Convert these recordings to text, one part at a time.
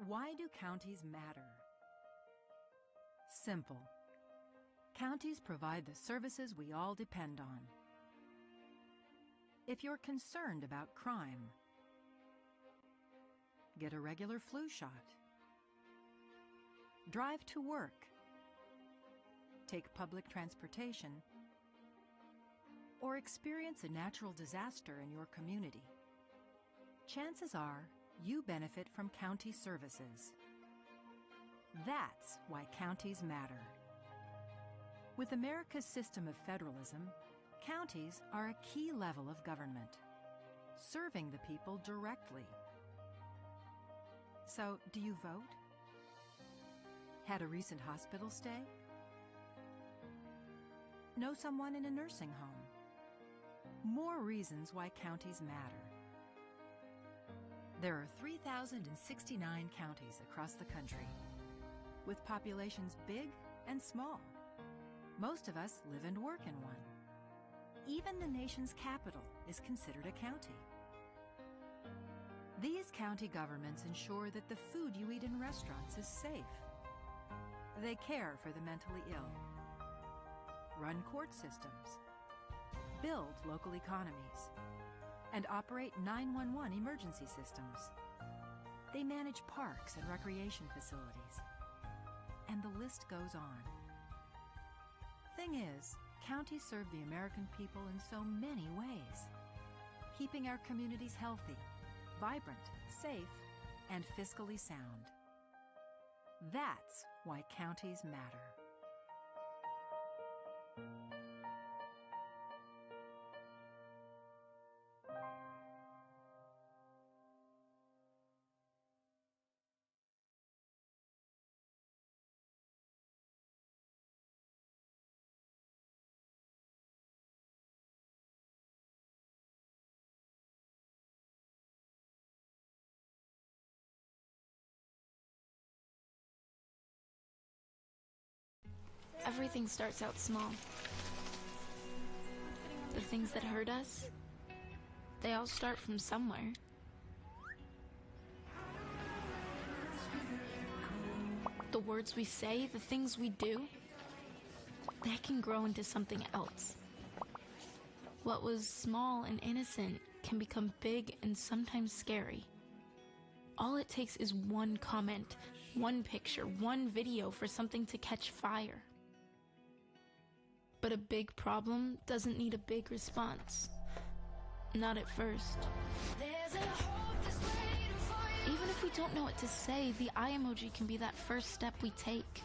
Why do counties matter? Simple. Counties provide the services we all depend on. If you're concerned about crime, get a regular flu shot. Drive to work. Take public transportation. Or experience a natural disaster in your community. Chances are you benefit from county services. That's why counties matter. With America's system of federalism, counties are a key level of government, serving the people directly. So, do you vote? Had a recent hospital stay? Know someone in a nursing home? More reasons why counties matter. There are 3,069 counties across the country, with populations big and small. Most of us live and work in one. Even the nation's capital is considered a county. These county governments ensure that the food you eat in restaurants is safe. They care for the mentally ill, run court systems, build local economies, and operate 911 emergency systems. They manage parks and recreation facilities. And the list goes on. Thing is, counties serve the American people in so many ways, keeping our communities healthy, vibrant, safe, and fiscally sound. That's why counties matter. Everything starts out small. The things that hurt us, they all start from somewhere. The words we say, the things we do, they can grow into something else. What was small and innocent can become big and sometimes scary. All it takes is one comment, one picture, one video for something to catch fire. But a big problem doesn't need a big response. Not at first. Even if we don't know what to say, the eye emoji can be that first step we take.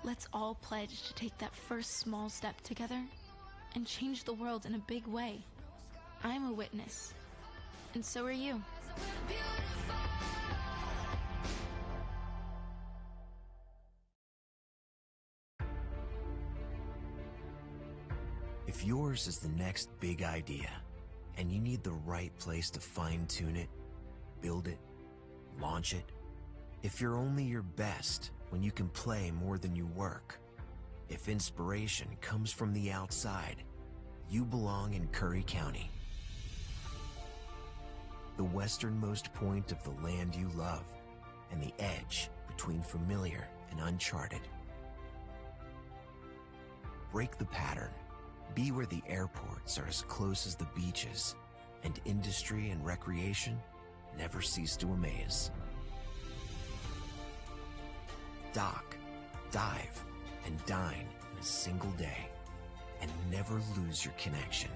Let's all pledge to take that first small step together and change the world in a big way. I'm a witness, and so are you. If yours is the next big idea, and you need the right place to fine-tune it, build it, launch it, if you're only your best when you can play more than you work, if inspiration comes from the outside, you belong in Curry County. The westernmost point of the land you love, and the edge between familiar and uncharted. Break the pattern. Be where the airports are as close as the beaches, and industry and recreation never cease to amaze. Dock, dive, and dine in a single day, and never lose your connection.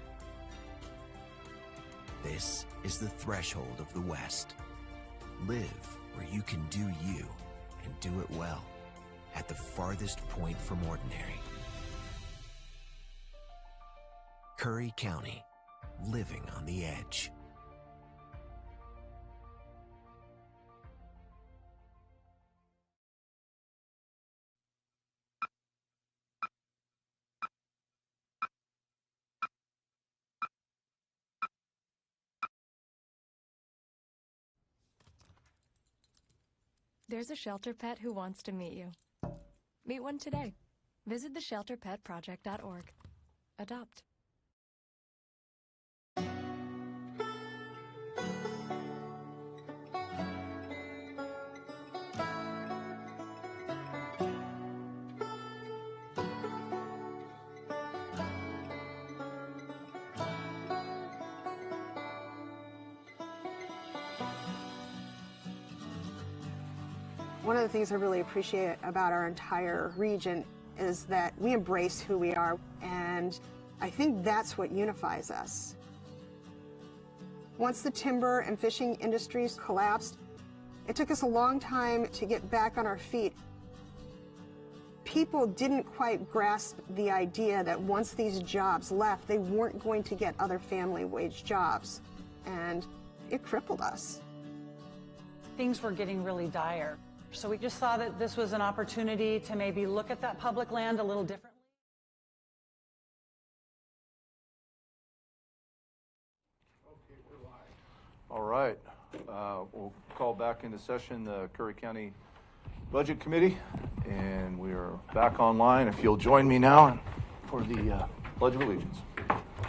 This is the threshold of the West. Live where you can do you, and do it well, at the farthest point from ordinary. Curry County, living on the edge. There's a shelter pet who wants to meet you. Meet one today. Visit theshelterpetproject.org. Adopt. One of the things I really appreciate about our entire region is that we embrace who we are, and I think that's what unifies us. Once the timber and fishing industries collapsed, it took us a long time to get back on our feet. People didn't quite grasp the idea that once these jobs left, they weren't going to get other family wage jobs, and it crippled us. Things were getting really dire. So we just saw that this was an opportunity to maybe look at that public land a little differently. All right, we'll call back into session the Curry County Budget Committee, and we are back online. If you'll join me now for the Pledge of Allegiance.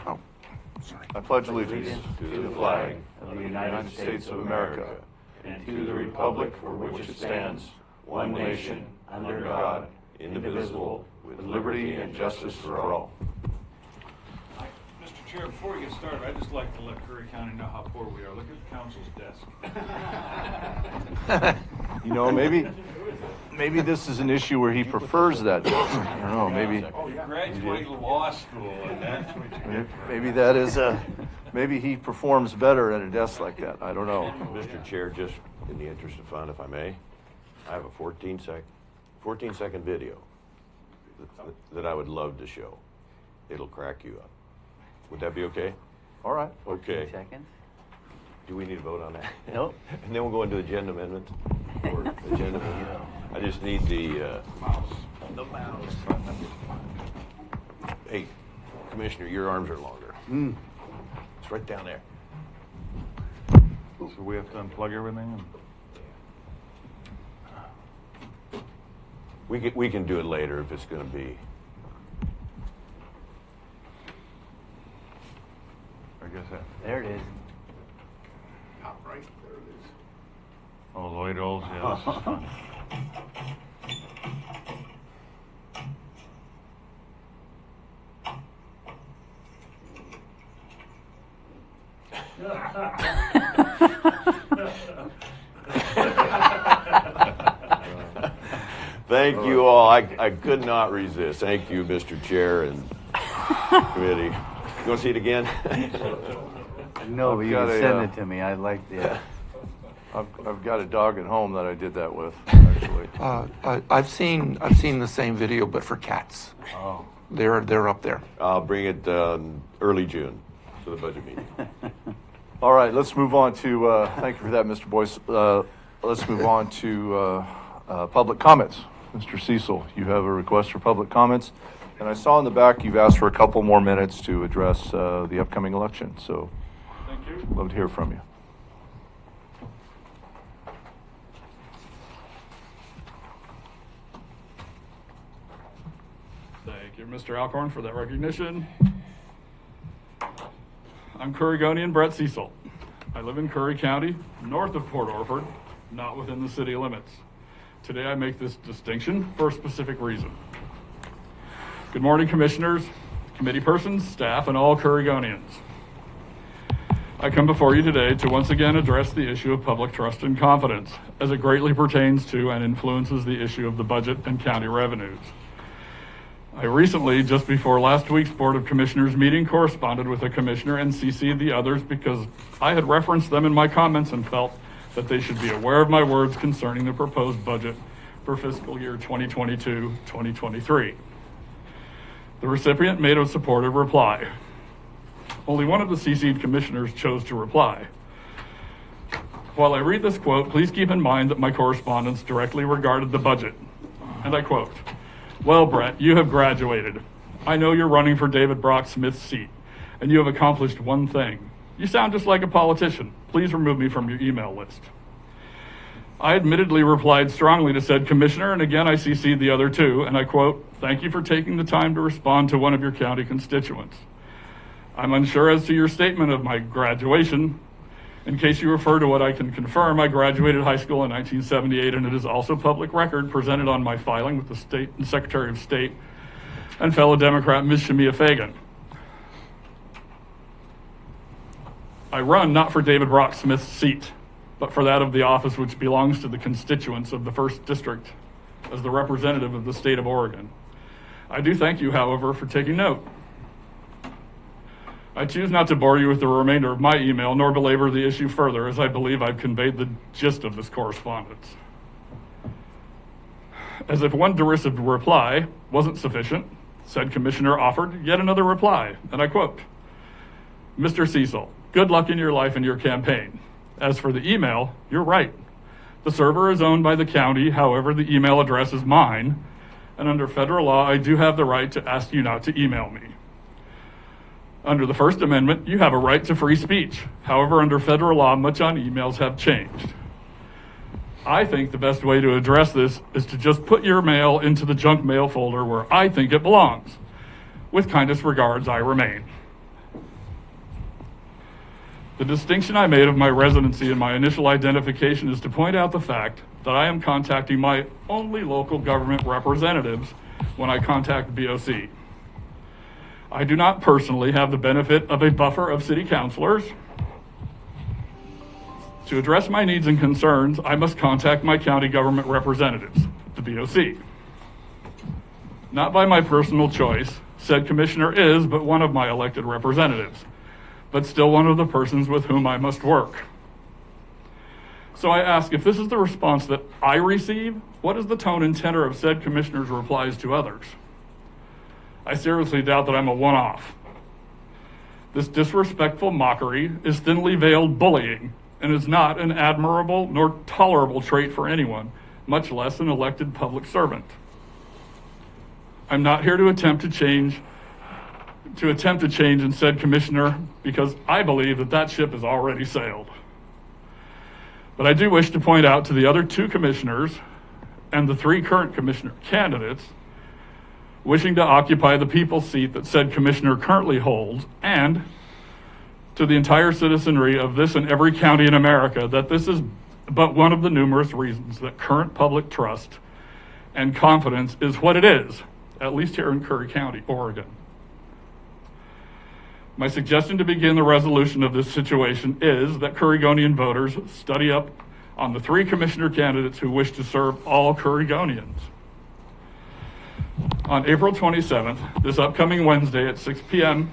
Oh, sorry. I pledge allegiance to the flag of the United States of America and to the republic for which it stands, one nation, under God, indivisible, with liberty and justice for all. Mr. Chair, before we get started, I'd just like to let Curry County know how poor we are. Look at the council's desk. You know, maybe this is an issue where he prefers that desk. I don't know, maybe. Oh, you graduated law school, and that's what you Maybe that is maybe he performs better at a desk like that. I don't know. Mr. Chair, just in the interest of fun, if I may, I have a 14-second video that I would love to show. It'll crack you up. Would that be okay? All right. Okay. Seconds. Do we need to vote on that? Nope. And then we'll go into agenda amendment. Or agenda amendment. I just need the mouse. The mouse. Hey, Commissioner, your arms are longer. It's right down there. So we have to unplug everything? We can do it later if it's going to be. I guess that. There it is. Top right, there it is. Oh, Lloyd Olds, yeah, this is fun. Thank you all. I could not resist. Thank you, Mr. Chair and committee. You want to see it again? No, but you got can a, send it to me. I like that. I've got a dog at home that I did that with, actually. I've seen the same video, but for cats. Oh. They're up there. I'll bring it early June to the budget meeting. All right, let's move on to, thank you for that, Mr. Boyce. Let's move on to public comments. Mr. Cecil, you have a request for public comments. And I saw in the back you've asked for a couple more minutes to address the upcoming election. So Thank you. love to hear from you. Thank you, Mr. Alcorn, for that recognition. I'm Currygonian Brett Cecil. I live in Curry County, north of Port Orford, not within the city limits. Today I make this distinction for a specific reason. Good morning, commissioners, committee persons, staff, and all Currygonians. I come before you today to once again address the issue of public trust and confidence, as it greatly pertains to and influences the issue of the budget and county revenues. I recently, just before last week's Board of Commissioners meeting, corresponded with a commissioner and CC'd the others because I had referenced them in my comments and felt that they should be aware of my words concerning the proposed budget for fiscal year 2022-2023. The recipient made a supportive reply. Only one of the CC'd commissioners chose to reply. While I read this quote, please keep in mind that my correspondence directly regarded the budget. And I quote, "Well, Brett, you have graduated. I know you're running for David Brock Smith's seat, and you have accomplished one thing. You sound just like a politician. Please remove me from your email list." I admittedly replied strongly to said commissioner, and again I CC'd the other two, and I quote, "Thank you for taking the time to respond to one of your county constituents. I'm unsure as to your statement of my graduation. In case you refer to what I can confirm, I graduated high school in 1978, and it is also public record presented on my filing with the State and Secretary of State and fellow Democrat Ms. Shamia Fagan. I run not for David Brock Smith's seat. but for that of the office which belongs to the constituents of the 1st District as the representative of the state of Oregon. I do thank you, however, for taking note. I choose not to bore you with the remainder of my email nor belabor the issue further, as I believe I've conveyed the gist of this correspondence. As if one derisive reply wasn't sufficient, said commissioner offered yet another reply, and I quote, "Mr. Cecil, good luck in your life and your campaign. As for the email, you're right. The server is owned by the county, however, the email address is mine, and under federal law, I do have the right to ask you not to email me. Under the First Amendment, you have a right to free speech. However, under federal law, much on emails have changed. I think the best way to address this is to just put your mail into the junk mail folder where I think it belongs. With kindest regards, I remain." The distinction I made of my residency in my initial identification is to point out the fact that I am contacting my only local government representatives when I contact BOC. I do not personally have the benefit of a buffer of city councilors. To address my needs and concerns, I must contact my county government representatives, the BOC. Not by my personal choice, said commissioner is but one of my elected representatives, but still one of the persons with whom I must work. So I ask, if this is the response that I receive, what is the tone and tenor of said commissioner's replies to others? I seriously doubt that I'm a one-off. This disrespectful mockery is thinly veiled bullying and is not an admirable nor tolerable trait for anyone, much less an elected public servant. I'm not here to attempt to change in said commissioner because I believe that ship has already sailed. But I do wish to point out to the other 2 commissioners and the 3 current commissioner candidates wishing to occupy the people's seat that said commissioner currently holds, and to the entire citizenry of this and every county in America, that this is but one of the numerous reasons that current public trust and confidence is what it is, at least here in Curry County, Oregon. My suggestion to begin the resolution of this situation is that Currygonian voters study up on the 3 commissioner candidates who wish to serve all Currygonians. On April 27th, this upcoming Wednesday at 6 p.m.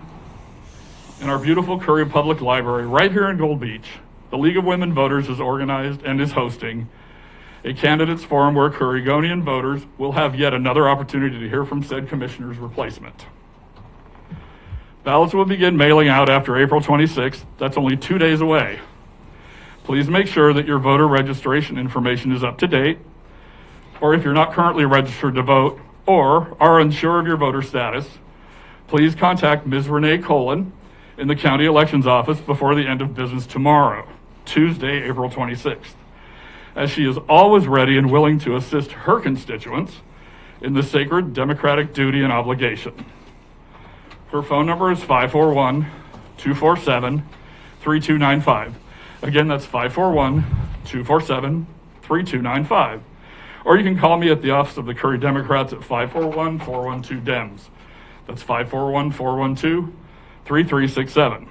in our beautiful Curry Public Library right here in Gold Beach, the League of Women Voters is organized and is hosting a candidates forum where Currygonian voters will have yet another opportunity to hear from said commissioner's replacement. Ballots will begin mailing out after April 26th. That's only 2 days away. Please make sure that your voter registration information is up to date, or if you're not currently registered to vote or are unsure of your voter status, please contact Ms. Renee Colin in the county elections office before the end of business tomorrow, Tuesday, April 26th, as she is always ready and willing to assist her constituents in the sacred democratic duty and obligation. Her phone number is 541-247-3295. Again, that's 541-247-3295. Or you can call me at the office of the Curry Democrats at 541-412-DEMS. That's 541-412-3367.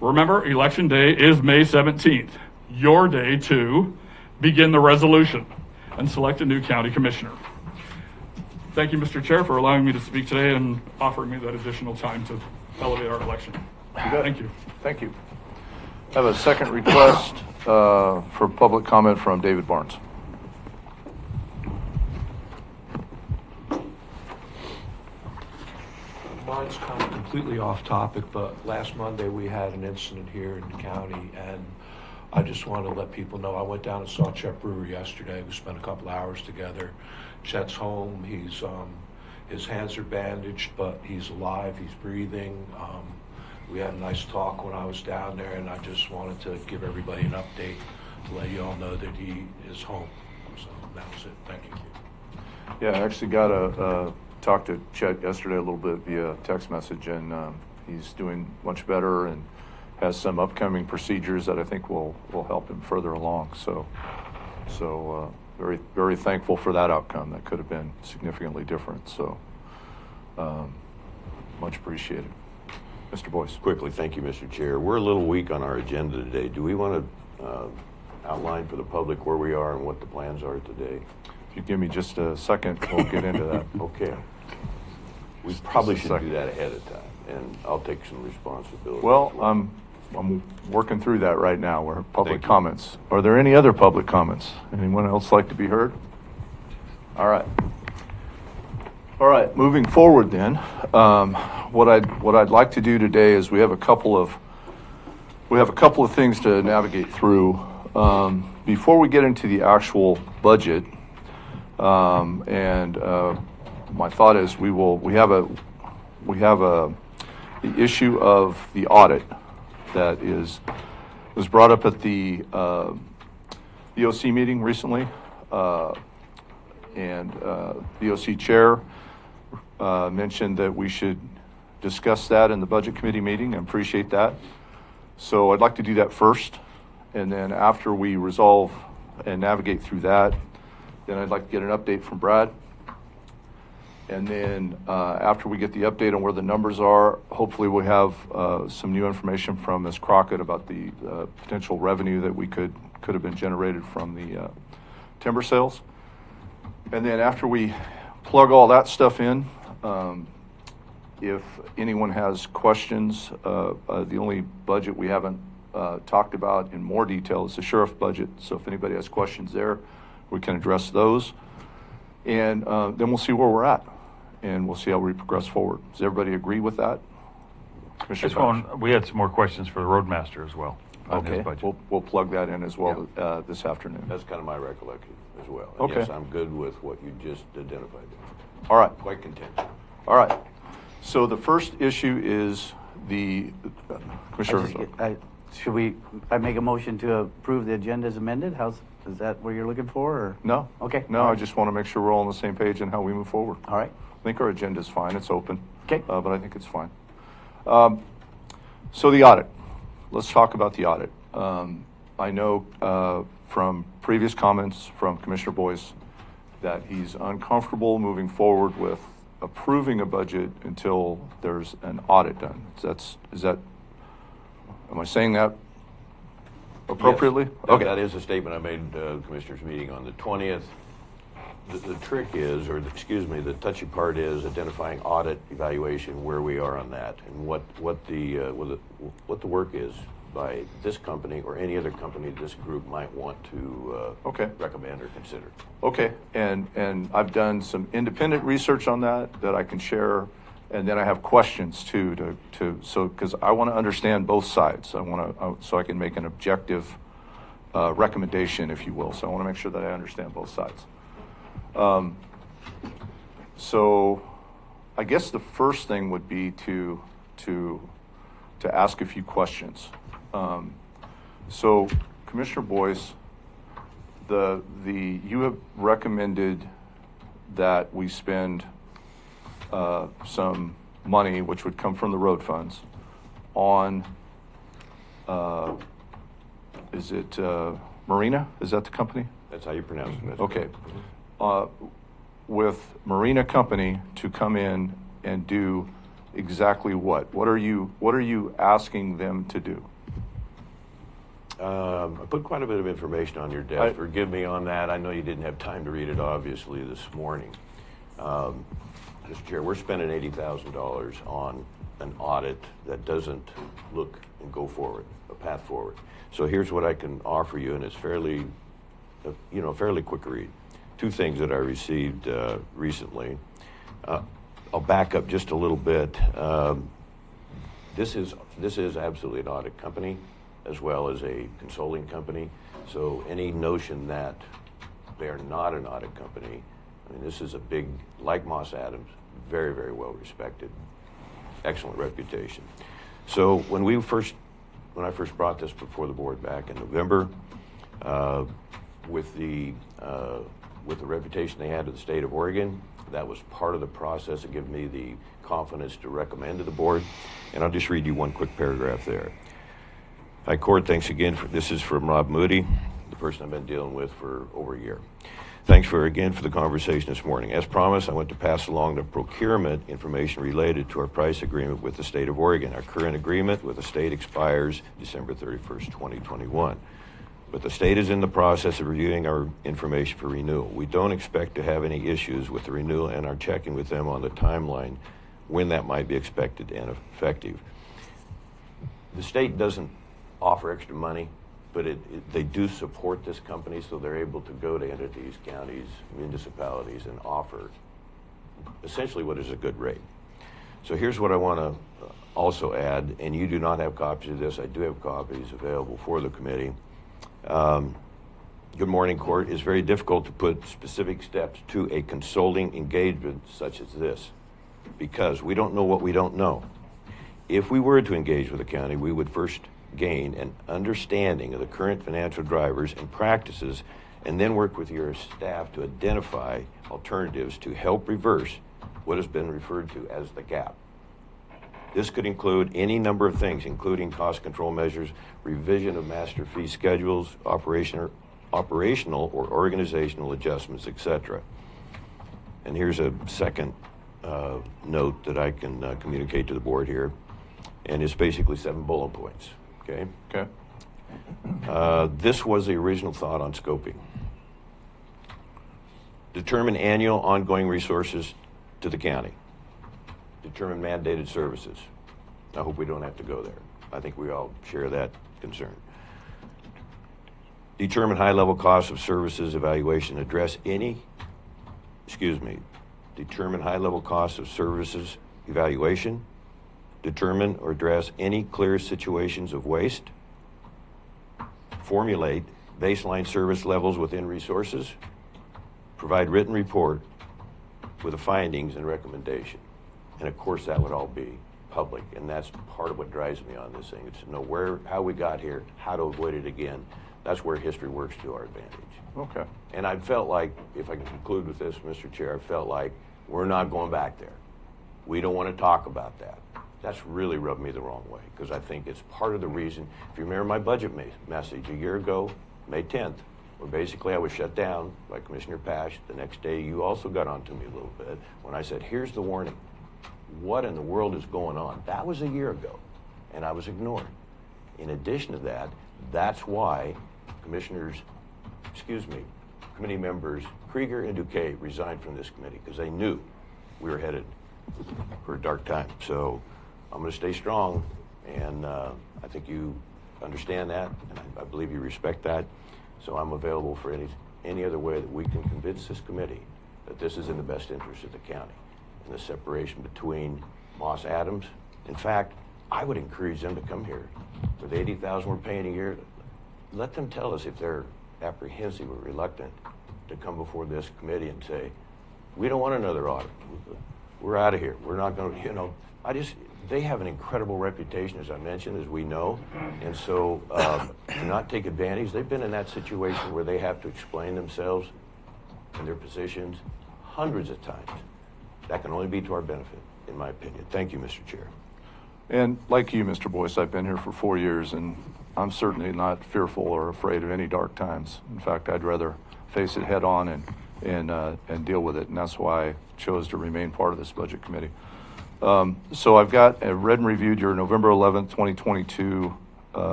Remember, Election Day is May 17th, your day to begin the resolution and select a new county commissioner. Thank you, Mr. Chair, for allowing me to speak today and offering me that additional time to elevate our election. Thank you. Thank you. I have a second request for public comment from David Barnes. Mine's kind of completely off topic, but last Monday we had an incident here in the county, and I just want to let people know I went down and saw Chet Brewer yesterday. We spent a couple hours together. Chet's home. He's his hands are bandaged, but he's alive. He's breathing. We had a nice talk when I was down there, and I just wanted to give everybody an update to let you all know that he is home. So that was it. Thank you. Yeah, I actually got a talk to Chet yesterday a little bit via text message, and he's doing much better and has some upcoming procedures that I think will help him further along. So very, very thankful for that outcome. That could have been significantly different. So much appreciated. Mr. Boyce. Quickly, thank you, Mr. Chair. We're a little weak on our agenda today. Do we want to outline for the public where we are and what the plans are today? If you give me just a second, we'll get into that. Okay. We probably should do that ahead of time, and I'll take some responsibility. Well, I'm working through that right now. We're public comments. Are there any other public comments? Anyone else like to be heard? All right. All right, moving forward then, what I'd like to do today is we have a couple of things to navigate through before we get into the actual budget. My thought is we have the issue of the audit that was brought up at the BOC meeting recently, and the BOC chair mentioned that we should discuss that in the budget committee meeting. I appreciate that. So I'd like to do that first, and then after we resolve and navigate through that, then I'd like to get an update from Brad. And then after we get the update on where the numbers are, hopefully we'll have some new information from Ms. Crockett about the potential revenue that we could have been generated from the timber sales. And then after we plug all that stuff in, if anyone has questions, the only budget we haven't talked about in more detail is the sheriff budget. So if anybody has questions there, we can address those. And then we'll see where we're at, and we'll see how we progress forward. Does everybody agree with that? We had some more questions for the roadmaster as well. Okay, we'll plug that in as well this afternoon. That's kind of my recollection as well. Okay. Yes, I'm good with what you just identified there. All right. Quite content. All right. So the first issue is the Commissioner. I make a motion to approve the agenda as amended? Is that what you're looking for? Or? No. Okay. No, I just want to make sure we're all on the same page and how we move forward. All right. I think our agenda is fine. It's open. Okay. But I think it's fine. So the audit. Let's talk about the audit. I know from previous comments from Commissioner Boyce that he's uncomfortable moving forward with approving a budget until there's an audit done. Am I saying that appropriately? Yes. Okay. That is a statement I made at the Commissioners meeting on the 20th. The trick is, the touchy part is identifying audit evaluation, where we are on that, and what the work is by this company or any other company this group might want to recommend or consider. Okay, and I've done some independent research on that I can share, and then I have questions too because I want to understand both sides. So I can make an objective recommendation, if you will. So I want to make sure that I understand both sides. So I guess the first thing would be to ask a few questions. So Commissioner Boyce, you have recommended that we spend some money, which would come from the road funds, on is it Marina? Is that the company? That's how you pronounce it. Okay. With Marina Company to come in and do exactly what? What are you asking them to do? I put quite a bit of information on your desk. Forgive me on that. I know you didn't have time to read it, obviously, this morning. Mr. Chair, we're spending $80,000 on an audit that doesn't look and go forward, a path forward. So here's what I can offer you, and it's fairly quick read. Two things that I received recently. I'll back up just a little bit. This is absolutely an audit company as well as a consulting company. So any notion that they're not an audit company, I mean, this is a big, like Moss Adams, very, very well respected, excellent reputation. So when I first brought this before the board back in November, with the reputation they had to the state of Oregon, that was part of the process that gave me the confidence to recommend to the board. And I'll just read you one quick paragraph there. Hi, Court, thanks again. This is from Rob Moody. the person I've been dealing with for over a year. Thanks again for the conversation this morning. As promised, I want to pass along the procurement information related to our price agreement with the state of Oregon. Our current agreement with the state expires December 31st, 2021. But the state is in the process of reviewing our information for renewal. We don't expect to have any issues with the renewal and are checking with them on the timeline when that might be expected and effective. The state doesn't offer extra money, but they do support this company, so they're able to go to entities, counties, municipalities, and offer essentially what is a good rate. So here's what I want to also add, and you do not have copies of this. I do have copies available for the committee. Good morning, Court. It's very difficult to put specific steps to a consulting engagement such as this because we don't know what we don't know. If we were to engage with the county, we would first gain an understanding of the current financial drivers and practices and then work with your staff to identify alternatives to help reverse what has been referred to as the gap. This could include any number of things, including cost control measures, revision of master fee schedules, operational or organizational adjustments, etc. And here's a second note that I can communicate to the board here, and it's basically 7 bullet points. Okay. This was the original thought on scoping. Determine annual ongoing resources to the county. Determine mandated services. I hope we don't have to go there. I think we all share that concern. Determine high-level costs of services evaluation. Determine high-level costs of services evaluation. Determine or address any clear situations of waste. Formulate baseline service levels within resources. Provide written report with the findings and recommendation. And of course, that would all be public, and that's part of what drives me on this thing. It's to know how we got here, how to avoid it again. That's where history works to our advantage. Okay. And I felt like, if I can conclude with this, Mr. Chair, I felt like we're not going back there. We don't want to talk about that. That's really rubbed me the wrong way, because I think it's part of the reason. If you remember my budget message a year ago, May 10th, where basically I was shut down by Commissioner Pash. The next day, you also got onto me a little bit when I said, here's the warning. What in the world is going on? That was a year ago, and I was ignored. In addition to that, that's why committee members Krieger and Duque resigned from this committee, because they knew we were headed for a dark time. So I'm going to stay strong, and I think you understand that, and I believe you respect that. So I'm available for any other way that we can convince this committee that this is in the best interest of the county and the separation between Moss Adams. In fact, I would encourage them to come here. For the $80,000 we're paying a year, let them tell us if they're apprehensive or reluctant to come before this committee and say, we don't want another audit. We're out of here. We're not going to, they have an incredible reputation, as I mentioned, as we know. And so to not take advantage, they've been in that situation where they have to explain themselves and their positions hundreds of times. That can only be to our benefit, in my opinion. Thank you, Mr. Chair. And like you, Mr. Boyce, I've been here for 4 years, and I'm certainly not fearful or afraid of any dark times. In fact, I'd rather face it head on and deal with it, and that's why I chose to remain part of this budget committee. So I've read and reviewed your November 11th, 2022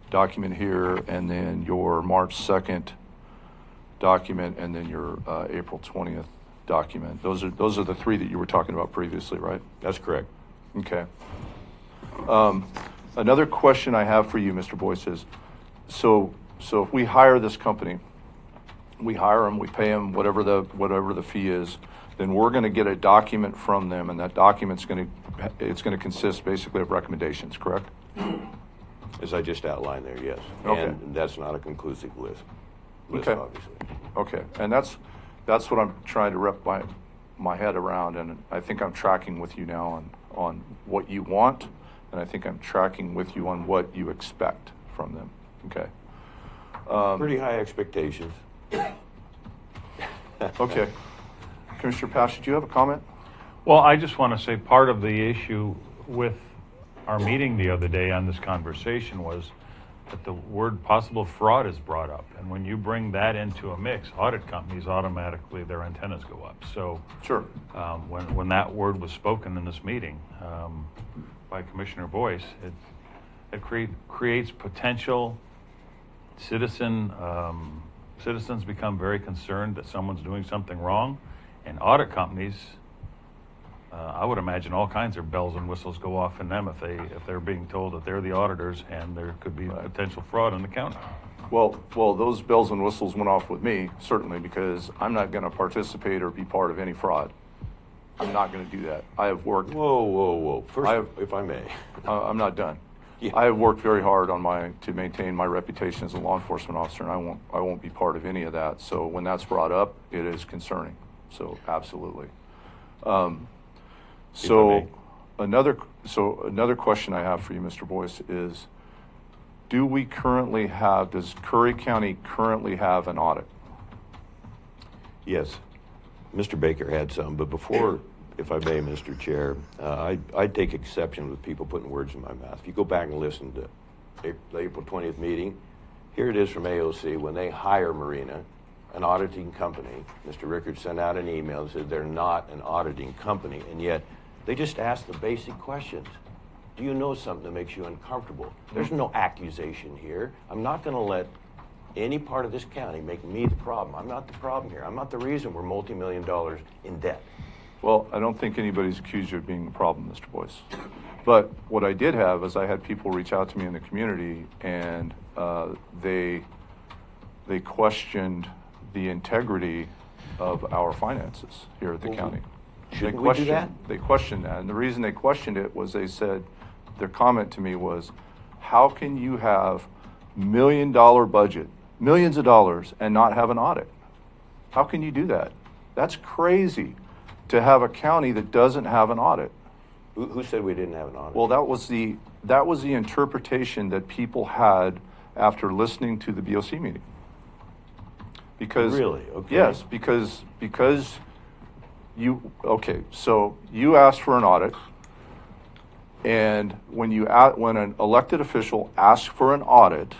document here, and then your March 2nd document, and then your April 20th document. Those are the 3 that you were talking about previously, right? That's correct. Okay. Another question I have for you, Mr. Boyce, is, so if we hire this company, we hire them, we pay them whatever the fee is, then we're going to get a document from them, and that document's going to consist basically of recommendations, correct? As I just outlined there, yes. Okay. And that's not a conclusive list, Okay. obviously. Okay, and that's what I'm trying to wrap my head around, and I think I'm tracking with you now on what you want, and I think I'm tracking with you on what you expect from them. Okay. Pretty high expectations. Okay. Commissioner Pash, did you have a comment? Well, I just want to say part of the issue with our meeting the other day on this conversation was that the word possible fraud is brought up. And when you bring that into a mix, audit companies automatically, their antennas go up. So sure. When that word was spoken in this meeting by Commissioner Boyce, it creates potential citizens become very concerned that someone's doing something wrong, and audit companies, I would imagine all kinds of bells and whistles go off in them if they're being told that they're the auditors and there could be potential fraud in the county. Well, those bells and whistles went off with me, certainly, because I'm not going to participate or be part of any fraud. I'm not going to do that. I have worked. Whoa. First, if I may. I'm not done. Yeah. I have worked very hard to maintain my reputation as a law enforcement officer, and I won't be part of any of that. So when that's brought up, it is concerning. So absolutely. So another question I have for you, Mr. Boyce, is does Curry County currently have an audit? Yes. Mr. Baker had some, but before, if I may, Mr. Chair, I take exception with people putting words in my mouth. If you go back and listen to the April 20th meeting, here it is from AOC. When they hire Marina, an auditing company, Mr. Rickard sent out an email and said they're not an auditing company, and yet they just asked the basic questions. Do you know something that makes you uncomfortable? There's no accusation here. I'm not going to let any part of this county make me the problem. I'm not the problem here. I'm not the reason we're multi-million dollars in debt. Well, I don't think anybody's accused you of being the problem, Mr. Boyce. But what I did have is I had people reach out to me in the community, and they questioned the integrity of our finances here at the county. Shouldn't we do that? They questioned that, and the reason they questioned it was they said, their comment to me was, how can you have $1 million budget, millions of dollars, and not have an audit? How can you do that? That's crazy to have a county that doesn't have an audit. Who said we didn't have an audit? Well, that was the interpretation that people had after listening to the BOC meeting. Because really? Okay. Yes, because so you asked for an audit, and when an elected official asks for an audit,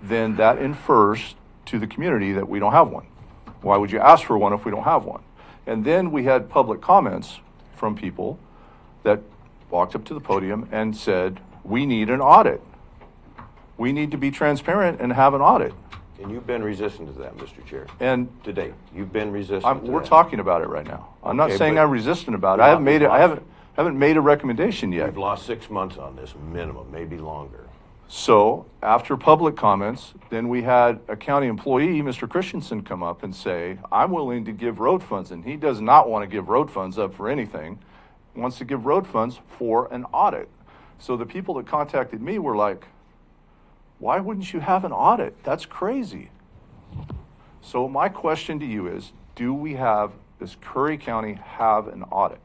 then that infers to the community that we don't have one. Why would you ask for one if we don't have one? And then we had public comments from people that walked up to the podium and said, we need an audit. We need to be transparent and have an audit. And you've been resistant to that, Mr. Chair. And to date, you've been resistant to we're that. talking about it right now. I'm not saying I'm resistant about it. I haven't made a recommendation yet. We've lost 6 months on this minimum, maybe longer. So after public comments, then we had a county employee, Mr. Christensen, come up and say, I'm willing to give road funds. And he does not want to give road funds up for anything. He wants to give road funds for an audit. So the people that contacted me were like, why wouldn't you have an audit? That's crazy. So my question to you is, does Curry County have an audit?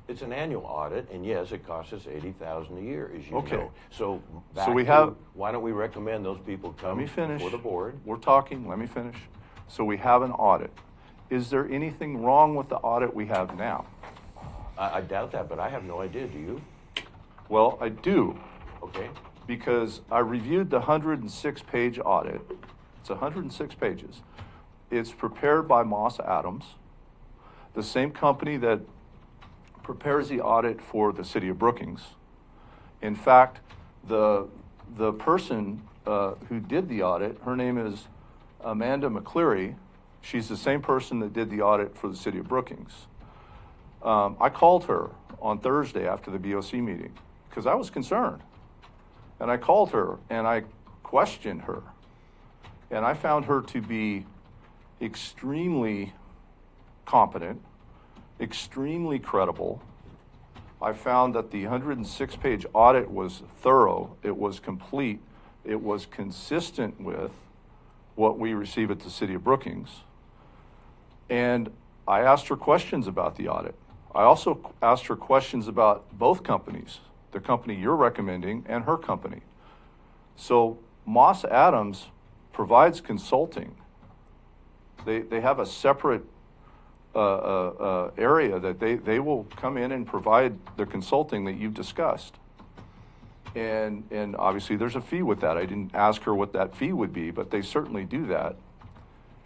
It's an annual audit, and yes, it costs us $80,000 a year, as you know. So why don't we recommend those people come before the board? We're talking, let me finish. So we have an audit. Is there anything wrong with the audit we have now? I doubt that, but I have no idea. Do you? Well, I do. Okay. Because I reviewed the 106-page audit. It's 106 pages. It's prepared by Moss Adams, the same company that prepares the audit for the city of Brookings. In fact, the person who did the audit, her name is Amanda McCleary. She's the same person that did the audit for the city of Brookings. I called her on Thursday after the BOC meeting because I was concerned. And I called her and I questioned her. And I found her to be extremely competent, extremely credible. I found that the 106-page audit was thorough, it was complete, it was consistent with what we receive at the city of Brookings. And I asked her questions about the audit. I also asked her questions about both companies, the company you're recommending and her company. So Moss Adams provides consulting. They have a separate area that they will come in and provide the consulting that you've discussed. And obviously there's a fee with that. I didn't ask her what that fee would be, but they certainly do that.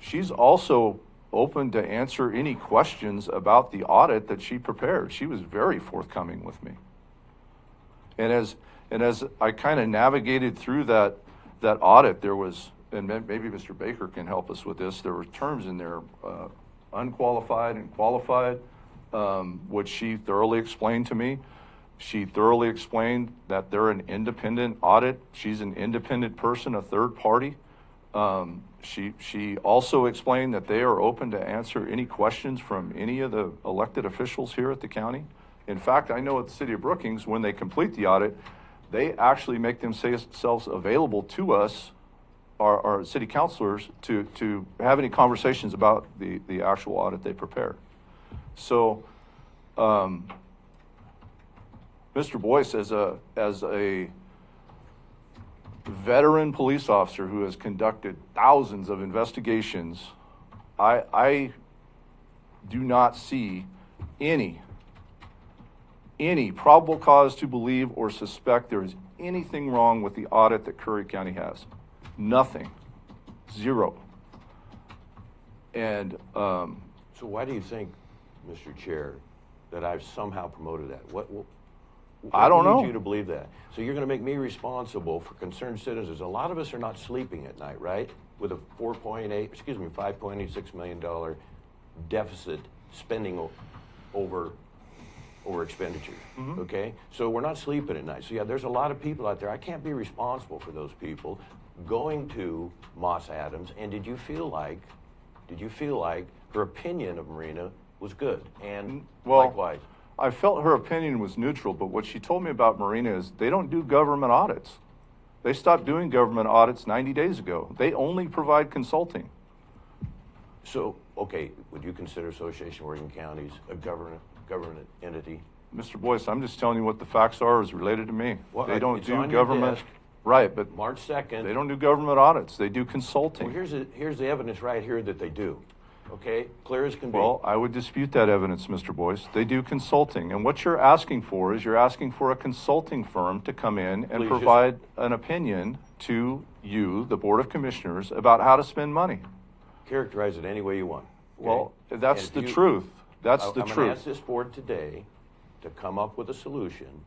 She's also open to answer any questions about the audit that she prepared. She was very forthcoming with me. And as I kind of navigated through that audit, there was, and maybe Mr. Baker can help us with this, there were terms in there, unqualified and qualified, which she thoroughly explained to me. She thoroughly explained that they're an independent audit. She's an independent person, a third party. She also explained that they are open to answer any questions from any of the elected officials here at the county. In fact, I know at the City of Brookings, when they complete the audit, they actually make themselves available to us, our city councilors, to have any conversations about the actual audit they prepared. So, Mr. Boyce, as a veteran police officer who has conducted thousands of investigations, I do not see any probable cause to believe or suspect there is anything wrong with the audit that Curry County has. Nothing. Zero. And so why do you think, Mr. Chair, that I've somehow promoted that? What I don't know. Leads you to believe that? So you're going to make me responsible for concerned citizens. A lot of us are not sleeping at night, right? With a $5.86 million deficit spending over expenditure. Mm-hmm. Okay, so we're not sleeping at night. So yeah, there's a lot of people out there. I can't be responsible for those people going to Moss Adams. And did you feel like her opinion of Marina was good? And likewise. I felt her opinion was neutral, but what she told me about Marina is they don't do government audits. They stopped doing government audits 90 days ago. They only provide consulting. So, okay, would you consider Association of Oregon Counties a government entity? Mr. Boyce, I'm just telling you what the facts are as related to me. Well, they don't it's do on your government, desk. right? But March 2nd. They don't do government audits. They do consulting. Well, here's the evidence right here that they do. Okay, clear as can be. Well, I would dispute that evidence, Mr. Boyce. They do consulting, and what you're asking for is you're asking for a consulting firm to come in and provide an opinion to you, the Board of Commissioners, about how to spend money. Characterize it any way you want. Okay? Well, that's the truth. That's the I'm truth. going to ask this board today to come up with a solution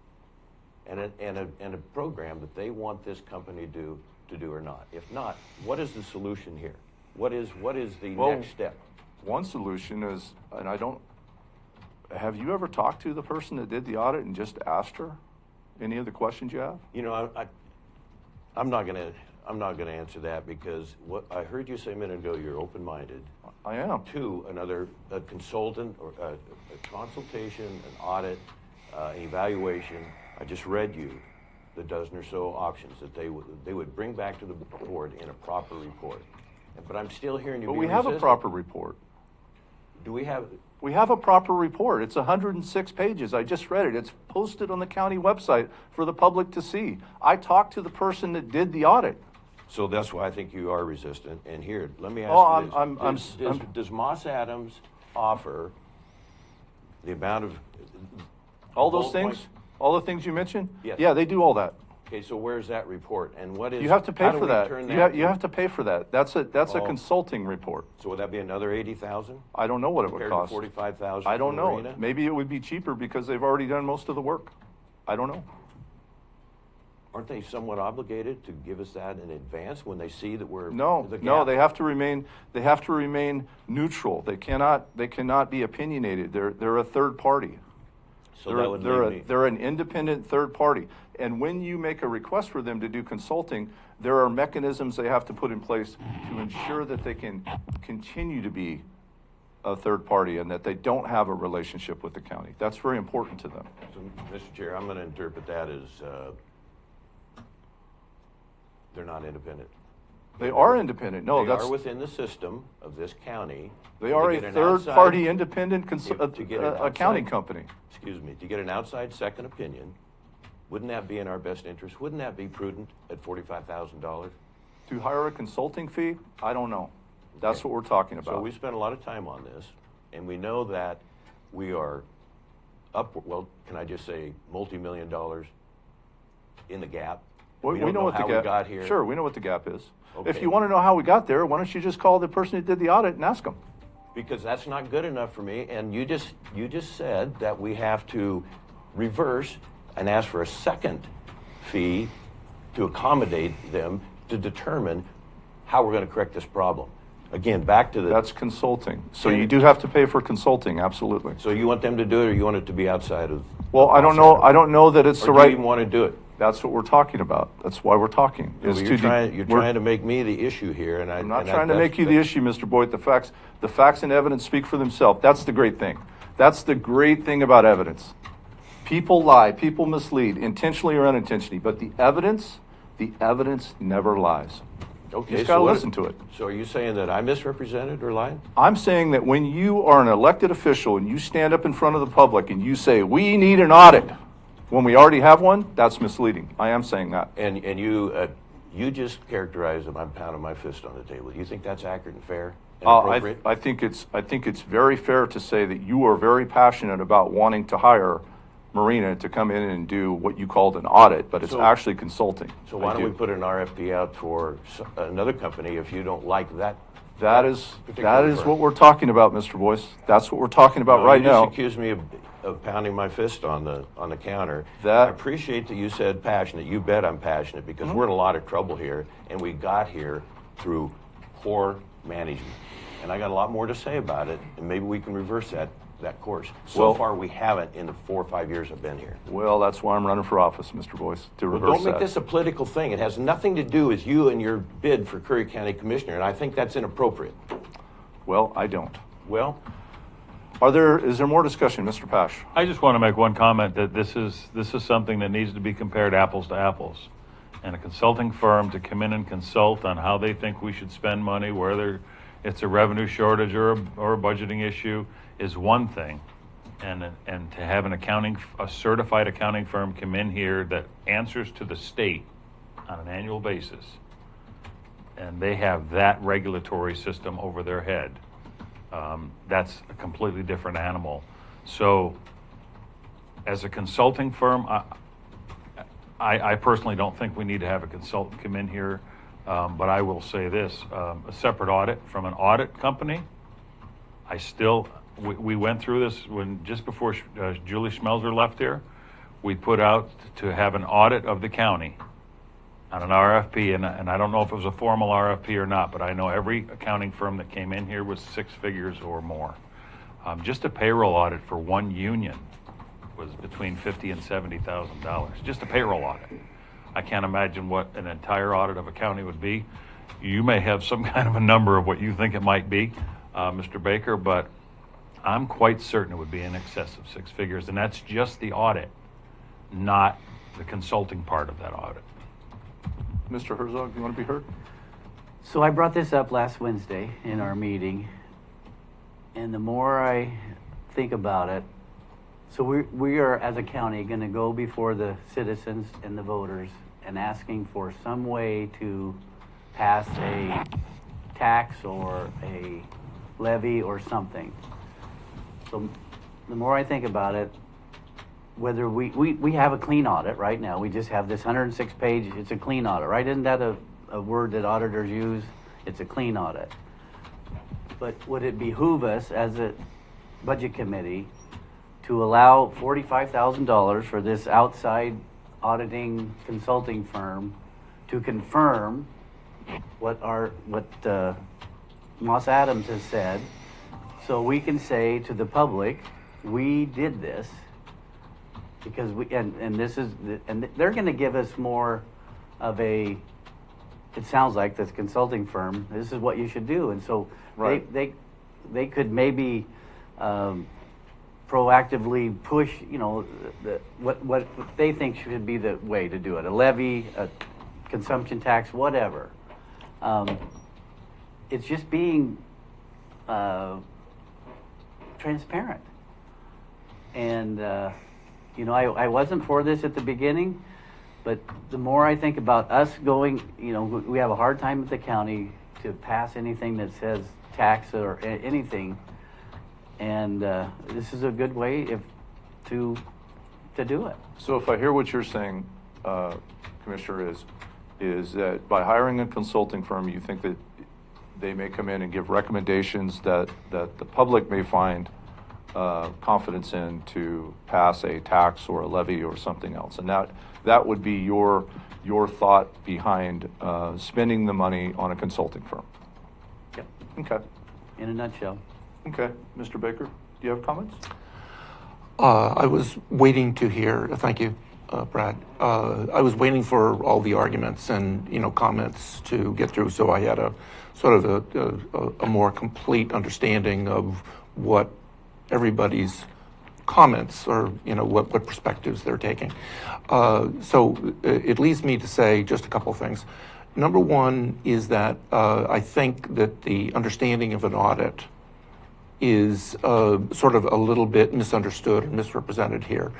and a program that they want this company to do or not. If not, what is the solution here? What is the next step? One solution is, and have you ever talked to the person that did the audit and just asked her any of the questions you have? You know, I'm not going to answer that, because what I heard you say a minute ago, you're open-minded. I am. To a consultant or a consultation, an audit, an evaluation. I just read you the dozen or so options that they would bring back to the board in a proper report. But I'm still hearing you. But we have a proper report. Do we have? We have a proper report. It's 106 pages. I just read it. It's posted on the county website for the public to see. I talked to the person that did the audit. So that's why I think you are resistant. And here, let me ask you this. Does Moss Adams offer the amount of all those things? All the things you mentioned? Yes. Yeah, they do all that. Okay, so where's that report, and what is? You have to pay for that. You You have to pay for that. That's a consulting report. So would that be another $80,000? I don't know what it would cost. $45,000. I don't know. Maybe it would be cheaper because they've already done most of the work. I don't know. Aren't they somewhat obligated to give us that in advance when they see that we're no? They have to remain. They have to remain neutral. They cannot be opinionated. They're a third party. So they're an independent third party. And when you make a request for them to do consulting, there are mechanisms they have to put in place to ensure that they can continue to be a third party and that they don't have a relationship with the county. That's very important to them. So, Mr. Chair, I'm going to interpret that as they're not independent. They are independent. No, they are within the system of this county. They are a third-party independent accounting company. Excuse me. To get an outside second opinion, wouldn't that be in our best interest? Wouldn't that be prudent at $45,000? To hire a consulting fee? I don't know. That's what we're talking about. So we spent a lot of time on this, and we know that we are up, well, can I just say multi-million dollars in the gap? We don't know what how the gap. we got here. Sure, we know what the gap is. Okay. If you want to know how we got there, why don't you just call the person who did the audit and ask them? Because that's not good enough for me. And you just said that we have to reverse and ask for a second fee to accommodate them to determine how we're going to correct this problem. Again, back to the... That's consulting. So you do have to pay for consulting, absolutely. So you want them to do it, or you want it to be outside of... Well, I don't know. I don't know that it's or the do right... you even want to do it? That's what we're talking about. That's why we're talking. Well, you're trying to make me the issue here, and I'm not trying to make you the issue, Mr. Boyd. The facts and evidence speak for themselves. That's the great thing. That's the great thing about evidence. People lie, people mislead, intentionally or unintentionally, but the evidence never lies. Okay, You just got to listen to it. So are you saying that I misrepresented or lied? I'm saying that when you are an elected official and you stand up in front of the public and you say, we need an audit, when we already have one, that's misleading. I am saying that. And you just characterized that I'm pounding my fist on the table. Do you think that's accurate and fair and appropriate? I think it's very fair to say that you are very passionate about wanting to hire Marina to come in and do what you called an audit, but it's actually consulting. So why don't we put an RFP out for another company if you don't like that? That is what we're talking about, Mr. Boyce. That's what we're talking about right now. You just accused me of pounding my fist on the counter. I appreciate that you said passionate. You bet I'm passionate, because we're in a lot of trouble here, and we got here through poor management. And I got a lot more to say about it, and maybe we can reverse that course. So far, we haven't in the 4 or 5 years I've been here. Well, that's why I'm running for office, Mr. Boyce, to reverse Don't make this a political thing. It has nothing to do with you and your bid for Curry County Commissioner, and I think that's inappropriate. Well, I don't. Well, is there more discussion, Mr. Pash? I just want to make one comment that this is something that needs to be compared apples to apples. And a consulting firm to come in and consult on how they think we should spend money, whether it's a revenue shortage or a budgeting issue, is one thing. And to have a certified accounting firm come in here that answers to the state on an annual basis, and they have that regulatory system over their head, that's a completely different animal. So as a consulting firm, I personally don't think we need to have a consultant come in here, but I will say this, a separate audit from an audit company, we went through this just before Julie Schmelzer left here. We put out to have an audit of the county on an RFP, and I don't know if it was a formal RFP or not, but I know every accounting firm that came in here was 6 figures or more. Just a payroll audit for one union was between $50,000 and $70,000. Just a payroll audit. I can't imagine what an entire audit of a county would be. You may have some kind of a number of what you think it might be, Mr. Baker, but I'm quite certain it would be in excess of 6 figures, and that's just the audit, not the consulting part of that audit. Mr. Herzog, you want to be heard? So I brought this up last Wednesday in our meeting, and the more I think about it, so we are, as a county, going to go before the citizens and the voters and asking for some way to pass a tax or a levy or something. So the more I think about it, whether we have a clean audit right now. We just have this 106-page, it's a clean audit, right? Isn't that a word that auditors use? It's a clean audit. But would it behoove us as a budget committee to allow $45,000 for this outside auditing consulting firm to confirm what Moss Adams has said, so we can say to the public, we did this because and they're going to give us more of a, it sounds like this consulting firm, this is what you should do. And so they could maybe proactively push, what they think should be the way to do it, a levy, a consumption tax, whatever. It's just being transparent. And, I wasn't for this at the beginning, but the more I think about us going, we have a hard time at the county to pass anything that says tax or anything. And this is a good way to do it. So if I hear what you're saying, Commissioner, is that by hiring a consulting firm, you think that they may come in and give recommendations that the public may find confidence in to pass a tax or a levy or something else, and that would be your thought behind spending the money on a consulting firm. Yep. Okay. In a nutshell. Okay, Mr. Baker, do you have comments? I was waiting to hear. Thank you, Brad. I was waiting for all the arguments and comments to get through, so I had a sort of a more complete understanding of what everybody's comments or what perspectives they're taking. So it leads me to say just a couple of things. Number one is that I think that the understanding of an audit is sort of a little bit misunderstood and misrepresented here.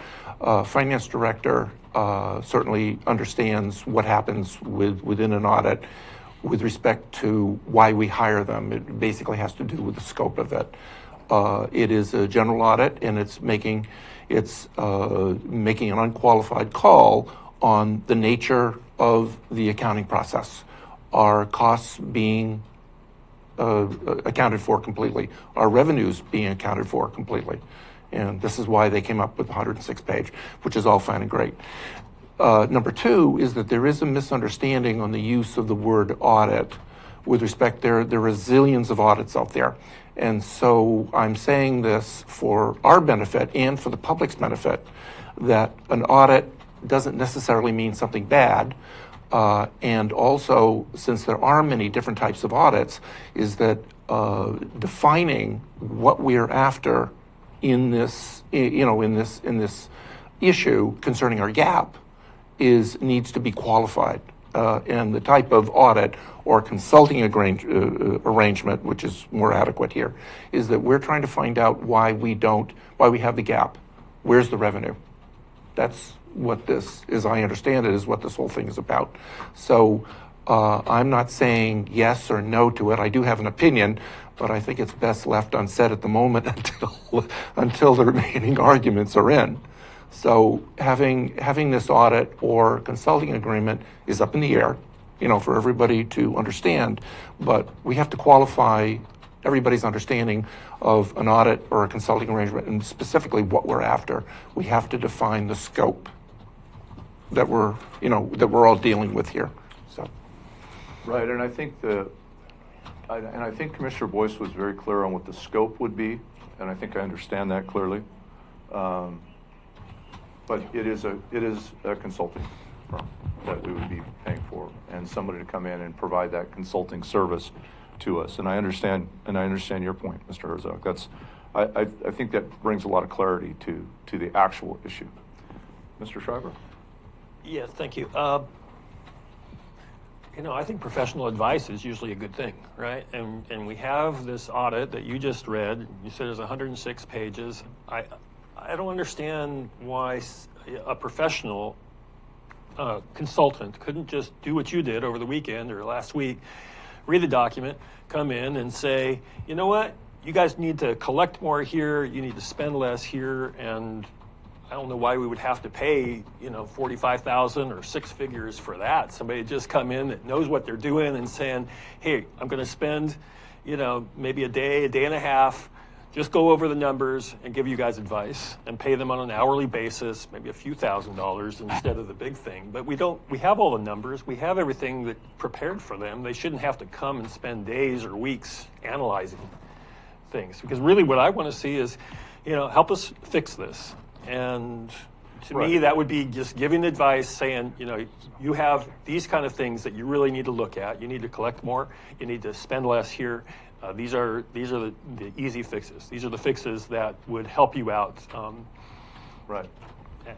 Finance director certainly understands what happens within an audit with respect to why we hire them. It basically has to do with the scope of it. It is a general audit, and it's making an unqualified call on the nature of the accounting process. Are costs being accounted for completely? Are revenues being accounted for completely? And this is why they came up with the 106-page, which is all fine and great. Number two is that there is a misunderstanding on the use of the word audit with respect. There are zillions of audits out there. And so I'm saying this for our benefit and for the public's benefit, that an audit doesn't necessarily mean something bad. And also, since there are many different types of audits, is that defining what we're after in this, in this issue concerning our gap needs to be qualified. And the type of audit or consulting arrangement, which is more adequate here, is that we're trying to find out why we have the gap. Where's the revenue? That's what this, as I understand it, is what this whole thing is about. So I'm not saying yes or no to it. I do have an opinion, but I think it's best left unsaid at the moment until the remaining arguments are in. So having this audit or consulting agreement is up in the air, for everybody to understand, but we have to qualify everybody's understanding of an audit or a consulting arrangement and specifically what we're after. We have to define the scope that we're all dealing with here. So. Right, and I think I think Commissioner Boyce was very clear on what the scope would be, and I think I understand that clearly. But it is a consulting firm that we would be paying for, and somebody to come in and provide that consulting service to us. And I understand your point, Mr. Herzog. I think that brings a lot of clarity to the actual issue. Mr. Schreiber? Yes, thank you. I think professional advice is usually a good thing, right? And we have this audit that you just read. You said there's 106 pages. I don't understand why a professional consultant couldn't just do what you did over the weekend or last week, read the document, come in and say, you know what, you guys need to collect more here, you need to spend less here, and I don't know why we would have to pay, $45,000 or six figures for that. Somebody just come in that knows what they're doing and saying, hey, I'm going to spend, maybe a day and a half, just go over the numbers and give you guys advice and pay them on an hourly basis, maybe a few $1,000s instead of the big thing. But we have all the numbers. We have everything that prepared for them. They shouldn't have to come and spend days or weeks analyzing things. Because really what I want to see is, help us fix this. And to me, that would be just giving advice, saying, you have these kind of things that you really need to look at. You need to collect more. You need to spend less here. These are the easy fixes. These are the fixes that would help you out. Right. Yeah.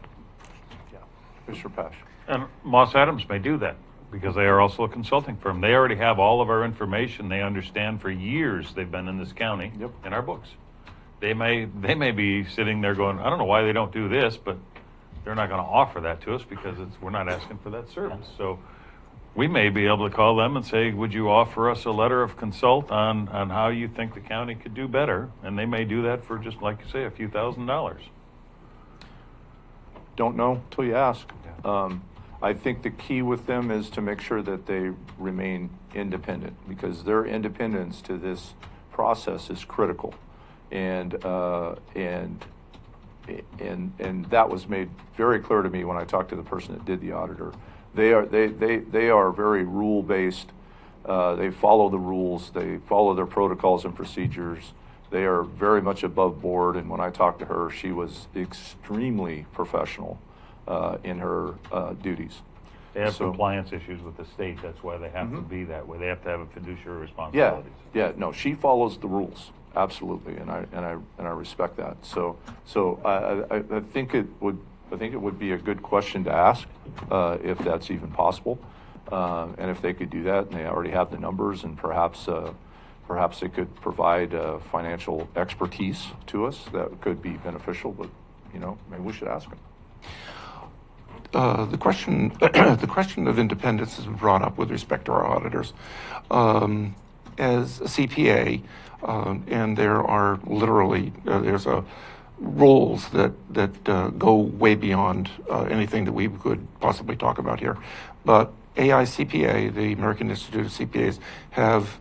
Mr. Pash. And Moss Adams may do that because they are also a consulting firm. They already have all of our information. They understand for years they've been in this county in our books. They may be sitting there going, I don't know why they don't do this, but they're not going to offer that to us because we're not asking for that service. So we may be able to call them and say, would you offer us a letter of consult on how you think the county could do better? And they may do that for just, like you say, a few $1,000s. Don't know till you ask. I think the key with them is to make sure that they remain independent, because their independence to this process is critical. And that was made very clear to me when I talked to the person that did the auditor. They are very rule-based. They follow the rules. They follow their protocols and procedures. They are very much above board. And when I talked to her, she was extremely professional in her duties. They have compliance issues with the state. That's why they have to be that way. They have to have a fiduciary Yeah, responsibilities. yeah. No, she follows the rules absolutely, and I respect that. So I think it would be a good question to ask if that's even possible, and if they could do that, and they already have the numbers, and perhaps they could provide financial expertise to us that could be beneficial. But maybe we should ask them. The question of independence has been brought up with respect to our auditors. As a CPA, and there are literally there's rules that go way beyond anything that we could possibly talk about here. But AICPA, the American Institute of CPAs, have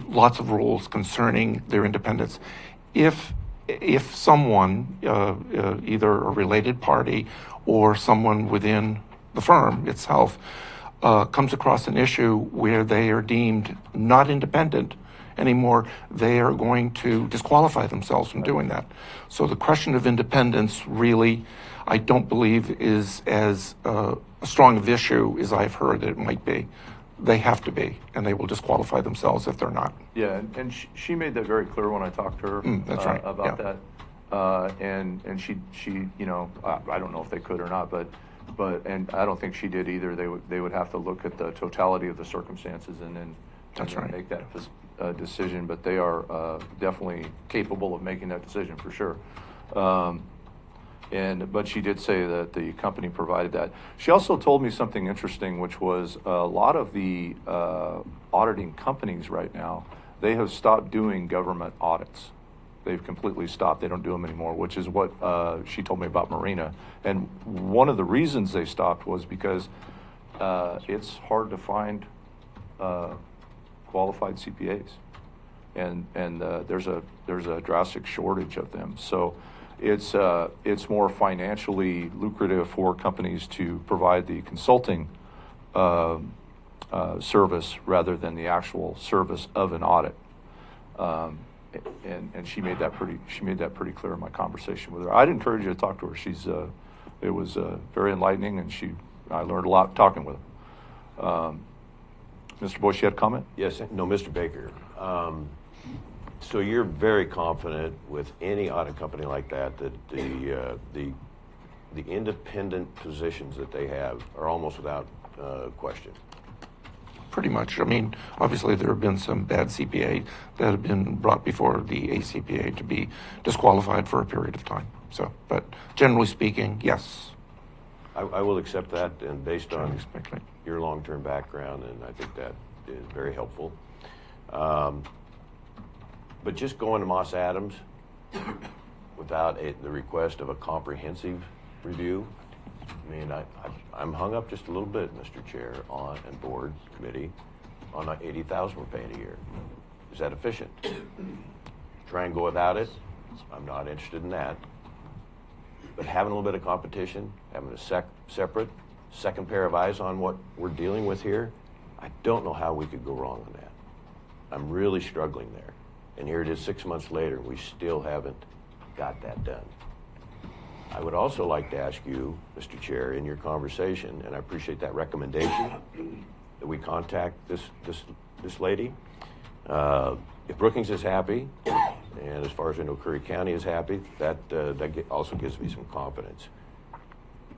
lots of rules concerning their independence. If someone, either a related party or someone within the firm itself, comes across an issue where they are deemed not independent anymore, they are going to disqualify themselves from doing that. So the question of independence really, I don't believe, is as strong of issue as I've heard that it might be. They have to be, and they will disqualify themselves if they're not. Yeah, and she made that very clear when I talked to her that's right. about that. And she I don't know if they could or not, but and I don't think she did either. They would have to look at the totality of the circumstances and then make that decision. But they are definitely capable of making that decision for sure. But she did say that the company provided that. She also told me something interesting, which was a lot of the auditing companies right now, they have stopped doing government audits. They've completely stopped. They don't do them anymore, which is what she told me about Marina. And one of the reasons they stopped was because it's hard to find qualified CPAs, and there's a drastic shortage of them. So it's more financially lucrative for companies to provide the consulting service rather than the actual service of an audit. And she made that pretty clear in my conversation with her. I'd encourage you to talk to her. It was very enlightening, and I learned a lot talking with her. Mr. Boyce, you had a comment? Yes, no, Mr. Baker. So you're very confident with any audit company like that the independent positions that they have are almost without question? Pretty much. I mean, obviously there have been some bad CPA that have been brought before the ACPA to be disqualified for a period of time. So, but generally speaking, yes. I will accept that, and based on your long-term background, and I think that is very helpful. But just going to Moss Adams without the request of a comprehensive review, I mean, I'm hung up just a little bit, Mr. Chair, and board committee, on $80,000 we're paying a year. Is that efficient? Try and go without it. I'm not interested in that. But having a little bit of competition, having a separate second pair of eyes on what we're dealing with here, I don't know how we could go wrong on that. I'm really struggling there. And here it is 6 months later, we still haven't got that done. I would also like to ask you, Mr. Chair, in your conversation, and I appreciate that recommendation, that we contact this lady. If Brookings is happy, and as far as I know, Curry County is happy, that also gives me some confidence.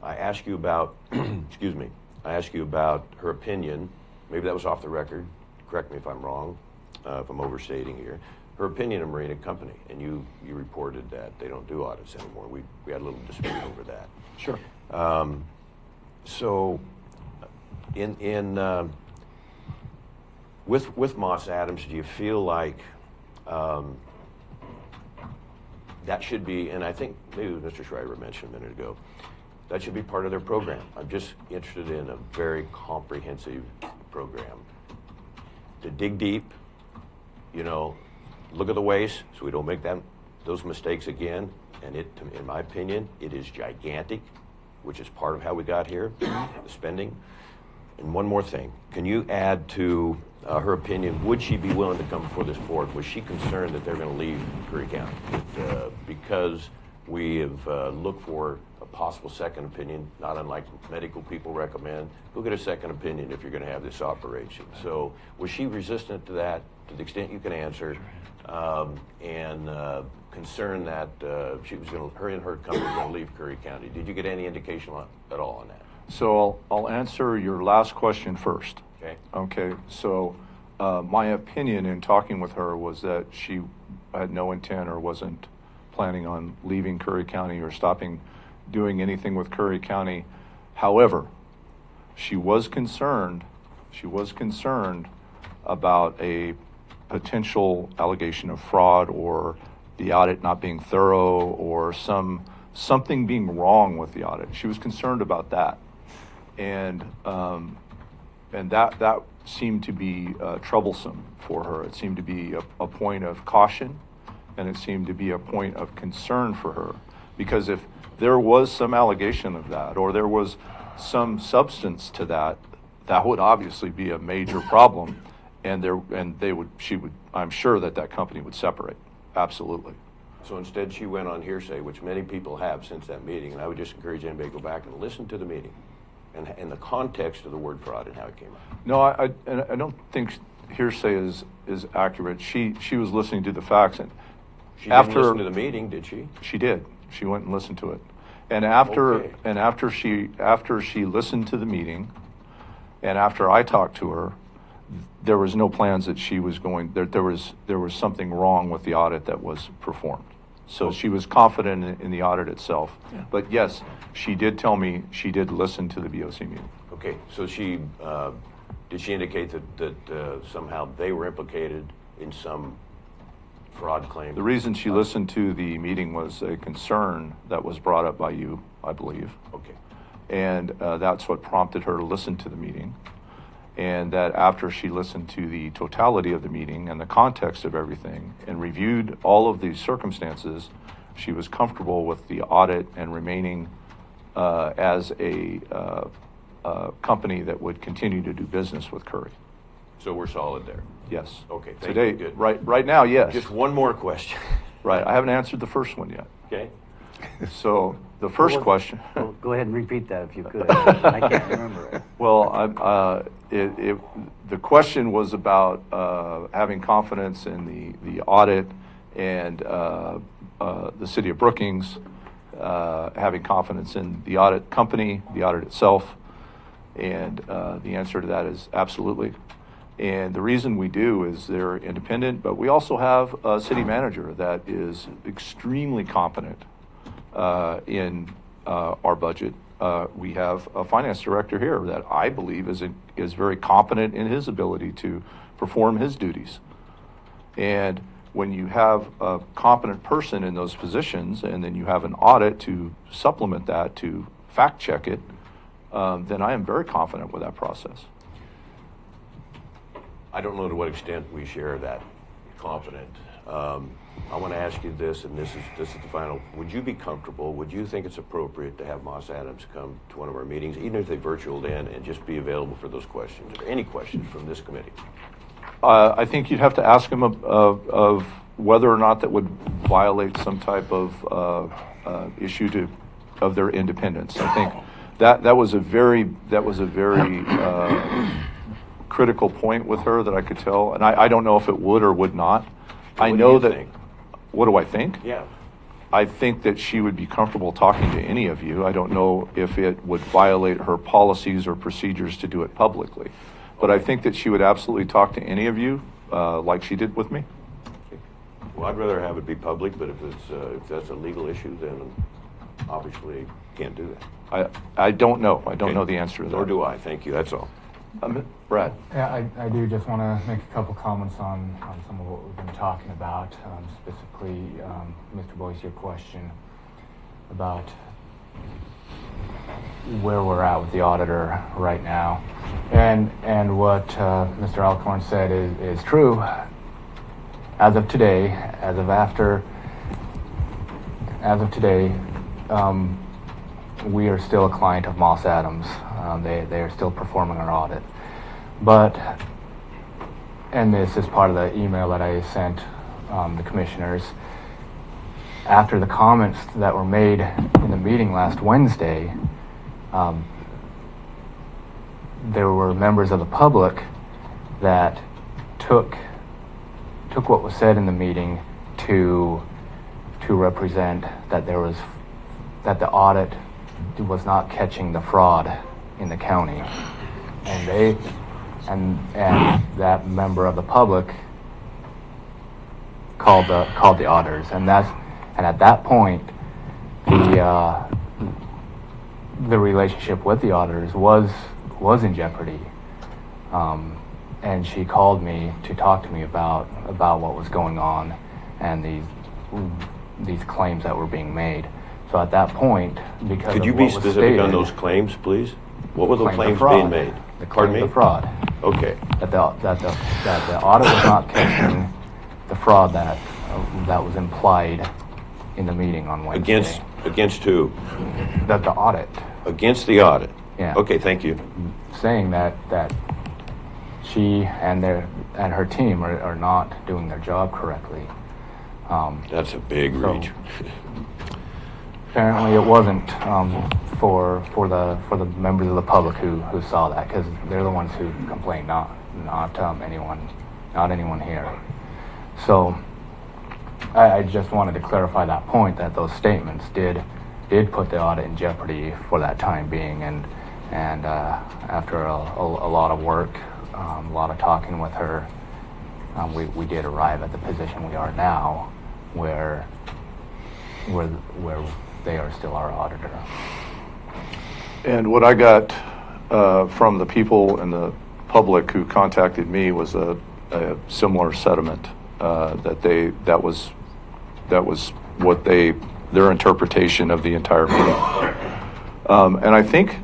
I ask you about, excuse me, I ask you about her opinion. Maybe that was off the record. Correct me if I'm wrong, if I'm overstating here. Her opinion of Marina Company, and you reported that they don't do audits anymore. We had a little dispute over that. Sure. So, with Moss Adams, do you feel like that should be? And I think maybe Mr. Schreiber mentioned a minute ago. That should be part of their program. I'm just interested in a very comprehensive program to dig deep, look at the waste so we don't make those mistakes again. And in my opinion, it is gigantic, which is part of how we got here, the spending. And one more thing, can you add to her opinion, would she be willing to come before this board? Was she concerned that they're going to leave Curry County? Because we have looked for a possible second opinion, not unlike medical people recommend, go get a second opinion if you're going to have this operation. So was she resistant to that, to the extent you can answer, and concerned that she was going to, her and her company were going to leave Curry County? Did you get any indication at all on that? So I'll answer your last question first. Okay. Okay. So my opinion in talking with her was that she had no intent or wasn't planning on leaving Curry County or stopping doing anything with Curry County. However, she was concerned about a potential allegation of fraud or the audit not being thorough or something being wrong with the audit. She was concerned about that. And that seemed to be troublesome for her. It seemed to be a point of caution, and it seemed to be a point of concern for her. Because if there was some allegation of that, or there was some substance to that, that would obviously be a major problem, and I'm sure that company would separate. Absolutely. So instead she went on hearsay, which many people have since that meeting, and I would just encourage anybody to go back and listen to the meeting and the context of the word fraud and how it came up. No, I don't think hearsay is accurate. She was listening to the facts, and she didn't listen to the meeting, did she? She did. She went and listened to it, and after she listened to the meeting, and after I talked to her, there was no plans that she was going. There was something wrong with the audit that was performed. So she was confident in the audit itself. Yeah. But yes, she did tell me she did listen to the BOC meeting. Okay, so she did she indicate that somehow they were implicated in some fraud claim? The reason she listened to the meeting was a concern that was brought up by you, I believe. Okay. And that's what prompted her to listen to the meeting. And that after she listened to the totality of the meeting and the context of everything and reviewed all of the circumstances, she was comfortable with the audit and remaining as a company that would continue to do business with Curry. So we're solid there? Yes. Okay, thank you. Good. Right now, yes. Just one more question. Right, I haven't answered the first one yet. Okay. So the first question. Well, go ahead and repeat that if you could. I can't remember it. Well, the question was about having confidence in the audit and the city of Brookings, having confidence in the audit company, the audit itself, and the answer to that is absolutely. And the reason we do is they're independent, but we also have a city manager that is extremely competent in our budget. We have a finance director here that I believe is very competent in his ability to perform his duties. And when you have a competent person in those positions, and then you have an audit to supplement that, to fact check it, then I am very confident with that process. I don't know to what extent we share that confident. I want to ask you this, and this is the final. Would you be comfortable, would you think it's appropriate to have Moss Adams come to one of our meetings, even if they virtualed in, and just be available for those questions, or any questions from this committee? I think you'd have to ask him of whether or not that would violate some type of issue of their independence. I think that was a very critical point with her that I could tell, and I don't know if it would or would not. I know that. Think? What do I think? Yeah. I think that she would be comfortable talking to any of you. I don't know if it would violate her policies or procedures to do it publicly, but I think that she would absolutely talk to any of you, like she did with me. Okay. Well, I'd rather have it be public, but if that's a legal issue, then obviously can't do that. I don't know. I don't know the answer to that. Nor do I. Thank you. That's all. Brad. Yeah, I do just want to make a couple comments on some of what we've been talking about, specifically, Mr. Boyce, your question about where we're at with the auditor right now. And what Mr. Alcorn said is true. As of today, as of today, we are still a client of Moss Adams. They are still performing our audit. But, and this is part of the email that I sent the commissioners, after the comments that were made in the meeting last Wednesday, there were members of the public that took what was said in the meeting to represent that that the audit was not catching the fraud in the county, and that member of the public called the auditors, and at that point the relationship with the auditors was in jeopardy, and she called me to talk to me about what was going on and these claims that were being made. So at that point, because could you be specific on those claims, please? What were the claims being made? Pardon me? The fraud. Okay. That the audit was not catching the fraud that was implied in the meeting on Wednesday. Against who? That the audit. Against the audit. Yeah. Okay, thank you. Saying that she and her team are not doing their job correctly. That's a big reach. Apparently, it wasn't for the members of the public who saw that, because they're the ones who complained, not anyone here. So I just wanted to clarify that point, that those statements did put the audit in jeopardy for that time being, and after a lot of work, a lot of talking with her, we did arrive at the position we are now, where they are still our auditor. And what I got from the people in the public who contacted me was a similar sentiment, that was what their interpretation of the entire meeting. And I think,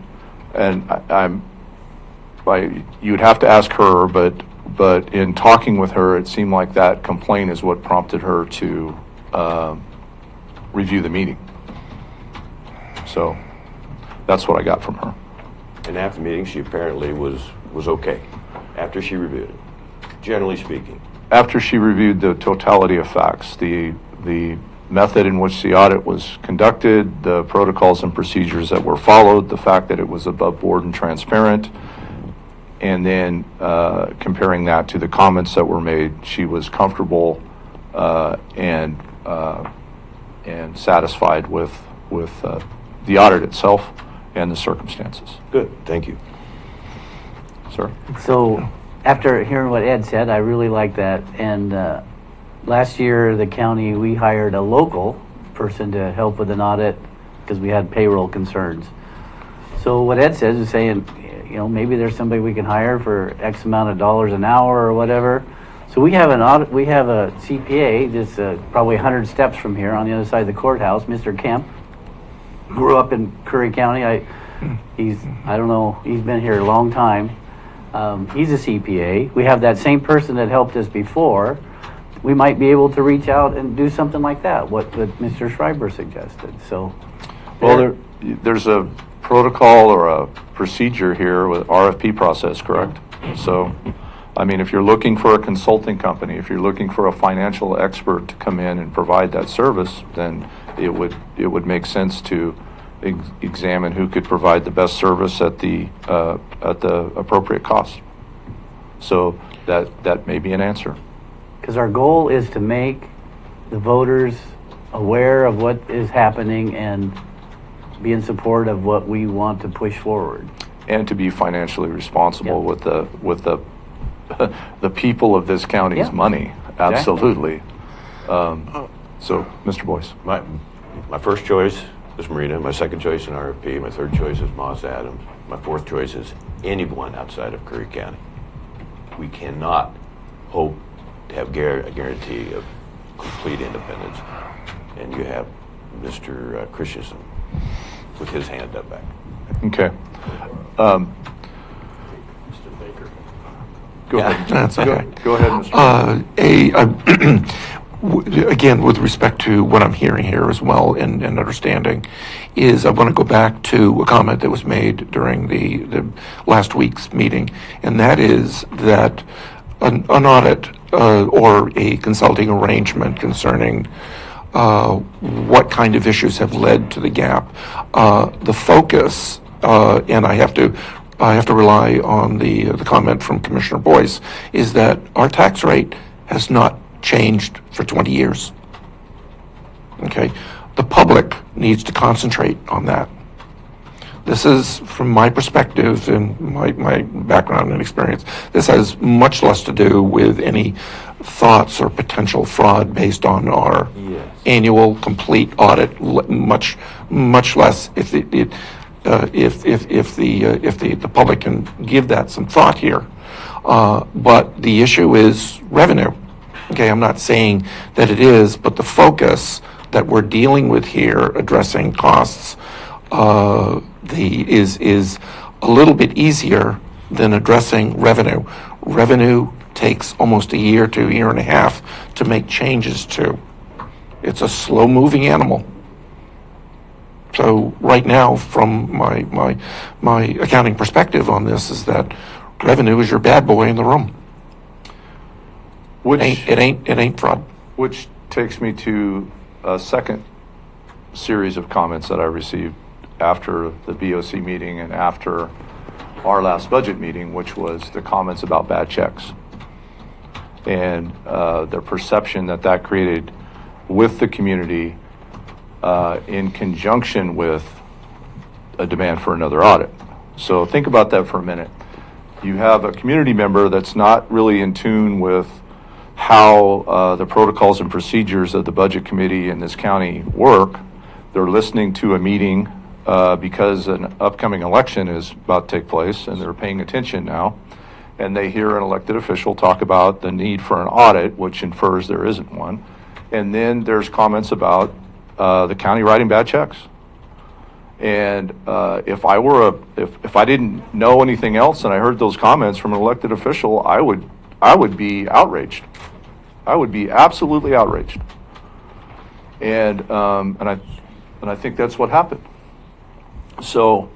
you'd have to ask her, but in talking with her, it seemed like that complaint is what prompted her to review the meeting. So that's what I got from her. And after the meeting, she apparently was okay after she reviewed it, generally speaking. After she reviewed the totality of facts, the method in which the audit was conducted, the protocols and procedures that were followed, the fact that it was above board and transparent, and then comparing that to the comments that were made, she was comfortable and satisfied with the audit itself and the circumstances. Good, thank you. Sir? So after hearing what Ed said, I really like that. And last year, the county, we hired a local person to help with an audit because we had payroll concerns. So what Ed says is saying, maybe there's somebody we can hire for X amount of dollars an hour or whatever. So we have an audit. We have a CPA just probably 100 steps from here on the other side of the courthouse, Mr. Kemp. Grew up in Curry County. I don't know, he's been here a long time. He's a CPA. We have that same person that helped us before. We might be able to reach out and do something like that, what Mr. Schreiber suggested. So, well, there's a protocol or a procedure here with RFP process, correct? So, I mean, if you're looking for a consulting company, if you're looking for a financial expert to come in and provide that service, then it would make sense to examine who could provide the best service at the appropriate cost. So that may be an answer. Because our goal is to make the voters aware of what is happening and be in support of what we want to push forward. And to be financially responsible with the people of this county's money. Absolutely. So, Mr. Boyce. My first choice is Marina. My second choice is RFP. My third choice is Moss Adams. My fourth choice is anyone outside of Curry County. We cannot hope to have a guarantee of complete independence. And you have Mr. Christensen with his hand up back. Okay. Mr. Baker. Go ahead. That's okay. Go ahead, Mr. Again, with respect to what I'm hearing here as well and understanding, is I want to go back to a comment that was made during the last week's meeting, and that is that an audit or a consulting arrangement concerning what kind of issues have led to the gap, the focus, and I have to rely on the comment from Commissioner Boyce, is that our tax rate has not changed for 20 years. Okay, the public needs to concentrate on that. This is, from my perspective and my background and experience, this has much less to do with any thoughts or potential fraud based on our annual complete audit. Much less if the public can give that some thought here. But the issue is revenue. Okay, I'm not saying that it is, but the focus that we're dealing with here, addressing costs, is a little bit easier than addressing revenue. Revenue takes almost a year to a year and a half to make changes to. It's a slow-moving animal. So right now, from my accounting perspective on this, is that revenue is your bad boy in the room. It ain't fraud. Which takes me to a second series of comments that I received after the BOC meeting and after our last budget meeting, which was the comments about bad checks and the perception that created with the community in conjunction with a demand for another audit. So think about that for a minute. You have a community member that's not really in tune with how the protocols and procedures of the budget committee in this county work. They're listening to a meeting because an upcoming election is about to take place, and they're paying attention now. And they hear an elected official talk about the need for an audit, which infers there isn't one. And then there's comments about the county writing bad checks. And if I didn't know anything else and I heard those comments from an elected official, I would be outraged. I would be absolutely outraged. And I think that's what happened. So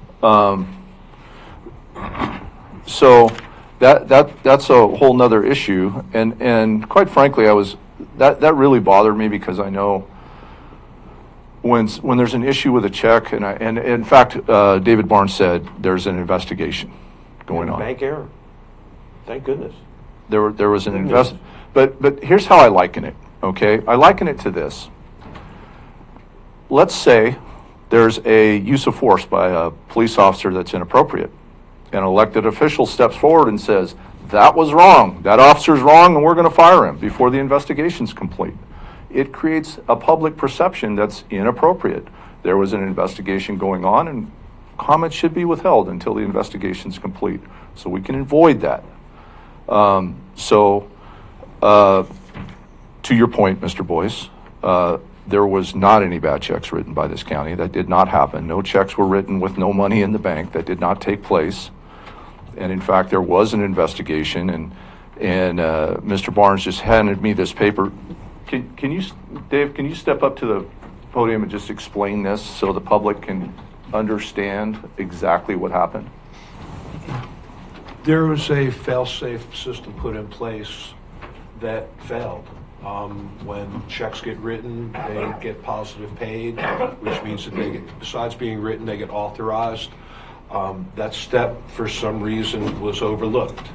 that's a whole nother issue. And quite frankly, that really bothered me, because I know when there's an issue with a check, and in fact, David Barnes said there's an investigation going on. Bank error. Thank goodness. There was an invest, but here's how I liken it. Okay, I liken it to this. Let's say there's a use of force by a police officer that's inappropriate. An elected official steps forward and says, that was wrong, that officer's wrong, and we're going to fire him before the investigation's complete. It creates a public perception that's inappropriate. There was an investigation going on, and comments should be withheld until the investigation's complete, so we can avoid that. To your point, Mr. Boyce, there was not any bad checks written by this county. That did not happen. No checks were written with no money in the bank. That did not take place. And in fact, there was an investigation, and Mr. Barnes just handed me this paper. Can you, Dave, can you step up to the podium and just explain this so the public can understand exactly what happened? There was a fail-safe system put in place that failed. When checks get written, they get positive paid, which means that they get, besides being written, they get authorized. That step, for some reason, was overlooked.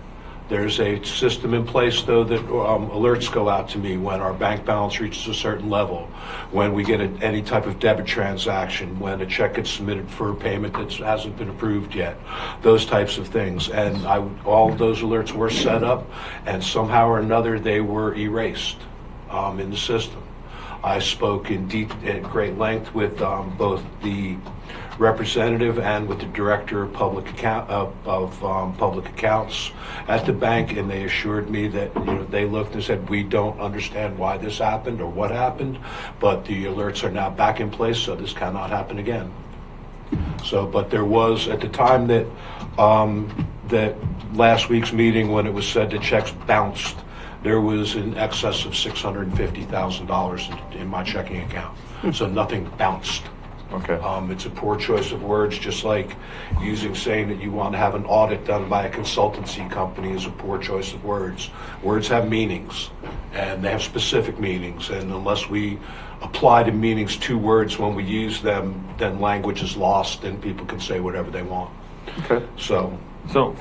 There's a system in place, though, that alerts go out to me when our bank balance reaches a certain level, when we get any type of debit transaction, when a check gets submitted for a payment that hasn't been approved yet, those types of things. And all of those alerts were set up, and somehow or another they were erased in the system. I spoke in great length with both the representative and with the director of public accounts at the bank, and they assured me that they looked and said, we don't understand why this happened or what happened, but the alerts are now back in place, so this cannot happen again. So, but there was, at the time that, that last week's meeting, when it was said the checks bounced, there was in excess of $650,000 in my checking account. So nothing bounced. Okay. It's a poor choice of words, just like saying that you want to have an audit done by a consultancy company is a poor choice of words. Words have meanings, and they have specific meanings, and unless we apply the meanings to words when we use them, then language is lost, and people can say whatever they want. Okay. So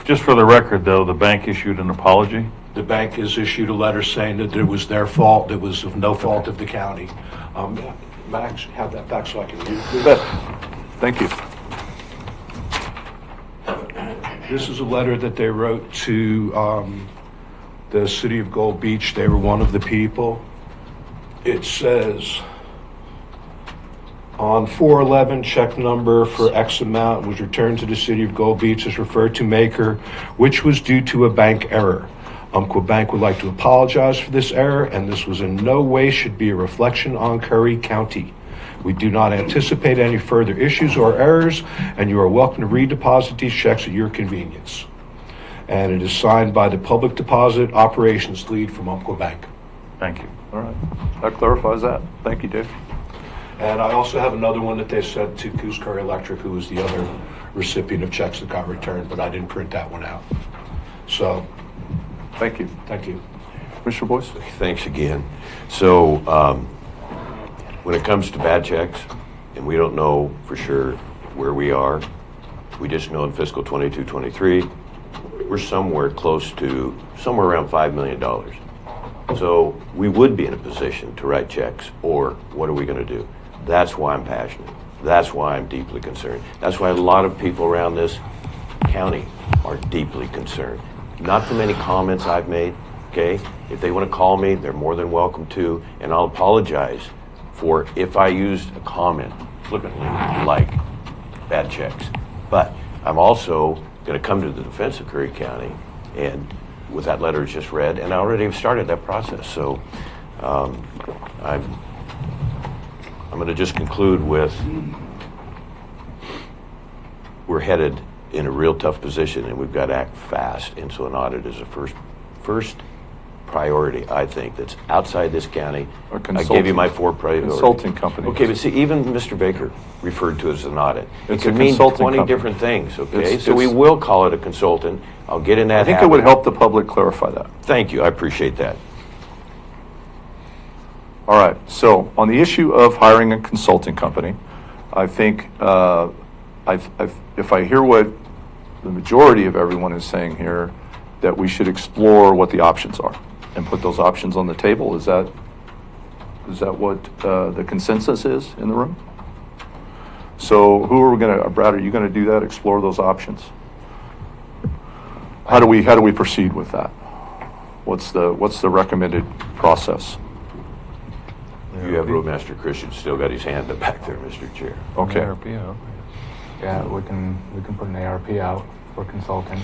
just for the record, though, the bank issued an apology? The bank has issued a letter saying that it was their fault, it was of no fault of the county. May I actually have that back so I can read it? Thank you. This is a letter that they wrote to the city of Gold Beach. They were one of the people. It says, on 4/11, check number for X amount was returned to the city of Gold Beach as referred to maker, which was due to a bank error. Umpqua Bank would like to apologize for this error, and this was in no way should be a reflection on Curry County. We do not anticipate any further issues or errors, and you are welcome to redeposit these checks at your convenience. And it is signed by the Public Deposit Operations Lead from Umpqua Bank. Thank you. All right. That clarifies that. Thank you, Dave. And I also have another one that they sent to Coos Curry Electric, who was the other recipient of checks that got returned, but I didn't print that one out. So, thank you. Thank you. Commissioner Boyce? Thanks again. So, when it comes to bad checks, and we don't know for sure where we are, we just know in fiscal 22-23, we're somewhere around $5 million. So we would be in a position to write checks, or what are we going to do? That's why I'm passionate. That's why I'm deeply concerned. That's why a lot of people around this county are deeply concerned. Not from any comments I've made, okay? If they want to call me, they're more than welcome to, and I'll apologize for if I used a comment flippantly like bad checks. But I'm also going to come to the defense of Curry County, and with that letter just read, and I already have started that process. So I'm going to just conclude with, we're headed in a real tough position, and we've got to act fast. And so an audit is a first priority, I think, that's outside this county. I gave you my 4 priorities. Consulting company. Okay, but see, even Mr. Baker referred to it as an audit. It's it could mean 20 different things, okay? So we will call it a consultant. I'll get in that I think habit. it would help the public clarify that. Thank you, I appreciate that. All right, so on the issue of hiring a consulting company, I think if I hear what the majority of everyone is saying here, that we should explore what the options are and put those options on the table. Is that what the consensus is in the room? So who are we going to, Brad, are you going to do that, explore those options? How do we proceed with that? What's the recommended process? You have Roadmaster Christian still got his hand up back there, Mr. Chair. Okay. ARP out. Yeah, we can put an ARP out for consultant.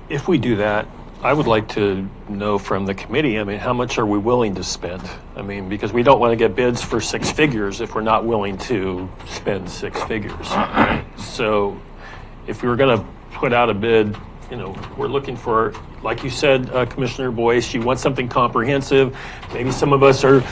If we do that, I would like to know from the committee, I mean, how much are we willing to spend? I mean, because we don't want to get bids for 6 figures if we're not willing to spend 6 figures. Right? So if we were going to put out a bid, you know, we're looking for, like you said, Commissioner Boyce, you want something comprehensive. Maybe some of us are,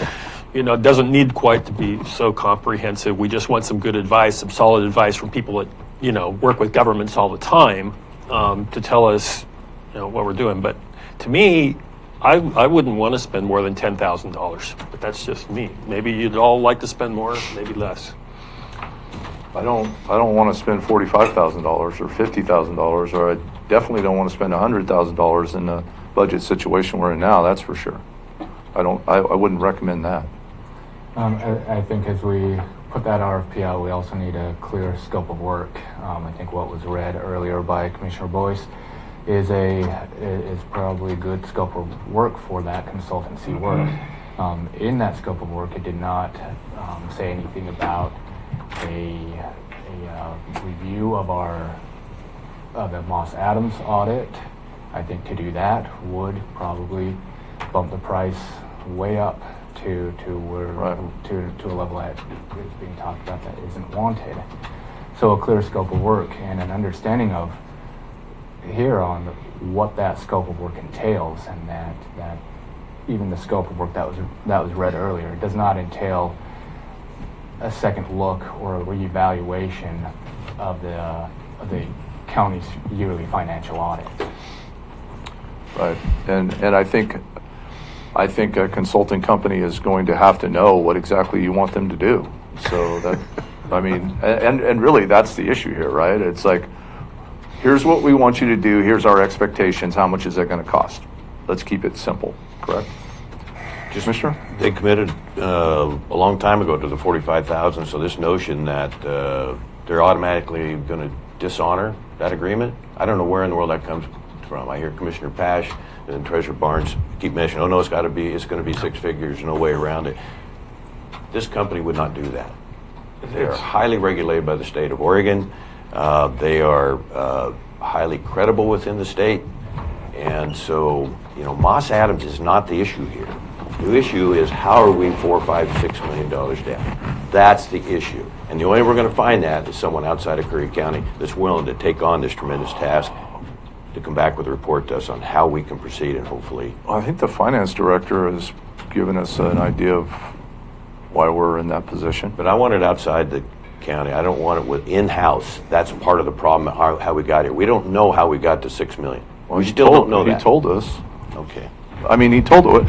you know, it doesn't need quite to be so comprehensive. We just want some good advice, some solid advice from people that, you know, work with governments all the time to tell us, you know, what we're doing. But to me, I wouldn't want to spend more than $10,000, but that's just me. Maybe you'd all like to spend more, maybe less. I don't want to spend $45,000 or $50,000, or I definitely don't want to spend $100,000 in the budget situation we're in now. That's for sure. I wouldn't recommend that. I think as we put that RFP out, we also need a clear scope of work. I think what was read earlier by Commissioner Boyce is probably a good scope of work for that consultancy work. In that scope of work, it did not say anything about a review of the Moss Adams audit. I think to do that would probably bump the price way up to where to a level that it's being talked about that isn't wanted. So a clear scope of work and an understanding of here on what that scope of work entails, and that even the scope of work that was read earlier does not entail a second look or a reevaluation of the county's yearly financial audit. Right, and I think a consulting company is going to have to know what exactly you want them to do. So that, I mean, and really that's the issue here, right? It's like, here's what we want you to do, here's our expectations, how much is that going to cost? Let's keep it simple, correct? Commissioner? They committed a long time ago to the $45,000, so this notion that they're automatically going to dishonor that agreement, I don't know where in the world that comes from. I hear Commissioner Pash and Treasurer Barnes keep mentioning, oh no, it's going to be 6 figures, no way around it. This company would not do that. They are highly regulated by the state of Oregon. They are highly credible within the state. And so, you know, Moss Adams is not the issue here. The issue is how are we $4, $5, $6 million down? That's the issue. And the only way we're going to find that is someone outside of Curry County that's willing to take on this tremendous task to come back with a report to us on how we can proceed and hopefully. Well, I think the finance director has given us an idea of why we're in that position. But I want it outside the county. I don't want it in-house. That's part of the problem, how we got here. We don't know how we got to $6 million. Well, we still don't know that. He told us. Okay. I mean, he told us.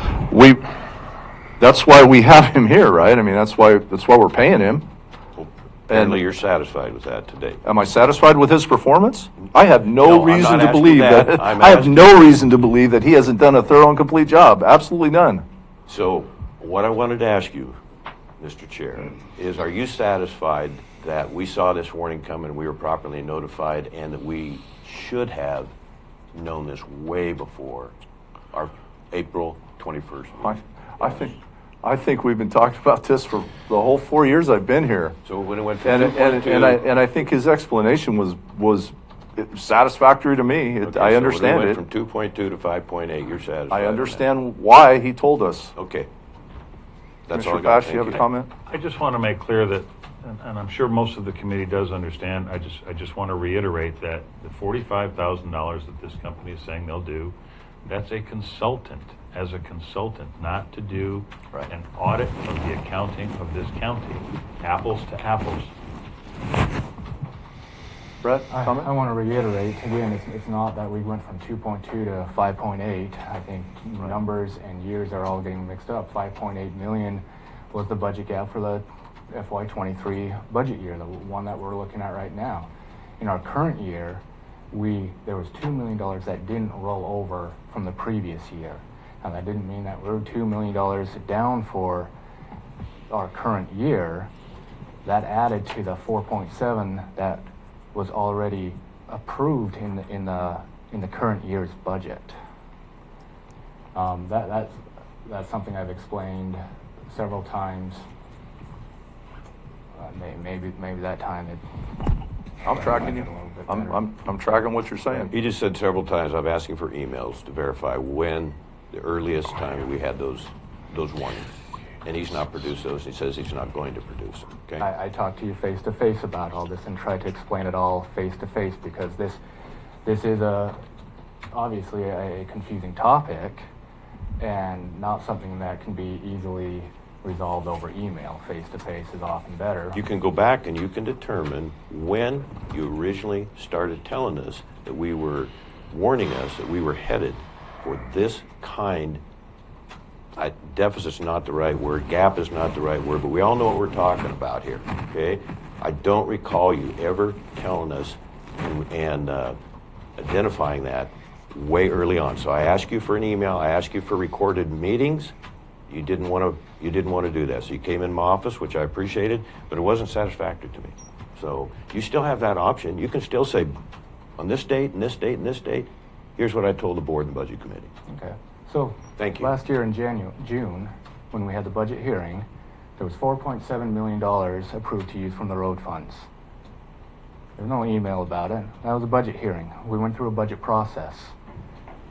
That's why we have him here, right? I mean, that's why we're paying him. Well, apparently you're satisfied with that today. Am I satisfied with his performance? I have no reason to believe that. I have no reason to believe that he hasn't done a thorough and complete job. Absolutely none. So what I wanted to ask you, Mr. Chair, is are you satisfied that we saw this warning come and we were properly notified and that we should have known this way before our April 21st? I think we've been talking about this for the whole 4 years I've been here. So when it went from and I think his explanation was satisfactory to me. Okay, I so understand when it. it went from 2.2 to 5.8, you're satisfied. I understand why he told us. Okay. That's Mr. all I got. Pash, you have a comment? I just want to make clear that, and I'm sure most of the committee does understand, I just want to reiterate that the $45,000 that this company is saying they'll do, that's a consultant, as a consultant, not to do an audit of the accounting of this county, apples to apples. Brett, comment? I want to reiterate, again, it's not that we went from 2.2 to 5.8. I think numbers and years are all getting mixed up. 5.8 million was the budget gap for the FY23 budget year, the one that we're looking at right now. In our current year, there was $2 million that didn't roll over from the previous year. Now that didn't mean that we're $2 million down for our current year. That added to the 4.7 that was already approved in the current year's budget. That's something I've explained several times. Maybe that time I'm tracking you. I'm tracking what you're saying. He just said several times, I'm asking for emails to verify when the earliest time we had those warnings. And he's not produced those. He says he's not going to produce them. Okay. I talked to you face to face about all this and tried to explain it all face to face because this is obviously a confusing topic and not something that can be easily resolved over email. Face to face is often better. You can go back and you can determine when you originally started telling us that we were warning us that we were headed for this kind. Deficit's not the right word, gap is not the right word, but we all know what we're talking about here, okay? I don't recall you ever telling us and identifying that way early on. So I asked you for an email, I asked you for recorded meetings. You didn't want to do that. So you came in my office, which I appreciated, but it wasn't satisfactory to me. So you still have that option. You can still say, on this date, and this date, and this date, here's what I told the board and budget committee. Okay. So thank you. Last year in June, when we had the budget hearing, there was $4.7 million approved to use from the road funds. There's no email about it. That was a budget hearing. We went through a budget process.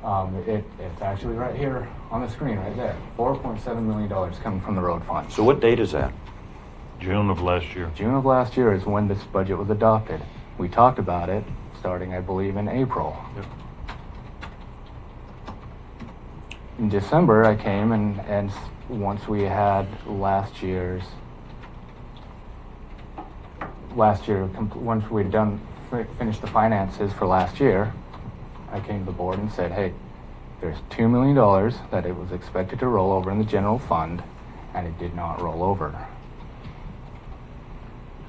It's actually right here on the screen, right there. $4.7 million coming from the road fund. So what date is that? June of last year. June of last year is when this budget was adopted. We talked about it starting, I believe, in April. Yep. In December, I came and once we had once we'd finished the finances for last year, I came to the board and said, hey, there's $2 million that it was expected to roll over in the general fund, and it did not roll over.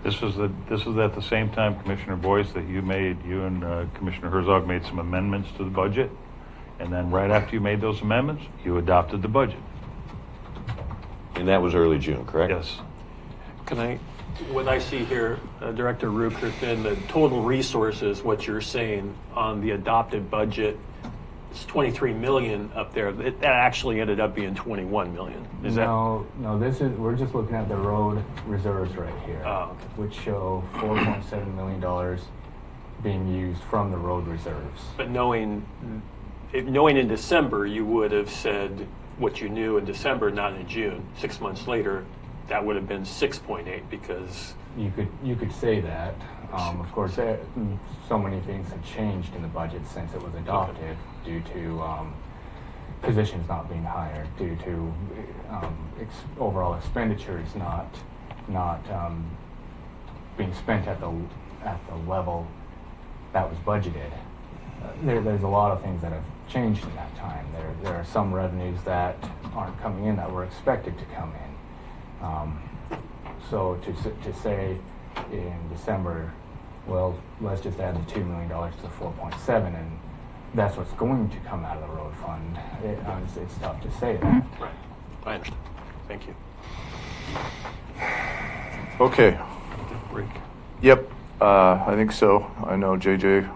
This was at the same time, Commissioner Boyce, that you and Commissioner Herzog made some amendments to the budget, and then right after you made those amendments, you adopted the budget. And that was early June, correct? Yes. What I see here, Director Rueckert, in the total resources, what you're saying on the adopted budget, it's 23 million up there. That actually ended up being 21 million. No, we're just looking at the road reserves right here, which show $4.7 million being used from the road reserves. But knowing in December, you would have said what you knew in December, not in June. 6 months later, that would have been 6.8 because you could say that. Of course, so many things have changed in the budget since it was adopted due to positions not being hired, due to overall expenditures not being spent at the level that was budgeted. There's a lot of things that have changed in that time. There are some revenues that aren't coming in that were expected to come in. So to say in December, well, let's just add the $2 million to the 4.7, and that's what's going to come out of the road fund. It's tough to say that. Right. I understand. Thank you. Okay. Break. Yep, I think so. I know JJ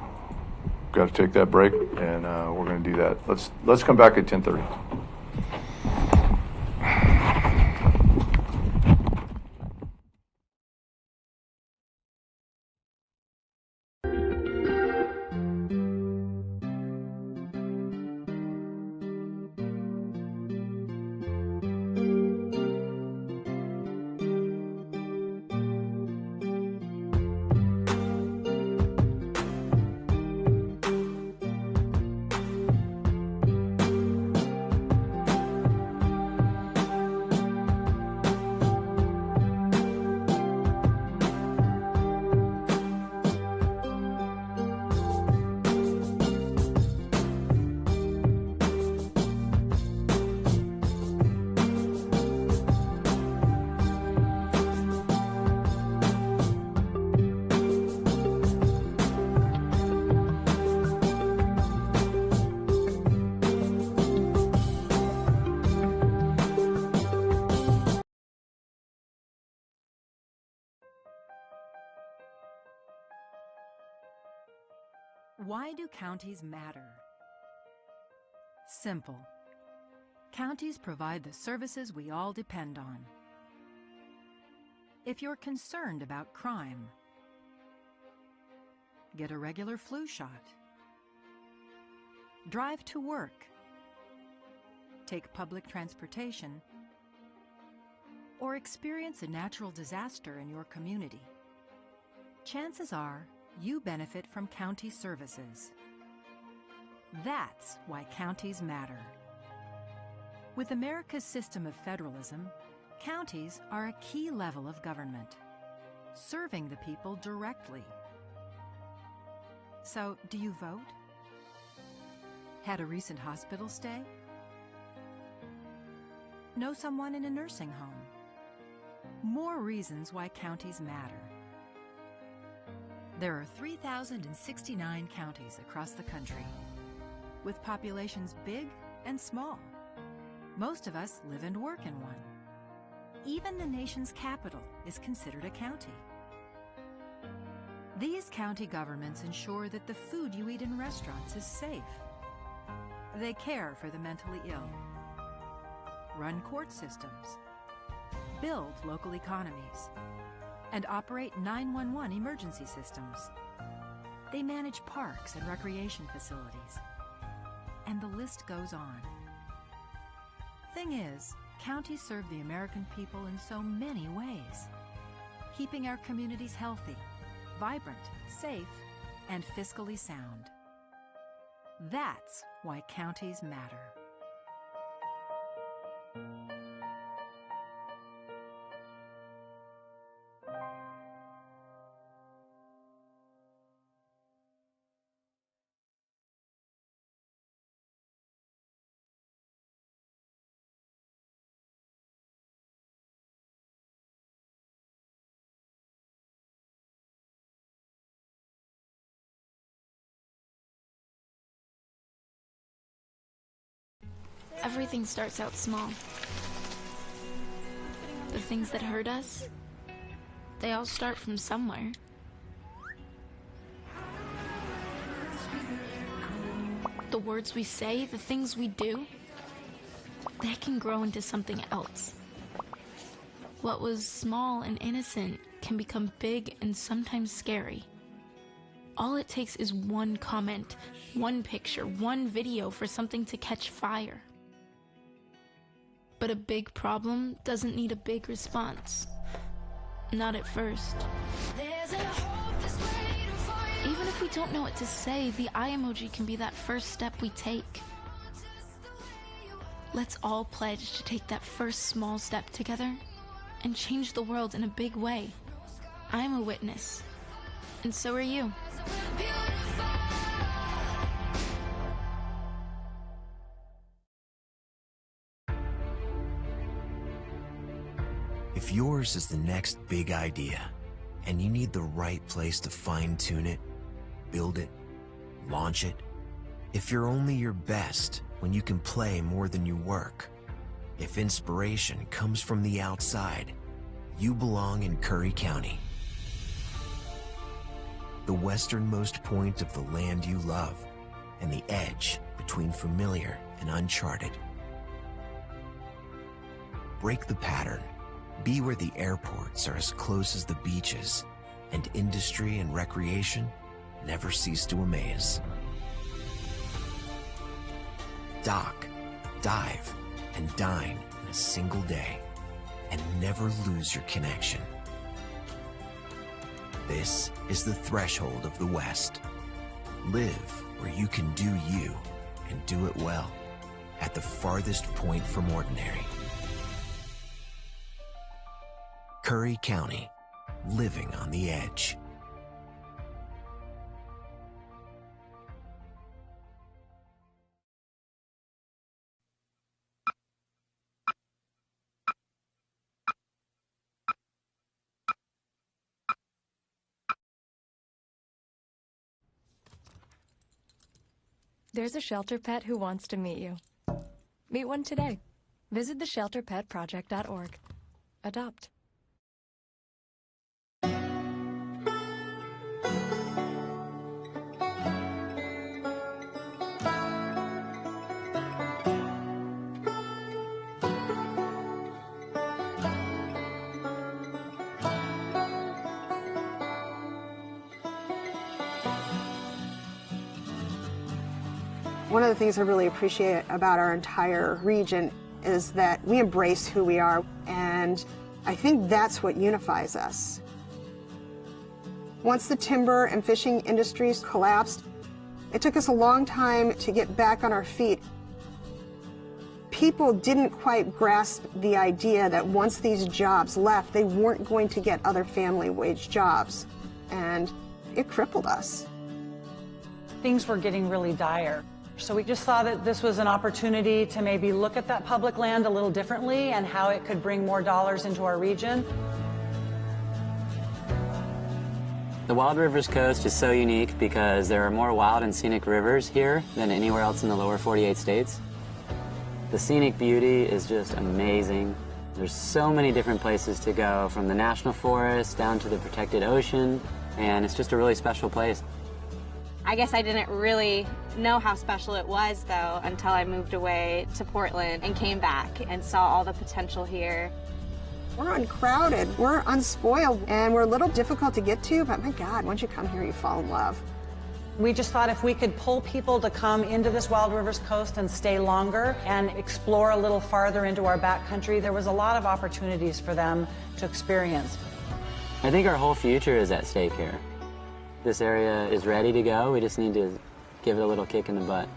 got to take that break, and we're going to do that. Let's come back at 10:30. Why do counties matter? Simple. Counties provide the services we all depend on. If you're concerned about crime, get a regular flu shot. Drive to work. Take public transportation. Or experience a natural disaster in your community. Chances are you benefit from county services. That's why counties matter. With America's system of federalism, counties are a key level of government, serving the people directly. So, do you vote? Had a recent hospital stay? Know someone in a nursing home? More reasons why counties matter. There are 3,069 counties across the country, with populations big and small. Most of us live and work in one. Even the nation's capital is considered a county. These county governments ensure that the food you eat in restaurants is safe. They care for the mentally ill, run court systems, build local economies, and operate 911 emergency systems. They manage parks and recreation facilities, and the list goes on. Thing is, counties serve the American people in so many ways, keeping our communities healthy, vibrant, safe, and fiscally sound. That's why counties matter. Everything starts out small. The things that hurt us, they all start from somewhere. The words we say, the things we do, they can grow into something else. What was small and innocent can become big and sometimes scary. All it takes is one comment, one picture, one video for something to catch fire. But a big problem doesn't need a big response. Not at first. Even if we don't know what to say, the eye emoji can be that first step we take. Let's all pledge to take that first small step together and change the world in a big way. I'm a witness, and so are you. If yours is the next big idea, and you need the right place to fine-tune it, build it, launch it, if you're only your best when you can play more than you work, if inspiration comes from the outside, you belong in Curry County. The westernmost point of the land you love, and the edge between familiar and uncharted. Break the pattern. Be where the airports are as close as the beaches, and industry and recreation never cease to amaze. Dock, dive, and dine in a single day, and never lose your connection. This is the threshold of the West. Live where you can do you, and do it well, at the farthest point from ordinary. Curry County, living on the edge. There's a shelter pet who wants to meet you. Meet one today. Visit theshelterpetproject.org. Adopt. One of the things I really appreciate about our entire region is that we embrace who we are, and I think that's what unifies us. Once the timber and fishing industries collapsed, it took us a long time to get back on our feet. People didn't quite grasp the idea that once these jobs left, they weren't going to get other family wage jobs, and it crippled us. Things were getting really dire. So we just saw that this was an opportunity to maybe look at that public land a little differently and how it could bring more dollars into our region. The Wild Rivers Coast is so unique because there are more wild and scenic rivers here than anywhere else in the lower 48 states. The scenic beauty is just amazing. There's so many different places to go, from the national forest down to the protected ocean, and it's just a really special place. I guess I didn't really know how special it was, though, until I moved away to Portland and came back and saw all the potential here. We're uncrowded, we're unspoiled, and we're a little difficult to get to, but my God, once you come here, you fall in love. We just thought if we could pull people to come into this Wild Rivers Coast and stay longer and explore a little farther into our backcountry, there was a lot of opportunities for them to experience. I think our whole future is at stake here. This area is ready to go. We just need to give it a little kick in the butt.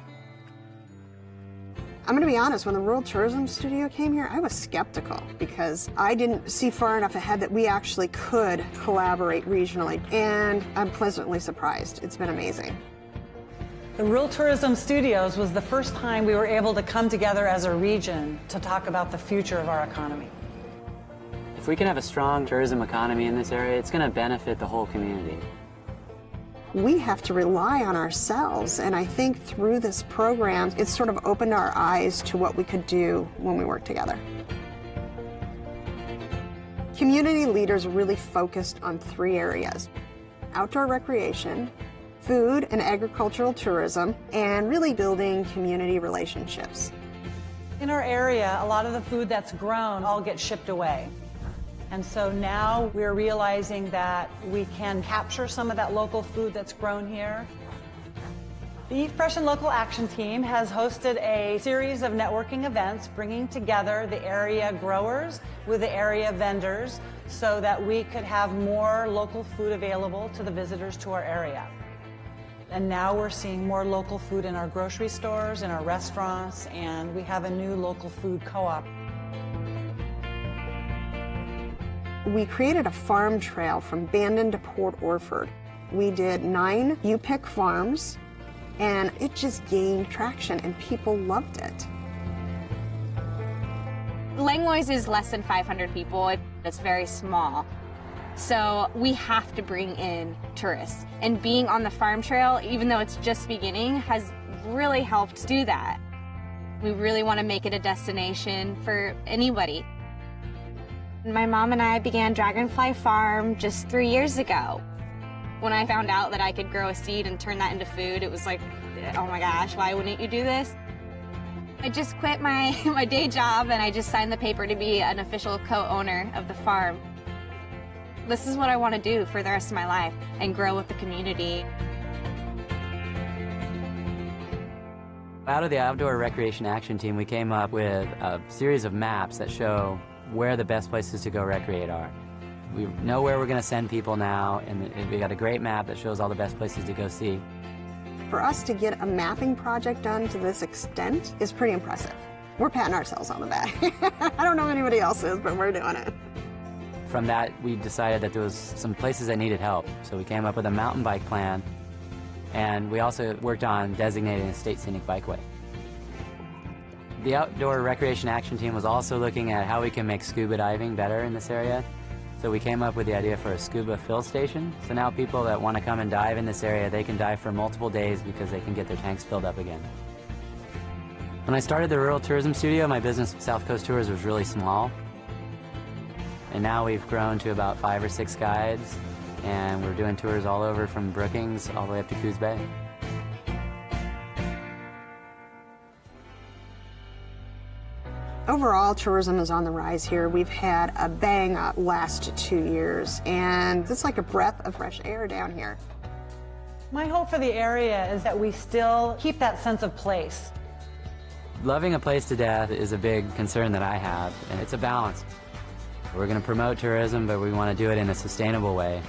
I'm going to be honest, when the Rural Tourism Studio came here, I was skeptical because I didn't see far enough ahead that we actually could collaborate regionally, and I'm pleasantly surprised. It's been amazing. The Rural Tourism Studios was the first time we were able to come together as a region to talk about the future of our economy. If we can have a strong tourism economy in this area, it's going to benefit the whole community. We have to rely on ourselves, and I think through this program, it's sort of opened our eyes to what we could do when we work together. Community leaders really focused on 3 areas: outdoor recreation, food and agricultural tourism, and really building community relationships. In our area, a lot of the food that's grown all gets shipped away. And so now we're realizing that we can capture some of that local food that's grown here. The Eat Fresh and Local Action Team has hosted a series of networking events bringing together the area growers with the area vendors so that we could have more local food available to the visitors to our area. And now we're seeing more local food in our grocery stores, in our restaurants, and we have a new local food co-op. We created a farm trail from Bandon to Port Orford. We did 9 U-Pick farms, and it just gained traction, and people loved it. Langlois is less than 500 people. It's very small. So we have to bring in tourists. And being on the farm trail, even though it's just beginning, has really helped do that. We really want to make it a destination for anybody. My mom and I began Dragonfly Farm just 3 years ago. When I found out that I could grow a seed and turn that into food, it was like, oh my gosh, why wouldn't you do this? I just quit my day job and I just signed the paper to be an official co-owner of the farm. This is what I want to do for the rest of my life and grow with the community. Out of the Outdoor Recreation Action Team, we came up with a series of maps that show where the best places to go recreate are. We know where we're going to send people now, and we got a great map that shows all the best places to go see. For us to get a mapping project done to this extent is pretty impressive. We're patting ourselves on the back. I don't know anybody else is, but we're doing it. From that, we decided that there was some places that needed help, so we came up with a mountain bike plan, and we also worked on designating a state scenic bikeway. The Outdoor Recreation Action Team was also looking at how we can make scuba diving better in this area. So we came up with the idea for a scuba fill station. So now people that want to come and dive in this area, they can dive for multiple days because they can get their tanks filled up again. When I started the Rural Tourism Studio, my business, South Coast Tours, was really small. And now we've grown to about 5 or 6 guides, and we're doing tours all over from Brookings all the way up to Coos Bay. Overall, tourism is on the rise here. We've had a bang-up last 2 years, and it's like a breath of fresh air down here. My hope for the area is that we still keep that sense of place. Loving a place to death is a big concern that I have, and it's a balance. We're going to promote tourism, but we want to do it in a sustainable way.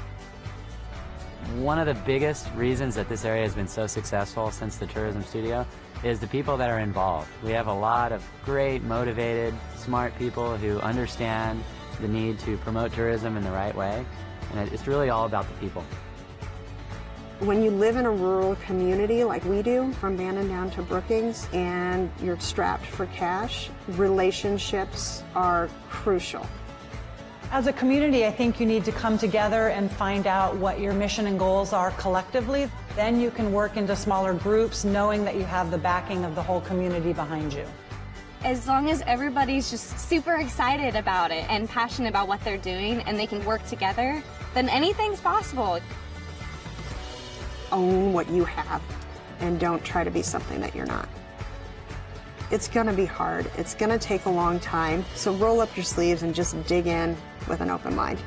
One of the biggest reasons that this area has been so successful since the Tourism Studio is the people that are involved. We have a lot of great, motivated, smart people who understand the need to promote tourism in the right way, and it's really all about the people. When you live in a rural community like we do, from Bandon down to Brookings, and you're strapped for cash, relationships are crucial. As a community, I think you need to come together and find out what your mission and goals are collectively. Then you can work into smaller groups, knowing that you have the backing of the whole community behind you. As long as everybody's just super excited about it and passionate about what they're doing and they can work together, then anything's possible. Own what you have and don't try to be something that you're not. It's gonna be hard. It's gonna take a long time. So roll up your sleeves and just dig in with an open mind.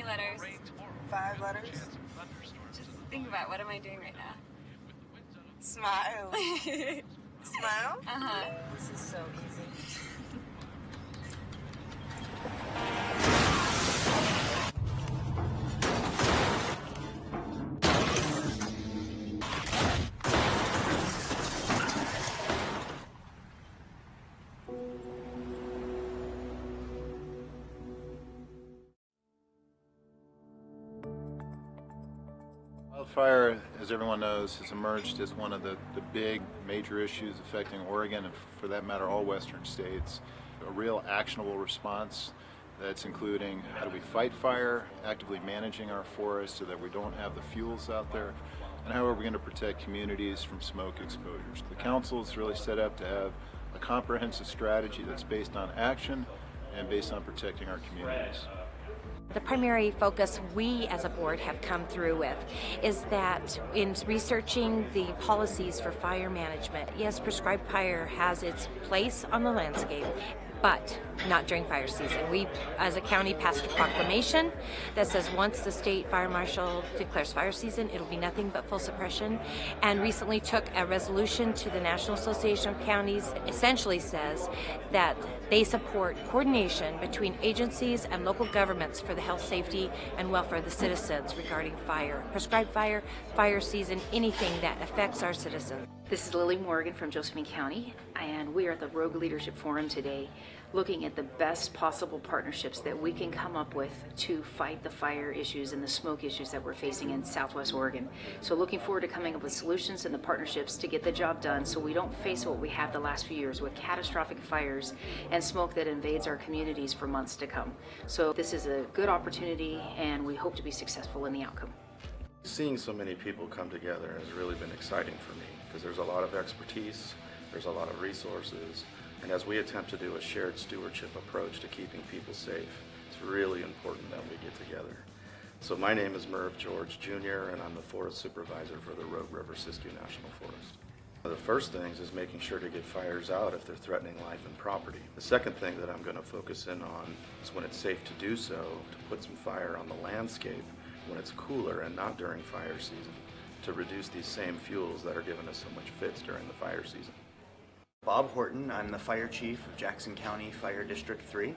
letters. 5 letters? Just think about what am I doing right now? Smile. Smile? Uh-huh. This is so easy. Wildfire, as everyone knows, has emerged as one of the big major issues affecting Oregon and, for that matter, all western states. A real actionable response that's including how do we fight fire, actively managing our forests so that we don't have the fuels out there, and how are we going to protect communities from smoke exposures. The council is really set up to have a comprehensive strategy that's based on action and based on protecting our communities. The primary focus we as a board have come through with is that in researching the policies for fire management, yes, prescribed fire has its place on the landscape, but not during fire season. We, as a county, passed a proclamation that says once the state fire marshal declares fire season, it'll be nothing but full suppression, and recently took a resolution to the National Association of Counties, essentially says that they support coordination between agencies and local governments for the health, safety, and welfare of the citizens regarding fire, prescribed fire, fire season, anything that affects our citizens. This is Lily Morgan from Josephine County, and we are at the Rogue Leadership Forum today looking at the best possible partnerships that we can come up with to fight the fire issues and the smoke issues that we're facing in Southwest Oregon. So looking forward to coming up with solutions and the partnerships to get the job done so we don't face what we have the last few years with catastrophic fires and smoke that invades our communities for months to come. So this is a good opportunity and we hope to be successful in the outcome. Seeing so many people come together has really been exciting for me because there's a lot of expertise, there's a lot of resources, and as we attempt to do a shared stewardship approach to keeping people safe, it's really important that we get together. So my name is Merv George Jr. and I'm the Forest Supervisor for the Rogue River Siskiyou National Forest. The first things is making sure to get fires out if they're threatening life and property. The second thing that I'm going to focus in on is when it's safe to do so, to put some fire on the landscape when it's cooler and not during fire season, to reduce these same fuels that are giving us so much fits during the fire season. Bob Horton, I'm the Fire Chief of Jackson County Fire District 3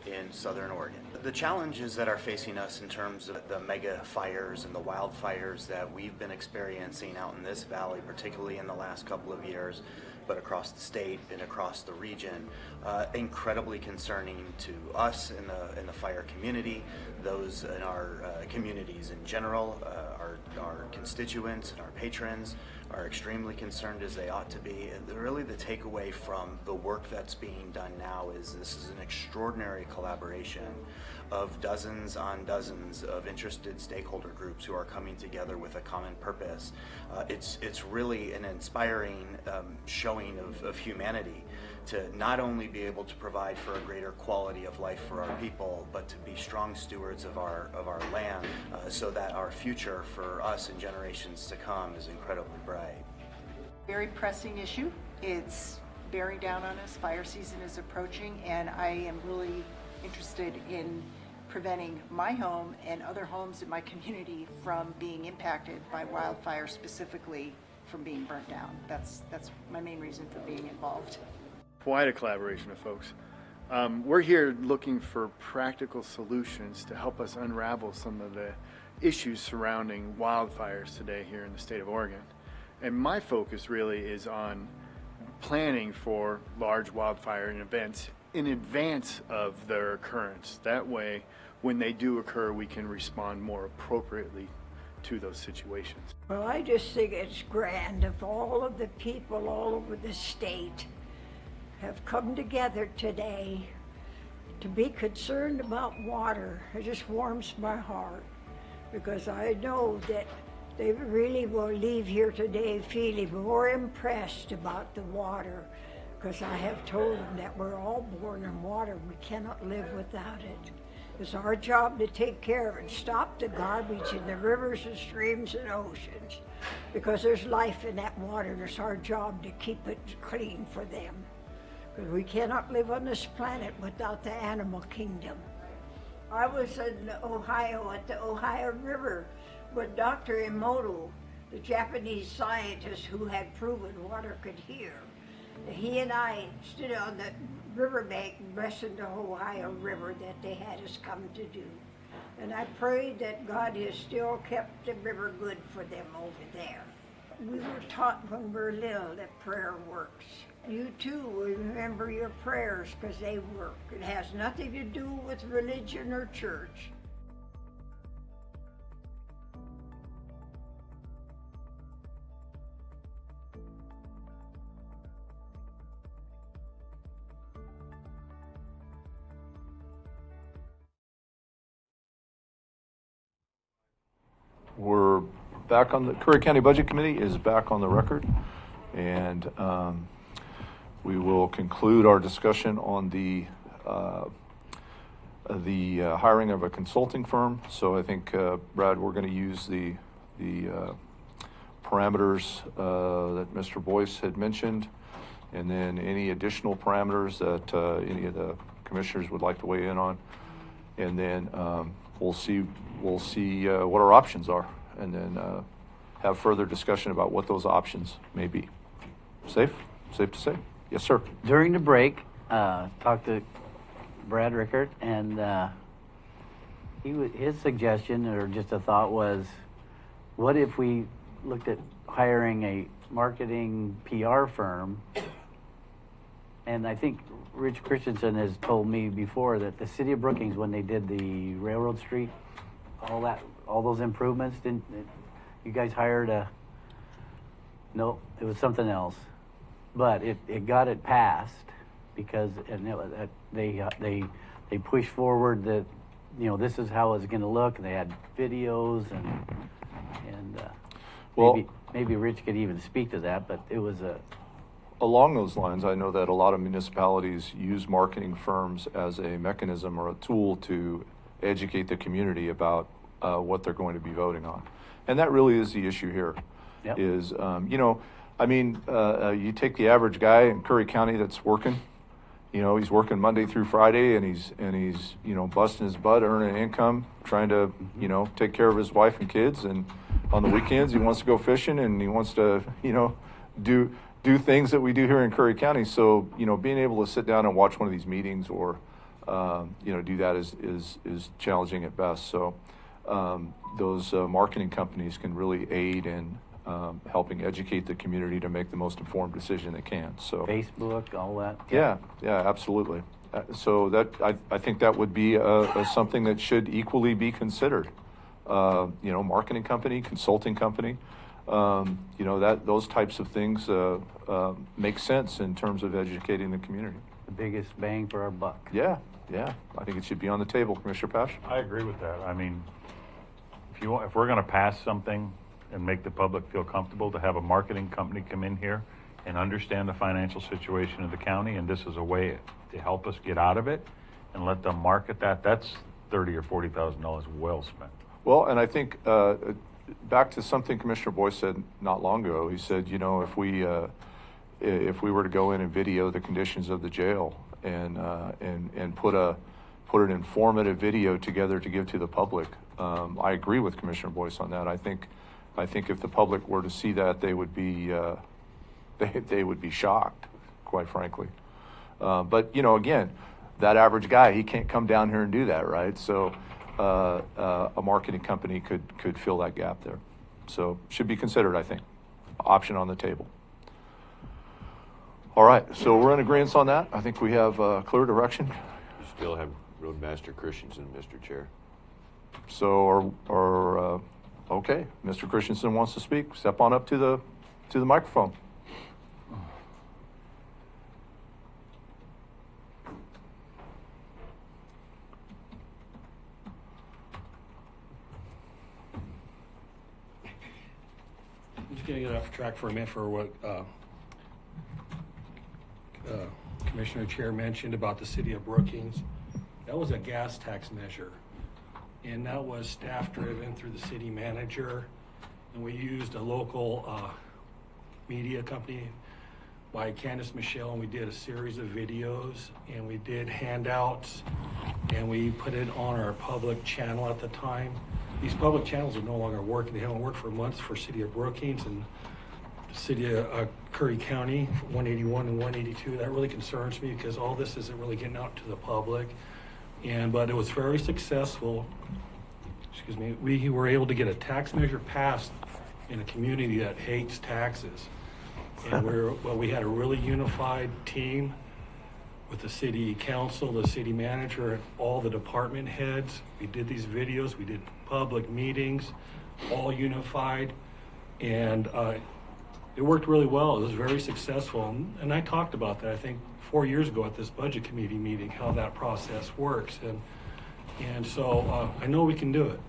in Southern Oregon. The challenges that are facing us in terms of the mega fires and the wildfires that we've been experiencing out in this valley, particularly in the last couple of years, but across the state and across the region, incredibly concerning to us in the fire community, those in our communities in general, our constituents and our patrons are extremely concerned as they ought to be. And really the takeaway from the work that's being done now is this is an extraordinary collaboration of dozens on dozens of interested stakeholder groups who are coming together with a common purpose. It's really an inspiring showing of humanity to not only be able to provide for a greater quality of life for our people, but to be strong stewards of our land so that our future for us and generations to come is incredibly bright. Very pressing issue. It's bearing down on us. Fire season is approaching, and I am really interested in preventing my home and other homes in my community from being impacted by wildfire, specifically from being burnt down. That's my main reason for being involved. Quite a collaboration of folks. We're here looking for practical solutions to help us unravel some of the issues surrounding wildfires today here in the state of Oregon. And my focus really is on planning for large wildfire events in advance of their occurrence. That way, when they do occur, we can respond more appropriately to those situations. Well, I just think it's grand if all of the people all over the state have come together today to be concerned about water. It just warms my heart because I know that they really will leave here today feeling more impressed about the water, because I have told them that we're all born in water. We cannot live without it. It's our job to take care of it, stop the garbage in the rivers and streams and oceans, because there's life in that water, and it's our job to keep it clean for them. Because we cannot live on this planet without the animal kingdom. I was in Ohio at the Ohio River with Dr. Emoto, the Japanese scientist who had proven water could heal. He and I stood on the riverbank and blessed the Ohio River that they had us come to do. And I prayed that God has still kept the river good for them over there. We were taught when we were little that prayer works. You too will remember your prayers because they work. It has nothing to do with religion or church. We're back on the Curry County Budget Committee is back on the record, and we will conclude our discussion on the hiring of a consulting firm. So I think, Brad, we're going to use the parameters that Mr. Boyce had mentioned, and then any additional parameters that any of the commissioners would like to weigh in on, and then we'll see what our options are, and then have further discussion about what those options may be. Safe to say? Yes, sir. During the break, talked to Brad Rickert, and his suggestion, or just a thought, was, what if we looked at hiring a marketing PR firm? And I think Rich Christensen has told me before that the city of Brookings, when they did the Railroad Street, all those improvements, you guys hired no, it was something else, but it got it passed because they pushed forward that, this is how it's going to look, and they had videos and well, maybe Rich could even speak to that, but it was along those lines, I know that a lot of municipalities use marketing firms as a mechanism or a tool to educate the community about what they're going to be voting on. And that really is the issue here. Yep. Is, you take the average guy in Curry County that's working, he's working Monday through Friday, and he's busting his butt, earning income, trying to, take care of his wife and kids. And on the weekends, he wants to go fishing, and he wants to, do things that we do here in Curry County. So, being able to sit down and watch one of these meetings or, do that is challenging at best. So those marketing companies can really aid in helping educate the community to make the most informed decision they can. So Facebook, all that. Yeah, absolutely. So that I think that would be something that should equally be considered. Marketing company, consulting company. Those types of things make sense in terms of educating the community. The biggest bang for our buck. Yeah. I think it should be on the table, Commissioner Pash. I agree with that. I mean, if we're going to pass something and make the public feel comfortable to have a marketing company come in here and understand the financial situation of the county, and this is a way to help us get out of it and let them market that, that's $30,000 or $40,000 well spent. Well, and I think back to something Commissioner Boyce said not long ago. He said, if we were to go in and video the conditions of the jail and put an informative video together to give to the public, I agree with Commissioner Boyce on that. I think if the public were to see that, they would be shocked, quite frankly. But again, that average guy, he can't come down here and do that, right? So a marketing company could fill that gap there. So should be considered, I think. Option on the table. All right, so we're in agreement on that. I think we have clear direction. You still have Roadmaster Christensen, Mr. Chair. So, okay, Mr. Christensen wants to speak. Step on up to the microphone. I'm just going to get off track for a minute for what Commissioner Chair mentioned about the city of Brookings. That was a gas tax measure, and that was staff driven through the city manager, and we used a local media company by Candace Michelle, and we did a series of videos, and we did handouts and we put it on our public channel at the time. These public channels are no longer working. They haven't worked for months for City of Brookings and the City of Curry County, 181 and 182. That really concerns me because all this isn't really getting out to the public. But it was very successful. Excuse me. We were able to get a tax measure passed in a community that hates taxes. And we had a really unified team with the city council, the city manager, and all the department heads. We did these videos, we did public meetings, all unified, and it worked really well. It was very successful, and I talked about that, I think, 4 years ago at this budget committee meeting, how that process works, and so I know we can do it,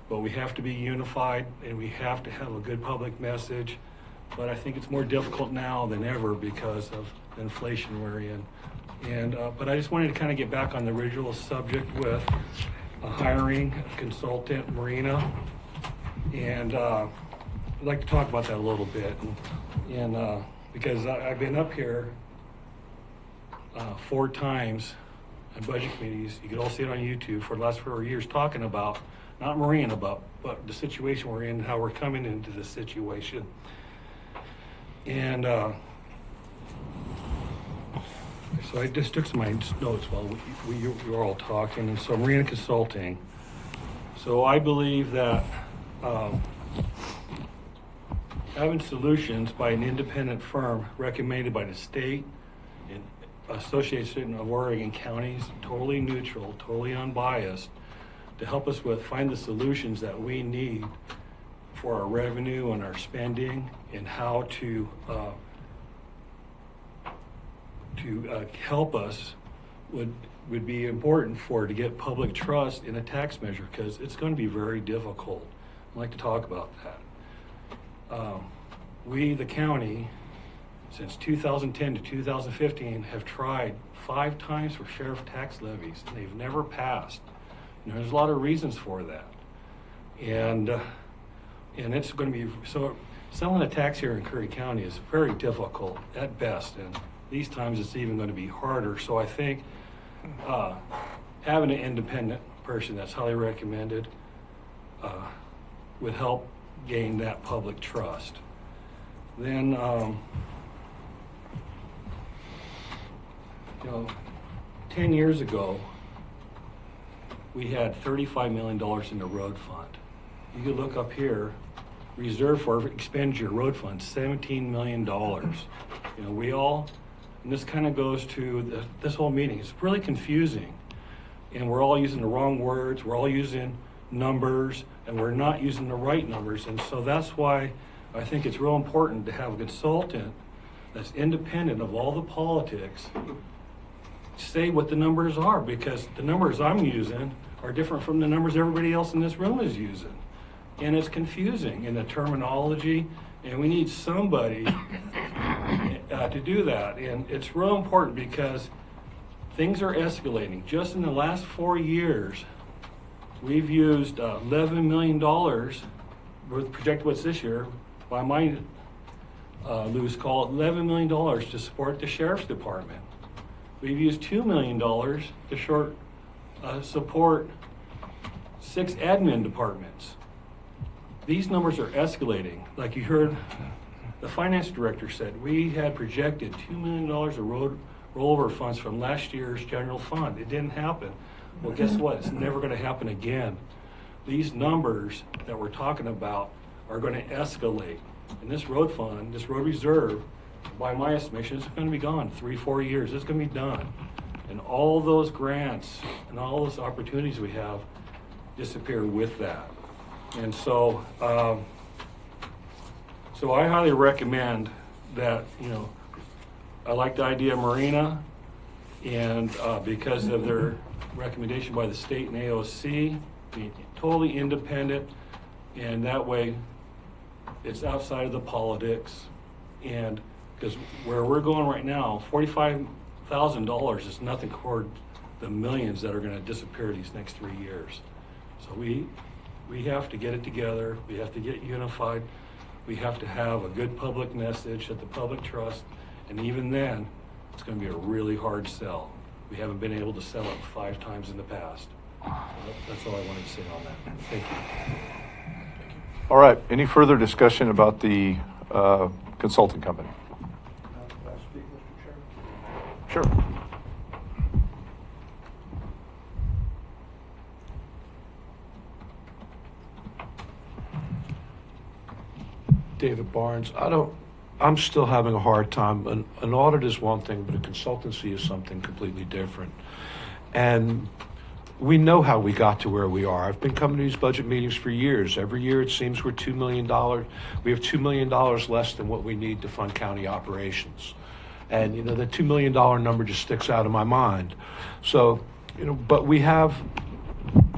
but we have to be unified, and we have to have a good public message. But I think it's more difficult now than ever because of the inflation we're in. But I just wanted to kind of get back on the original subject with hiring a consultant, Marina. And I'd like to talk about that a little bit. And because I've been up here 4 times on budget committees, you could all see it on YouTube for the last 4 years, talking about, not Marina, but the situation we're in, how we're coming into this situation. And so I just took some of my notes while we were all talking. And so Marina Consulting. So I believe that having solutions by an independent firm recommended by the state and Association of Oregon Counties, totally neutral, totally unbiased, to help us find the solutions that we need for our revenue and our spending, and how to help us would be important to get public trust in a tax measure, because it's going to be very difficult. I'd like to talk about that. We, the county, since 2010 to 2015, have tried 5 times for sheriff tax levies. They've never passed. There's a lot of reasons for that. And it's going to be, so selling a tax here in Curry County is very difficult at best, and these times it's even going to be harder. So I think having an independent person that's highly recommended would help gain that public trust. Then, 10 years ago, we had $35 million in the road fund. You could look up here, reserved for expenditure road fund, $17 million. We all, and this kind of goes to this whole meeting, it's really confusing. And we're all using the wrong words, we're all using numbers, and we're not using the right numbers. And so that's why I think it's real important to have a consultant that's independent of all the politics say what the numbers are, because the numbers I'm using are different from the numbers everybody else in this room is using. And it's confusing in the terminology, and we need somebody to do that. And it's real important because things are escalating. Just in the last 4 years, we've used $11 million, with projected what's this year, by my loose call, $11 million to support the Sheriff's Department. We've used $2 million to support 6 admin departments. These numbers are escalating. Like you heard the finance director said, we had projected $2 million of rollover funds from last year's general fund. It didn't happen. Well, guess what? It's never going to happen again. These numbers that we're talking about are going to escalate. And this road fund, this road reserve, by my estimation, it's going to be gone 3-4 years. It's going to be done. And all those grants and all those opportunities we have disappear with that. And so, so I highly recommend that, I like the idea of Marina, and because of their recommendation by the state and AOC, being totally independent, and that way it's outside of the politics. And because where we're going right now, $45,000 is nothing toward the millions that are going to disappear these next 3 years. So we have to get it together. We have to get unified. We have to have a good public message that the public trusts. And even then, it's going to be a really hard sell. We haven't been able to sell it 5 times in the past. That's all I wanted to say on that. Thank you. All right, any further discussion about the consulting company? Sure. David Barnes. I'm still having a hard time. An audit is one thing, but a consultancy is something completely different. And we know how we got to where we are. I've been coming to these budget meetings for years. Every year it seems we're $2 million. We have $2 million less than what we need to fund county operations. And, you know, the $2 million number just sticks out of my mind. So, you know, but we have,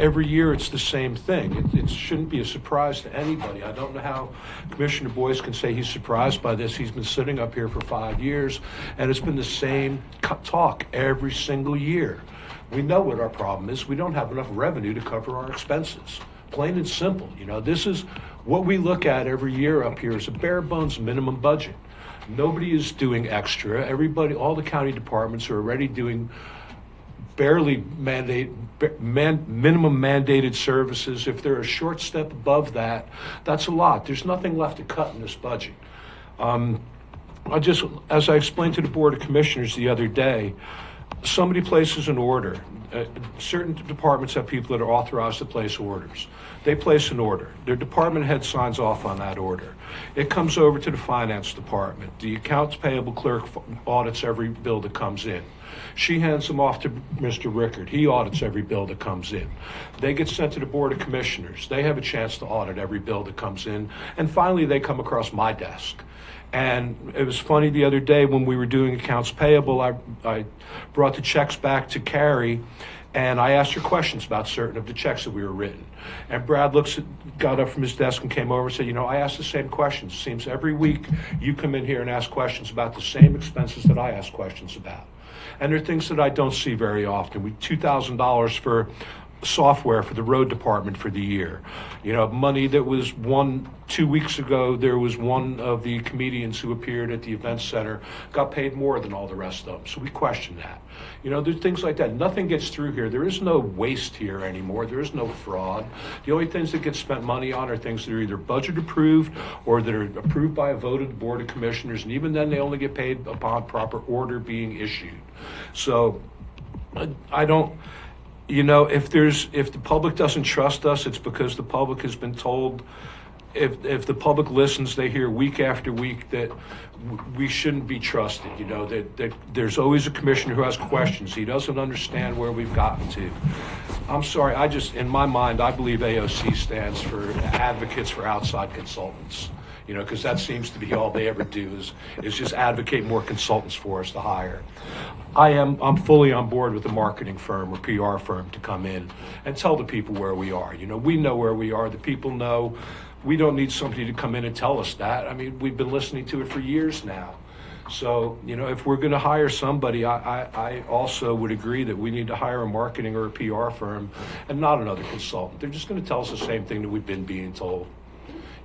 every year it's the same thing. It shouldn't be a surprise to anybody. I don't know how Commissioner Boyce can say he's surprised by this. He's been sitting up here for 5 years, and it's been the same talk every single year. We know what our problem is. We don't have enough revenue to cover our expenses. Plain and simple. You know, this is what we look at every year up here is a bare bones minimum budget. Nobody is doing extra. Everybody, all the county departments are already doing barely minimum mandated services. If they're a short step above that, that's a lot. There's nothing left to cut in this budget. As I explained to the Board of Commissioners the other day, somebody places an order. Certain departments have people that are authorized to place orders. They place an order. Their department head signs off on that order. It comes over to the finance department. The accounts payable clerk audits every bill that comes in. She hands them off to Mr. Rickard. He audits every bill that comes in. They get sent to the Board of Commissioners. They have a chance to audit every bill that comes in. And finally, they come across my desk. And it was funny the other day when we were doing accounts payable, I brought the checks back to Carrie, and I asked her questions about certain of the checks that we were written. And Brad got up from his desk and came over and said, you know, I ask the same questions. It seems every week you come in here and ask questions about the same expenses that I ask questions about. And there are things that I don't see very often. We $2,000 for software for the road department for the year. You know, money that was 2 weeks ago, there was one of the comedians who appeared at the event center, got paid more than all the rest of them. So we question that. You know, there's things like that. Nothing gets through here. There is no waste here anymore. There is no fraud. The only things that get spent money on are things that are either budget approved or that are approved by a vote of the Board of Commissioners. And even then, they only get paid upon proper order being issued. So I don't, you know, if the public doesn't trust us, it's because the public has been told, if the public listens, they hear week after week that we shouldn't be trusted. You know, that there's always a commissioner who has questions. He doesn't understand where we've gotten to. I'm sorry, in my mind, I believe AOC stands for Advocates for Outside Consultants. You know, because that seems to be all they ever do is just advocate more consultants for us to hire. I'm fully on board with the marketing firm or PR firm to come in and tell the people where we are. You know, we know where we are. The people know. We don't need somebody to come in and tell us that. I mean, we've been listening to it for years now. So, you know, if we're going to hire somebody, I also would agree that we need to hire a marketing or a PR firm and not another consultant. They're just going to tell us the same thing that we've been being told.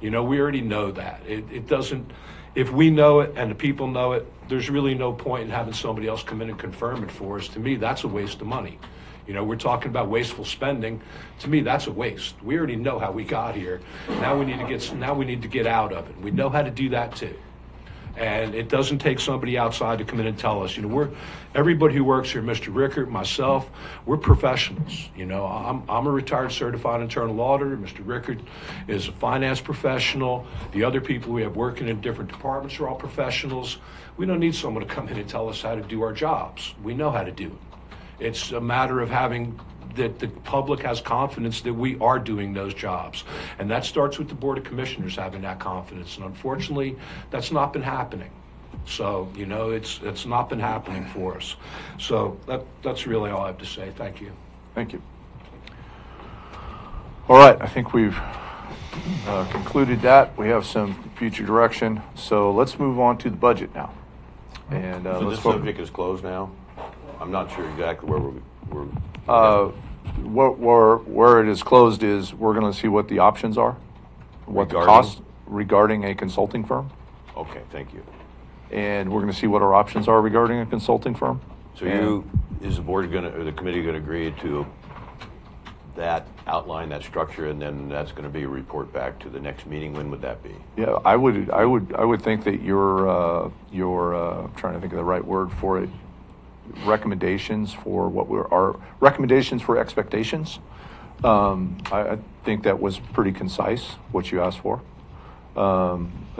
You know, we already know that. It doesn't, if we know it and the people know it, there's really no point in having somebody else come in and confirm it for us. To me, that's a waste of money. You know, we're talking about wasteful spending. To me, that's a waste. We already know how we got here. Now we need to get out of it. We know how to do that too. And it doesn't take somebody outside to come in and tell us. You know, everybody who works here, Mr. Rickard, myself, we're professionals. You know, I'm a retired certified internal auditor. Mr. Rickard is a finance professional. The other people we have working in different departments are all professionals. We don't need someone to come in and tell us how to do our jobs. We know how to do it. It's a matter of having that the public has confidence that we are doing those jobs. And that starts with the Board of Commissioners having that confidence. And unfortunately, that's not been happening. So, you know, it's not been happening for us. So that's really all I have to say. Thank you. Thank you. All right, I think we've concluded that. We have some future direction. So let's move on to the budget now. And so this subject is closed now? I'm not sure exactly where where it is closed is we're going to see what the options are, what the cost regarding a consulting firm. Okay, thank you. And we're going to see what our options are regarding a consulting firm. So is the board going to, or the committee going to agree to that outline, that structure, and then that's going to be a report back to the next meeting? When would that be? Yeah, I would think that your trying to think of the right word for it, recommendations for our recommendations for expectations. I think that was pretty concise, what you asked for,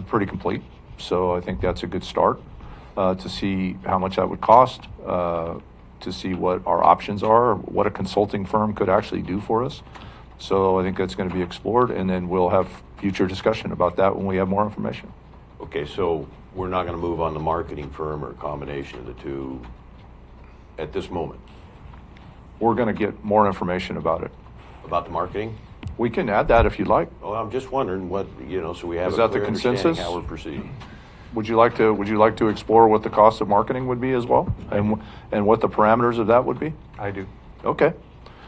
pretty complete. So I think that's a good start to see how much that would cost, to see what our options are, what a consulting firm could actually do for us. So I think that's going to be explored, and then we'll have future discussion about that when we have more information. Okay, so we're not going to move on the marketing firm or a combination of the two at this moment? We're going to get more information about it. About the marketing? We can add that if you'd like. Well, I'm just wondering what, so we have Is a that the clear understanding consensus? how we're proceeding. Would you like to explore what the cost of marketing would be as well, and what the parameters of that would be? I do. Okay.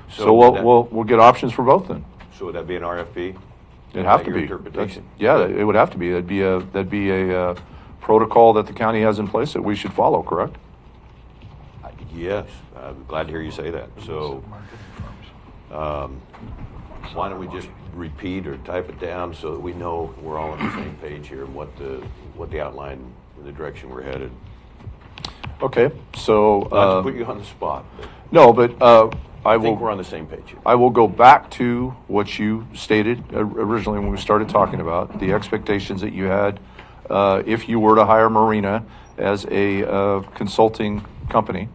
So So would that- we'll get options for both then. So would that be an RFP? It'd have Is to that be. your interpretation? Yeah, it would have to be. That'd be a protocol that the county has in place that we should follow, correct? Yes, I'm glad to hear you say that. So, why don't we just repeat or type it down so that we know we're all on the same page here and what the outline and the direction we're headed. Okay, so Not to put you on the spot. no, but I think will. we're on the same page here. I will go back to what you stated originally when we started talking about the expectations that you had if you were to hire Marina as a consulting company,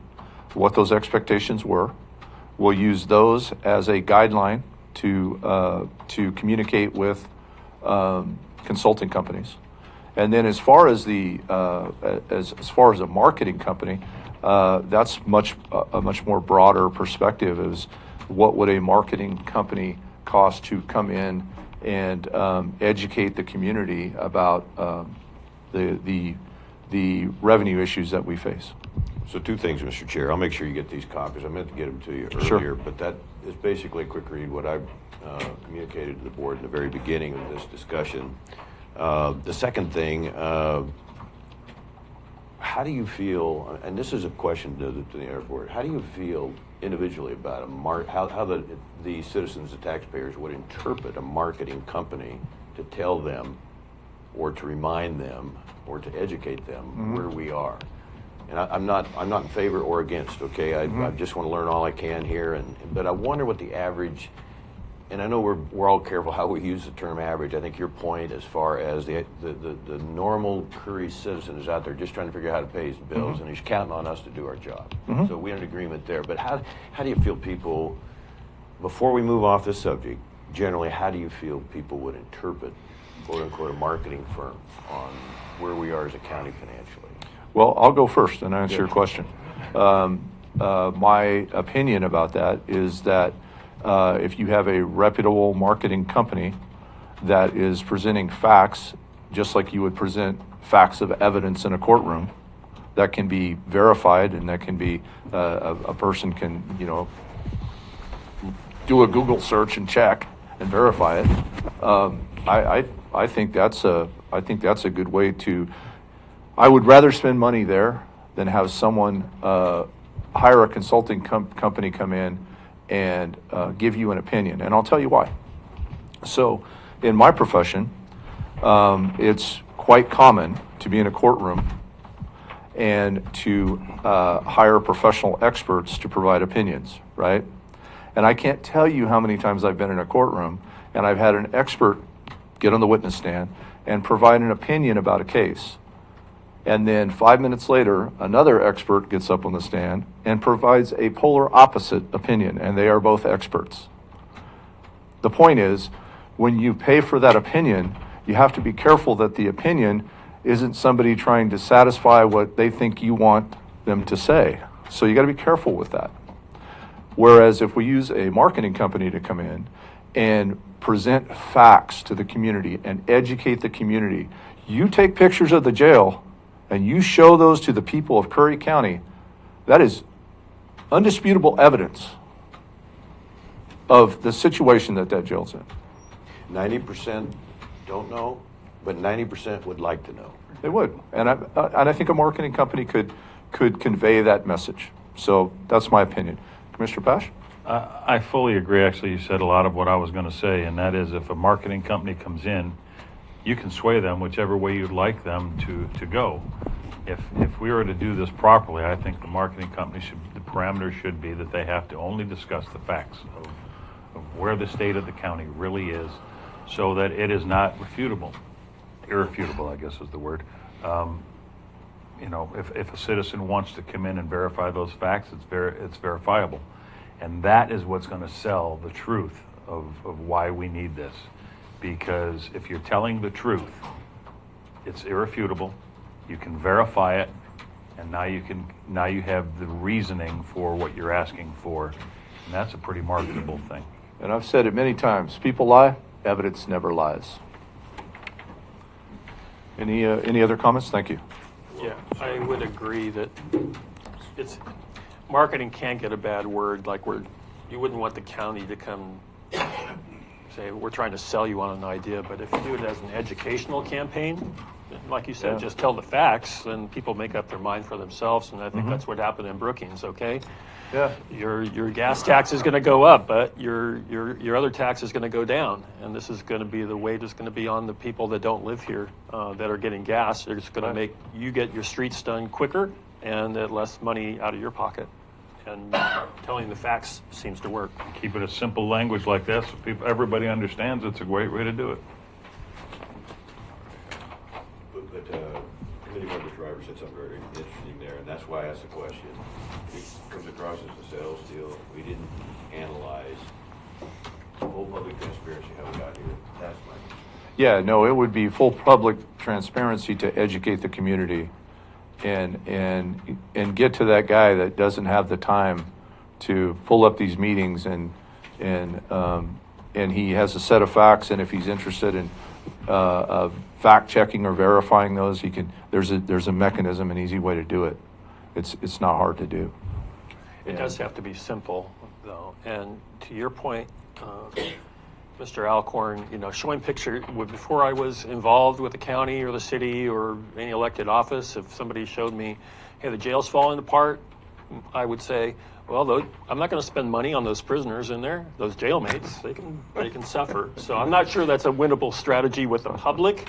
what those expectations were. We'll use those as a guideline to communicate with consulting companies. And then as far as as far as a marketing company, that's a much more broader perspective. Is what would a marketing company cost to come in and educate the community about the revenue issues that we face. So two things, Mr. Chair. I'll make sure you get these copies. I meant to get them to you Sure. earlier, but that is basically a quick read what I communicated to the board in the very beginning of this discussion. The second thing, how do you feel, and this is a question to the airport, how do you feel individually about how the citizens, the taxpayers would interpret a marketing company to tell them or to remind them or to educate them where we are? And I'm not in favor or against, okay? I just want to learn all I can here, but I wonder what the average, and I know we're all careful how we use the term average. I think your point as far as the normal Curry citizen is out there just trying to figure out how to pay his bills, and he's counting on us to do our job. So we're in agreement there. But how do you feel people, before we move off this subject, generally how do you feel people would interpret, quote unquote, a marketing firm on where we are as a county financially? Well, I'll go first and answer your question. My opinion about that is that if you have a reputable marketing company that is presenting facts, just like you would present facts of evidence in a courtroom, that can be verified and that can be a person can do a Google search and check and verify it. I think that's a good way to. I would rather spend money there than have someone hire a consulting company come in and give you an opinion. And I'll tell you why. So in my profession, it's quite common to be in a courtroom and to hire professional experts to provide opinions, right? And I can't tell you how many times I've been in a courtroom and I've had an expert get on the witness stand and provide an opinion about a case. And then 5 minutes later, another expert gets up on the stand and provides a polar opposite opinion, and they are both experts. The point is, when you pay for that opinion, you have to be careful that the opinion isn't somebody trying to satisfy what they think you want them to say. So you got to be careful with that. Whereas if we use a marketing company to come in and present facts to the community and educate the community, you take pictures of the jail and you show those to the people of Curry County, that is undisputable evidence of the situation that jail's in. 90% don't know, but 90% would like to know. They would, and I think a marketing company could convey that message. So that's my opinion. Commissioner Pash? I fully agree. Actually, you said a lot of what I was going to say, and that is if a marketing company comes in, you can sway them whichever way you'd like them to go. If we were to do this properly, I think the marketing company the parameters should be that they have to only discuss the facts of where the state of the county really is, so that it is not irrefutable, I guess is the word. You know, if a citizen wants to come in and verify those facts, it's verifiable. And that is what's going to sell the truth of why we need this. Because if you're telling the truth, it's irrefutable, you can verify it, and now you have the reasoning for what you're asking for, and that's a pretty marketable thing. And I've said it many times, people lie, evidence never lies. Any other comments? Thank you. Yeah, I would agree that marketing can't get a bad word. Like you wouldn't want the county to come say we're trying to sell you on an idea, but if you do it as an educational campaign, like you said, just tell the facts, and people make up their mind for themselves. And I think that's what happened in Brookings. Okay. Yeah. Your gas tax is going to go up, but your other tax is going to go down, and this is going to be the weight is going to be on the people that don't live here that are getting gas. It's going to make you get your streets done quicker and at less money out of your pocket. And telling the facts seems to work. Keep it a simple language like this, so everybody understands. It's a great way to do it. But Committee Member Shriver said something very interesting there, and that's why I asked the question. It comes across as a sales deal. We didn't analyze full public transparency how we got here. That's my concern. Yeah, no, it would be full public transparency to educate the community and get to that guy that doesn't have the time to pull up these meetings and he has a set of facts, and if he's interested in fact checking or verifying those, he can. There's a mechanism, an easy way to do it. It's not hard to do. It does have to be simple, though. And to your point, Mr. Alcorn, showing picture, before I was involved with the county or the city or any elected office, if somebody showed me, hey, the jail's falling apart, I would say, well, I'm not going to spend money on those prisoners in there, those jailmates. They can suffer. So I'm not sure that's a winnable strategy with the public.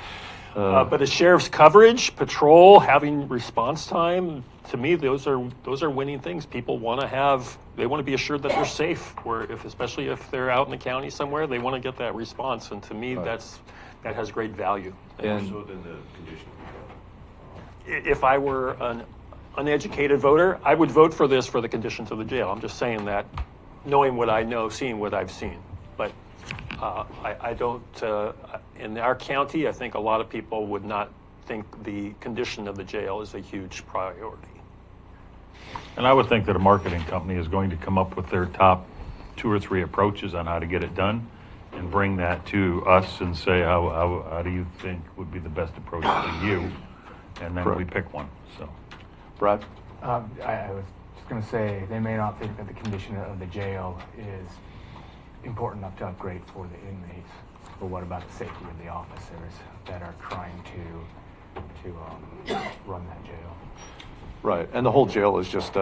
But a sheriff's coverage, patrol, having response time, to me, those are winning things. People want to be assured that they're safe. Especially if they're out in the county somewhere, they want to get that response. And to me, that has great value. And so then the condition. If I were an uneducated voter, I would vote for this for the conditions of the jail. I'm just saying that, knowing what I know, seeing what I've seen. But I don't, in our county, I think a lot of people would not think the condition of the jail is a huge priority. And I would think that a marketing company is going to come up with their top 2 or 3 approaches on how to get it done and bring that to us and say, how do you think would be the best approach for you? And then we pick one. So, Brad? I was just going to say, they may not think that the condition of the jail is important enough to upgrade for the inmates, but what about the safety of the officers that are trying to run that jail? Right, and the whole jail is just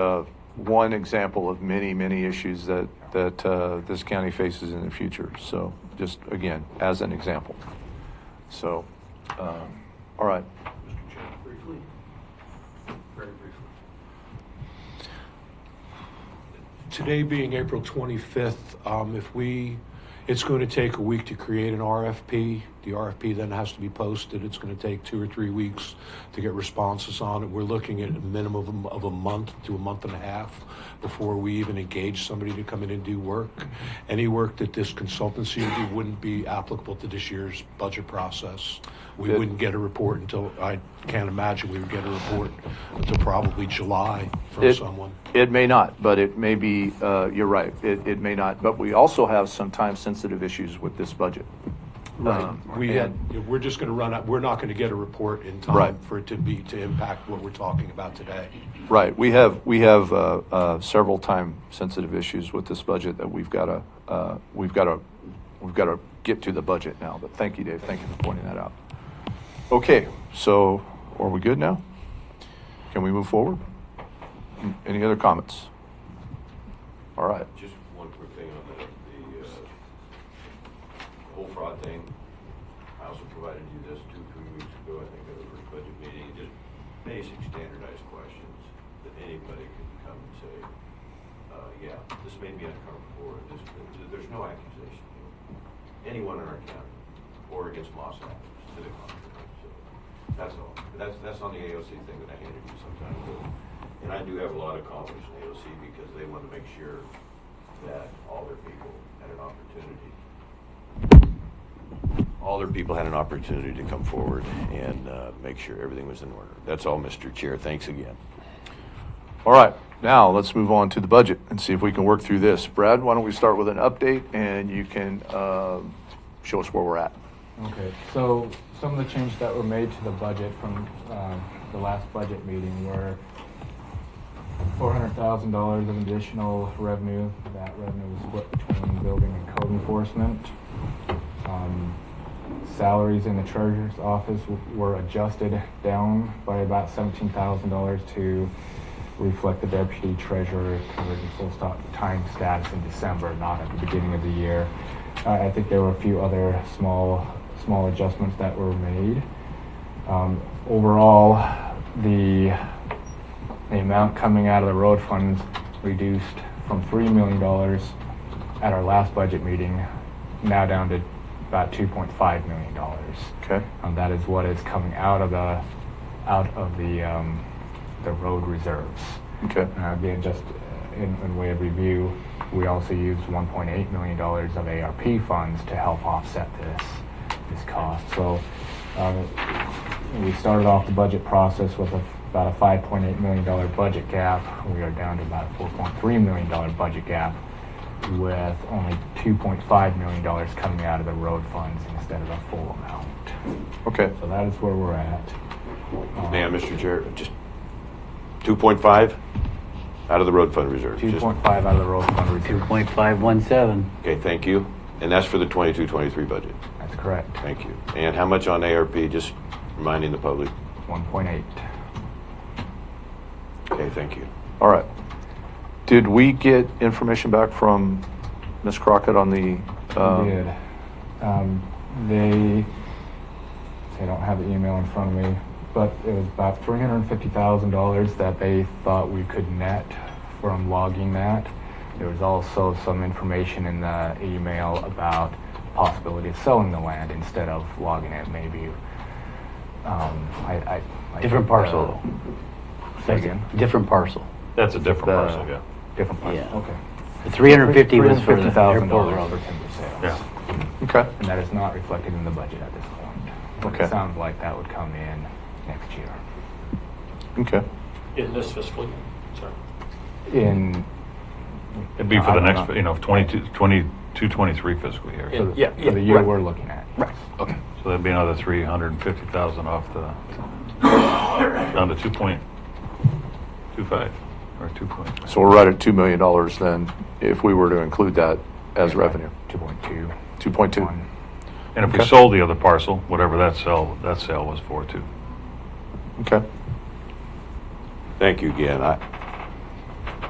one example of many, many issues that this county faces in the future. So, just again, as an example. So, all right. Mr. Chair, briefly, very briefly. Today being April 25th, it's going to take a week to create an RFP. The RFP then has to be posted. It's going to take 2 or 3 weeks to get responses on it. We're looking at a minimum of a month to a month and a half before we even engage somebody to come in and do work. Any work that this consultancy would do wouldn't be applicable to this year's budget process. We wouldn't get a report until, I can't imagine we would get a report until probably July from someone. It may not, but it may be, you're right, it may not. But we also have some time-sensitive issues with this budget. Right. We're just going to run out. We're not going to get a report in time for it to impact what we're talking about today. Right. We have several time-sensitive issues with this budget that we've got to get to the budget now. But thank you, Dave. Thank you for pointing that out. Okay. So, are we good now? Can we move forward? Any other comments? All right. Just one quick thing on the whole fraud thing. I also provided you this 2-3 weeks ago, I think, at the first budget meeting. Just basic standardized questions that anybody can come and say, yeah, this made me uncomfortable, or there's no accusation here. Anyone in our county or against Moss Adams to the contrary. So that's all. That's on the AOC thing that I handed you some time ago. And I do have a lot of confidence in AOC because they want to make sure that all their people had an opportunity. All their people had an opportunity to come forward and make sure everything was in order. That's all, Mr. Chair. Thanks again. All right, now let's move on to the budget and see if we can work through this. Brad, why don't we start with an update, and you can show us where we're at. Okay, so some of the changes that were made to the budget from the last budget meeting were $400,000 of additional revenue. That revenue was split between building and code enforcement. Salaries in the treasurer's office were adjusted down by about $17,000 to reflect the deputy treasurer covered in full-time status in December, not at the beginning of the year. I think there were a few other small adjustments that were made. Overall, the amount coming out of the road funds reduced from $3 million at our last budget meeting, now down to about $2.5 million. Okay. That is what is coming out of the road reserves. Okay. Again, just in way of review, we also used $1.8 million of ARP funds to help offset this cost. So we started off the budget process with about a $5.8 million budget gap. We are down to about a $4.3 million budget gap, with only $2.5 million coming out of the road funds instead of the full amount. Okay. So that is where we're at. Ma'am, Mr. Chair, just 2.5 out of the road fund reserve. 2.5 out of the road fund reserve. 2.517. Okay, thank you. And that's for the 22-23 budget. That's correct. Thank you. And how much on ARP, just reminding the public? 1.8. Okay, thank you. All right. Did we get information back from Ms. Crockett on the? We did. I don't have the email in front of me, but it was about $350,000 that they thought we could net from logging that. There was also some information in the email about the possibility of selling the land instead of logging it. Maybe. Different parcel. Say again. Different parcel. That's a different parcel, yeah. Different parcel. Yeah. Okay. The 350 was for the $350,000 airport road. for timber sales. Yeah. Okay. And that is not reflected in the budget at this point. Okay. It sounds like that would come in next year. Okay. In this fiscal year, sorry. It'd be for the next, 22-23 fiscal year. For the year right. we're looking at. Right, okay. So that'd be another 350,000 off down to 2.25 or 2 point. So we're right at $2 million then, if we were to include that as revenue. 2.2. 2.2. And if we Okay. sold the other parcel, whatever that sale was for too. Okay. Thank you again.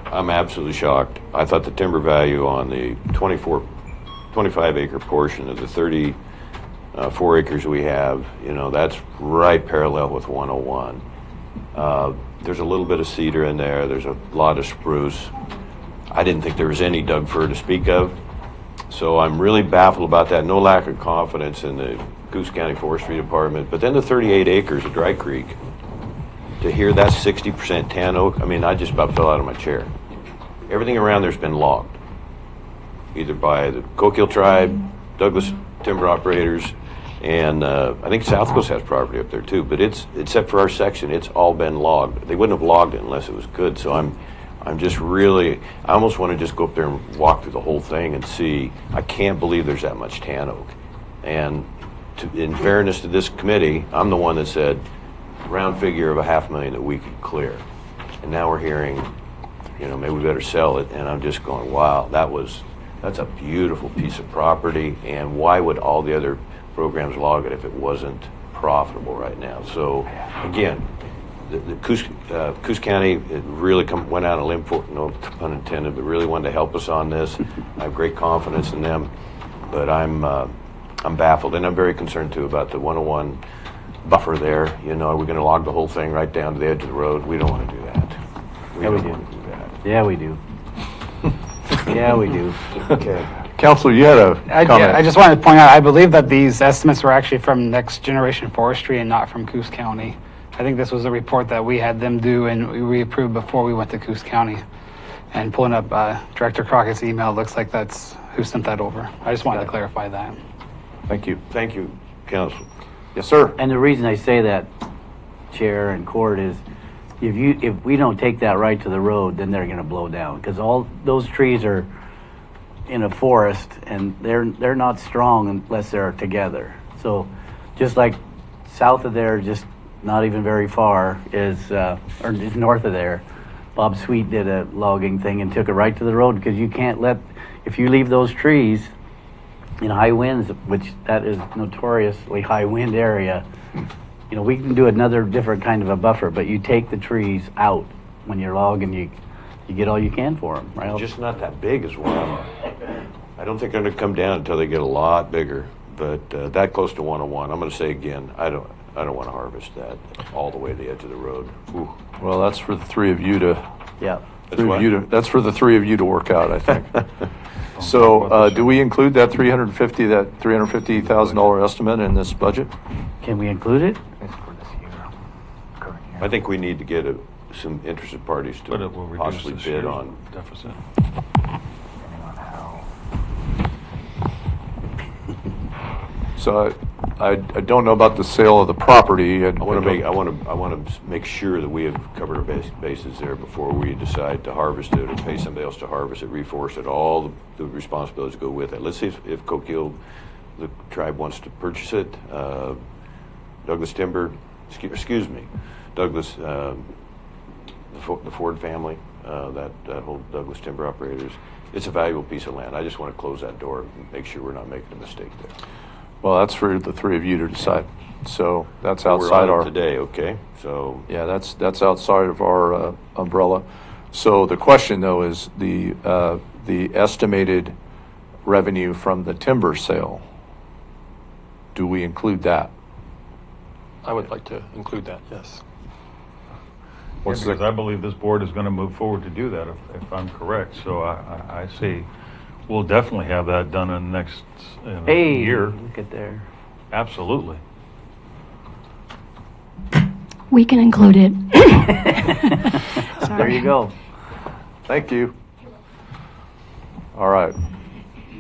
I'm absolutely shocked. I thought the timber value on the 25 acre portion of the 34 acres we have, that's right parallel with 101. There's a little bit of cedar in there. There's a lot of spruce. I didn't think there was any Doug fir to speak of. So I'm really baffled about that. No lack of confidence in the Goose County Forestry Department. But then the 38 acres of Dry Creek, to hear that's 60% tan oak, I just about fell out of my chair. Everything around there's been logged, either by the Coquille tribe, Douglas timber operators, and I think South Coast has property up there too. But except for our section, it's all been logged. They wouldn't have logged it unless it was good. So I'm just really, I almost want to just go up there and walk through the whole thing and see. I can't believe there's that much tan oak. And in fairness to this committee, I'm the one that said round figure of $500,000 that we could clear. And now we're hearing, maybe we better sell it. And I'm just going, wow, that's a beautiful piece of property. And why would all the other programs log it if it wasn't profitable right now? So again, Coos County it really went out on a limb for, no pun intended, but really wanted to help us on this. I have great confidence in them, but I'm baffled, and I'm very concerned too about the 101 buffer there. You know, are we going to log the whole thing right down to the edge of the road? We don't want to do that. Yeah, we do. Want to do that. Yeah, we do. Yeah, we do. Okay. Counselor, you had a comment. I just wanted to point out, I believe that these estimates were actually from Next Generation Forestry and not from Coos County. I think this was a report that we had them do and we approved before we went to Coos County. And pulling up Director Crockett's email, it looks like that's who sent that over. I just wanted to clarify that. Thank you. Thank you, Council. Yes, sir. And the reason I say that, Chair and Court, is if we don't take that right to the road, then they're going to blow down, because all those trees are in a forest and they're not strong unless they're together. So just like south of there, just not even very far, is or just north of there, Bob Sweet did a logging thing and took it right to the road, because you can't if you leave those trees in high winds, which that is notoriously high wind area, you know, we can do another different kind of a buffer, but you take the trees out when you're logging, you get all you can for them, right? Just not that big is what I don't think they're going to come down until they get a lot bigger, but that close to 101, I'm going to say again, I don't want to harvest that all the way to the edge of the road. Ooh. Well, that's for the three of you to. Yeah. That's for the three of you to work out, I think. So, do we include that $350,000 estimate in this budget? Can we include it? I think we need to get some interested parties to possibly bid on deficit. So I don't know about the sale of the property. I want to make sure that we have covered our bases there before we decide to harvest it or pay somebody else to harvest it, reforest it. All the responsibilities go with it. Let's see if Coquille, the tribe, wants to purchase it. Douglas Timber, excuse me, Douglas, the Ford family, that whole Douglas Timber Operators. It's a valuable piece of land. I just want to close that door and make sure we're not making a mistake there. Well, that's for the three of you to decide. So that's We're outside on it our today. Okay, so yeah, that's outside of our umbrella. So the question though is the estimated revenue from the timber sale. Do we include that? I would like to include that, yes. Because I believe this board is going to move forward to do that, if I'm correct. So I see we'll definitely have that done in the next year. Look at there. Absolutely. We can include it. There you go. Thank you. All right.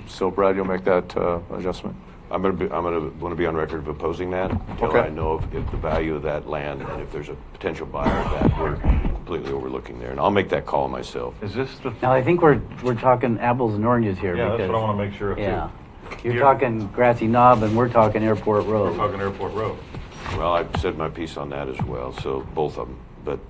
So Brad, you'll make that adjustment. I'm going to be on record of opposing that until Okay. I know if the value of that land and if there's a potential buyer that we're completely overlooking there, and I'll make that call myself. Is this the? Now I think we're talking apples and oranges here. Yeah, because, that's what I want to make sure of yeah. too. You're talking Grassy Knob and we're talking Airport Road. We're talking Airport Road. Well, I've said my piece on that as well, so both of them. But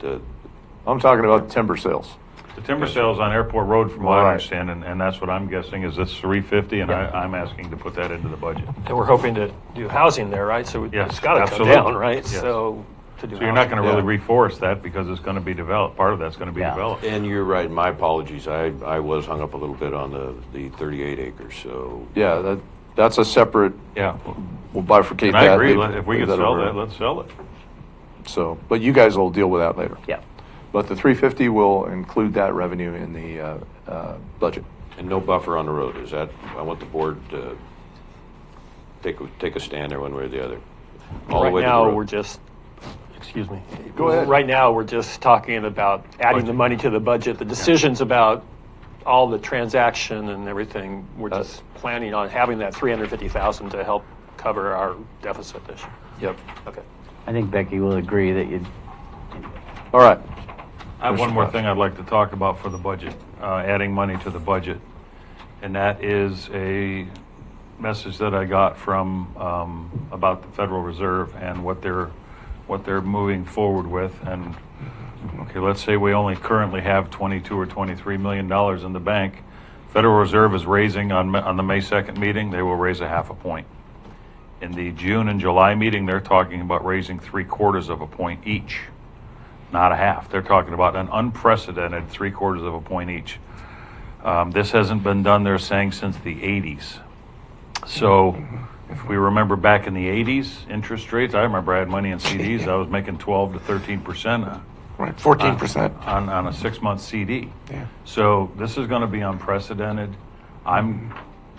I'm talking about timber sales. The timber sales on Airport Road, from what Right. I understand, and that's what I'm guessing, is this 350, and I'm asking to put that into the budget. And we're hoping to do housing there, right? So Yes, it's got to come absolutely. down, right? Yes. So to do So you're not going to housing, really reforest that because it's going to be developed. Part of that's going to be developed. And you're right. My apologies. I was hung up a little bit on the 38 acres. So Yeah, that's a separate. Yeah. We'll bifurcate And that. I agree. Leave- If we leave can sell over. that, let's sell it. So, but you guys will deal with that later. Yeah. But the 350 will include that revenue in the budget. And no buffer on the road. Is that? I want the board to take a stand there one way or the other. All the Right way to the now, road. we're just, excuse me. Go ahead. Right now, we're just talking about adding the money to the budget. The decisions about all the transaction and everything, we're just planning on having that $350,000 to help cover our deficit this year. Yep. Okay. I think Becky will agree that you. All right. I have one more thing I'd like to talk about for the budget, adding money to the budget. And that is a message that I got from about the Federal Reserve and what they're moving forward with. And okay, let's say we only currently have $22 or $23 million in the bank. Federal Reserve is raising on the May 2nd meeting, they will raise a half a point. In the June and July meeting, they're talking about raising 3/4 of a point each. not a half. They're talking about an unprecedented 3/4 of a point each. This hasn't been done, they're saying, since the 80s. So if we remember back in the 80s, interest rates, I remember I had money in CDs, I was making 12 to 13%. Right, 14%. On a 6-month CD. Yeah. So this is going to be unprecedented.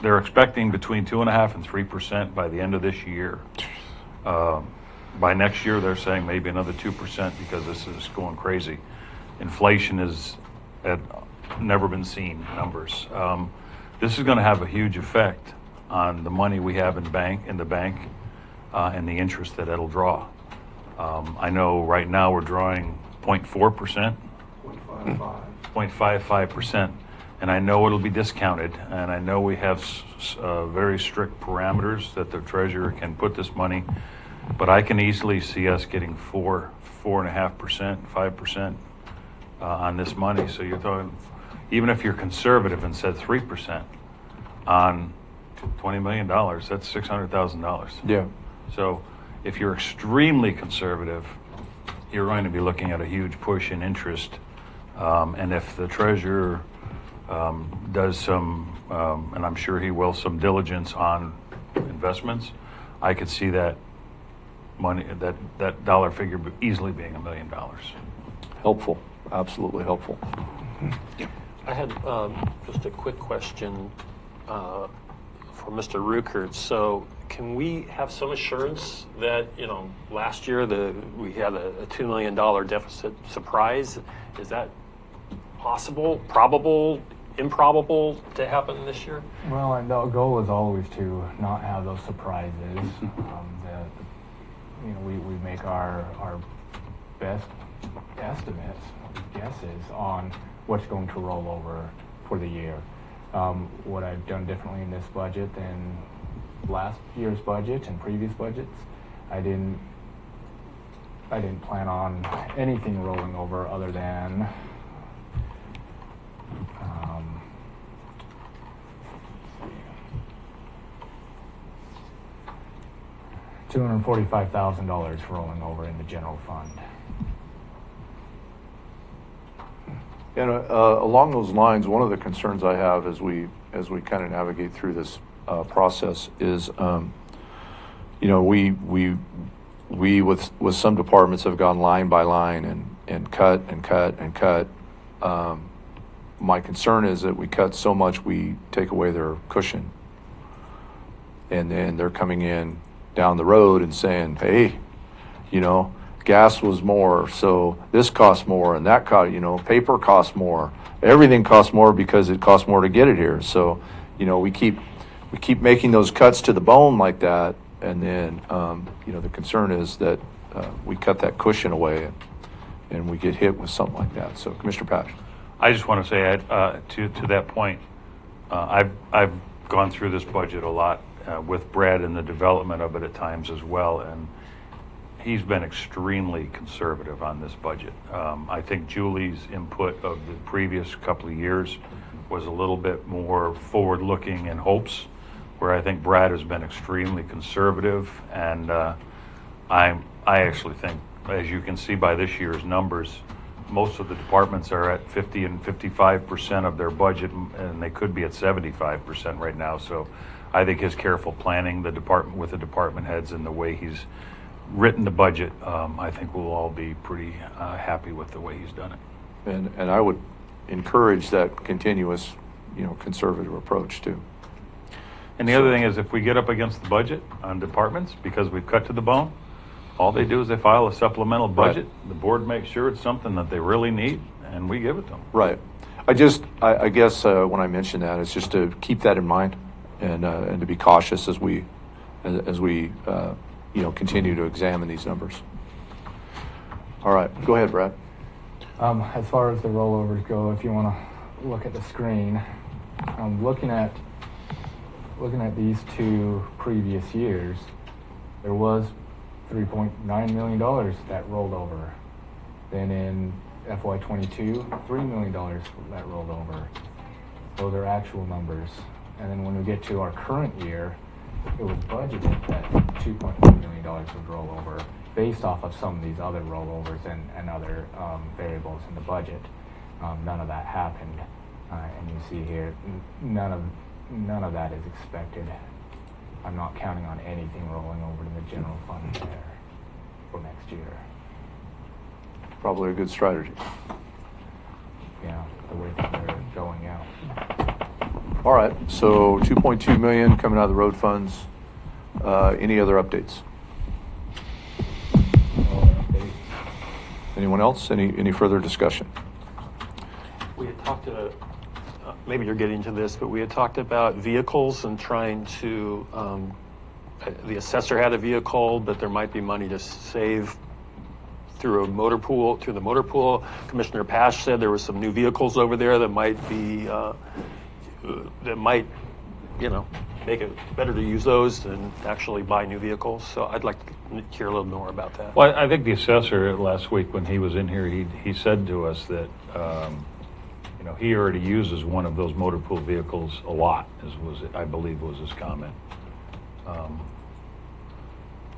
They're expecting between 2.5% and 3% by the end of this year. By next year, they're saying maybe another 2% because this is going crazy. Inflation is at never been seen numbers. This is going to have a huge effect on the money we have in the bank, and the interest that it'll draw. I know right now we're drawing 0.4%, 0.55%, and I know it'll be discounted, and I know we have very strict parameters that the treasurer can put this money, but I can easily see us getting 4.5%, 5% on this money. So you're talking, even if you're conservative and said 3% on $20 million, that's $600,000. Yeah. So if you're extremely conservative, you're going to be looking at a huge push in interest. And if the treasurer does some, and I'm sure he will, some diligence on investments, I could see that money, that dollar figure easily being $1 million. Helpful, absolutely helpful. I had just a quick question for Mr. Ruckert. So can we have some assurance that, last year we had a $2 million deficit surprise? Is that possible, probable, improbable to happen this year? Well, and the goal is always to not have those surprises. We make our best estimates, guesses on what's going to roll over for the year. What I've done differently in this budget than last year's budget and previous budgets, I didn't plan on anything rolling over other than $245,000 rolling over in the general fund. And along those lines, one of the concerns I have as we kind of navigate through this process is, we with some departments have gone line by line and cut and cut and cut. My concern is that we cut so much we take away their cushion, and then they're coming in down the road and saying, hey, gas was more, so this costs more, and that cost, paper costs more. Everything costs more because it costs more to get it here. So, we keep making those cuts to the bone like that, and then, the concern is that we cut that cushion away, and we get hit with something like that. So, Commissioner Patch. I just want to say to that point, I've gone through this budget a lot with Brad and the development of it at times as well, and he's been extremely conservative on this budget. I think Julie's input of the previous couple of years was a little bit more forward-looking in hopes, where I think Brad has been extremely conservative, and I actually think, as you can see by this year's numbers, most of the departments are at 50 and 55% of their budget, and they could be at 75% right now. So I think his careful planning, with the department heads, and the way he's written the budget, I think we'll all be pretty happy with the way he's done it. And I would encourage that continuous, conservative approach too. And the other thing is, if we get up against the budget on departments because we've cut to the bone, all they do is they file a supplemental budget. Right. The board makes sure it's something that they really need, and we give it to them. Right. I guess when I mention that, it's just to keep that in mind, and to be cautious as we continue to examine these numbers. All right, go ahead, Brad. As far as the rollovers go, if you want to look at the screen, looking at these two previous years, there was $3.9 million that rolled over. Then in FY22, $3 million that rolled over. Those are actual numbers. And then when we get to our current year, it was budgeted that $2.1 million would roll over, based off of some of these other rollovers and other variables in the budget. None of that happened. And you see here, none of that is expected. I'm not counting on anything rolling over to the general fund there for next year. Probably a good strategy. Yeah, the way that they're going out. All right, so 2.2 million coming out of the road funds. Any other updates? Anyone else? Any further discussion? We had talked maybe you're getting to this, but we had talked about vehicles and trying to, the assessor had a vehicle, but there might be money to save through the motor pool. Commissioner Pash said there were some new vehicles over there that might be, make it better to use those than actually buy new vehicles. So I'd like to hear a little more about that. Well, I think the assessor last week when he was in here, he said to us that, he already uses one of those motor pool vehicles a lot, I believe was his comment.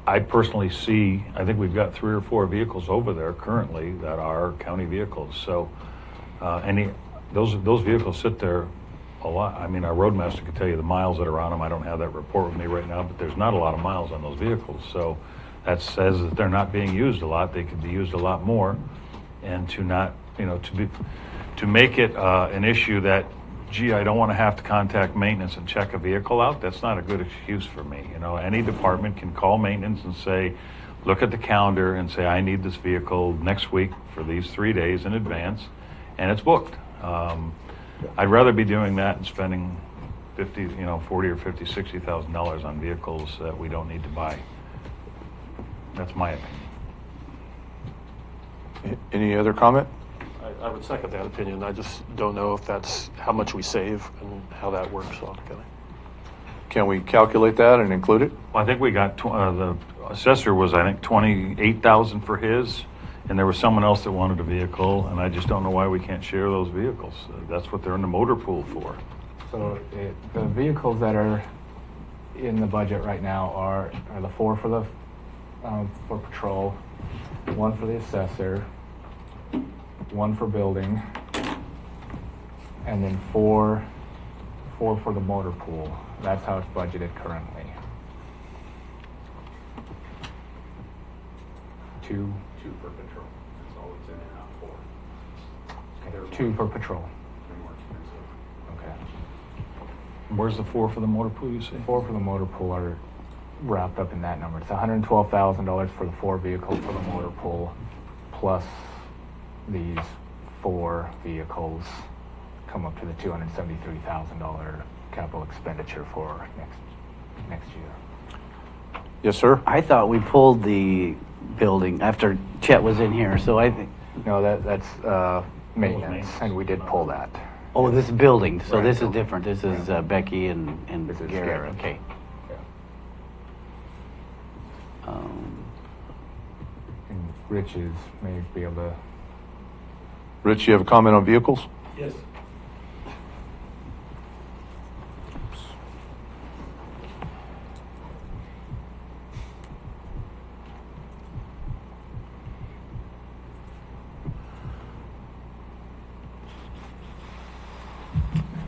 I personally I think we've got 3 or 4 vehicles over there currently that are county vehicles. So, those vehicles sit there a lot. I mean, our roadmaster could tell you the miles that are on them. I don't have that report with me right now, but there's not a lot of miles on those vehicles. So that says that they're not being used a lot. They could be used a lot more, and to make it an issue that, gee, I don't want to have to contact maintenance and check a vehicle out. That's not a good excuse for me. Any department can call maintenance and say, look at the calendar and say, I need this vehicle next week for these 3 days in advance, and it's booked. I'd rather be doing that and spending $40 or $50, $60,000 on vehicles that we don't need to buy. That's my opinion. Any other comment? I would second that opinion. I just don't know if that's how much we save and how that works altogether. Can we calculate that and include it? Well, I think we got, the assessor was, I think, $28,000 for his, and there was someone else that wanted a vehicle, and I just don't know why we can't share those vehicles. That's what they're in the motor pool for. So the vehicles that are in the budget right now are the 4 for patrol, 1 for the assessor, 1 for building, and then 4 for the motor pool. That's how it's budgeted currently. 2 for patrol. That's all it's in and out for. Okay, 2 for patrol. They're more expensive. Okay. Where's the 4 for the motor pool, you say? 4 for the motor pool are wrapped up in that number. It's $112,000 for the 4 vehicles for the motor pool, plus these 4 vehicles come up to the $273,000 capital expenditure for next year. Yes, sir. I thought we pulled the building after Chet was in here, so I think. No, that's maintenance, and we did pull that. Oh, this building. So Right. this is different. This is Becky and This is Garrett. Garrett. Okay. And Rich's may be able to. Rich, you have a comment on vehicles? Yes.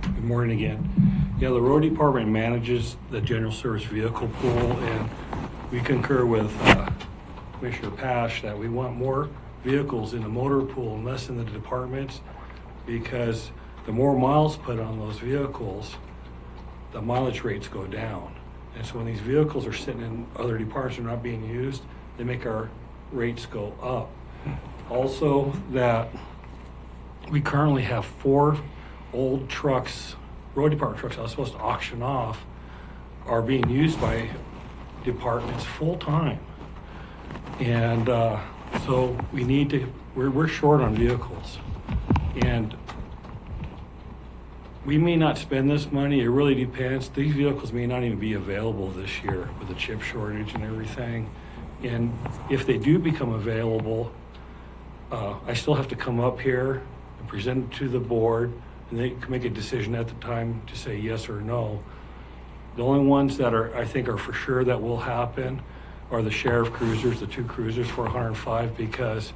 Good morning again. Yeah, the road department manages the general service vehicle pool, and we concur with Commissioner Pash that we want more vehicles in the motor pool and less in the departments, because the more miles put on those vehicles, the mileage rates go down. And so when these vehicles are sitting in other departments and not being used, they make our rates go up. Also, that we currently have 4 old trucks, road department trucks I was supposed to auction off, are being used by departments full-time. And so we need to, we're short on vehicles. And we may not spend this money, it really depends. These vehicles may not even be available this year with the chip shortage and everything. And if they do become available, I still have to come up here and present it to the board, and they can make a decision at the time to say yes or no. The only ones that I think are for sure that will happen are the sheriff cruisers, the 2 cruisers for 105, because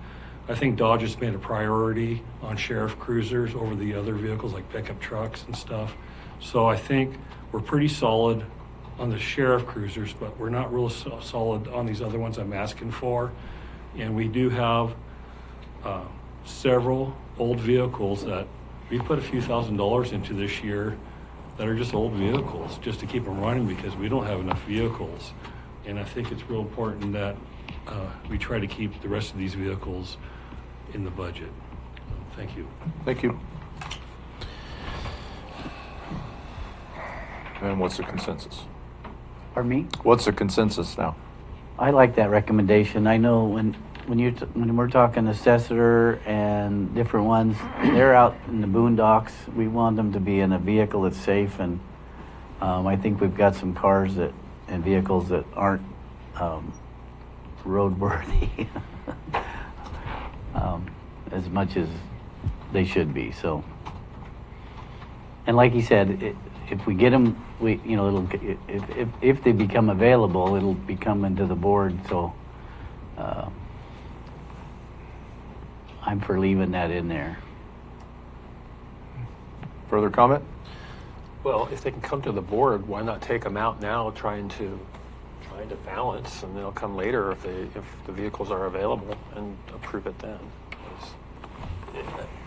I think Dodge has made a priority on sheriff cruisers over the other vehicles like pickup trucks and stuff. So I think we're pretty solid on the sheriff cruisers, but we're not real solid on these other ones I'm asking for. And we do have several old vehicles that we put a few $1,000s into this year that are just old vehicles, just to keep them running because we don't have enough vehicles. And I think it's real important that we try to keep the rest of these vehicles in the budget. Thank you. Thank you. And what's the consensus? Pardon me? What's the consensus now? I like that recommendation. I know when we're talking assessor and different ones, they're out in the boondocks. We want them to be in a vehicle that's safe, and I think we've got some cars and vehicles that aren't roadworthy as much as they should be. So, and like he said, if we get them, it'll if they become available, it'll be coming to the board. So. I'm for leaving that in there. Further comment? Well, if they can come to the board, why not take them out now, trying to balance, and they'll come later if the vehicles are available and approve it then.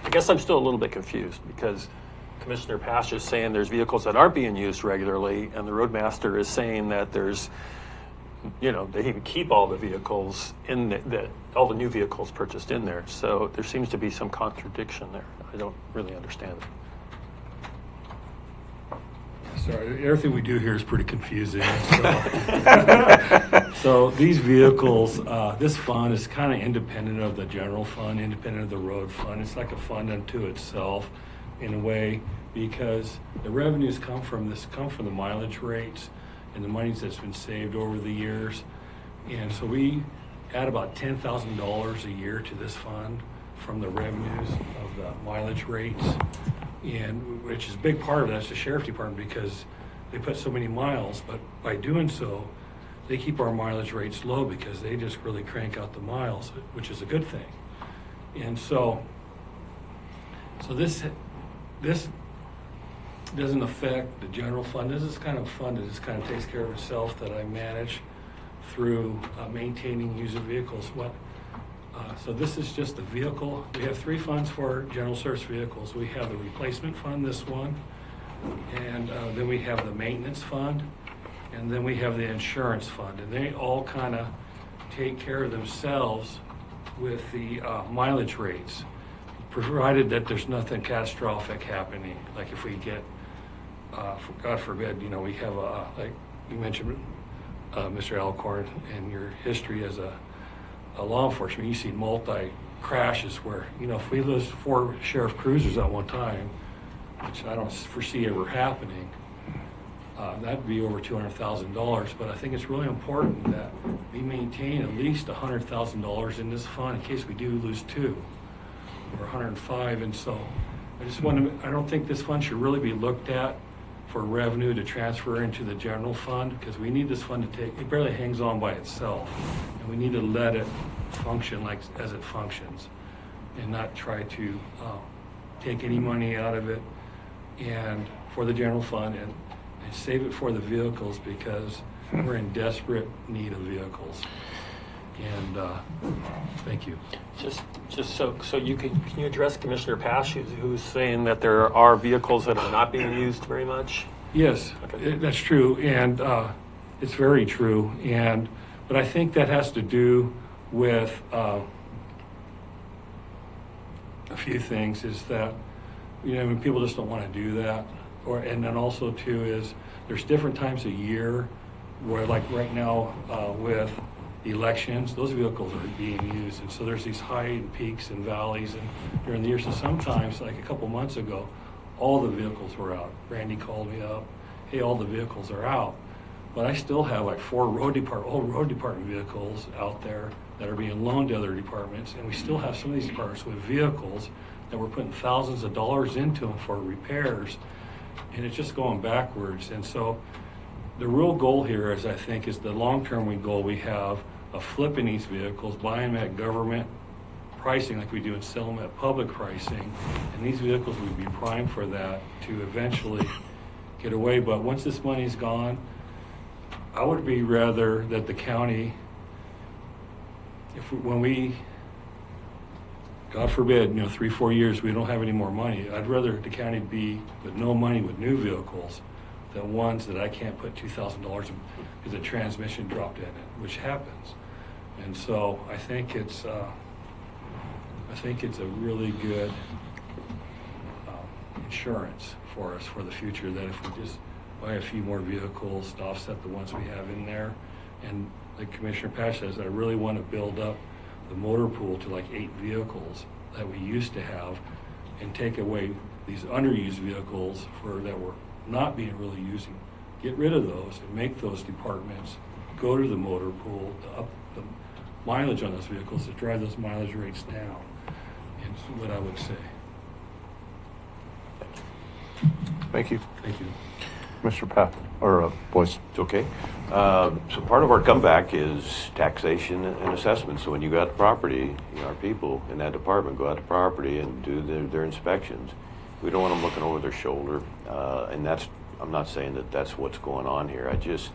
I guess I'm still a little bit confused because Commissioner Pash is saying there's vehicles that aren't being used regularly, and the roadmaster is saying that there's, they can keep all the vehicles all the new vehicles purchased in there. So there seems to be some contradiction there. I don't really understand it. Sorry, everything we do here is pretty confusing. So these vehicles, this fund is kind of independent of the general fund, independent of the road fund. It's like a fund unto itself in a way, because the revenues come from the mileage rates and the monies that's been saved over the years. And so we add about $10,000 a year to this fund from the revenues of the mileage rates, and which is a big part of that's the sheriff department because they put so many miles, but by doing so, they keep our mileage rates low because they just really crank out the miles, which is a good thing. And so this doesn't affect the general fund. This is kind of a fund that just kind of takes care of itself that I manage through maintaining user vehicles. So this is just the vehicle. We have 3 funds for general service vehicles. We have the replacement fund, this one, and then we have the maintenance fund, and then we have the insurance fund. And they all kind of take care of themselves with the mileage rates, provided that there's nothing catastrophic happening. Like if we get, God forbid, we have like you mentioned, Mr. Alcorn, and your history as a law enforcement, you see multi-crashes where, if we lose 4 sheriff cruisers at one time, which I don't foresee ever happening, that'd be over $200,000. But I think it's really important that we maintain at least $100,000 in this fund in case we do lose 2 or 105. And so I don't think this fund should really be looked at for revenue to transfer into the general fund, because we need this fund to it barely hangs on by itself, and we need to let it function as it functions and not try to take any money out of it and for the general fund and save it for the vehicles, because we're in desperate need of vehicles. And thank you. Just so you can you address Commissioner Pash, who's saying that there are vehicles that are not being used very much? Yes, okay. That's true, and it's very true. But I think that has to do with a few things. Is that when people just don't want to do that, and then also too is there's different times of year where, like right now with elections, those vehicles are being used, and so there's these high peaks and valleys and during the year. So sometimes, like a couple months ago, all the vehicles were out. Randy called me up, hey, all the vehicles are out, but I still have like 4 old road department vehicles out there that are being loaned to other departments, and we still have some of these departments with vehicles that we're putting thousands of dollars into them for repairs, and it's just going backwards. And so the real goal here is, I think, is the long-term goal we have of flipping these vehicles, buying them at government pricing like we do and sell them at public pricing. And these vehicles would be primed for that to eventually get away. But once this money's gone, I would be rather that the county, when we, God forbid, 3-4 years, we don't have any more money, I'd rather the county be with no money with new vehicles than ones that I can't put $2,000 in because a transmission dropped in it, which happens. And so I think it's a really good insurance for us for the future, that if we just buy a few more vehicles to offset the ones we have in there. And like Commissioner Patch says, I really want to build up the motor pool to like 8 vehicles that we used to have and take away these underused vehicles that we're not being really using. Get rid of those and make those departments go to the motor pool to up the mileage on those vehicles, to drive those mileage rates down. And what I would say. Thank you. Thank you. Mr. Pat, or Boyce. It's okay. So part of our comeback is taxation and assessment. So when you go out to property, our people in that department go out to property and do their inspections. We don't want them looking over their shoulder. And I'm not saying that that's what's going on here. It's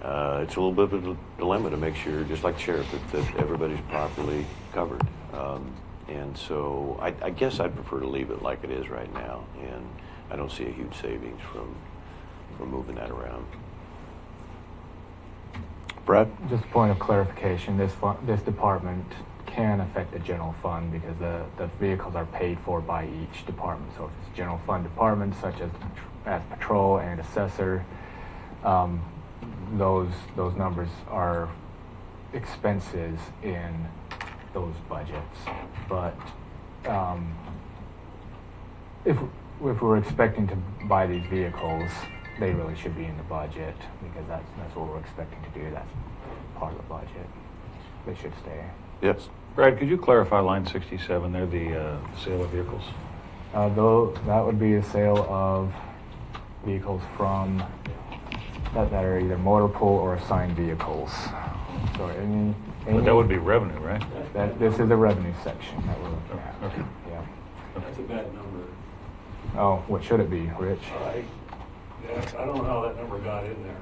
a little bit of a dilemma to make sure, just like the sheriff, that everybody's properly covered. And so I guess I'd prefer to leave it like it is right now. And I don't see a huge savings from moving that around. Brad? Just a point of clarification, this department can affect the general fund because the vehicles are paid for by each department. So if it's general fund departments such as patrol and assessor, those numbers are expenses in those budgets. But if we're expecting to buy these vehicles, they really should be in the budget because that's what we're expecting to do. That's part of the budget. They should stay. Yes. Brad, could you clarify line 67 there, the sale of vehicles? Though that would be a sale of vehicles from that are either motor pool or assigned vehicles. So But that would be revenue, right? This is the revenue section that we're looking at. Okay. Yeah. That's a bad number. Oh, what should it be, Rich? I don't know how that number got in there.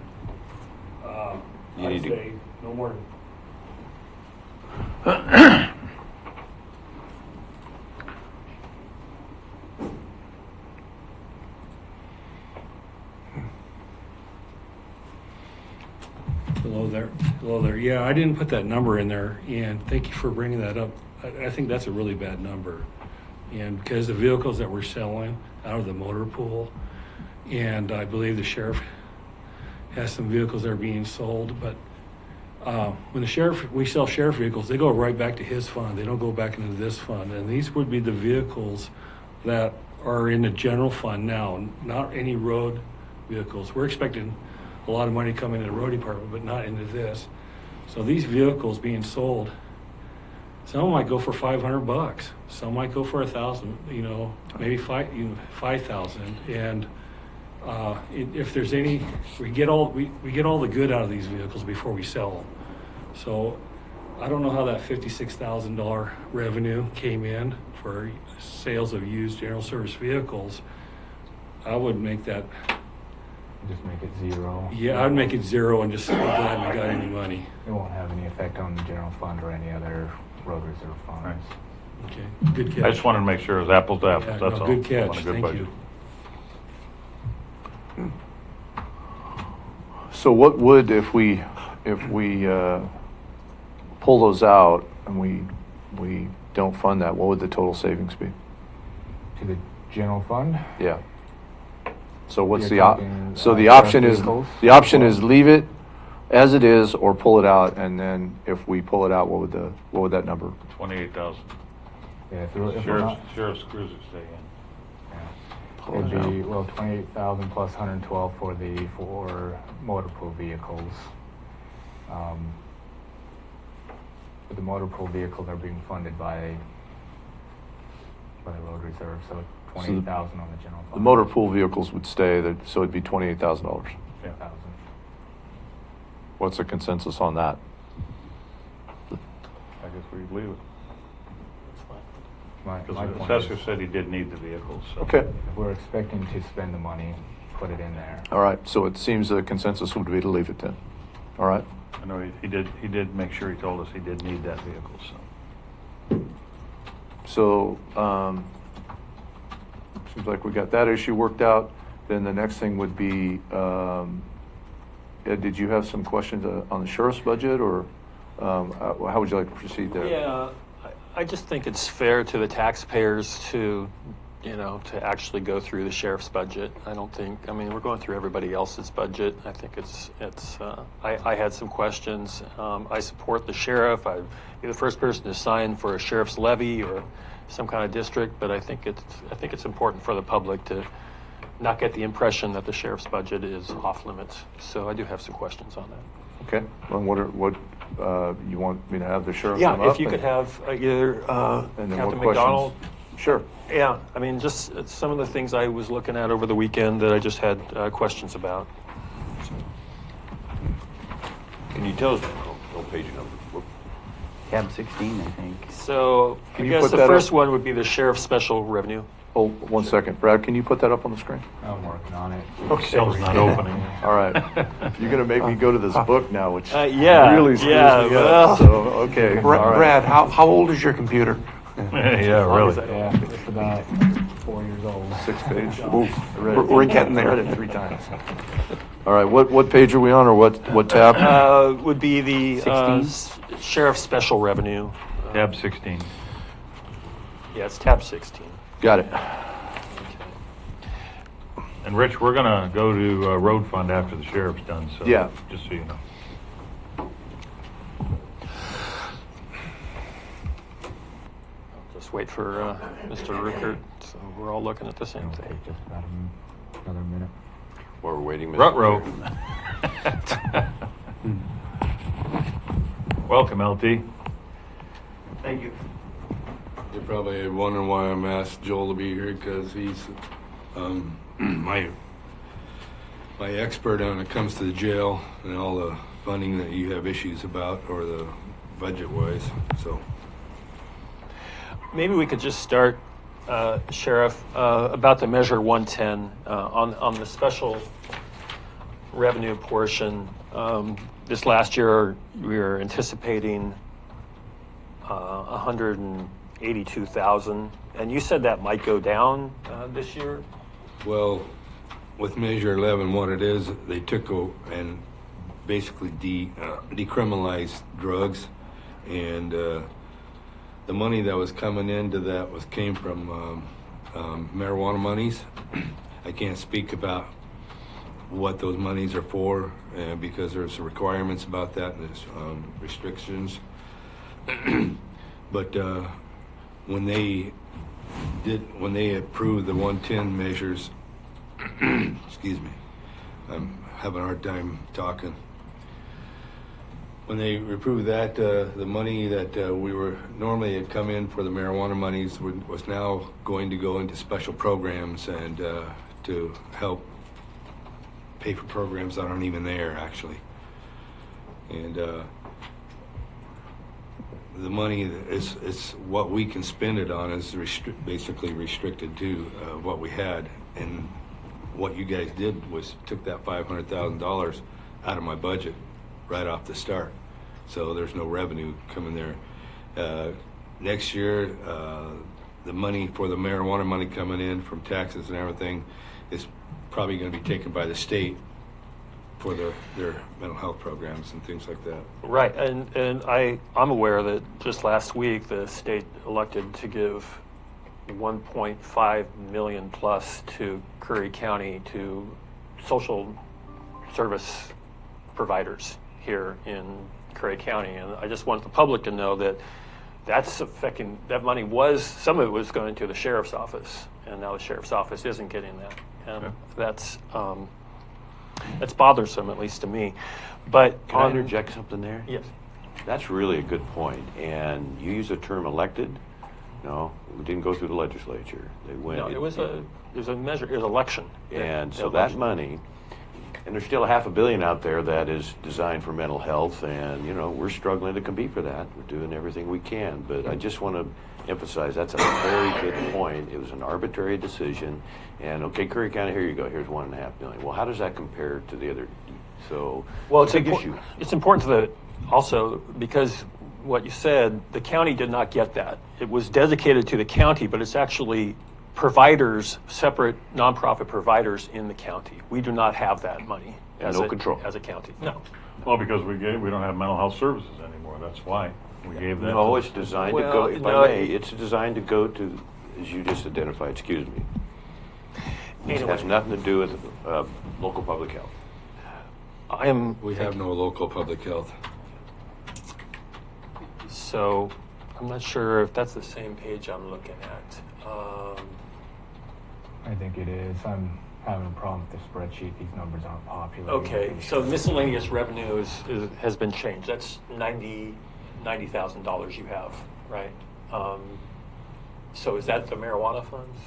I'd say no more. Below there. Yeah, I didn't put that number in there, and thank you for bringing that up. I think that's a really bad number. And because the vehicles that we're selling out of the motor pool, and I believe the sheriff has some vehicles that are being sold, but when we sell sheriff vehicles, they go right back to his fund. They don't go back into this fund. And these would be the vehicles that are in the general fund now, not any road vehicles. We're expecting a lot of money coming into the road department, but not into this. So these vehicles being sold, some might go for $500. Some might go for $1,000. Maybe 5,000. And if there's any, we get all the good out of these vehicles before we sell them. So I don't know how that $56,000 revenue came in for sales of used general service vehicles. I would make that. Just make it 0. Yeah, I'd make it 0 and just be glad we got any money. It won't have any effect on the general fund or any other road reserve funds. Right. Okay, good catch. I just wanted to make sure it was apples to apples. Yeah, That's no, all. good catch. I want a good Thank budget. you. So what would, if we pull those out and we don't fund that, what would the total savings be? To the general fund? Yeah. So what's You're the talking, option is leave it as it is or pull it out, and then if we pull it out, what would that number? 28,000. Yeah, if we're not, Sheriff's cruiser stay in. it'd be 28,000 plus 112 for the motor pool vehicles. But the motor pool vehicles are being funded by the road reserve, so 28,000 on the general fund. The motor pool vehicles would stay, so it'd be $28,000. Yeah. What's the consensus on that? I guess we leave it. My Because point the assessor is, said he did need the vehicles, so. Okay. if we're expecting to spend the money, put it in there. All right, so it seems the consensus would be to leave it then. All right? I know he did make sure he told us he did need that vehicle, so. So, seems like we got that issue worked out. Then the next thing would be, Ed, did you have some questions on the sheriff's budget, or how would you like to proceed there? Yeah, I just think it's fair to the taxpayers to, to actually go through the sheriff's budget. I mean, we're going through everybody else's budget. I think I had some questions. I support the sheriff. I'd be the first person to sign for a sheriff's levy or some kind of district, but I think it's important for the public to not get the impression that the sheriff's budget is off limits. So I do have some questions on that. Okay, well, what you want me to have the sheriff Yeah, come up if you could have either and then Captain what McDonald. questions? Sure. Yeah, I mean, just some of the things I was looking at over the weekend that I just had questions about. Can you tell us, no page number? Tab 16, I think. So Can I you guess put the that first up? one would be the sheriff's special revenue. Oh, 1 second. Brad, can you put that up on the screen? I'm working on it. Okay. Cell's not opening. All right. You're going to make me go to this book now, which Yeah, really screws yeah, me well. up. So, okay. all right. Brad, how old is your computer? Yeah, really. Yeah, it's about 4 years old. 6 page. Oof, I read it. we're getting there. I read it 3 times. All right. What page are we on, or what tab? Would be the sheriff's special revenue. Tab 16. Yeah, it's tab 16. Got it. And Rich, we're gonna go to road fund after the sheriff's done, so. Yeah. Just so you know. Just wait for Mr. Ruckert, so we're all looking at the same It'll thing. take just about another minute. While we're waiting, Mr. Ruh-roh. Chair. Welcome, LT. Thank you. You're probably wondering why I'm asked Joel to be here, because he's my expert when it comes to the jail and all the funding that you have issues about, or the budget-wise, so. Maybe we could just start, Sheriff, about the Measure 110 on the special revenue portion. This last year, we were anticipating 182,000, and you said that might go down this year. Well, with Measure 11, what it is, they took and basically decriminalized drugs, and the money that was coming into that came from marijuana monies. I can't speak about what those monies are for because there's requirements about that and there's restrictions. But when they approved the 110 measures, excuse me, I'm having a hard time talking. When they approved that, the money that we were normally had come in for the marijuana monies was now going to go into special programs and to help pay for programs that aren't even there, actually. And the money is what we can spend it on is basically restricted to what we had. And what you guys did was took that $500,000 out of my budget right off the start. So there's no revenue coming there. Next year, the money for the marijuana money coming in from taxes and everything is probably going to be taken by the state for their mental health programs and things like that. Right, and I'm aware that just last week the state elected to give 1.5 million plus to Curry County to social service providers here in Curry County, and I just want the public to know that that's affecting, that money was, some of it was going to the sheriff's office, and now the sheriff's office isn't getting that, and that's bothersome, at least to me. But Can I interject something there? Yes. That's really a good point. And you use the term elected. No, we didn't go through the legislature. They went. No, it was a measure, it was election. And so that money And there's still $500 million out there that is designed for mental health, and we're struggling to compete for that. We're doing everything we can, but I just want to emphasize that's a very good point. It was an arbitrary decision, and okay, Curry County, here you go. Here's $1.5 million. Well, how does that compare to the other? So, well, it's a big issue. It's important to also because what you said, the county did not get that. It was dedicated to the county, but it's actually providers, separate nonprofit providers in the county. We do not have that money as No control. as a county. No. Well, because we don't have mental health services anymore. That's why we gave that. No, it's designed to go. If I may, it's designed to go to, as you just identified. Excuse me. It has nothing to do with local public health. We have no local public health. So, I'm not sure if that's the same page I'm looking at. I think it is. I'm having a problem with the spreadsheet. These numbers aren't popular. Okay, so miscellaneous revenue has been changed. That's $90,000 you have, right? So is that the marijuana funds?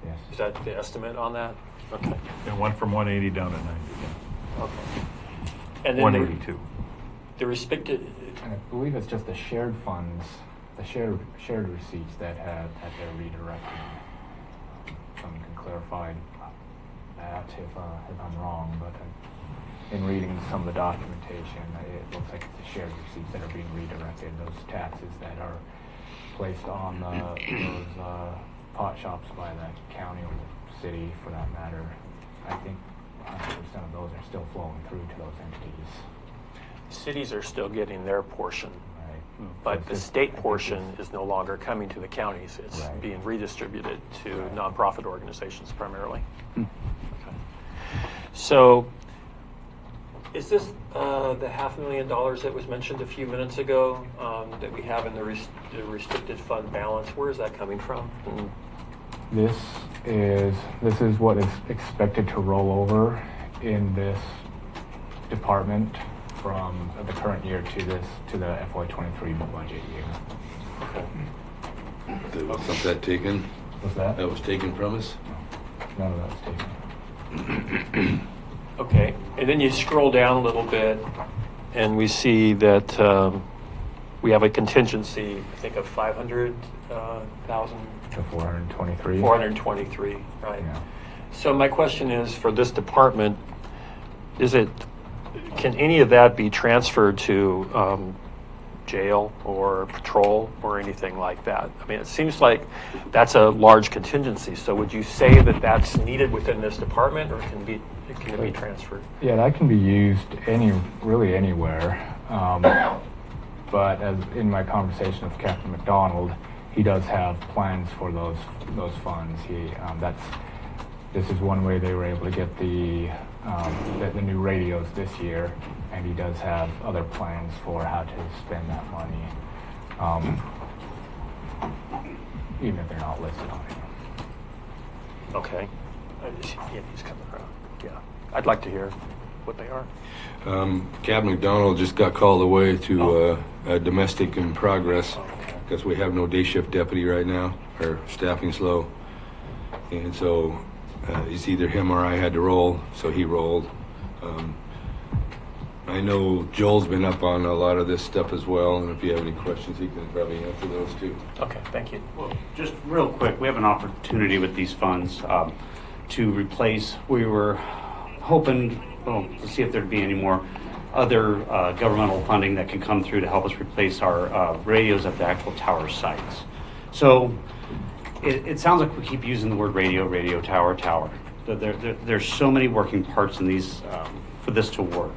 Yes. Is that the estimate on that? Okay. It went from 180 down to 90. Okay. And then 182. The restricted. And I believe it's just the shared funds, the shared receipts that they're redirecting. Someone can clarify that if I'm wrong, but in reading some of the documentation, it looks like it's the shared receipts that are being redirected. Those taxes that are placed on those pot shops by the county or the city, for that matter. I think 100% of those are still flowing through to those entities. Cities are still getting their portion, right? But the state portion is no longer coming to the counties. It's being redistributed to nonprofit organizations primarily. Okay. So, is this the $500,000 that was mentioned a few minutes ago that we have in the restricted fund balance? Where is that coming from? This is what is expected to roll over in this department from the current year to the FY23 budget year. Okay. Was that taken? Was that? That was taken from us? None of that was taken. Okay, and then you scroll down a little bit, and we see that we have a contingency, I think, of 500,000. To 423. 423, right? Yeah. So my question is, for this department, can any of that be transferred to jail or patrol or anything like that? I mean, it seems like that's a large contingency. So would you say that that's needed within this department, or can it be transferred? Yeah, that can be used really anywhere. But as in my conversation with Captain McDonald, he does have plans for those funds. This is one way they were able to get the new radios this year, and he does have other plans for how to spend that money, even if they're not listed on it. Okay. He's coming around. Yeah. I'd like to hear what they are. Captain McDonald just got called away to a domestic in progress because we have no day shift deputy right now. Our staffing's low. And so it's either him or I had to roll, so he rolled. I know Joel's been up on a lot of this stuff as well, and if you have any questions, he can probably answer those too. Okay, thank you. Well, just real quick, we have an opportunity with these funds to replace. We were hoping, to see if there'd be any more other governmental funding that can come through to help us replace our radios at the actual tower sites. So it sounds like we keep using the word radio, tower. There's so many working parts in these for this to work.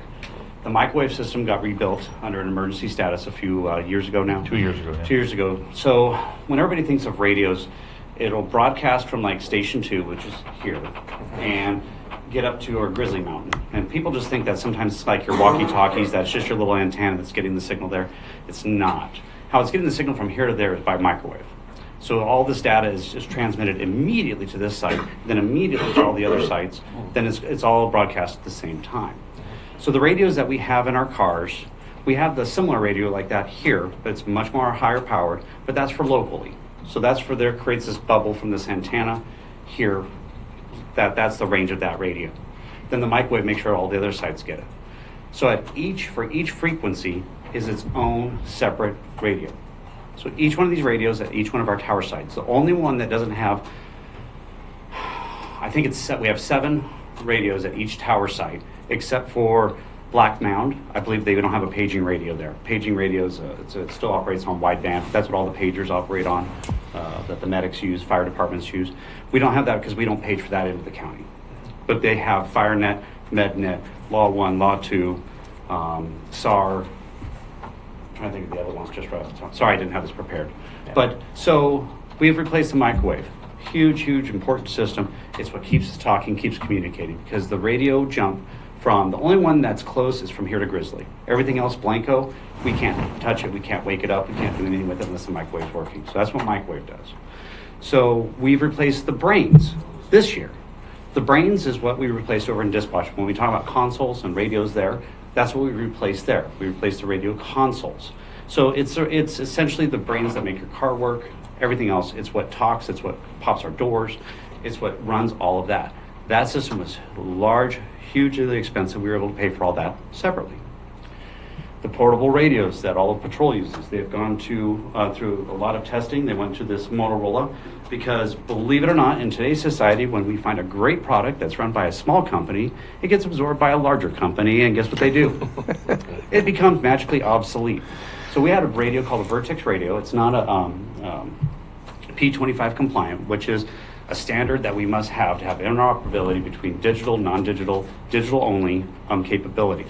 The microwave system got rebuilt under an emergency status a few years ago now. 2 years ago. Yeah. 2 years ago. So when everybody thinks of radios, it'll broadcast from like station 2, which is here, and get up to our Grizzly Mountain. And people just think that sometimes it's like your walkie-talkies, that's just your little antenna that's getting the signal there. It's not. How it's getting the signal from here to there is by microwave. So all this data is just transmitted immediately to this site, then immediately to all the other sites, then it's all broadcast at the same time. So the radios that we have in our cars, we have the similar radio like that here, but it's much more higher powered, but that's for locally. So that's for creates this bubble from this antenna here, that's the range of that radio. then the microwave makes sure all the other sites get it. So for each frequency is its own separate radio. So each one of these radios at each one of our tower sites, the only one that doesn't have, I think we have 7 radios at each tower site, except for Black Mound. I believe they don't have a paging radio there. Paging radios, it still operates on wideband. That's what all the pagers operate on, that the medics use, fire departments use. We don't have that because we don't page for that into the county. But they have FireNet, MedNet, Law 1, Law 2, SAR. I'm trying to think of the other ones just right off the top. Sorry, I didn't have this prepared. Yeah. But so we've replaced the microwave. Huge, important system. It's what keeps us talking, keeps communicating, because the radio jump from the only one that's close is from here to Grizzly. Everything else, Blanco, we can't touch it, we can't wake it up, we can't do anything with it unless the microwave's working. So that's what microwave does. So we've replaced the brains this year. The brains is what we replaced over in dispatch. When we talk about consoles and radios there, that's what we replaced there. We replaced the radio consoles. So it's essentially the brains that make your car work, everything else. It's what talks, it's what pops our doors, it's what runs all of that. That system was large, hugely expensive. We were able to pay for all that separately. The portable radios that all of Patrol uses, they've gone to, through a lot of testing, they went to this Motorola, because believe it or not, in today's society, when we find a great product that's run by a small company, it gets absorbed by a larger company, and guess what they do? It becomes magically obsolete. So we had a radio called a Vertex radio. It's not a P25 compliant, which is a standard that we must have to have interoperability between digital, non-digital, digital only capabilities.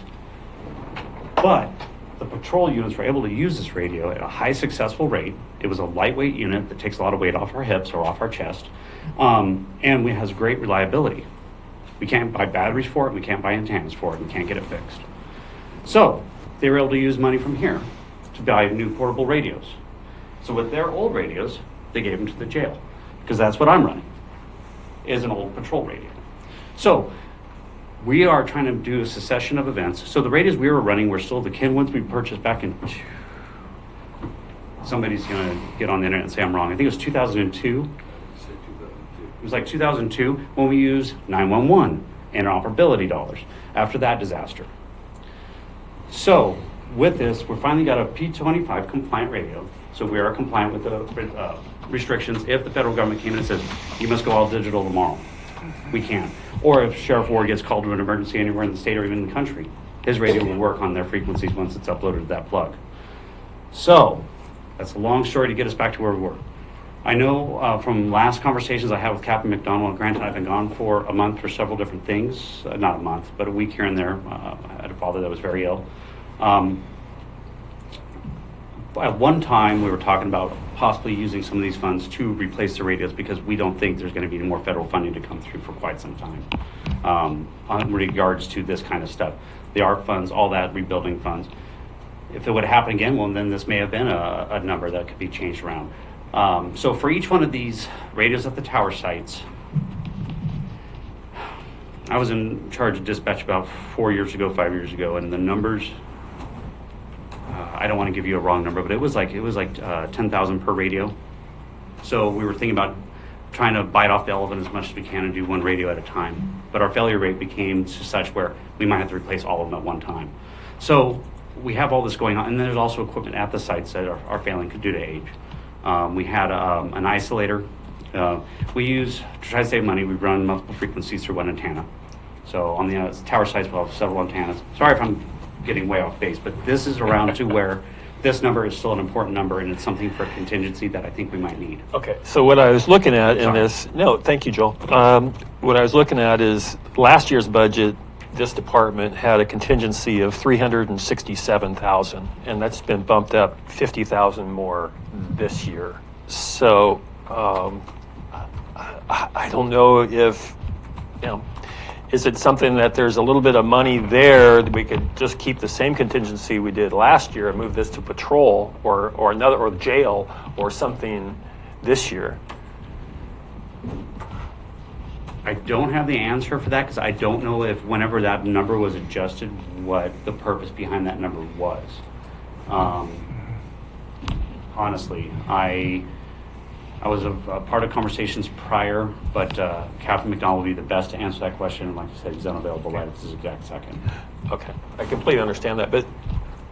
But the patrol units were able to use this radio at a high successful rate. It was a lightweight unit that takes a lot of weight off our hips or off our chest, and it has great reliability. We can't buy batteries for it, we can't buy antennas for it, we can't get it fixed. So they were able to use money from here to buy new portable radios. So with their old radios, they gave them to the jail, because that's what I'm running, is an old patrol radio. So we are trying to do a succession of events. So the radios we were running were still the Kenwoods we purchased back in, somebody's gonna get on the internet and say I'm wrong. I think it was 2002. It was like 2002 when we used 911 interoperability dollars after that disaster. So with this, we finally got a P25 compliant radio. So we are compliant with the restrictions. If the federal government came in and says, you must go all digital tomorrow, we can. Or if Sheriff Ward gets called to an emergency anywhere in the state or even in the country, his radio will work on their frequencies once it's uploaded to that plug. So that's a long story to get us back to where we were. I know from last conversations I had with Captain McDonald, granted I've been gone for a month for several different things, not a month, but a week here and there. I had a father that was very ill. At one time, we were talking about possibly using some of these funds to replace the radios because we don't think there's going to be any more federal funding to come through for quite some time in regards to this kind of stuff. The ARP funds, all that, rebuilding funds. If it would happen again, well, then this may have been a number that could be changed around. So for each one of these radios at the tower sites, I was in charge of dispatch about 5 years ago, and the numbers, I don't want to give you a wrong number, but it was like 10,000 per radio. So we were thinking about trying to bite off the elephant as much as we can and do one radio at a time. But our failure rate became such where we might have to replace all of them at one time. So we have all this going on, and then there's also equipment at the sites that are failing due to age. We had an isolator. We use, to try to save money, we run multiple frequencies through one antenna. So on the tower sites, we'll have several antennas. Sorry if I'm getting way off base, but this is around to where this number is still an important number, and it's something for contingency that I think we might need. Okay, so what I was looking at in this, no, thank you, Joel. What I was looking at is last year's budget, this department had a contingency of $367,000, and that's been bumped up $50,000 more this year. So I don't know if, is it something that there's a little bit of money there that we could just keep the same contingency we did last year and move this to patrol or another, or jail or something this year? I don't have the answer for that because I don't know if whenever that number was adjusted, what the purpose behind that number was. Honestly, I was a part of conversations prior, but Captain McDonald will be the best to answer that question. And like I said, he's unavailable right at this exact second. Okay, I completely understand that, but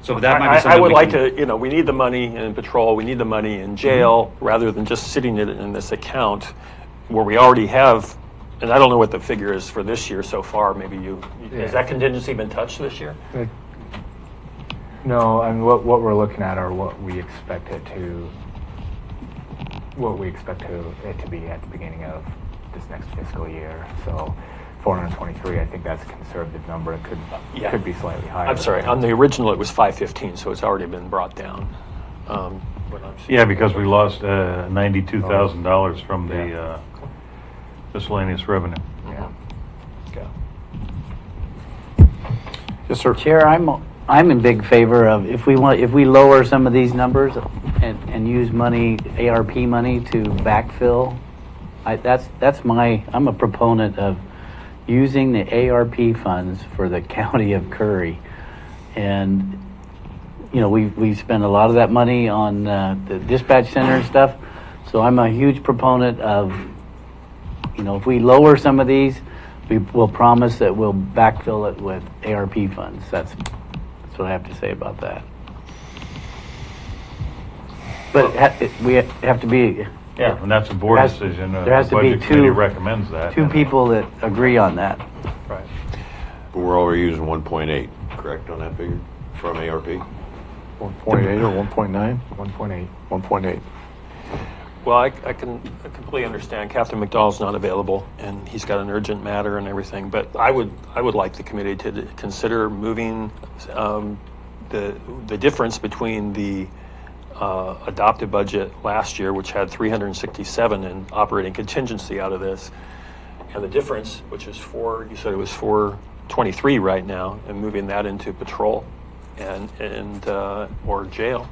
so that might be I something would we like can- to, we need the money in patrol, we need the money in jail, rather than just sitting it in this account where we already have, and I don't know what the figure is for this year so far, maybe has that contingency been touched this year? No, and what we're looking at are what we expect it to be at the beginning of this next fiscal year. So 423, I think that's a conservative number. It could be slightly higher. I'm sorry, on the original it was 515, so it's already been brought down. Yeah, because we lost $92,000 from the miscellaneous revenue. Yeah. Yes, sir. Chair, I'm in big favor of if we lower some of these numbers and use money, ARP money to backfill. I'm a proponent of using the ARP funds for the county of Curry, and we spend a lot of that money on the dispatch center and stuff. So I'm a huge proponent of if we lower some of these, we will promise that we'll backfill it with ARP funds. That's what I have to say about that. But we have to be. Yeah, and that's a board decision. There has The to be budget committee two recommends that. two people that agree on that. Right. But we're already using 1.8, correct, on that figure from ARP? 1.8 or 1.9? 1.8. 1.8. Well, I can completely understand Captain McDonald's not available, and he's got an urgent matter and everything. But I would like the committee to consider moving the difference between the adopted budget last year, which had 367 in operating contingency out of this, and the difference, which is you said it was 423 right now, and moving that into patrol and or jail.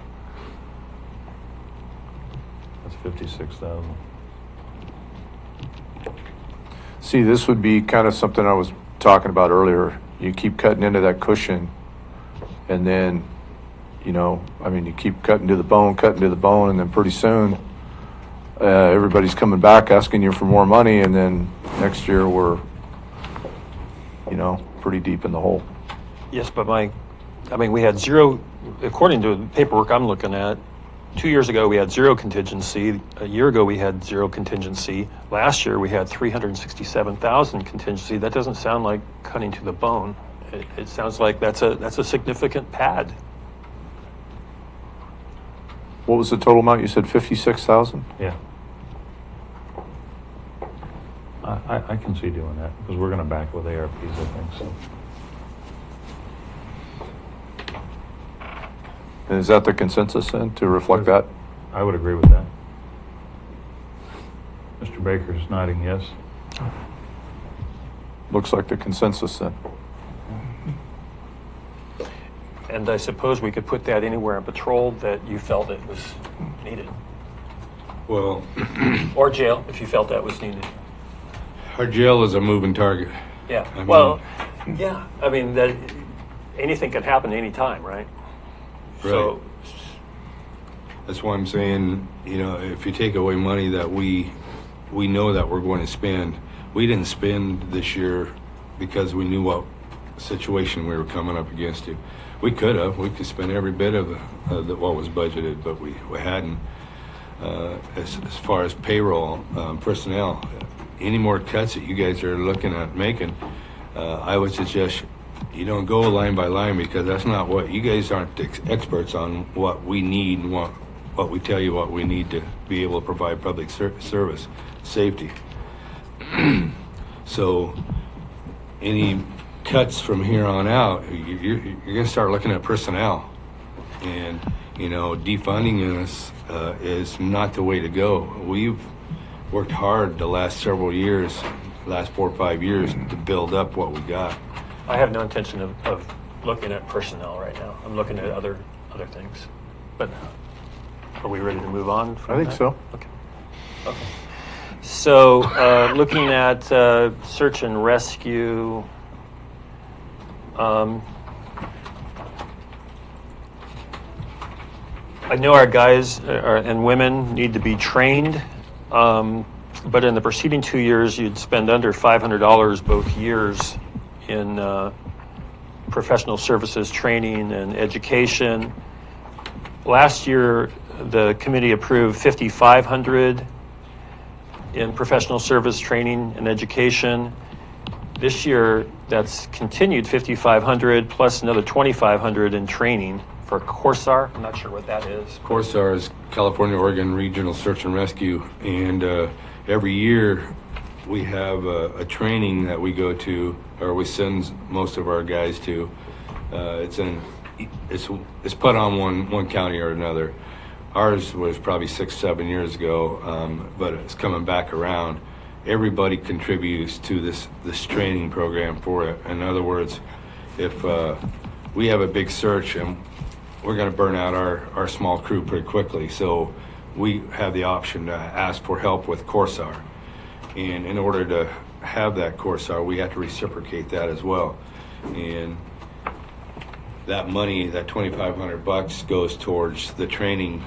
That's 56,000. See, this would be kind of something I was talking about earlier. You keep cutting into that cushion, and then, you keep cutting to the bone, and then pretty soon, everybody's coming back asking you for more money, and then next year we're, pretty deep in the hole. Yes, but we had zero, according to the paperwork I'm looking at. 2 years ago, we had zero contingency. A year ago, we had zero contingency. Last year, we had 367,000 contingency. That doesn't sound like cutting to the bone. It sounds like that's a significant pad. What was the total amount? You said 56,000? Yeah. I can see doing that, because we're going to back with ARPs, I think, so. And is that the consensus then, to reflect that? I would agree with that. Mr. Baker's nodding yes. Looks like the consensus then. And I suppose we could put that anywhere in patrol that you felt it was needed. Well, or jail, if you felt that was needed. our jail is a moving target. Yeah. I mean- Well, yeah. I mean, anything can happen anytime, right? So, That's why I'm saying, if you take away money that we know that we're going to spend, we didn't spend this year because we knew what situation we were coming up against. We could have. We could spend every bit of what was budgeted, but we hadn't. As far as payroll, personnel, any more cuts that you guys are looking at making, I would suggest you don't go line by line, because that's not what you guys aren't experts on what we need and what we tell you what we need to be able to provide public service, safety. So any cuts from here on out, you're going to start looking at personnel, and defunding us is not the way to go. We've worked hard the last several years, last 4 or 5 years, to build up what we got. I have no intention of looking at personnel right now. I'm looking at other things. But are we ready to move on from I think that? so. Okay. So looking at search and rescue, I know our guys and women need to be trained But in the preceding 2 years, you'd spend under $500 both years in professional services training and education. Last year, the committee approved $5,500 in professional service training and education. This year, that's continued $5,500 plus another $2,500 in training for Corsar. I'm not sure what that is. Corsar is California-Oregon Regional Search and Rescue, and every year we have a training that we go to, or we send most of our guys to. It's put on one county or another. Ours was probably 6-7 years ago, but it's coming back around. Everybody contributes to this training program for it. In other words, if we have a big search and we're going to burn out our small crew pretty quickly, so we have the option to ask for help with Corsar. And in order to have that Corsar, we have to reciprocate that as well. And that money, that $2,500 goes towards the training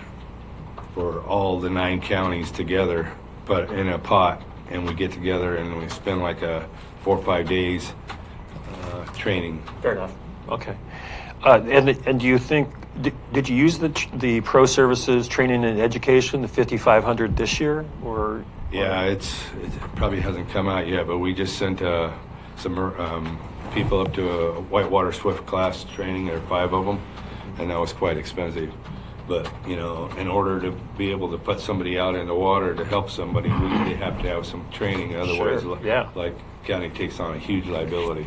for all the 9 counties together, but in a pot. And we get together and we spend like 4 or 5 days training. Fair enough. Okay. And do you think, did you use the pro services training and education, the $5,500 this year, or? Yeah, it probably hasn't come out yet, but we just sent some people up to a whitewater swift class training. There are 5 of them, and that was quite expensive. But, you know, in order to be able to put somebody out in the water to help somebody, they have to have some training. Otherwise, Sure. Yeah. like county takes on a huge liability.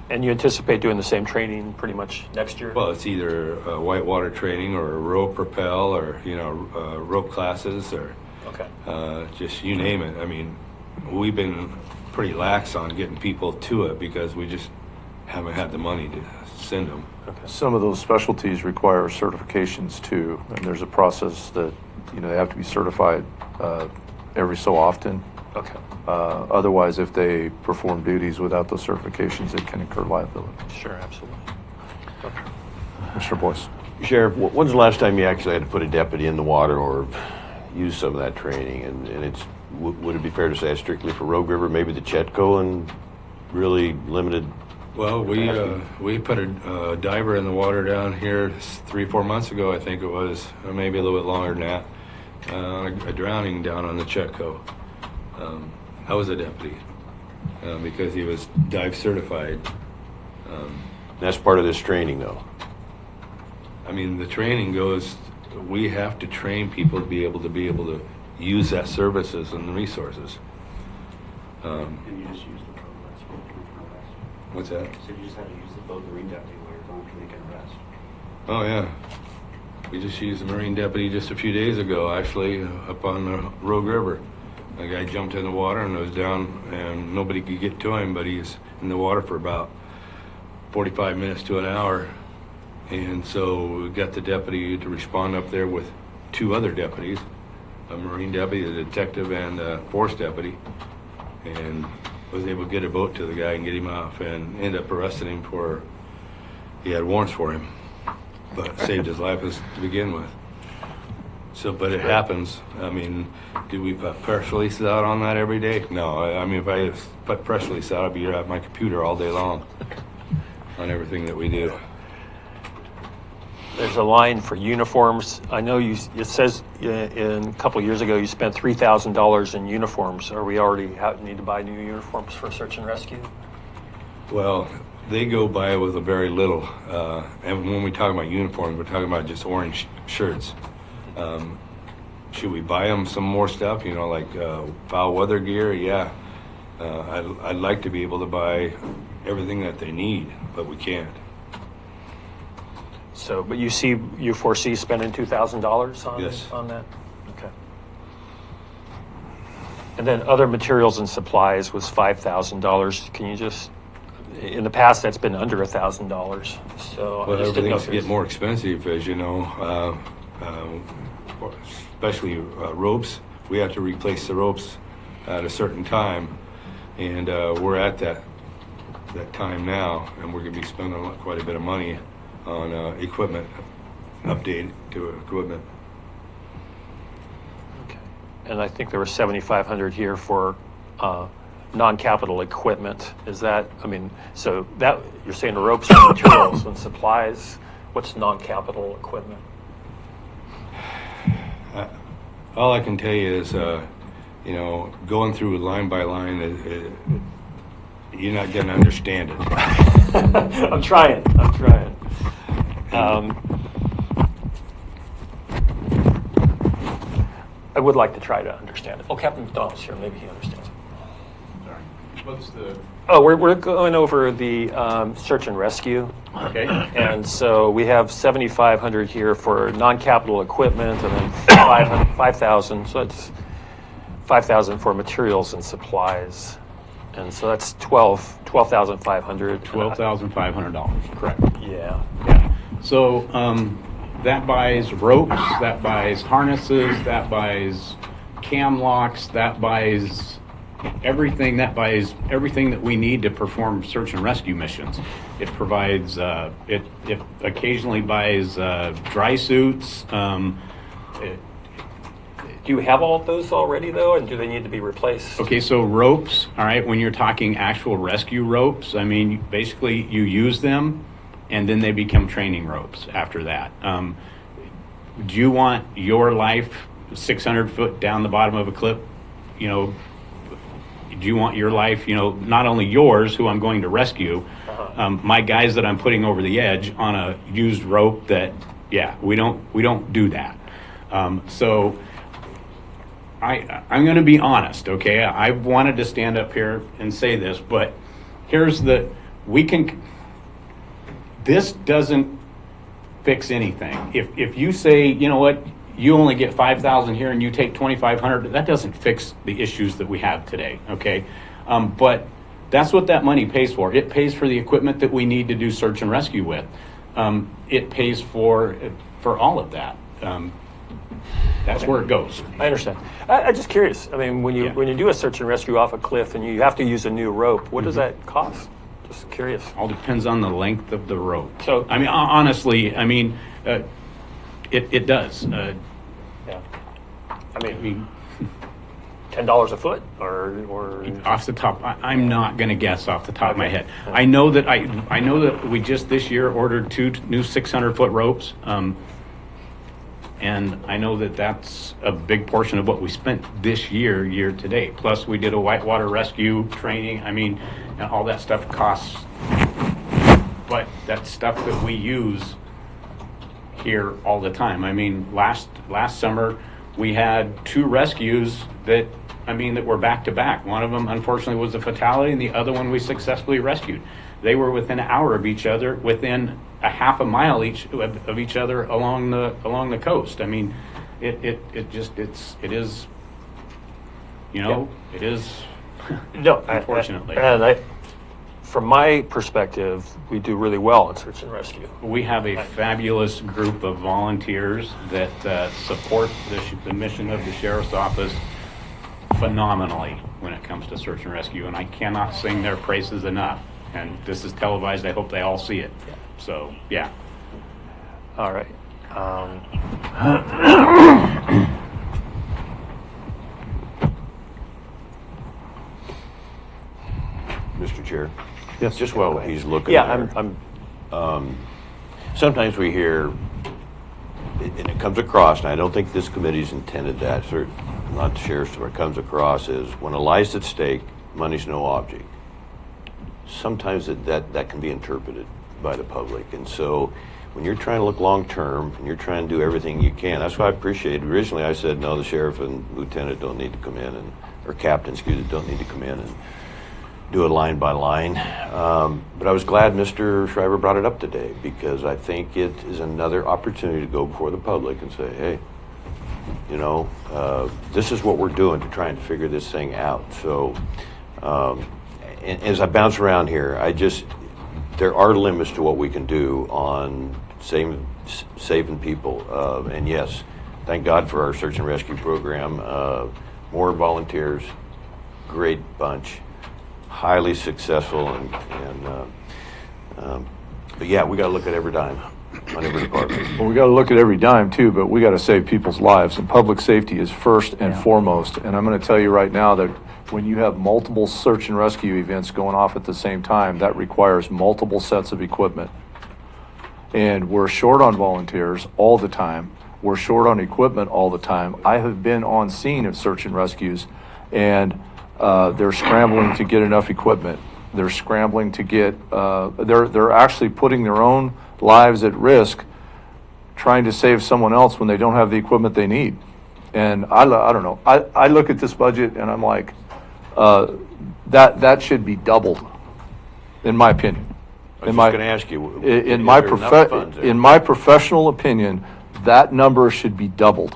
And you anticipate doing the same training pretty much next year? Well, it's either whitewater training or rope rappel or, rope classes or just you name it. I mean, we've been pretty lax on getting people to it because we just haven't had the money to send them. Some of those specialties require certifications too, and there's a process that, they have to be certified every so often. Okay. Otherwise, if they perform duties without those certifications, it can incur liability. Sure, absolutely. Okay. Mr. Boyce. Sheriff, when's the last time you actually had to put a deputy in the water or use some of that training? And would it be fair to say it's strictly for Rogue River, maybe the Chetco, and really limited? Well, we put a diver in the water down here 3-4 months ago, I think it was, or maybe a little bit longer than that. A drowning down on the Chetco. I was a deputy because he was dive certified. That's part of this training, though. I mean, the training goes. We have to train people to be able to use that services and the resources. And you just use the boat arrest. What's that? So you just had to use the boat marine deputy while you're going to make an arrest. Oh yeah, we just used a Marine deputy just a few days ago, actually, up on the Rogue River. A guy jumped in the water and was down, and nobody could get to him, but he's in the water for about 45 minutes to an hour. And so we got the deputy to respond up there with 2 other deputies, a Marine deputy, a detective, and a force deputy, and was able to get a boat to the guy and get him off, and end up arresting him for, he had warrants for him, but saved his life to begin with. So, but it happens. I mean, do we put press releases out on that every day? No. I mean, if I put press releases out, I'd be at my computer all day long on everything that we do. There's a line for uniforms. I know it says in a couple of years ago you spent $3,000 in uniforms. Are we already need to buy new uniforms for search and rescue? Well, they go by with a very little. And when we talk about uniforms, we're talking about just orange shirts. Should we buy them some more stuff, like foul weather gear? Yeah. I'd like to be able to buy everything that they need, but we can't. So, but you foresee spending $2,000 on that? Okay. And then other materials and supplies was $5,000. Can you just, in the past that's been under $1,000. So well, everything's getting more expensive, as you know. Especially ropes. We have to replace the ropes at a certain time, and we're at that time now, and we're going to be spending quite a bit of money on equipment, update to equipment. Okay. and I think there was 7,500 here for non-capital equipment. Is that, I mean, so that, you're saying the ropes and materials and supplies, what's non-capital equipment? All I can tell you is, going through line by line, you're not going to understand it. I'm trying. I would like to try to understand it. Oh, Captain McDonald's here. Maybe he understands it. Sorry. What's the... Oh, we're going over the search and rescue. Okay. And so we have 7,500 here for non-capital equipment, and then 5,000. So it's 5,000 for materials and supplies, and so that's $12,500. $12,500. Correct. Yeah. Yeah. So that buys ropes, that buys harnesses, that buys cam locks, that buys everything that we need to perform search and rescue missions. It provides, it occasionally buys dry suits. Do you have all of those already, though, and do they need to be replaced? Okay, so ropes, all right, when you're talking actual rescue ropes, I mean, basically you use them and then they become training ropes after that. Do you want your life 600 foot down the bottom of a cliff, do you want your life, not only yours, who I'm going to rescue, my guys that I'm putting over the edge on a used rope that, we don't do that. So I'm going to be honest, okay? I wanted to stand up here and say this, but this doesn't fix anything. If you say, you know what, you only get 5,000 here and you take 2,500, that doesn't fix the issues that we have today, okay? But that's what that money pays for. It pays for the equipment that we need to do search and rescue with. It pays for all of that. That's where it goes. I understand. I'm just curious. I mean, when you do a search and rescue off a cliff and you have to use a new rope, what does that cost? Just curious. All depends on the length of the rope. So, I mean, honestly, it does. Yeah. I mean, $10 a foot, or off the top, I'm not going to guess off the top of my head. I know that we just this year ordered 2 new 600-foot ropes. And I know that that's a big portion of what we spent this year to date. Plus, we did a whitewater rescue training. I mean, all that stuff costs. But that's stuff that we use here all the time. I mean, last summer, we had 2 rescues that were back to back. One of them, unfortunately, was a fatality, and the other one we successfully rescued. They were within an hour of each other, within a half a mile of each other along the coast. I mean, it is. No, unfortunately. From my perspective, we do really well in search and rescue. We have a fabulous group of volunteers that support the mission of the Sheriff's Office phenomenally when it comes to search and rescue, and I cannot sing their praises enough. And this is televised. I hope they all see it. So, yeah. All right. Mr. Chair. Yes. Just while he's looking. Yeah, there, sometimes we hear, and it comes across, and I don't think this committee's intended that, certainly not the sheriff's, but it comes across as when a life's at stake, money's no object. Sometimes that can be interpreted by the public, and so when you're trying to look long term and you're trying to do everything you can, that's why I appreciate. Originally, I said no, the sheriff and lieutenant don't need to come in, or captain, don't need to come in and do it line by line. But I was glad Mr. Schreiber brought it up today, because I think it is another opportunity to go before the public and say, hey, this is what we're doing to try and figure this thing out. So. And as I bounce around here, there are limits to what we can do on saving people. And yes, thank God for our search and rescue program. More volunteers, great bunch, highly successful, but yeah, we got to look at every dime. on every department. Well, we got to look at every dime too, but we got to save people's lives, and public safety is first and foremost. And I'm going to tell you right now that when you have multiple search and rescue events going off at the same time, that requires multiple sets of equipment. And we're short on volunteers all the time. We're short on equipment all the time. I have been on scene of search and rescues, and they're scrambling to get enough equipment. They're scrambling to get, they're actually putting their own lives at risk trying to save someone else when they don't have the equipment they need. And I don't know. I look at this budget and I'm like, that should be doubled, in my opinion. I was just going to ask you, In is there enough funds there? in my professional opinion, that number should be doubled.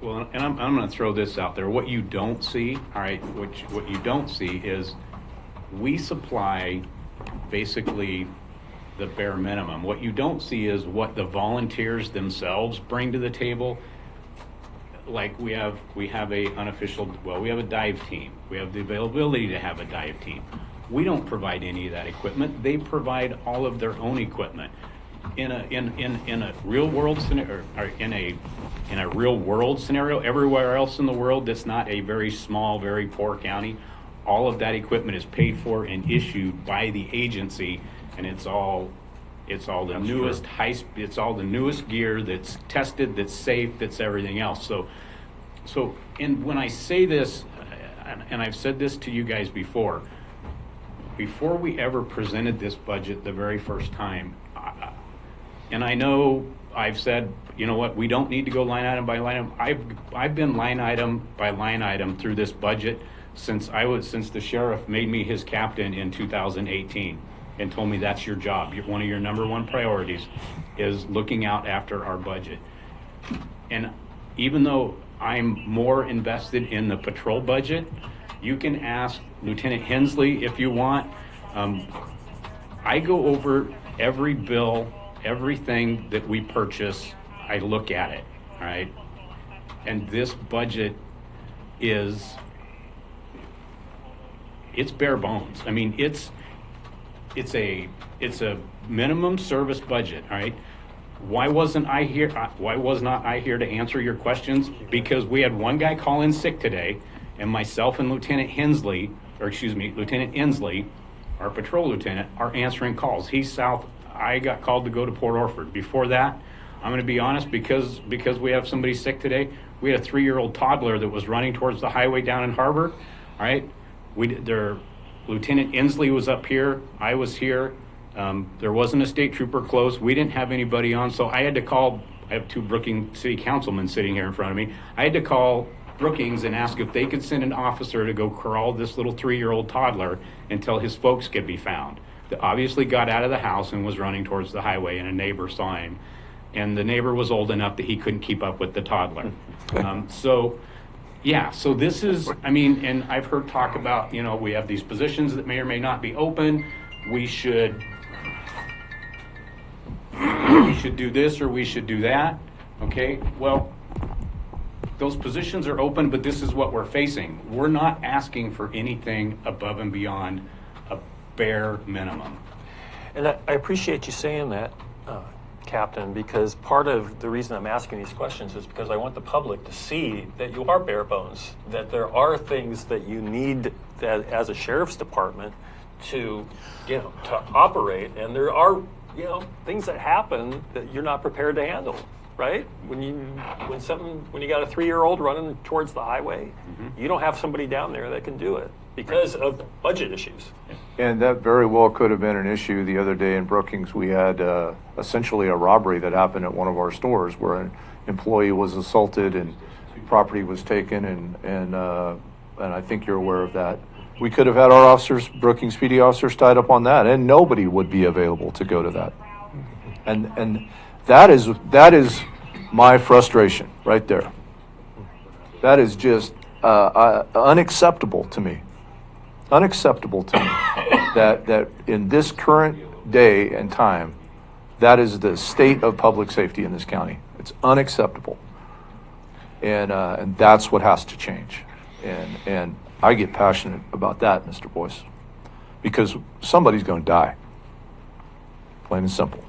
Well, and I'm going to throw this out there. What you don't see, all right, what you don't see is we supply basically the bare minimum. What you don't see is what the volunteers themselves bring to the table. Like we have a unofficial, well, we have a dive team. We have the availability to have a dive team. We don't provide any of that equipment. They provide all of their own equipment. In a real world scenario, or in a real world scenario, everywhere else in the world that's not a very small, very poor county, all of that equipment is paid for and issued by the agency, and it's all the newest it's all the newest gear that's tested, that's safe, that's everything else. So and when I say this, and I've said this to you guys before we ever presented this budget the very first time, and I know I've said, you know what, we don't need to go line item by line item. I've been line item by line item through this budget since the sheriff made me his captain in 2018 and told me that's your job. One of your number one priorities is looking out after our budget. And even though I'm more invested in the patrol budget, you can ask Lieutenant Hensley if you want. I go over every bill, everything that we purchase, I look at it, all right? And this budget it's bare bones. I mean, it's a minimum service budget, all right? Why wasn't I here? Why was not I here to answer your questions? Because we had one guy call in sick today, and myself and Lieutenant Hensley, Lieutenant Inslee, our patrol lieutenant, are answering calls. He's south. I got called to go to Port Orford. Before that, I'm going to be honest, because we have somebody sick today, we had a 3-year-old toddler that was running towards the highway down in Harbor, all right? Lieutenant Inslee was up here. I was here. There wasn't a state trooper close. We didn't have anybody on, so I had to call. I have 2 Brookings city councilmen sitting here in front of me. I had to call Brookings and ask if they could send an officer to go corral this little 3-year-old toddler until his folks could be found. That obviously got out of the house and was running towards the highway, and a neighbor saw him. And the neighbor was old enough that he couldn't keep up with the toddler. So this is, I mean, and I've heard talk about, we have these positions that may or may not be open. We should do this or we should do that. Okay, well, those positions are open, but this is what we're facing. We're not asking for anything above and beyond a bare minimum. And I appreciate you saying that, Captain, because part of the reason I'm asking these questions is because I want the public to see that you are bare bones, that there are things that you need as a sheriff's department to operate, and there are things that happen that you're not prepared to handle, right? When you got a 3-year-old running towards the highway, you don't have somebody down there that can do it because of budget issues. And that very well could have been an issue. The other day in Brookings, we had essentially a robbery that happened at one of our stores where an employee was assaulted and property was taken, and I think you're aware of that. We could have had our officers, Brookings PD officers, tied up on that, and nobody would be available to go to that. And that is my frustration right there. That is just unacceptable to me. Unacceptable to me that in this current day and time, that is the state of public safety in this county. It's unacceptable, and that's what has to change. And I get passionate about that, Mr. Boyce, because somebody's going to die. Plain and simple.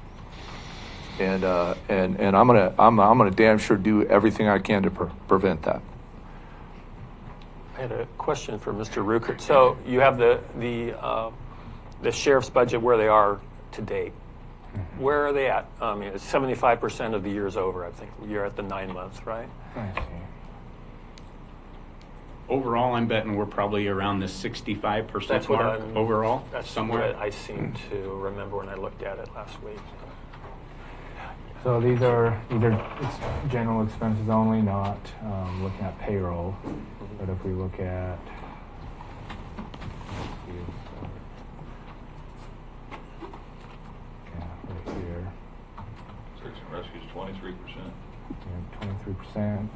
and I'm gonna damn sure do everything I can to prevent that. I had a question for Mr. Ruckert. So you have the sheriff's budget where they are to date. Where are they at? I mean, it's 75% of the year's over. I think you're at the 9 months, right? I see. Overall, I'm betting we're probably around the 65% mark overall. That's somewhere. what I seem to remember when I looked at it last week. So these are general expenses only, not looking at payroll. But if we look at, right here, Search and rescue is 23%. 23%.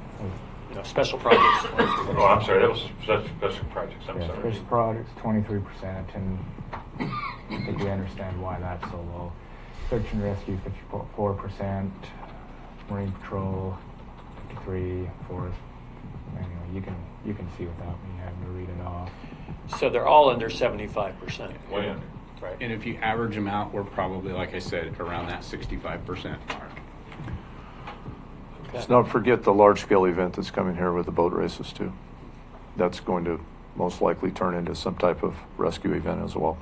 No, special projects. Oh, I'm sorry, that was special projects. I'm sorry. Special projects, 23%, and I think we understand why that's so low. Search and rescue, 54%. Marine Patrol, 53%. Forest. Anyway, you can see without me having to read it off. So they're all under 75%. Way under. Right. And if you average them out, we're probably, like I said, around that 65% mark. Let's not forget the large-scale event that's coming here with the boat races too. That's going to most likely turn into some type of rescue event as well.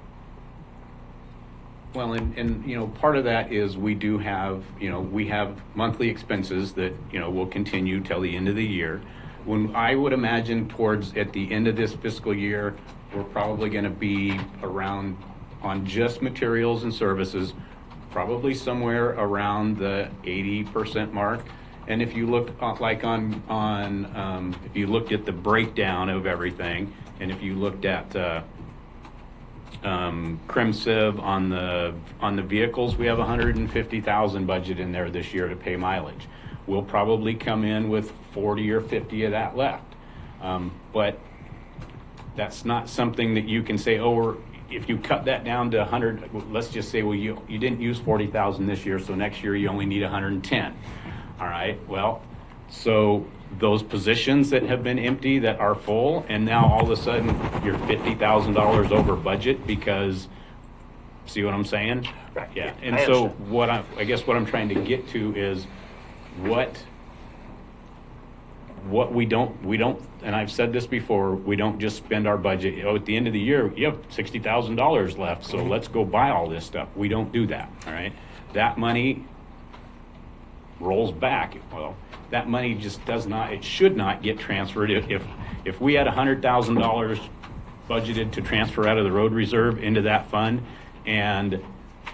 Well, and part of that is we do have, we have monthly expenses that, will continue till the end of the year. When I would imagine at the end of this fiscal year, we're probably going to be around on just materials and services, probably somewhere around the 80% mark. And if you look if you looked at the breakdown of everything, and if you looked at CrimSiv on the vehicles, we have $150,000 budget in there this year to pay mileage. We'll probably come in with 40 or 50 of that left, but that's not something that you can say, if you cut that down to 100, let's just say, well, you didn't use 40,000 this year, so next year you only need 110. All right, well, so those positions that have been empty that are full, and now all of a sudden you're $50,000 over budget because, see what I'm saying? Right. Yeah, and so I guess what I'm trying to get to is what we don't, and I've said this before, we don't just spend our budget. At the end of the year, you have $60,000 left, so let's go buy all this stuff. We don't do that, all right? That money rolls back. Well, that money just it should not get transferred. If we had $100,000 budgeted to transfer out of the road reserve into that fund, and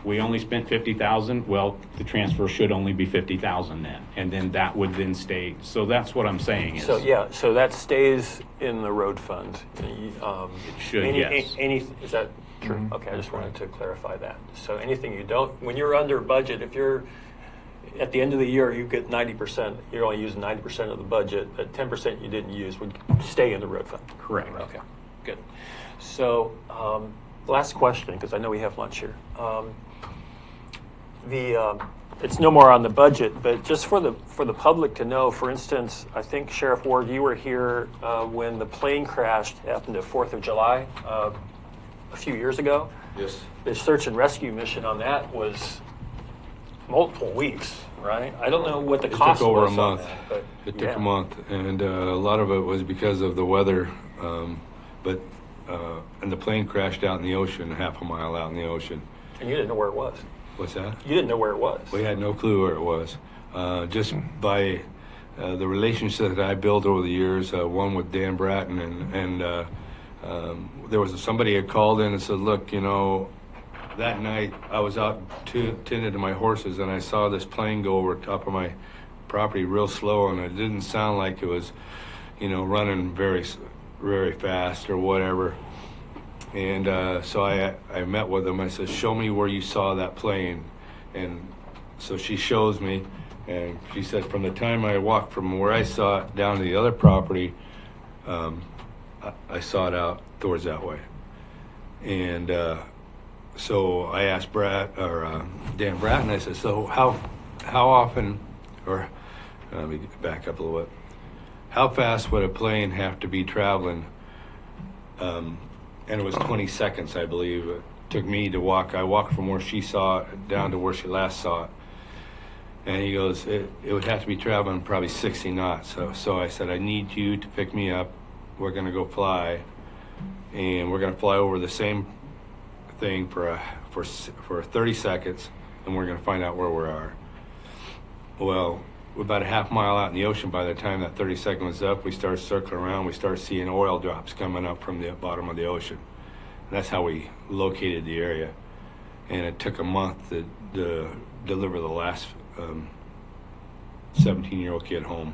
we only spent $50,000, well, the transfer should only be $50,000 then, and then that would then stay. So that's what I'm saying is. So that stays in the road fund. It should, yes. Is that true? Mm-hmm. Okay, I just wanted to clarify that. So anything you don't, when you're under budget, if you're at the end of the year, you get 90%, you're only using 90% of the budget, but 10% you didn't use would stay in the road fund. Correct. Okay, good. So, last question, because I know we have lunch here. It's no more on the budget, but just for the public to know, for instance, I think Sheriff Ward, you were here when the plane crashed, happened at 4th of July a few years ago. Yes. The search and rescue mission on that was multiple weeks, right? I don't know what the cost was. It took over a month. That, but it took a month, and a lot of it was because of the weather. And the plane crashed out in the ocean, half a mile out in the ocean. And you didn't know where it was. What's that? You didn't know where it was. We had no clue where it was. Just by the relationship that I built over the years, one with Dan Bratton, and there was somebody had called in and said, look, that night I was out tending to my horses, and I saw this plane go over top of my property real slow, and it didn't sound like it was, running very, very fast or whatever. And so I met with him. I said, show me where you saw that plane. And so she shows me, and she said, from the time I walked from where I saw it down to the other property, I saw it out towards that way. And so I asked Dan Bratton, I said, so how often, or let me back up a little bit, how fast would a plane have to be traveling? And it was 20 seconds, I believe, it took me to walk. I walked from where she saw it down to where she last saw it. And he goes, it would have to be traveling probably 60 knots. So I said, I need you to pick me up. We're going to go fly, and we're going to fly over the same thing for 30 seconds, and we're going to find out where we are. Well, we're about a half mile out in the ocean. By the time that 30 seconds was up, we started circling around. We started seeing oil drops coming up from the bottom of the ocean. And that's how we located the area. And it took a month to deliver the last 17-year-old kid home.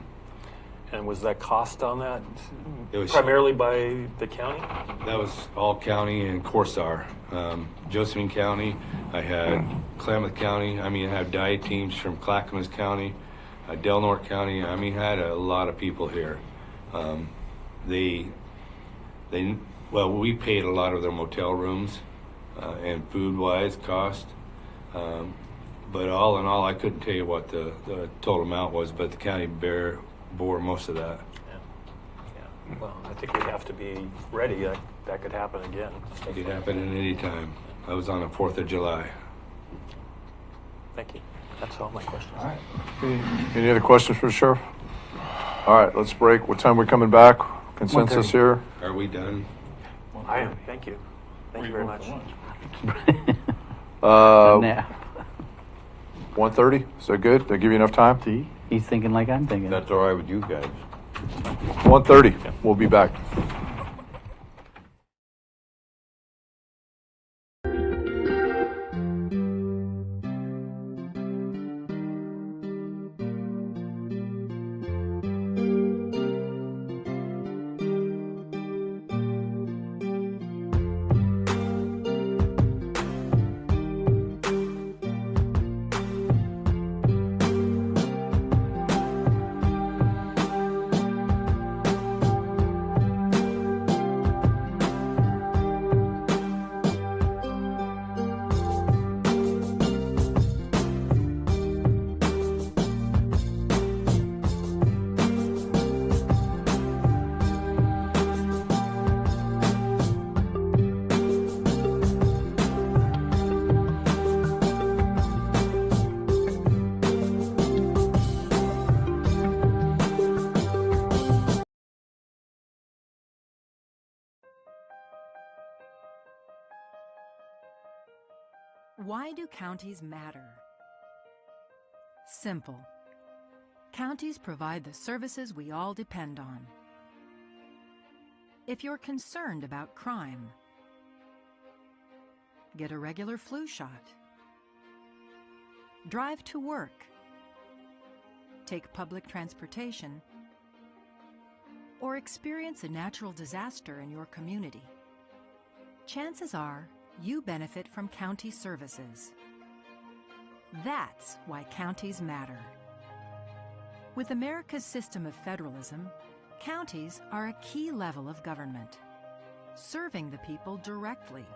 And was that cost on that It was primarily by the county? That was all county and Corsar. Josephine County, I had Klamath County, I had diet teams from Clackamas County, Del Norte County, I had a lot of people here. We paid a lot of their motel rooms and food-wise cost. But all in all, I couldn't tell you what the total amount was, but the county bore most of that. Yeah. Well, I think we have to be ready. That could happen again. It could happen at any time. I was on the 4th of July. Thank you. That's all my questions. All right. Any other questions for the sheriff? All right, let's break. What time are we coming back? Consensus 1:30. here? Are we done? I am. Thank you. Thank you very much. Nap. 1:30? Is that good? Did I give you enough time? See, he's thinking like I'm thinking. That's all right with you guys. 1:30. We'll be back. Why do counties matter? Simple. Counties provide the services we all depend on. If you're concerned about crime, get a regular flu shot. Drive to work. Take public transportation. Or experience a natural disaster in your community. Chances are you benefit from county services. That's why counties matter. With America's system of federalism, counties are a key level of government, serving the people directly.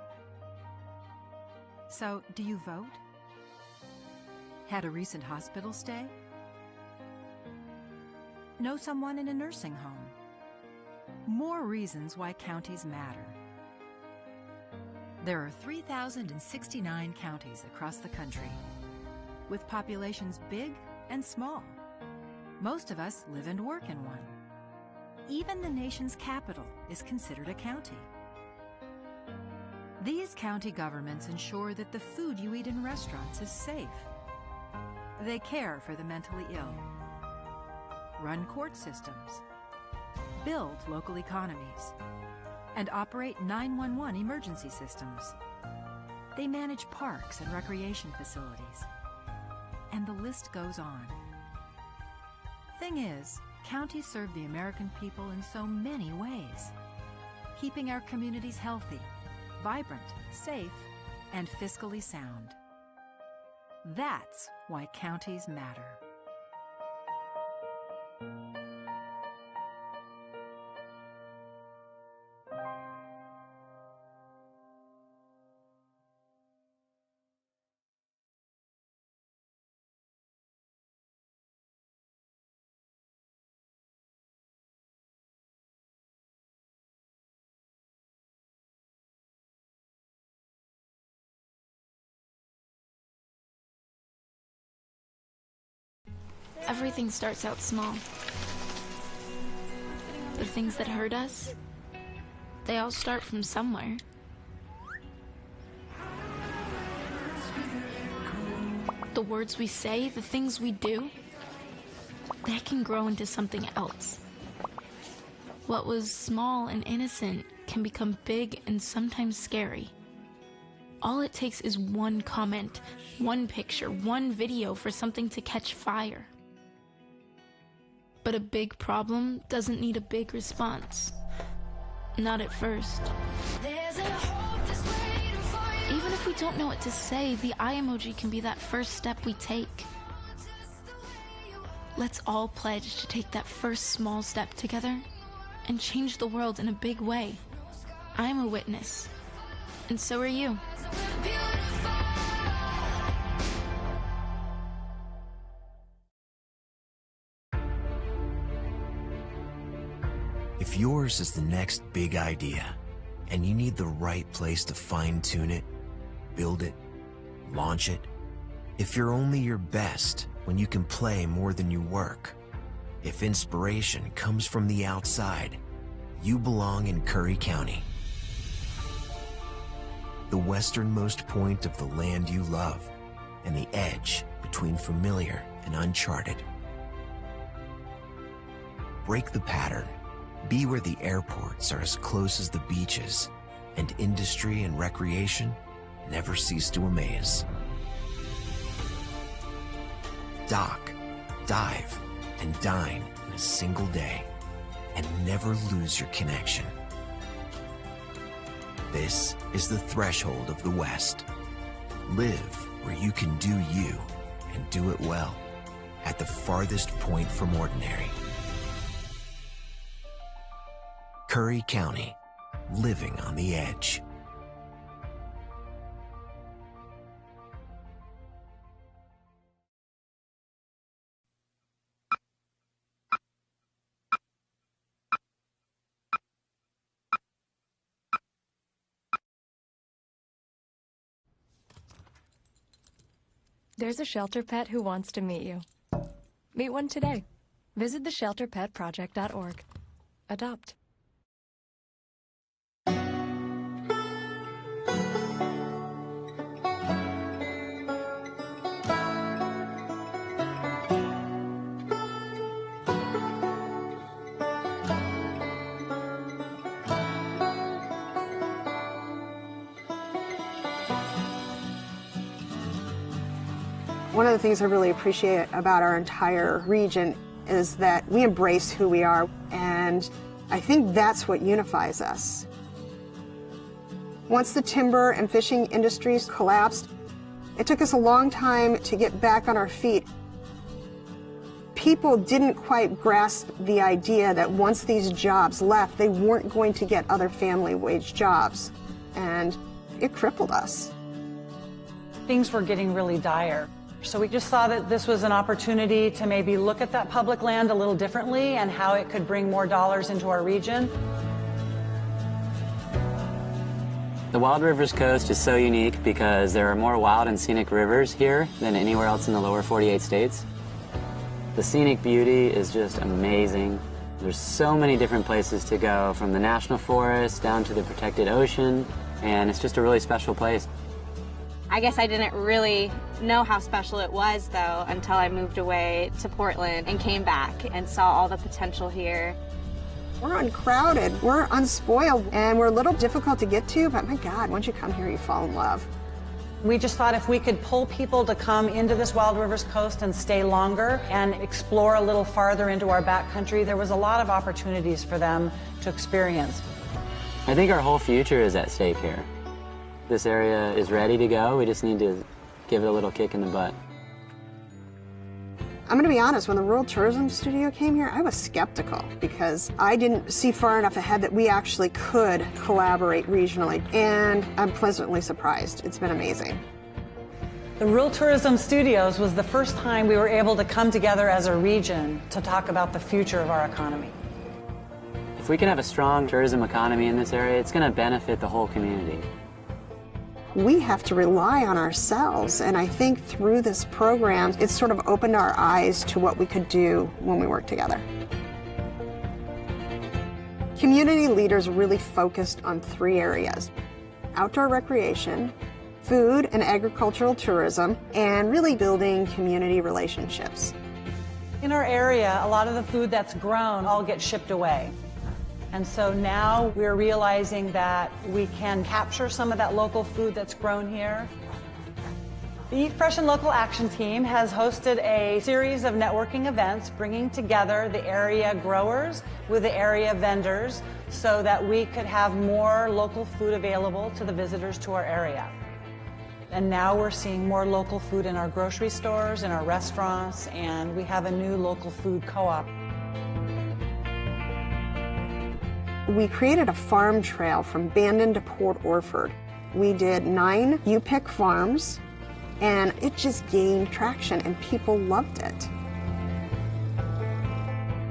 So, do you vote? Had a recent hospital stay? Know someone in a nursing home? More reasons why counties matter. There are 3,069 counties across the country, with populations big and small. Most of us live and work in one. Even the nation's capital is considered a county. These county governments ensure that the food you eat in restaurants is safe. They care for the mentally ill, run court systems, build local economies, and operate 911 emergency systems. They manage parks and recreation facilities. And the list goes on. Thing is, counties serve the American people in so many ways, keeping our communities healthy, vibrant, safe, and fiscally sound. That's why counties matter. Everything starts out small. The things that hurt us, they all start from somewhere. The words we say, the things we do, that can grow into something else. What was small and innocent can become big and sometimes scary. All it takes is one comment, one picture, one video for something to catch fire. But a big problem doesn't need a big response. Not at first. Even if we don't know what to say, the eye emoji can be that first step we take. Let's all pledge to take that first small step together and change the world in a big way. I'm a witness, and so are you. If yours is the next big idea, and you need the right place to fine-tune it, build it, launch it, if you're only your best when you can play more than you work, if inspiration comes from the outside, you belong in Curry County. The westernmost point of the land you love, and the edge between familiar and uncharted. Break the pattern. Be where the airports are as close as the beaches, and industry and recreation never cease to amaze. Dock, dive, and dine in a single day, and never lose your connection. This is the threshold of the West. Live where you can do you, and do it well, at the farthest point from ordinary. Curry County, living on the edge. There's a shelter pet who wants to meet you. Meet one today. Visit theshelterpetproject.org. Adopt. One of the things I really appreciate about our entire region is that we embrace who we are, and I think that's what unifies us. Once the timber and fishing industries collapsed, it took us a long time to get back on our feet. People didn't quite grasp the idea that once these jobs left, they weren't going to get other family wage jobs, and it crippled us. Things were getting really dire. So we just saw that this was an opportunity to maybe look at that public land a little differently and how it could bring more dollars into our region. The Wild Rivers Coast is so unique because there are more wild and scenic rivers here than anywhere else in the lower 48 states. The scenic beauty is just amazing. There's so many different places to go, from the national forest down to the protected ocean, and it's just a really special place. I guess I didn't really know how special it was, though, until I moved away to Portland and came back and saw all the potential here. We're uncrowded, we're unspoiled, and we're a little difficult to get to, but my God, once you come here, you fall in love. We just thought if we could pull people to come into this Wild Rivers Coast and stay longer and explore a little farther into our backcountry, there was a lot of opportunities for them to experience. I think our whole future is at stake here. This area is ready to go. We just need to give it a little kick in the butt. I'm going to be honest, when the Rural Tourism Studio came here, I was skeptical because I didn't see far enough ahead that we actually could collaborate regionally, and I'm pleasantly surprised. It's been amazing. The Rural Tourism Studios was the first time we were able to come together as a region to talk about the future of our economy. If we can have a strong tourism economy in this area, it's going to benefit the whole community. we have to rely on ourselves. And I think through this program, it's sort of opened our eyes to what we could do when we work together. Community leaders really focused on 3 areas: outdoor recreation, food and agricultural tourism, and really building community relationships. In our area, a lot of the food that's grown all gets shipped away. And so now we're realizing that we can capture some of that local food that's grown here. The Eat Fresh and Local Action Team has hosted a series of networking events bringing together the area growers with the area vendors so that we could have more local food available to the visitors to our area. And now we're seeing more local food in our grocery stores, in our restaurants, and we have a new local food co-op. We created a farm trail from Bandon to Port Orford. We did 9 U-Pick farms, and it just gained traction, and people loved it.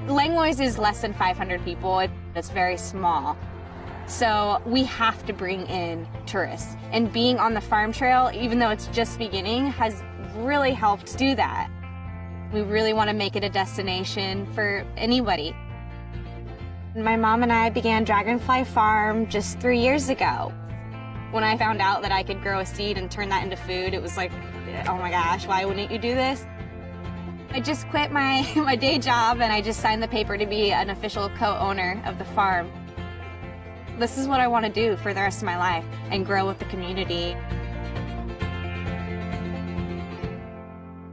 Langlois is less than 500 people. It's very small. So we have to bring in tourists. And being on the farm trail, even though it's just beginning, has really helped do that. We really want to make it a destination for anybody. My mom and I began Dragonfly Farm just 3 years ago. When I found out that I could grow a seed and turn that into food, it was like, oh my gosh, why wouldn't you do this? I just quit my day job and I just signed the paper to be an official co-owner of the farm. This is what I want to do for the rest of my life and grow with the community.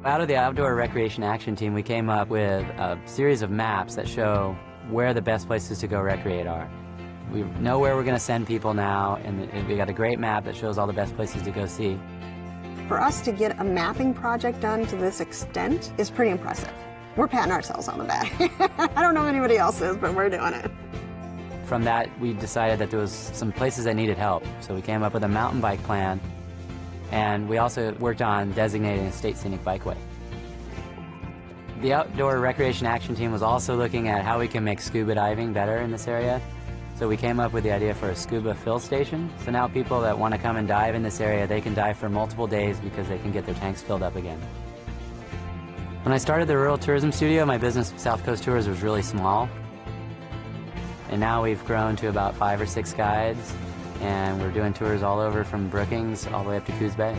Out of the Outdoor Recreation Action Team, we came up with a series of maps that show where the best places to go recreate are. We know where we're going to send people now, and we got a great map that shows all the best places to go see. For us to get a mapping project done to this extent is pretty impressive. We're patting ourselves on the back. I don't know if anybody else is, but we're doing it. From that, we decided that there was some places that needed help, so we came up with a mountain bike plan, and we also worked on designating a state scenic bikeway. The Outdoor Recreation Action Team was also looking at how we can make scuba diving better in this area. So we came up with the idea for a scuba fill station. So now people that want to come and dive in this area, they can dive for multiple days because they can get their tanks filled up again. When I started the Rural Tourism Studio, my business, South Coast Tours, was really small. And now we've grown to about 5 or 6 guides, and we're doing tours all over from Brookings all the way up to Coos Bay.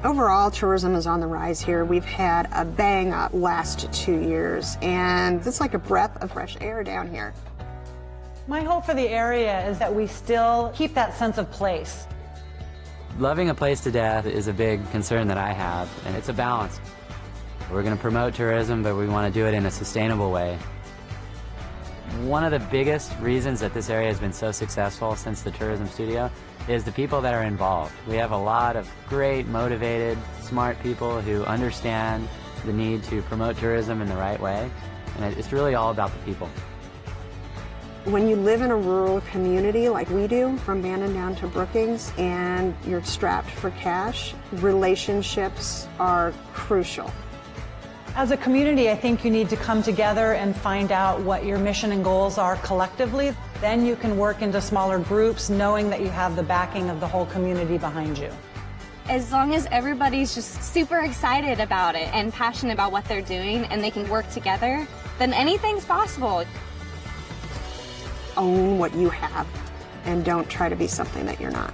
Overall, tourism is on the rise here. We've had a bang-up last 2 years, and it's like a breath of fresh air down here. My hope for the area is that we still keep that sense of place. Loving a place to death is a big concern that I have, and it's a balance. We're going to promote tourism, but we want to do it in a sustainable way. One of the biggest reasons that this area has been so successful since the Tourism Studio is the people that are involved. We have a lot of great, motivated, smart people who understand the need to promote tourism in the right way, and it's really all about the people. When you live in a rural community like we do, from Bandon down to Brookings, and you're strapped for cash, relationships are crucial. As a community, I think you need to come together and find out what your mission and goals are collectively. Then you can work into smaller groups, knowing that you have the backing of the whole community behind you. As long as everybody's just super excited about it and passionate about what they're doing and they can work together, then anything's possible. Own what you have and don't try to be something that you're not.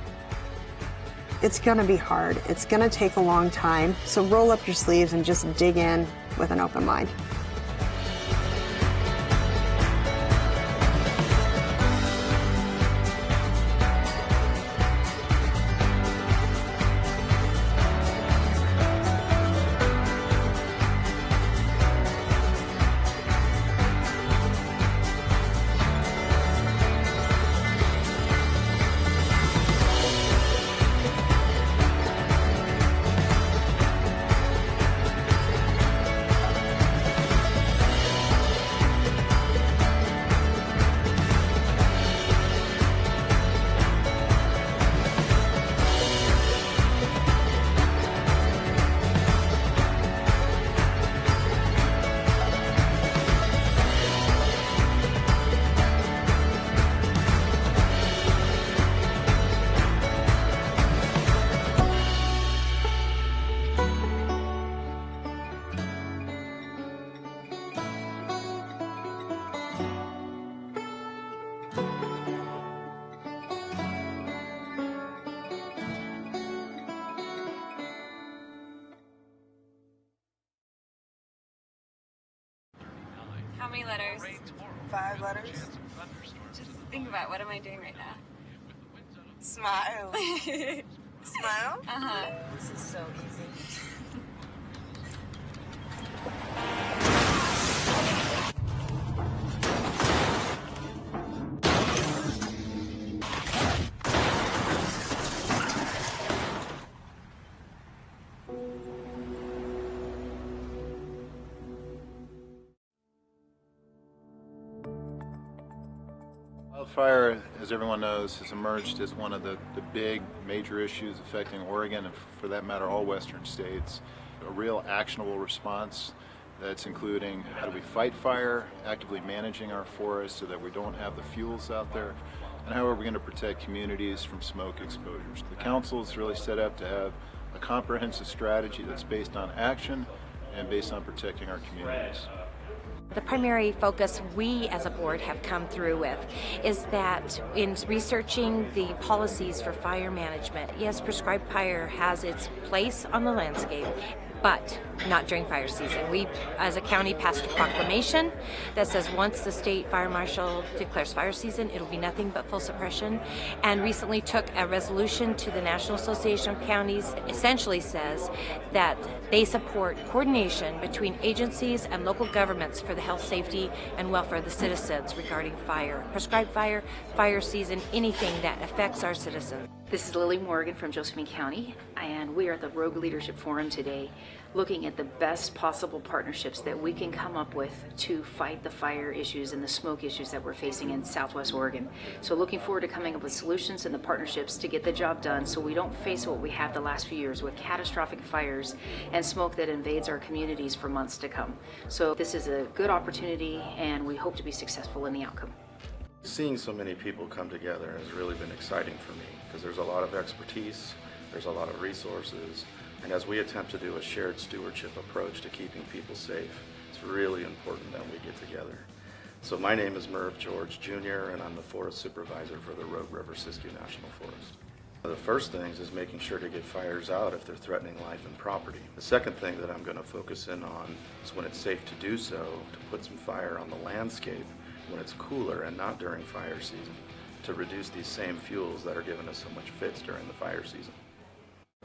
It's gonna be hard. It's gonna take a long time. So roll up your sleeves and just dig in with an open mind. many letters? 5 letters. Just think about, what am I doing right now? Smile. Smile? Uh-huh. This is so easy. Wildfire, as everyone knows, has emerged as one of the big major issues affecting Oregon and, for that matter, all western states. A real actionable response that's including how do we fight fire, actively managing our forests so that we don't have the fuels out there, and how are we going to protect communities from smoke exposures. The council is really set up to have a comprehensive strategy that's based on action and based on protecting our communities. The primary focus we as a board have come through with is that in researching the policies for fire management, yes, prescribed fire has its place on the landscape, but not during fire season. We, as a county, passed a proclamation that says once the state fire marshal declares fire season, it'll be nothing but full suppression, and recently took a resolution to the National Association of Counties, essentially says that they support coordination between agencies and local governments for the health, safety, and welfare of the citizens regarding fire, prescribed fire, fire season, anything that affects our citizens. This is Lily Morgan from Josephine County, and we are at the Rogue Leadership Forum today, looking at the best possible partnerships that we can come up with to fight the fire issues and the smoke issues that we're facing in Southwest Oregon. So looking forward to coming up with solutions and the partnerships to get the job done so we don't face what we have the last few years with catastrophic fires and smoke that invades our communities for months to come. So this is a good opportunity, and we hope to be successful in the outcome. Seeing so many people come together has really been exciting for me because there's a lot of expertise, there's a lot of resources, and as we attempt to do a shared stewardship approach to keeping people safe, it's really important that we get together. So my name is Merv George Jr., and I'm the Forest Supervisor for the Rogue River Siskiyou National Forest. The first things is making sure to get fires out if they're threatening life and property. The second thing that I'm going to focus in on is when it's safe to do so, to put some fire on the landscape when it's cooler and not during fire season, to reduce these same fuels that are giving us so much fits during the fire season.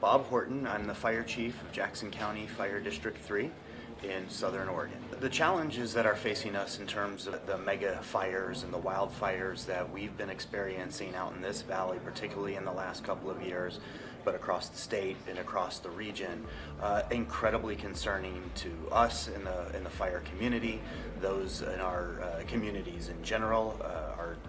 Bob Horton, I'm the Fire Chief of Jackson County Fire District 3 in Southern Oregon. The challenges that are facing us in terms of the mega fires and the wildfires that we've been experiencing out in this valley, particularly in the last couple of years, but across the state and across the region, incredibly concerning to us in the fire community, those in our communities in general,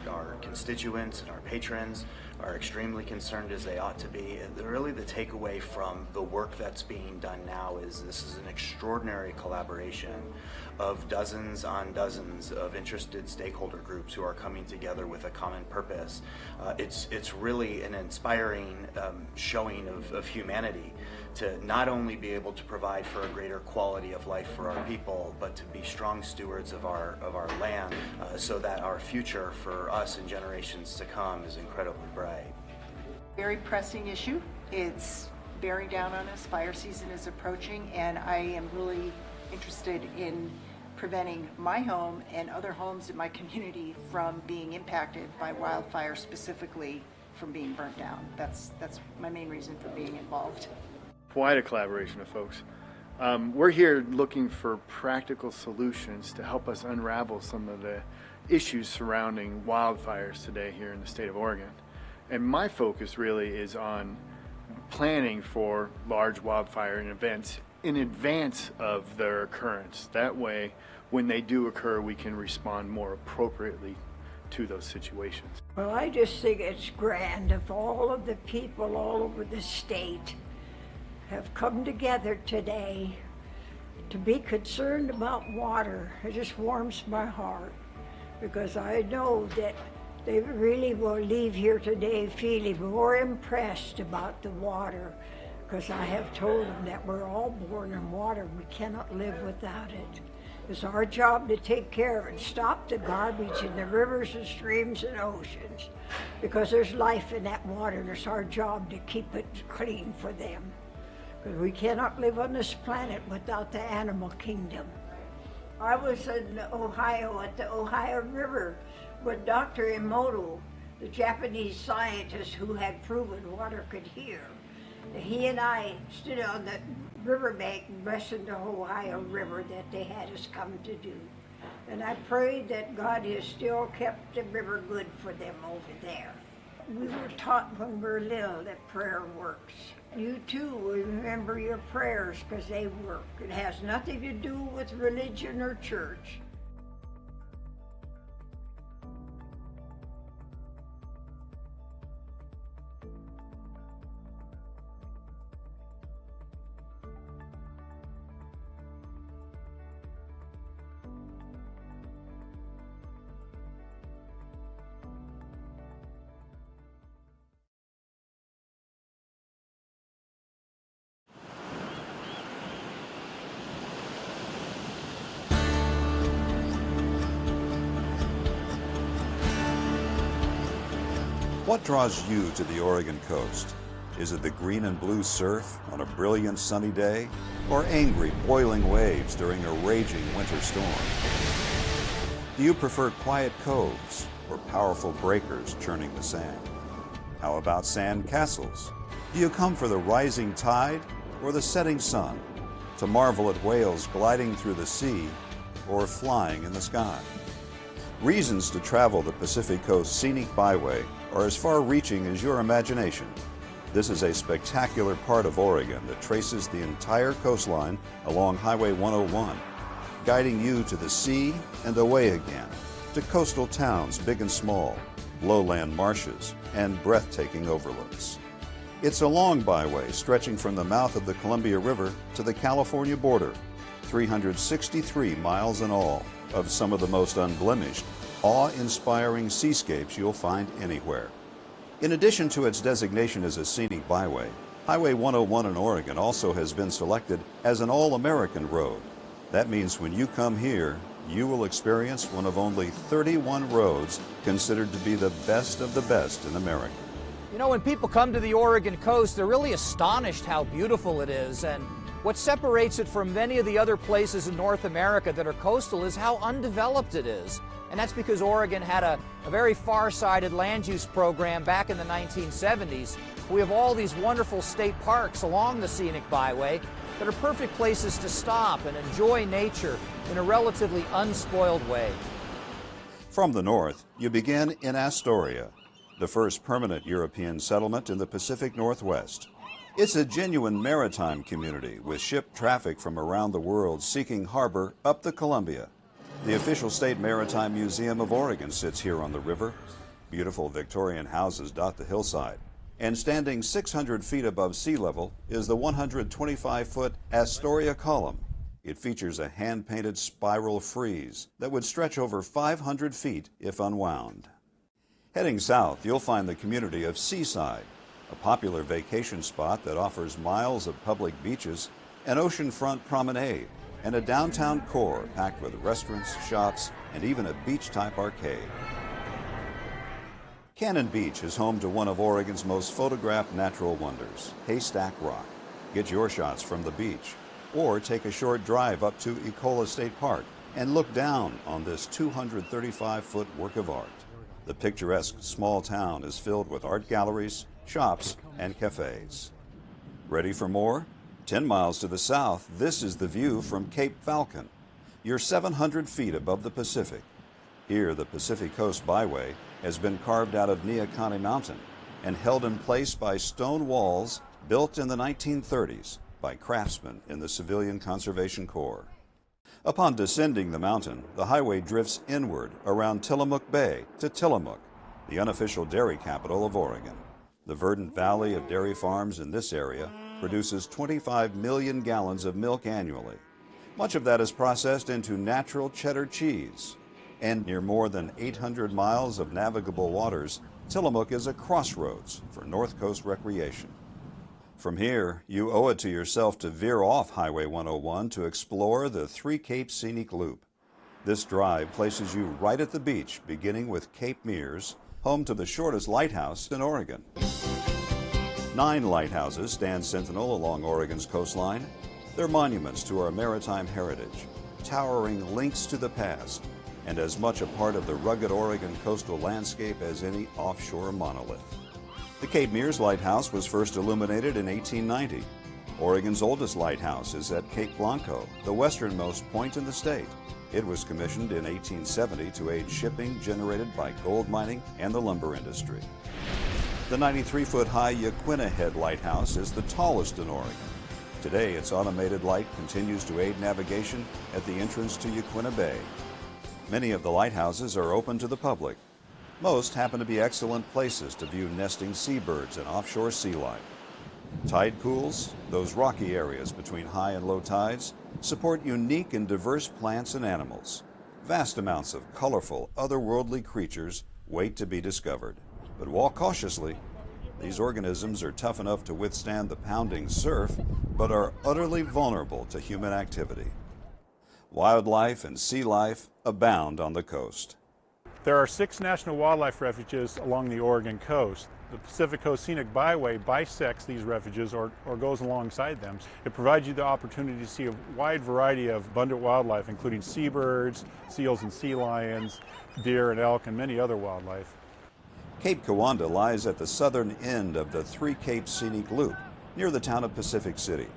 our constituents and our patrons are extremely concerned, as they ought to be. Really the takeaway from the work that's being done now is this is an extraordinary collaboration of dozens on dozens of interested stakeholder groups who are coming together with a common purpose. It's really an inspiring showing of humanity to not only be able to provide for a greater quality of life for our people, but to be strong stewards of our land so that our future for us and generations to come is incredibly bright. Very pressing issue. It's bearing down on us. Fire season is approaching, and I am really interested in preventing my home and other homes in my community from being impacted by wildfire, specifically from being burnt down. That's my main reason for being involved. Quite a collaboration of folks. We're here looking for practical solutions to help us unravel some of the issues surrounding wildfires today here in the state of Oregon. And my focus really is on planning for large wildfire events in advance of their occurrence. That way, when they do occur, we can respond more appropriately to those situations. Well, I just think it's grand if all of the people all over the state have come together today to be concerned about water. It just warms my heart because I know that they really will leave here today feeling more impressed about the water, because I have told them that we're all born in water. We cannot live without it. It's our job to take care of it, stop the garbage in the rivers and streams and oceans, because there's life in that water, and it's our job to keep it clean for them. Because we cannot live on this planet without the animal kingdom. I was in Ohio at the Ohio River with Dr. Emoto, the Japanese scientist who had proven water could heal. He and I stood on the riverbank and blessed the Ohio River that they had us come to do. And I prayed that God has still kept the river good for them over there. We were taught when we were little that prayer works. You too will remember your prayers because they work. It has nothing to do with religion or church. What draws you to the Oregon coast? Is it the green and blue surf on a brilliant sunny day, or angry boiling waves during a raging winter storm? Do you prefer quiet coves or powerful breakers churning the sand? How about sand castles? Do you come for the rising tide or the setting sun, to marvel at whales gliding through the sea or flying in the sky? Reasons to travel the Pacific Coast Scenic Byway are as far-reaching as your imagination. This is a spectacular part of Oregon that traces the entire coastline along Highway 101, guiding you to the sea and away again, to coastal towns big and small, lowland marshes, and breathtaking overlooks. It's a long byway stretching from the mouth of the Columbia River to the California border, 363 miles in all, of some of the most unblemished, awe-inspiring seascapes you'll find anywhere. In addition to its designation as a scenic byway, Highway 101 in Oregon also has been selected as an all-American road. That means when you come here, you will experience one of only 31 roads considered to be the best of the best in America. You know, when people come to the Oregon coast, they're really astonished how beautiful it is, and what separates it from many of the other places in North America that are coastal is how undeveloped it is. And that's because Oregon had a very far-sighted land use program back in the 1970s. We have all these wonderful state parks along the scenic byway that are perfect places to stop and enjoy nature in a relatively unspoiled way. From the north, you begin in Astoria, the first permanent European settlement in the Pacific Northwest. It's a genuine maritime community with ship traffic from around the world seeking harbor up the Columbia. The official State Maritime Museum of Oregon sits here on the river. Beautiful Victorian houses dot the hillside. And standing 600 feet above sea level is the 125-foot Astoria Column. It features a hand-painted spiral frieze that would stretch over 500 feet if unwound. Heading south, you'll find the community of Seaside, a popular vacation spot that offers miles of public beaches, an oceanfront promenade, and a downtown core packed with restaurants, shops, and even a beach-type arcade. Cannon Beach is home to one of Oregon's most photographed natural wonders, Haystack Rock. Get your shots from the beach, or take a short drive up to Ecola State Park and look down on this 235-foot work of art. The picturesque small town is filled with art galleries, shops, and cafes. Ready for more? 10 miles to the south, this is the view from Cape Falcon. You're 700 feet above the Pacific. Here, the Pacific Coast Byway has been carved out of Neahkahnie Mountain and held in place by stone walls built in the 1930s by craftsmen in the Civilian Conservation Corps. Upon descending the mountain, the highway drifts inward around Tillamook Bay to Tillamook, the unofficial dairy capital of Oregon. The verdant valley of dairy farms in this area produces 25 million gallons of milk annually. Much of that is processed into natural cheddar cheese. And near more than 800 miles of navigable waters, Tillamook is a crossroads for North Coast recreation. From here, you owe it to yourself to veer off Highway 101 to explore the Three Capes Scenic Loop. This drive places you right at the beach, beginning with Cape Mears, home to the shortest lighthouse in Oregon. 9 lighthouses stand sentinel along Oregon's coastline. They're monuments to our maritime heritage. towering links to the past and as much a part of the rugged Oregon coastal landscape as any offshore monolith. The Cape Meares Lighthouse was first illuminated in 1890. Oregon's oldest lighthouse is at Cape Blanco, the westernmost point in the state. It was commissioned in 1870 to aid shipping generated by gold mining and the lumber industry. The 93-foot-high Yaquina Head Lighthouse is the tallest in Oregon. Today, its automated light continues to aid navigation at the entrance to Yaquina Bay. Many of the lighthouses are open to the public. Most happen to be excellent places to view nesting seabirds and offshore sea life. Tide pools, those rocky areas between high and low tides, support unique and diverse plants and animals. Vast amounts of colorful, otherworldly creatures wait to be discovered. But walk cautiously. These organisms are tough enough to withstand the pounding surf, but are utterly vulnerable to human activity. Wildlife and sea life abound on the coast. There are 6 national wildlife refuges along the Oregon coast. The Pacific Coast Scenic Byway bisects these refuges or goes alongside them. It provides you the opportunity to see a wide variety of abundant wildlife, including seabirds, seals and sea lions, deer and elk, and many other wildlife. Cape Kiwanda lies at the southern end of the Three Capes Scenic Loop, near the town of Pacific City.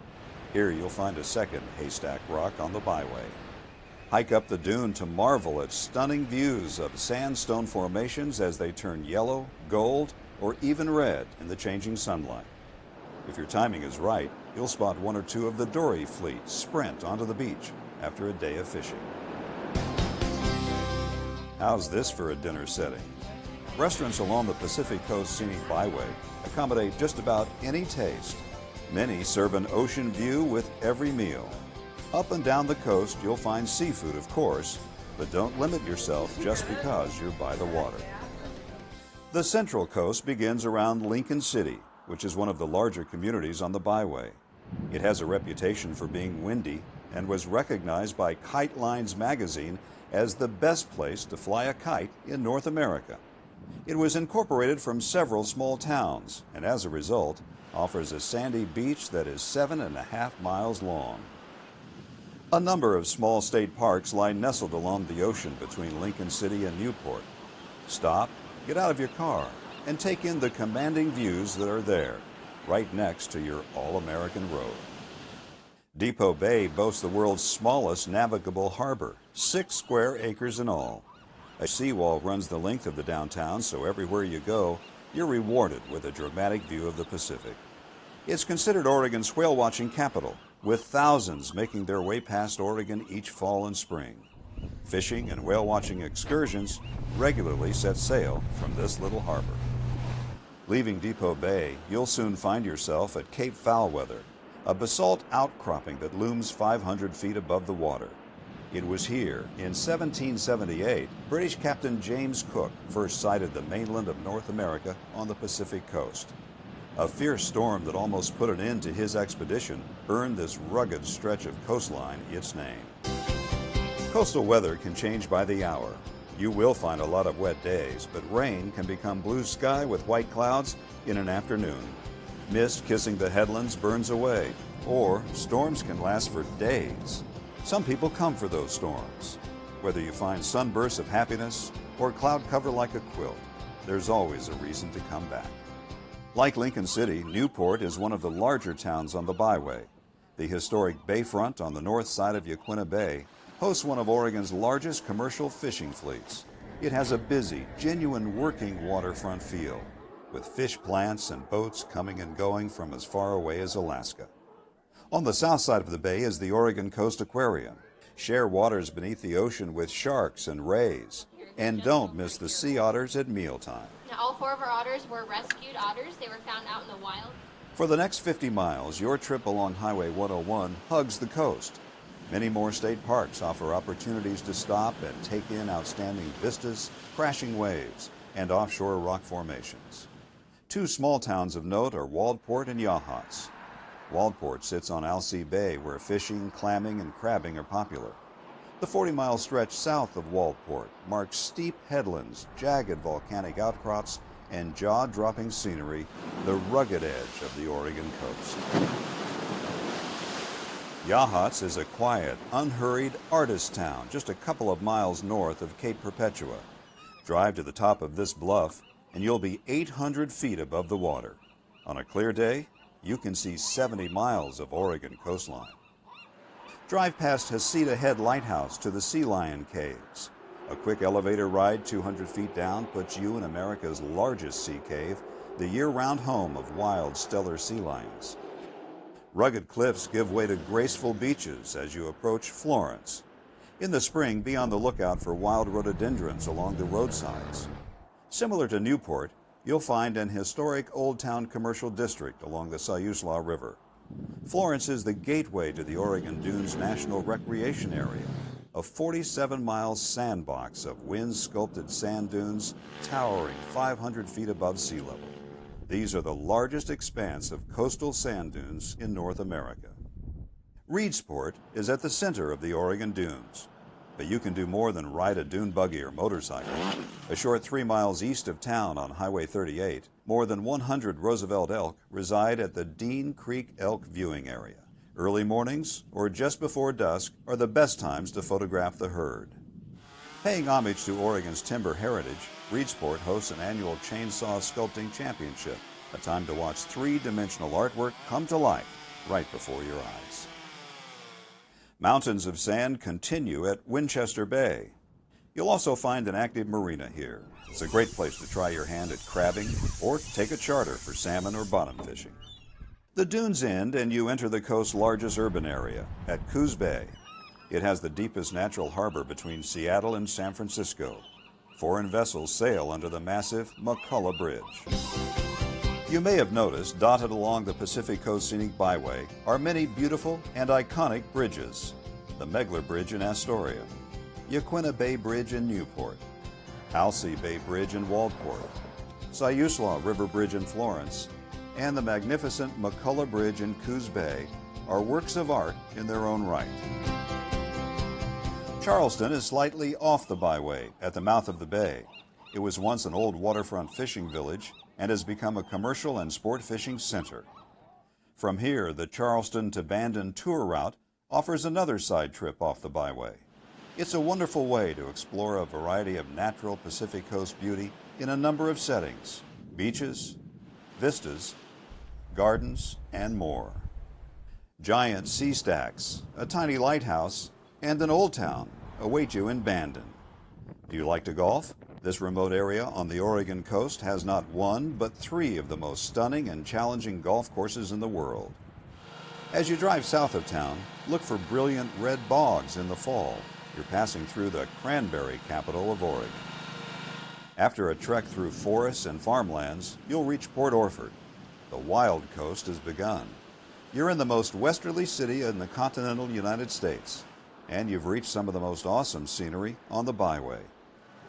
Here you'll find a second Haystack Rock on the byway. Hike up the dune to marvel at stunning views of sandstone formations as they turn yellow, gold, or even red in the changing sunlight. If your timing is right, you'll spot 1 or 2 of the dory fleet sprint onto the beach after a day of fishing. How's this for a dinner setting? Restaurants along the Pacific Coast Scenic Byway accommodate just about any taste. Many serve an ocean view with every meal. Up and down the coast, you'll find seafood, of course, but don't limit yourself just because you're by the water. The Central Coast begins around Lincoln City, which is one of the larger communities on the byway. It has a reputation for being windy and was recognized by Kite Lines magazine as the best place to fly a kite in North America. It was incorporated from several small towns and as a result offers a sandy beach that is 7.5 miles long. A number of small state parks lie nestled along the ocean between Lincoln City and Newport. Stop, get out of your car, and take in the commanding views that are there, right next to your all-American road. Depot Bay boasts the world's smallest navigable harbor, 6 square acres in all. A seawall runs the length of the downtown, so everywhere you go, you're rewarded with a dramatic view of the Pacific. It's considered Oregon's whale-watching capital, with thousands making their way past Oregon each fall and spring. Fishing and whale-watching excursions regularly set sail from this little harbor. Leaving Depot Bay, you'll soon find yourself at Cape Foulweather, a basalt outcropping that looms 500 feet above the water. It was here, in 1778, British Captain James Cook first sighted the mainland of North America on the Pacific coast. A fierce storm that almost put an end to his expedition earned this rugged stretch of coastline its name. Coastal weather can change by the hour. You will find a lot of wet days, but rain can become blue sky with white clouds in an afternoon. Mist kissing the headlands burns away, or storms can last for days. Some people come for those storms. Whether you find sunbursts of happiness or cloud cover like a quilt, there's always a reason to come back. Like Lincoln City, Newport is one of the larger towns on the byway. The historic bayfront on the north side of Yaquina Bay hosts one of Oregon's largest commercial fishing fleets. It has a busy, genuine working waterfront feel, with fish plants and boats coming and going from as far away as Alaska. On the south side of the bay is the Oregon Coast Aquarium. Share waters beneath the ocean with sharks and rays. And don't miss the sea otters at mealtime. Now, all 4 of our otters were rescued otters. They were found out in the wild. For the next 50 miles, your trip along Highway 101 hugs the coast. Many more state parks offer opportunities to stop and take in outstanding vistas, crashing waves, and offshore rock formations. 2 small towns of note are Waldport and Yachats. Waldport sits on Alsea Bay, where fishing, clamming, and crabbing are popular. The 40-mile stretch south of Waldport marks steep headlands, jagged volcanic outcrops, and jaw-dropping scenery, the rugged edge of the Oregon coast. Yachats is a quiet, unhurried artist town just a couple of miles north of Cape Perpetua. Drive to the top of this bluff and you'll be 800 feet above the water. On a clear day, you can see 70 miles of Oregon coastline. Drive past Heceta Head Lighthouse to the Sea Lion Caves. A quick elevator ride 200 feet down puts you in America's largest sea cave, the year-round home of wild stellar sea lions. Rugged cliffs give way to graceful beaches as you approach Florence. In the spring, be on the lookout for wild rhododendrons along the roadsides. Similar to Newport, you'll find an historic Old Town commercial district along the Siuslaw River. Florence is the gateway to the Oregon Dunes National Recreation Area, a 47-mile sandbox of wind-sculpted sand dunes towering 500 feet above sea level. These are the largest expanse of coastal sand dunes in North America. Reedsport is at the center of the Oregon Dunes, but you can do more than ride a dune buggy or motorcycle. A short 3 miles east of town on Highway 38, more than 100 Roosevelt elk reside at the Dean Creek Elk Viewing Area. Early mornings or just before dusk are the best times to photograph the herd. Paying homage to Oregon's timber heritage, Reedsport hosts an annual Chainsaw Sculpting Championship, a time to watch three-dimensional artwork come to life right before your eyes. Mountains of sand continue at Winchester Bay. You'll also find an active marina here. It's a great place to try your hand at crabbing or take a charter for salmon or bottom fishing. The dunes end and you enter the coast's largest urban area at Coos Bay. It has the deepest natural harbor between Seattle and San Francisco. Foreign vessels sail under the massive McCullough Bridge. You may have noticed, dotted along the Pacific Coast Scenic Byway are many beautiful and iconic bridges. The Megler Bridge in Astoria, Yaquina Bay Bridge in Newport, Halsey Bay Bridge in Waldport, Siuslaw River Bridge in Florence, and the magnificent McCullough Bridge in Coos Bay are works of art in their own right. Charleston is slightly off the byway at the mouth of the bay. It was once an old waterfront fishing village and has become a commercial and sport fishing center. From here, the Charleston to Bandon tour route offers another side trip off the byway. It's a wonderful way to explore a variety of natural Pacific Coast beauty in a number of settings: beaches, vistas, gardens, and more. Giant sea stacks, a tiny lighthouse, and an old town await you in Bandon. Do you like to golf? This remote area on the Oregon coast has not one, but 3 of the most stunning and challenging golf courses in the world. As you drive south of town, look for brilliant red bogs in the fall. You're passing through the cranberry capital of Oregon. After a trek through forests and farmlands, you'll reach Port Orford. The wild coast has begun. You're in the most westerly city in the continental United States, and you've reached some of the most awesome scenery on the byway.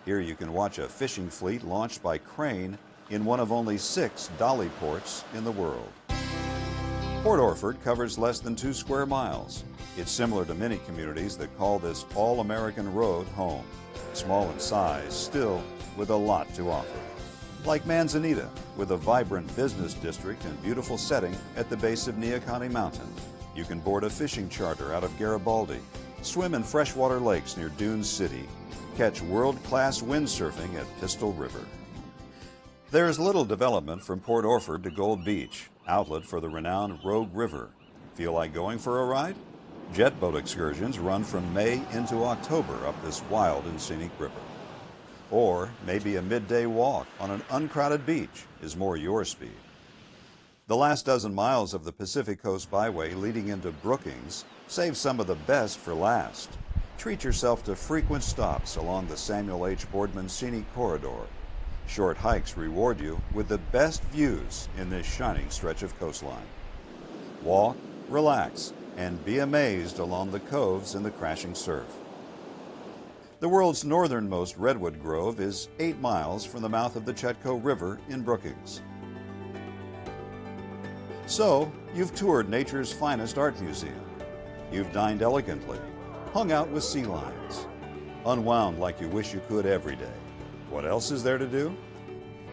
Here you can watch a fishing fleet launched by crane in one of only 6 dolly ports in the world. Port Orford covers less than 2 square miles. It's similar to many communities that call this all-American road home. Small in size, still with a lot to offer. Like Manzanita, with a vibrant business district and beautiful setting at the base of Neahkahnie Mountain. You can board a fishing charter out of Garibaldi, swim in freshwater lakes near Dune City, catch world-class windsurfing at Pistol River. There is little development from Port Orford to Gold Beach, outlet for the renowned Rogue River. Feel like going for a ride? Jet boat excursions run from May into October up this wild and scenic river. Or maybe a midday walk on an uncrowded beach is more your speed. The last dozen miles of the Pacific Coast Byway leading into Brookings save some of the best for last. Treat yourself to frequent stops along the Samuel H. Boardman Scenic Corridor. Short hikes reward you with the best views in this shining stretch of coastline. Walk, relax, and be amazed along the coves and the crashing surf. The world's northernmost redwood grove is 8 miles from the mouth of the Chetco River in Brookings. So, you've toured nature's finest art museum. You've dined elegantly, hung out with sea lions, unwound like you wish you could every day. What else is there to do?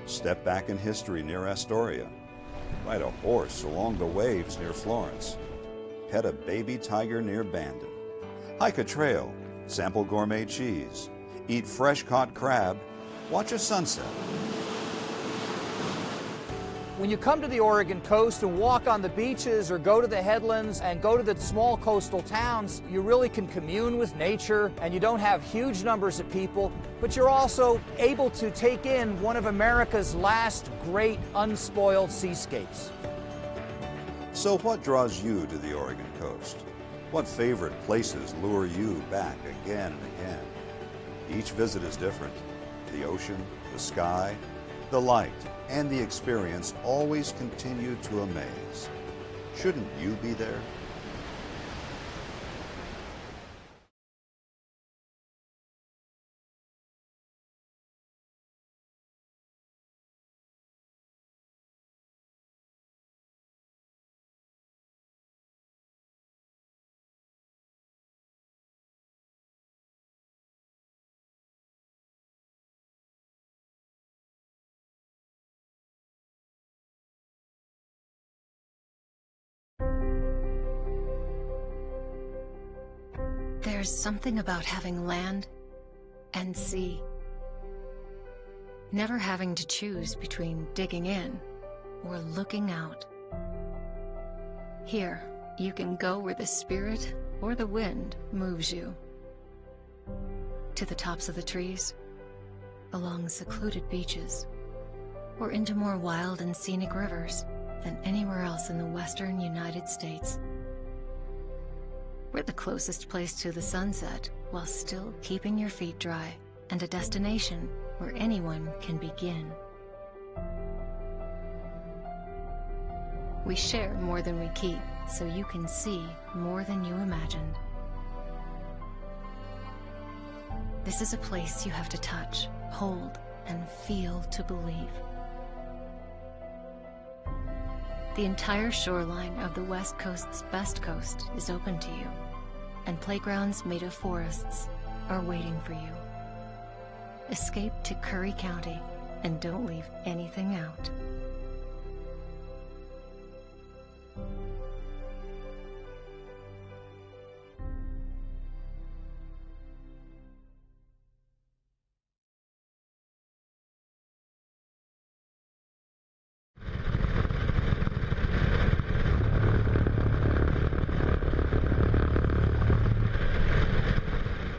Step back in history near Astoria. Ride a horse along the waves near Florence. pet a baby tiger near Bandon. Hike a trail, sample gourmet cheese, eat fresh-caught crab, watch a sunset. When you come to the Oregon coast and walk on the beaches or go to the headlands and go to the small coastal towns, you really can commune with nature, and you don't have huge numbers of people, but you're also able to take in one of America's last great unspoiled seascapes. So what draws you to the Oregon coast? What favorite places lure you back again and again? Each visit is different. The ocean, the sky, the light, and the experience always continue to amaze. Shouldn't you be there? There's something about having land and sea. Never having to choose between digging in or looking out. Here, you can go where the spirit or the wind moves you. To the tops of the trees, along secluded beaches, or into more wild and scenic rivers than anywhere else in the western United States. We're the closest place to the sunset while still keeping your feet dry, and a destination where anyone can begin. We share more than we keep, so you can see more than you imagined. This is a place you have to touch, hold, and feel to believe. The entire shoreline of the West Coast's best coast is open to you, and playgrounds made of forests are waiting for you. Escape to Curry County and don't leave anything out.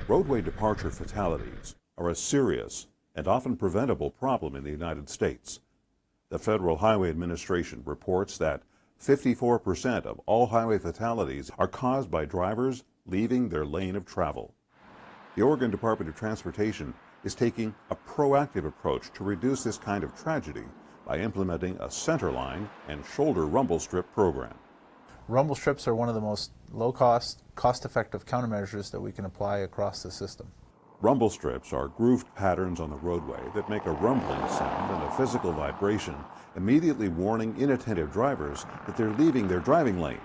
Roadway departure fatalities are a serious and often preventable problem in the United States. The Federal Highway Administration reports that 54% of all highway fatalities are caused by drivers leaving their lane of travel. The Oregon Department of Transportation is taking a proactive approach to reduce this kind of tragedy by implementing a centerline and shoulder rumble strip program. Rumble strips are one of the most low-cost, cost-effective countermeasures that we can apply across the system. Rumble strips are grooved patterns on the roadway that make a rumbling sound and a physical vibration, immediately warning inattentive drivers that they're leaving their driving lane.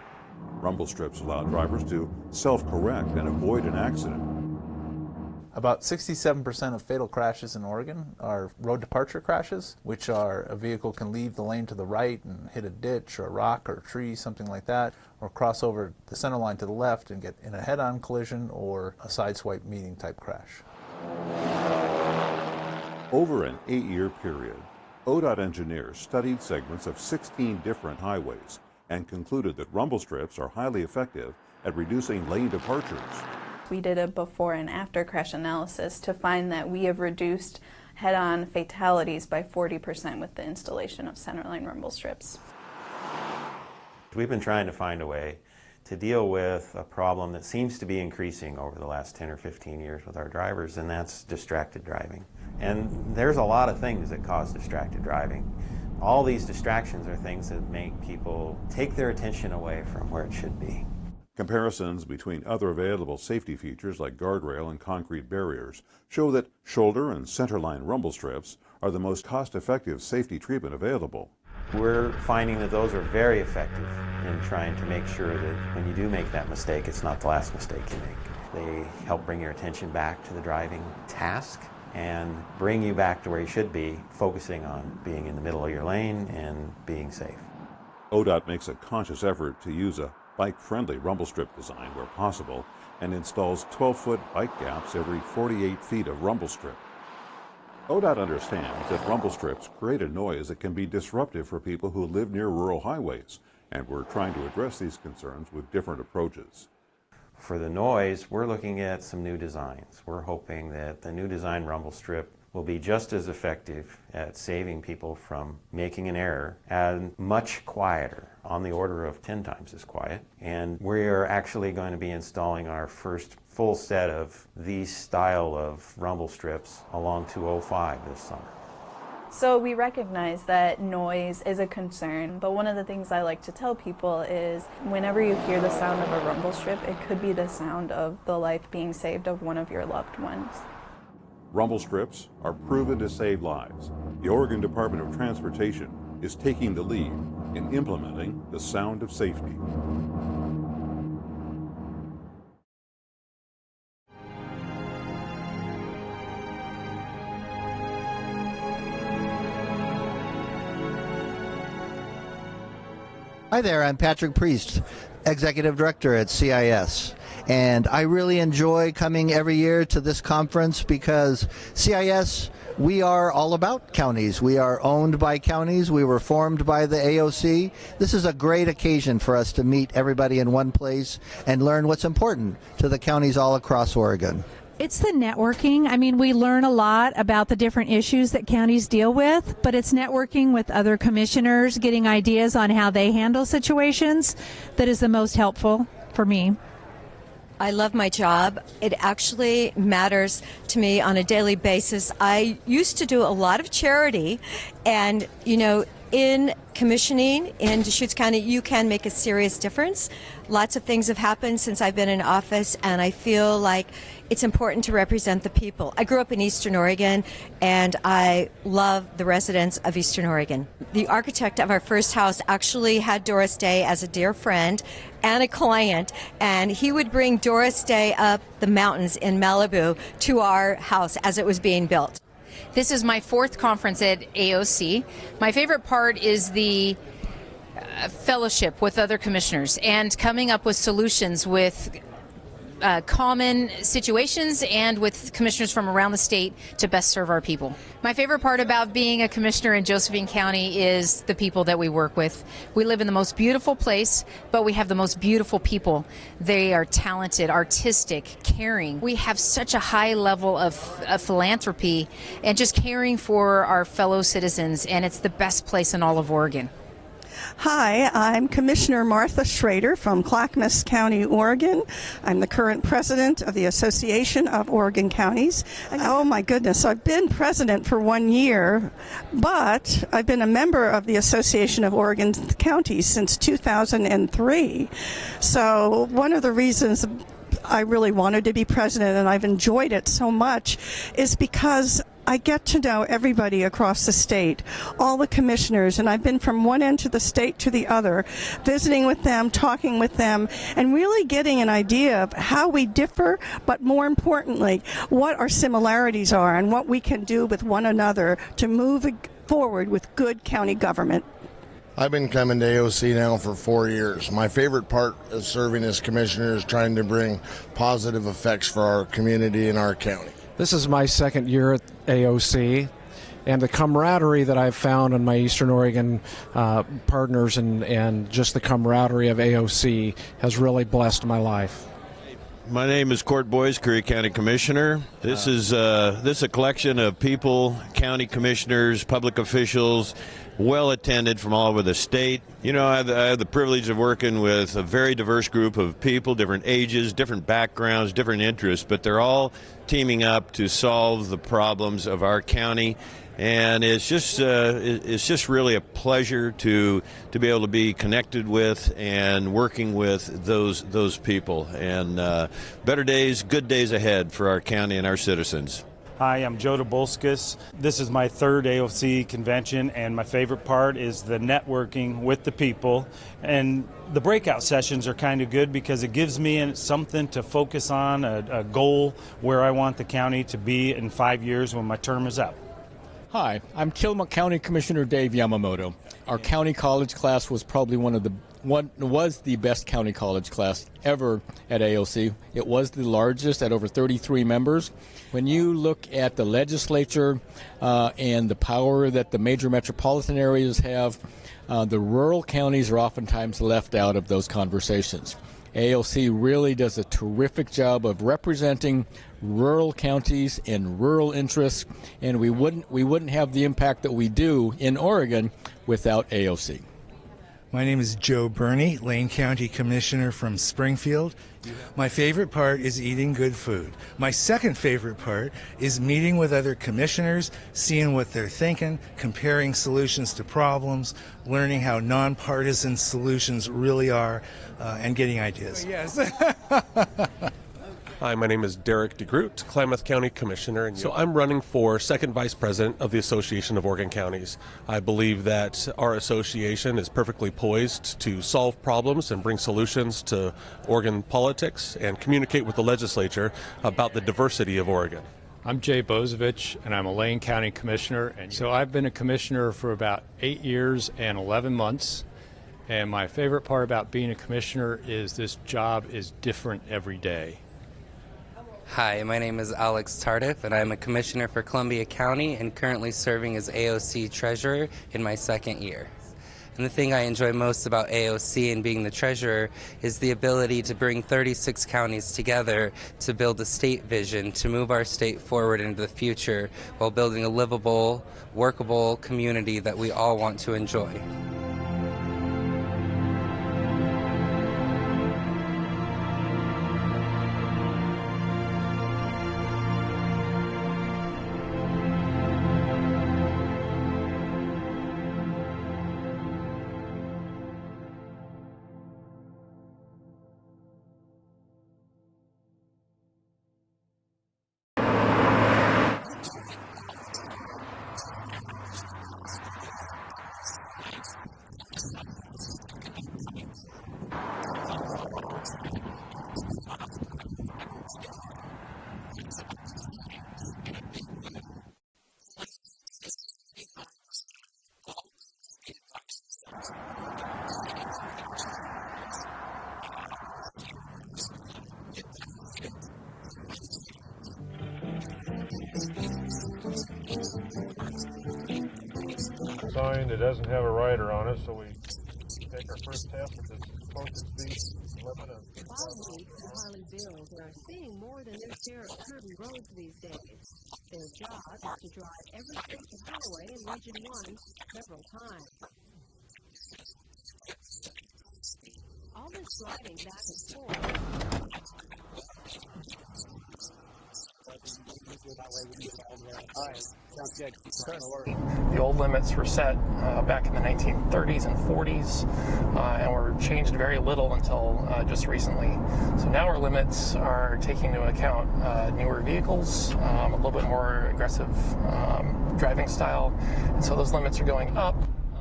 Rumble strips allow drivers to self-correct and avoid an accident. About 67% of fatal crashes in Oregon are road departure crashes, which are a vehicle can leave the lane to the right and hit a ditch or a rock or a tree, something like that, or cross over the center line to the left and get in a head-on collision or a sideswipe meeting type crash. Over an 8-year period, ODOT engineers studied segments of 16 different highways and concluded that rumble strips are highly effective at reducing lane departures. We did a before and after crash analysis to find that we have reduced head-on fatalities by 40% with the installation of centerline rumble strips. We've been trying to find a way to deal with a problem that seems to be increasing over the last 10 or 15 years with our drivers, and that's distracted driving. And there's a lot of things that cause distracted driving. All these distractions are things that make people take their attention away from where it should be. Comparisons between other available safety features like guardrail and concrete barriers show that shoulder and centerline rumble strips are the most cost-effective safety treatment available. We're finding that those are very effective in trying to make sure that when you do make that mistake, it's not the last mistake you make. They help bring your attention back to the driving task and bring you back to where you should be, focusing on being in the middle of your lane and being safe. ODOT makes a conscious effort to use a bike-friendly rumble strip design where possible, and installs 12-foot bike gaps every 48 feet of rumble strip. ODOT understands that rumble strips create a noise that can be disruptive for people who live near rural highways, and we're trying to address these concerns with different approaches. For the noise, we're looking at some new designs. We're hoping that the new design rumble strip will be just as effective at saving people from making an error and much quieter, on the order of 10 times as quiet. And we're actually going to be installing our first full set of these style of rumble strips along 205 this summer. So we recognize that noise is a concern, but one of the things I like to tell people is whenever you hear the sound of a rumble strip, it could be the sound of the life being saved of one of your loved ones. Rumble strips are proven to save lives. The Oregon Department of Transportation is taking the lead in implementing the sound of safety. Hi there, I'm Patrick Priest, Executive Director at CIS. And I really enjoy coming every year to this conference because CIS, we are all about counties. We are owned by counties. We were formed by the AOC. This is a great occasion for us to meet everybody in one place and learn what's important to the counties all across Oregon. It's the networking. I mean, we learn a lot about the different issues that counties deal with, but it's networking with other commissioners, getting ideas on how they handle situations that is the most helpful for me. I love my job. It actually matters to me on a daily basis. I used to do a lot of charity, and, you know, in commissioning in Deschutes County, you can make a serious difference. Lots of things have happened since I've been in office, and I feel like it's important to represent the people. I grew up in Eastern Oregon, and I love the residents of Eastern Oregon. The architect of our first house actually had Doris Day as a dear friend and a client, and he would bring Doris Day up the mountains in Malibu to our house as it was being built. This is my fourth conference at AOC. My favorite part is the fellowship with other commissioners and coming up with solutions with common situations and with commissioners from around the state to best serve our people. My favorite part about being a commissioner in Josephine County is the people that we work with. We live in the most beautiful place, but we have the most beautiful people. They are talented, artistic, caring. We have such a high level of philanthropy and just caring for our fellow citizens, and it's the best place in all of Oregon. Hi, I'm Commissioner Martha Schrader from Clackamas County, Oregon. I'm the current president of the Association of Oregon Counties. Oh my goodness, I've been president for 1 year, but I've been a member of the Association of Oregon Counties since 2003. So one of the reasons I really wanted to be president, and I've enjoyed it so much, is because I get to know everybody across the state, all the commissioners, and I've been from one end of the state to the other, visiting with them, talking with them, and really getting an idea of how we differ, but more importantly, what our similarities are and what we can do with one another to move forward with good county government. I've been coming to AOC now for 4 years. My favorite part of serving as commissioner is trying to bring positive effects for our community and our county. This is my second year at AOC, and the camaraderie that I've found in my Eastern Oregon partners and just the camaraderie of AOC has really blessed my life. My name is Court Boyce, Curry County Commissioner. This is a collection of people, county commissioners, public officials, well attended from all over the state. You know, I have the privilege of working with a very diverse group of people, different ages, different backgrounds, different interests, but they're all teaming up to solve the problems of our county. And it's just really a pleasure to be able to be connected with and working with those people. And better days, good days ahead for our county and our citizens. Hi, I'm Joe Dabulskis. This is my third AOC convention, and my favorite part is the networking with the people. And the breakout sessions are kind of good because it gives me something to focus on, a goal where I want the county to be in 5 years when my term is up. Hi, I'm Tillamook County Commissioner Dave Yamamoto. Our county college class was probably was the best county college class ever at AOC. It was the largest at over 33 members. When you look at the legislature and the power that the major metropolitan areas have, the rural counties are oftentimes left out of those conversations. AOC really does a terrific job of representing rural counties and rural interests, and we wouldn't have the impact that we do in Oregon without AOC. My name is Joe Burney, Lane County Commissioner from Springfield. My favorite part is eating good food. My second favorite part is meeting with other commissioners, seeing what they're thinking, comparing solutions to problems, learning how nonpartisan solutions really are, and getting ideas. Yes. Hi, my name is Derek DeGroot, Klamath County Commissioner, and so I'm running for second vice president of the Association of Oregon Counties. I believe that our association is perfectly poised to solve problems and bring solutions to Oregon politics and communicate with the legislature about the diversity of Oregon. I'm Jay Bozovich, and I'm a Lane County Commissioner. And so I've been a commissioner for about 8 years and 11 months. And my favorite part about being a commissioner is this job is different every day. Hi, my name is Alex Tardif, and I'm a commissioner for Columbia County and currently serving as AOC treasurer in my second year. And the thing I enjoy most about AOC and being the treasurer is the ability to bring 36 counties together to build a state vision, to move our state forward into the future while building a livable, workable community that we all want to enjoy. Sign that doesn't have a rider on it, so we take our first test with this posted speed limit of Harley Bills are seeing more than their share of curvy roads these days. Their job is to drive every state highway in Region 1 several times. All this driving back and forth. The old limits were set back in the 1930s and 40s and were changed very little until just recently. So now our limits are taking into account newer vehicles, a little bit more aggressive driving style, and so those limits are going up.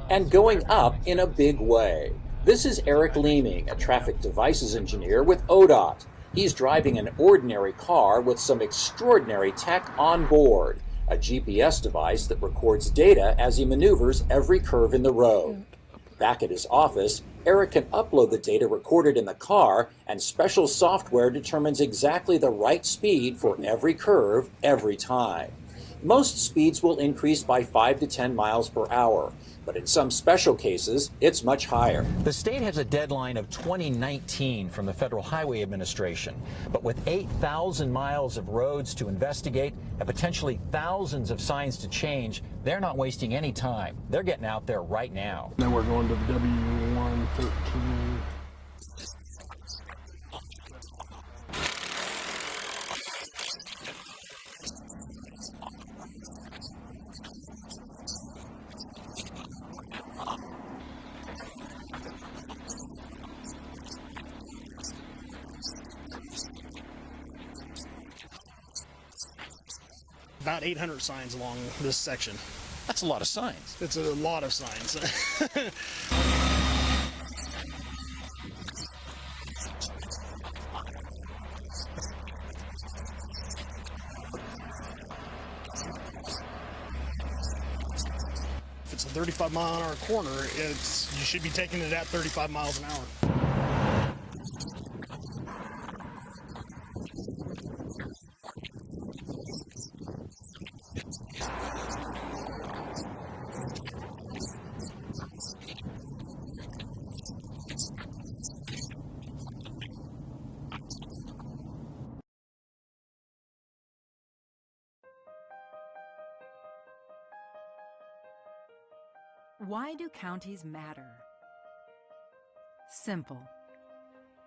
And going up in a big way. This is Eric Leeming, a traffic devices engineer with ODOT. He's driving an ordinary car with some extraordinary tech on board, a GPS device that records data as he maneuvers every curve in the road. Back at his office, Eric can upload the data recorded in the car, and special software determines exactly the right speed for every curve, every time. Most speeds will increase by 5 to 10 miles per hour, but in some special cases, it's much higher. The state has a deadline of 2019 from the Federal Highway Administration, but with 8,000 miles of roads to investigate and potentially thousands of signs to change, they're not wasting any time. They're getting out there right now. Then we're going to the W113. About 800 signs along this section. That's a lot of signs. It's a lot of signs. 35 mile an hour corner, you should be taking it at 35 miles an hour. Why do counties matter? Simple.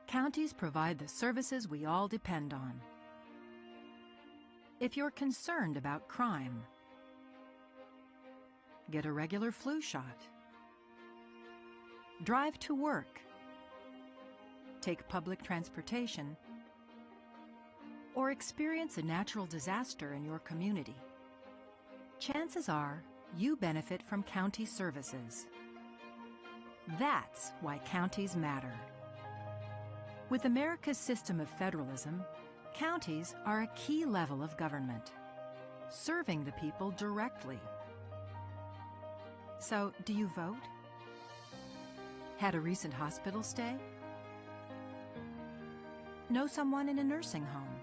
Counties provide the services we all depend on. If you're concerned about crime, get a regular flu shot. Drive to work. Take public transportation. Or experience a natural disaster in your community. Chances are you benefit from county services. That's why counties matter. With America's system of federalism, counties are a key level of government, serving the people directly. So, do you vote? Had a recent hospital stay? Know someone in a nursing home?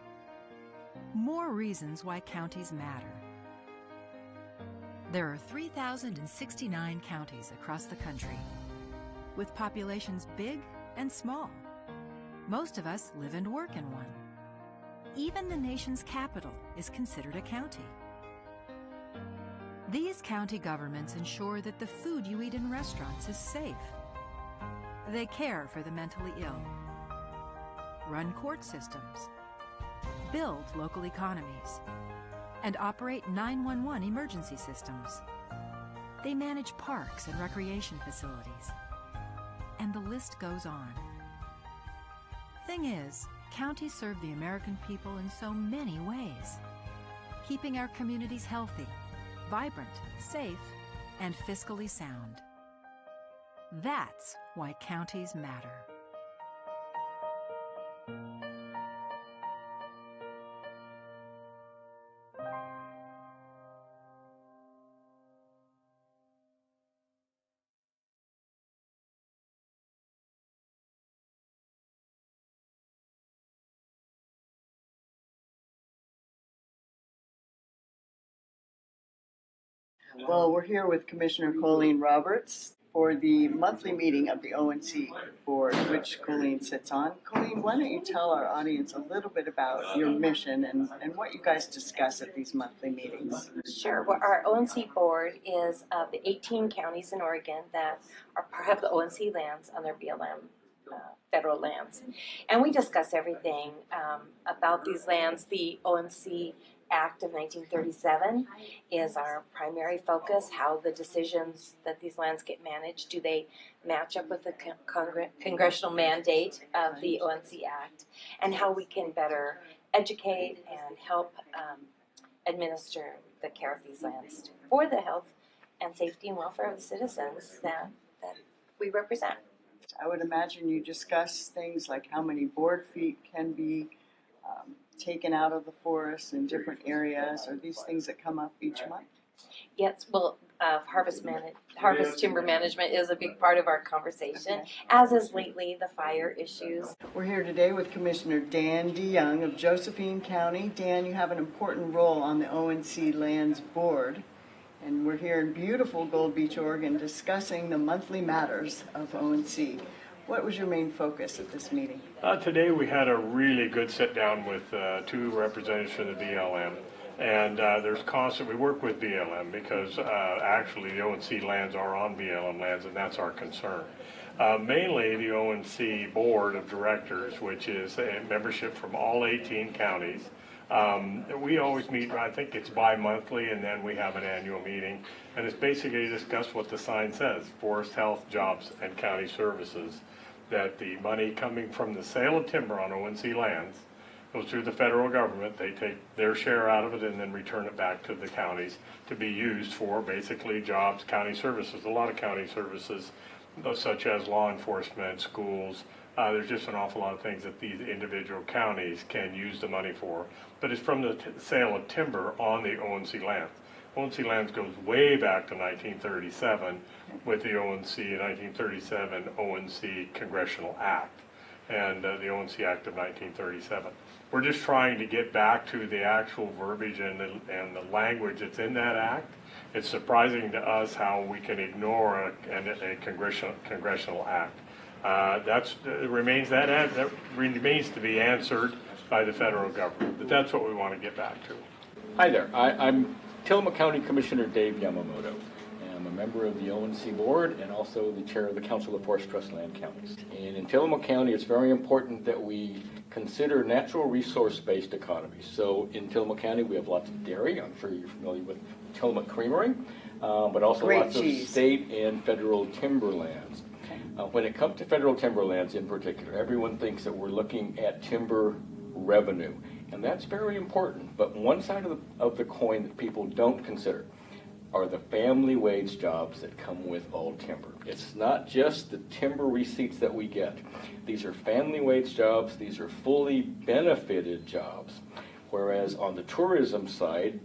More reasons why counties matter. There are 3,069 counties across the country, with populations big and small. Most of us live and work in one. Even the nation's capital is considered a county. These county governments ensure that the food you eat in restaurants is safe. They care for the mentally ill, run court systems, build local economies, and operate 911 emergency systems. They manage parks and recreation facilities. And the list goes on. Thing is, counties serve the American people in so many ways, keeping our communities healthy, vibrant, safe, and fiscally sound. That's why counties matter. Well, we're here with Commissioner Colleen Roberts for the monthly meeting of the ONC board, which Colleen sits on. Colleen, why don't you tell our audience a little bit about your mission and what you guys discuss at these monthly meetings? Sure. Well, our ONC board is of the 18 counties in Oregon that have the ONC lands on their BLM federal lands. And we discuss everything about these lands. The ONC Act of 1937 is our primary focus, how the decisions that these lands get managed, do they match up with the congressional mandate of the ONC Act, and how we can better educate and help administer the care of these lands for the health and safety and welfare of the citizens that we represent. I would imagine you discuss things like how many board feet can be taken out of the forest in different areas. Are these things that come up each month? Yes, well, harvest timber management is a big part of our conversation, as is lately the fire issues. We're here today with Commissioner Dan DeYoung of Josephine County. Dan, you have an important role on the ONC Lands Board, and we're here in beautiful Gold Beach, Oregon, discussing the monthly matters of ONC. What was your main focus at this meeting? Today we had a really good sit down with two representatives from the BLM. And we work with BLM because actually the ONC lands are on BLM lands, and that's our concern. Mainly the ONC Board of Directors, which is a membership from all 18 counties. We always meet, I think it's bi-monthly, and then we have an annual meeting. And it's basically to discuss what the sign says, forest health, jobs, and county services. That the money coming from the sale of timber on ONC lands goes through the federal government. They take their share out of it and then return it back to the counties to be used for basically jobs, county services. A lot of county services, such as law enforcement, schools. There's just an awful lot of things that these individual counties can use the money for. But it's from the sale of timber on the ONC lands. ONC lands goes way back to 1937 with the ONC 1937 ONC Congressional Act and the ONC Act of 1937. We're just trying to get back to the actual verbiage and the language that's in that act. It's surprising to us how we can ignore a congressional act. That remains to be answered by the federal government. But that's what we want to get back to. Hi there. I'm Tillamook County Commissioner Dave Yamamoto. I'm a member of the ONC board and also the chair of the Council of Forest Trust Land Counties. And in Tillamook County, it's very important that we consider natural resource-based economies. So in Tillamook County, we have lots of dairy. I'm sure you're familiar with Tillamook Creamery, but also lots of state and federal timberlands. When it comes to federal timberlands in particular, everyone thinks that we're looking at timber revenue, and that's very important. But one side of the coin that people don't consider are the family wage jobs that come with all timber. It's not just the timber receipts that we get. These are family wage jobs. These are fully benefited jobs. Whereas on the tourism side,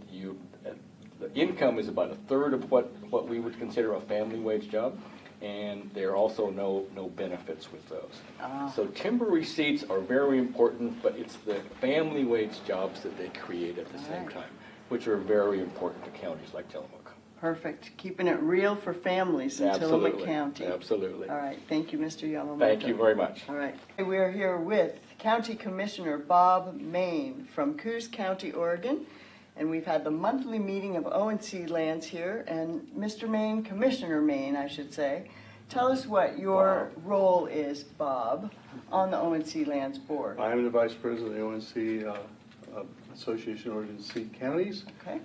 the income is about a third of what we would consider a family wage job, and there are also no benefits with those. So timber receipts are very important, but it's the family wage jobs that they create at the same time, which are very important to counties like Tillamook. Perfect. Keeping it real for families in Tillamook County. Absolutely. All right. Thank you, Mr. Yamamoto. Thank you very much. All right. We are here with County Commissioner Bob Main from Coos County, Oregon. And we've had the monthly meeting of ONC lands here. And Mr. Main, Commissioner Main, I should say, tell us what your role is, Bob, on the ONC lands board. I am the Vice President of the ONC Association of Oregon Sea Counties. Okay.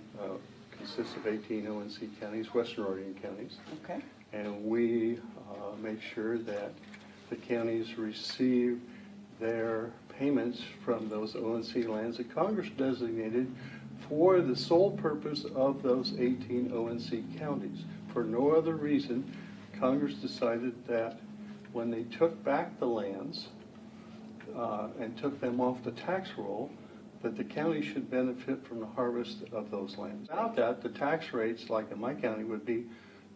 Consists of 18 ONC counties, Western Oregon counties. Okay. And we make sure that the counties receive their payments from those ONC lands that Congress designated for the sole purpose of those 18 ONC counties. For no other reason, Congress decided that when they took back the lands and took them off the tax roll, that the county should benefit from the harvest of those lands. Without that, the tax rates, like in my county, would be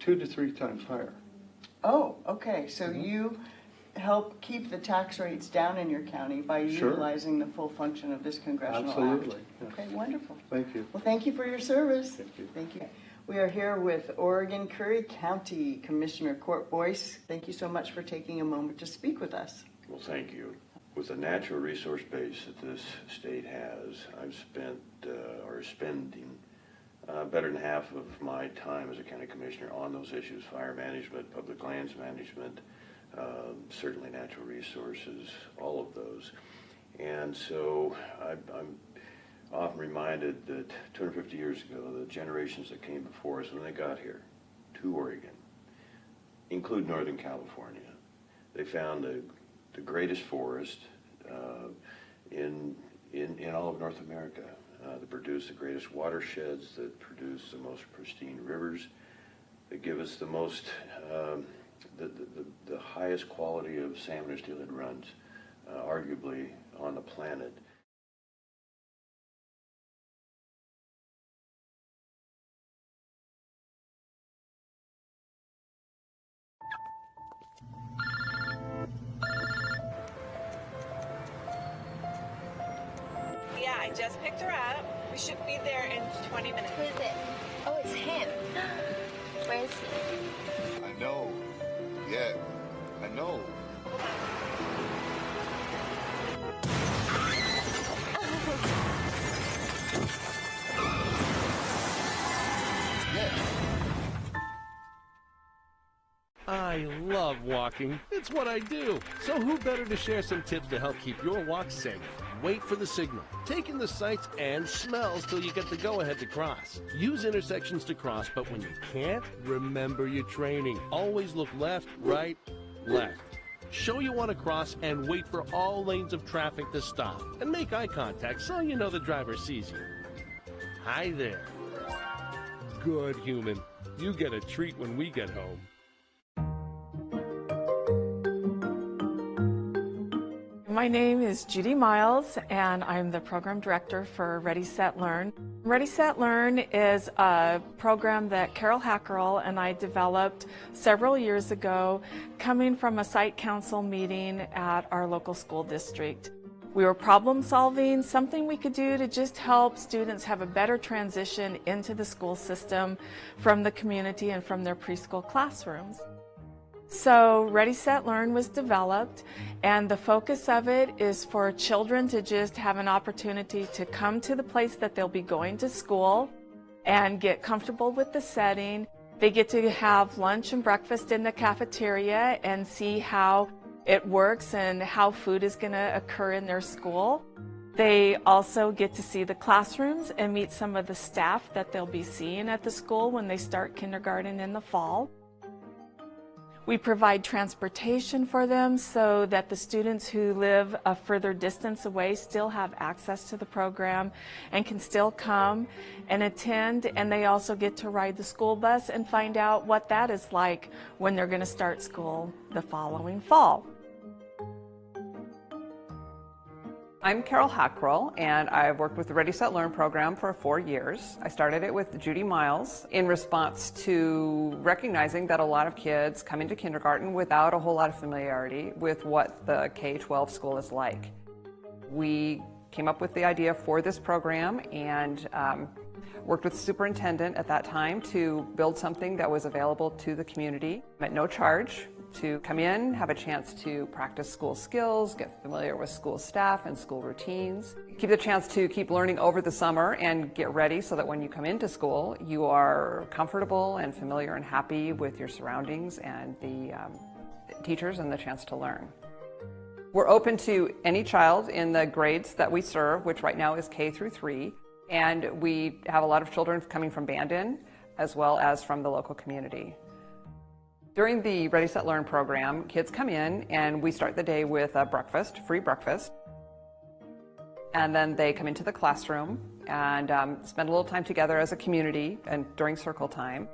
2 to 3 times higher. Oh, okay. So you help keep the tax rates down in your county by utilizing the full function of this congressional Absolutely. act. Yes. Okay, wonderful. Thank you. Well, thank you for your service. Thank you. Thank you. We are here with Oregon Curry County Commissioner Court Boyce. Thank you so much for taking a moment to speak with us. Well, thank you. With the natural resource base that this state has, I've spent or spending better than half of my time as a county commissioner on those issues: fire management, public lands management, certainly natural resources, all of those. And so I'm often reminded that 250 years ago, the generations that came before us when they got here to Oregon, include Northern California, they found the greatest forest in all of North America, that produce the greatest watersheds, that produce the most pristine rivers, that give us the most, the highest quality of salmon and steelhead runs, arguably on the planet. Yeah, I just picked her up. We should be there in 20 minutes. Who is it? Oh, it's him. Where is he? I know. Yeah, I know. I love walking. It's what I do. So who better to share some tips to help keep your walk safe? Wait for the signal. Take in the sights and smells till you get the go-ahead to cross. Use intersections to cross, but when you can't, remember your training. Always look left, right, left. Show you want to cross and wait for all lanes of traffic to stop. And make eye contact so you know the driver sees you. Hi there. Good human. You get a treat when we get home. My name is Judy Miles, and I'm the Program Director for Ready, Set, Learn. Ready, Set, Learn is a program that Carol Hackerell and I developed several years ago, coming from a site council meeting at our local school district. We were problem solving, something we could do to just help students have a better transition into the school system from the community and from their preschool classrooms. So Ready, Set, Learn was developed, and the focus of it is for children to just have an opportunity to come to the place that they'll be going to school and get comfortable with the setting. They get to have lunch and breakfast in the cafeteria and see how it works and how food is going to occur in their school. They also get to see the classrooms and meet some of the staff that they'll be seeing at the school when they start kindergarten in the fall. We provide transportation for them so that the students who live a further distance away still have access to the program and can still come and attend, and they also get to ride the school bus and find out what that is like when they're going to start school the following fall. I'm Carol Hackerell, and I've worked with the Ready, Set, Learn program for 4 years. I started it with Judy Miles in response to recognizing that a lot of kids come into kindergarten without a whole lot of familiarity with what the K-12 school is like. We came up with the idea for this program and worked with the superintendent at that time to build something that was available to the community at no charge, to come in, have a chance to practice school skills, get familiar with school staff and school routines, keep the chance to keep learning over the summer and get ready so that when you come into school, you are comfortable and familiar and happy with your surroundings and the teachers and the chance to learn. We're open to any child in the grades that we serve, which right now is K through 3, and we have a lot of children coming from Bandon as well as from the local community. During the Ready, Set, Learn program, kids come in and we start the day with a breakfast, free breakfast. And then they come into the classroom and spend a little time together as a community and during circle time.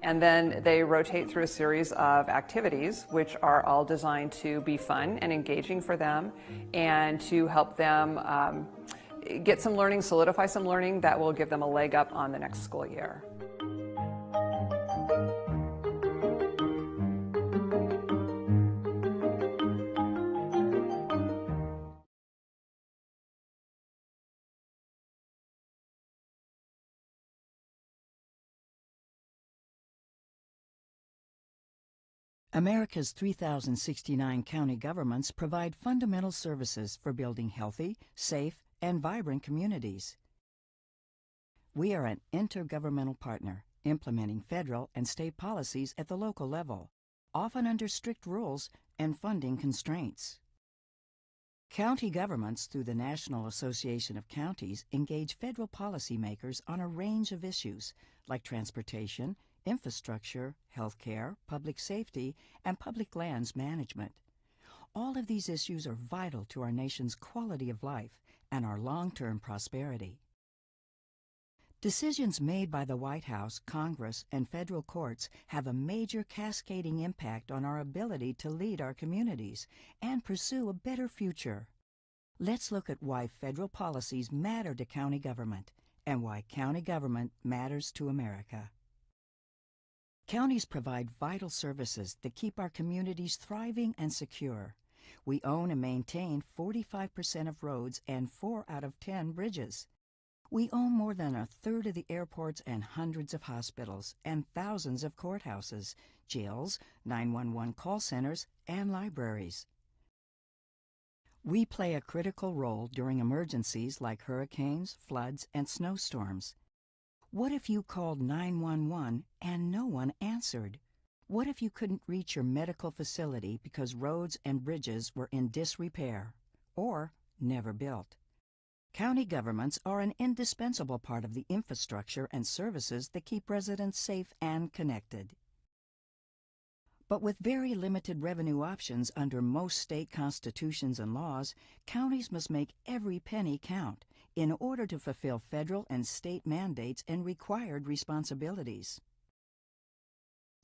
And then they rotate through a series of activities which are all designed to be fun and engaging for them and to help them get some learning, solidify some learning that will give them a leg up on the next school year. America's 3,069 county governments provide fundamental services for building healthy, safe, and vibrant communities. We are an intergovernmental partner, implementing federal and state policies at the local level, often under strict rules and funding constraints. County governments, through the National Association of Counties, engage federal policymakers on a range of issues like transportation, infrastructure, healthcare, public safety, and public lands management. All of these issues are vital to our nation's quality of life and our long-term prosperity. Decisions made by the White House, Congress, and federal courts have a major cascading impact on our ability to lead our communities and pursue a better future. Let's look at why federal policies matter to county government and why county government matters to America. Counties provide vital services that keep our communities thriving and secure. We own and maintain 45% of roads and 4 out of 10 bridges. We own more than a third of the airports and hundreds of hospitals and thousands of courthouses, jails, 911 call centers, and libraries. We play a critical role during emergencies like hurricanes, floods, and snowstorms. What if you called 911 and no one answered? What if you couldn't reach your medical facility because roads and bridges were in disrepair or never built? County governments are an indispensable part of the infrastructure and services that keep residents safe and connected. But with very limited revenue options under most state constitutions and laws, counties must make every penny count in order to fulfill federal and state mandates and required responsibilities.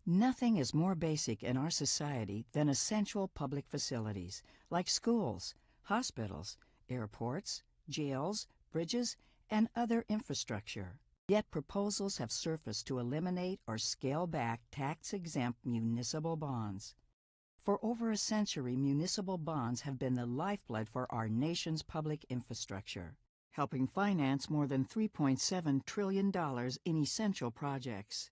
Nothing is more basic in our society than essential public facilities like schools, hospitals, airports, jails, bridges, and other infrastructure. Yet proposals have surfaced to eliminate or scale back tax-exempt municipal bonds. For over a century, municipal bonds have been the lifeblood for our nation's public infrastructure, helping finance more than $3.7 trillion in essential projects.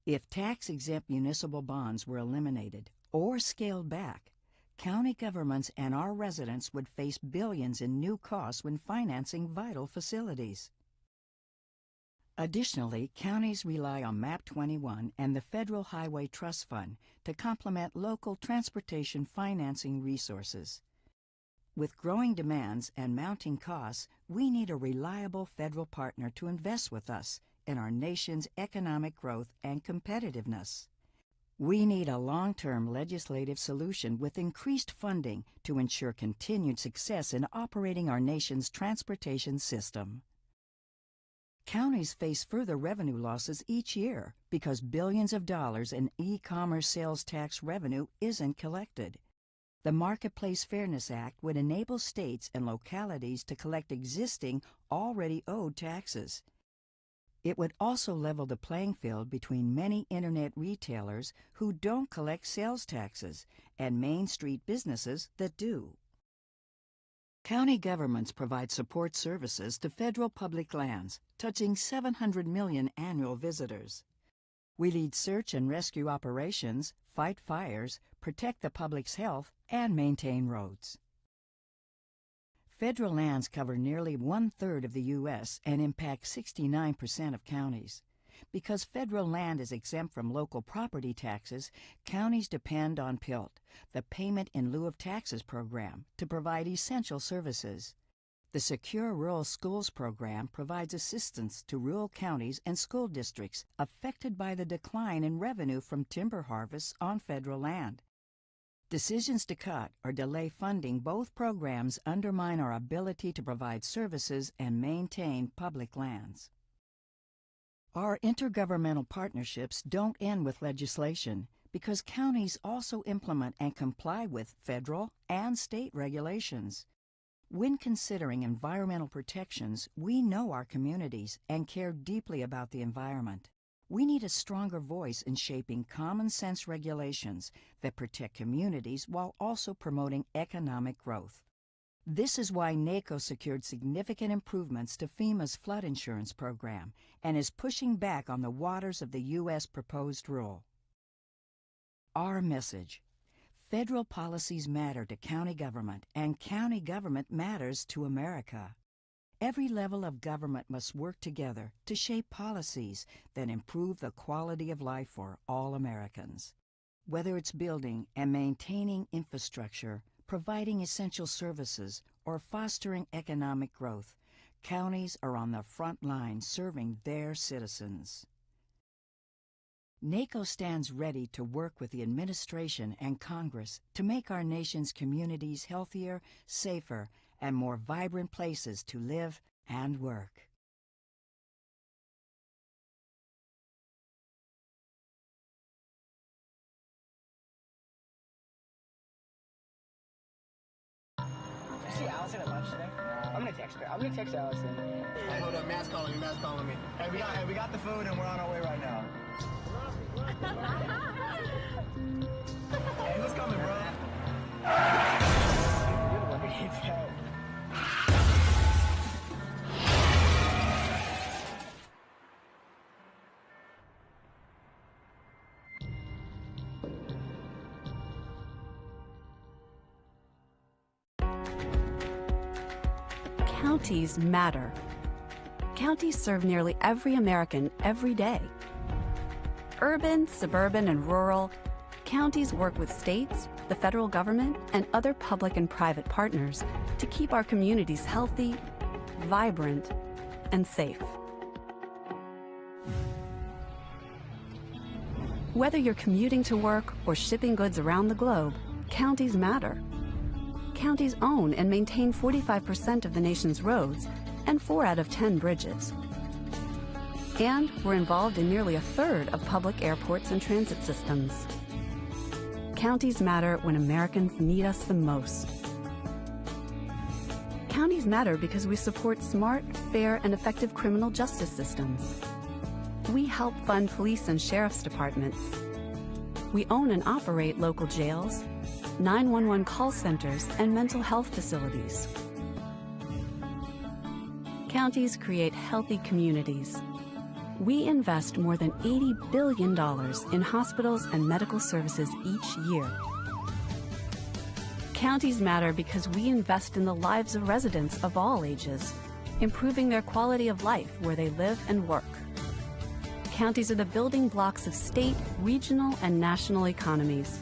If tax-exempt municipal bonds were eliminated or scaled back, county governments and our residents would face billions in new costs when financing vital facilities. Additionally, counties rely on MAP 21 and the Federal Highway Trust Fund to complement local transportation financing resources. With growing demands and mounting costs, we need a reliable federal partner to invest with us in our nation's economic growth and competitiveness. We need a long-term legislative solution with increased funding to ensure continued success in operating our nation's transportation system. Counties face further revenue losses each year because billions of dollars in e-commerce sales tax revenue isn't collected. The Marketplace Fairness Act would enable states and localities to collect existing, already owed taxes. It would also level the playing field between many internet retailers who don't collect sales taxes and Main Street businesses that do. County governments provide support services to federal public lands, touching 700 million annual visitors. We lead search and rescue operations, fight fires, protect the public's health, and maintain roads. Federal lands cover nearly 1/3 of the U.S. and impact 69% of counties. Because federal land is exempt from local property taxes, counties depend on PILT, the Payment in Lieu of Taxes program, to provide essential services. The Secure Rural Schools program provides assistance to rural counties and school districts affected by the decline in revenue from timber harvests on federal land. Decisions to cut or delay funding both programs undermine our ability to provide services and maintain public lands. Our intergovernmental partnerships don't end with legislation because counties also implement and comply with federal and state regulations. When considering environmental protections, we know our communities and care deeply about the environment. We need a stronger voice in shaping common-sense regulations that protect communities while also promoting economic growth. This is why NACO secured significant improvements to FEMA's flood insurance program and is pushing back on the waters of the U.S. proposed rule. Our message: federal policies matter to county government, and county government matters to America. Every level of government must work together to shape policies that improve the quality of life for all Americans. Whether it's building and maintaining infrastructure, providing essential services, or fostering economic growth, counties are on the front line serving their citizens. NACO stands ready to work with the administration and Congress to make our nation's communities healthier, safer, and more vibrant places to live and work. See Allison at lunch today? I'm gonna text her. I'm gonna text Allison. Hey, hold up, Matt's calling me. Hey, we got the food and we're on our way right now. Hey, who's coming, bro? Counties matter. Counties serve nearly every American every day. Urban, suburban, and rural, counties work with states, the federal government, and other public and private partners to keep our communities healthy, vibrant, and safe. Whether you're commuting to work or shipping goods around the globe, counties matter. Counties own and maintain 45% of the nation's roads and 4 out of 10 bridges. And we're involved in nearly 1/3 of public airports and transit systems. Counties matter when Americans need us the most. Counties matter because we support smart, fair, and effective criminal justice systems. We help fund police and sheriff's departments. We own and operate local jails, 911 call centers, and mental health facilities. Counties create healthy communities. We invest more than $80 billion in hospitals and medical services each year. Counties matter because we invest in the lives of residents of all ages, improving their quality of life where they live and work. Counties are the building blocks of state, regional, and national economies.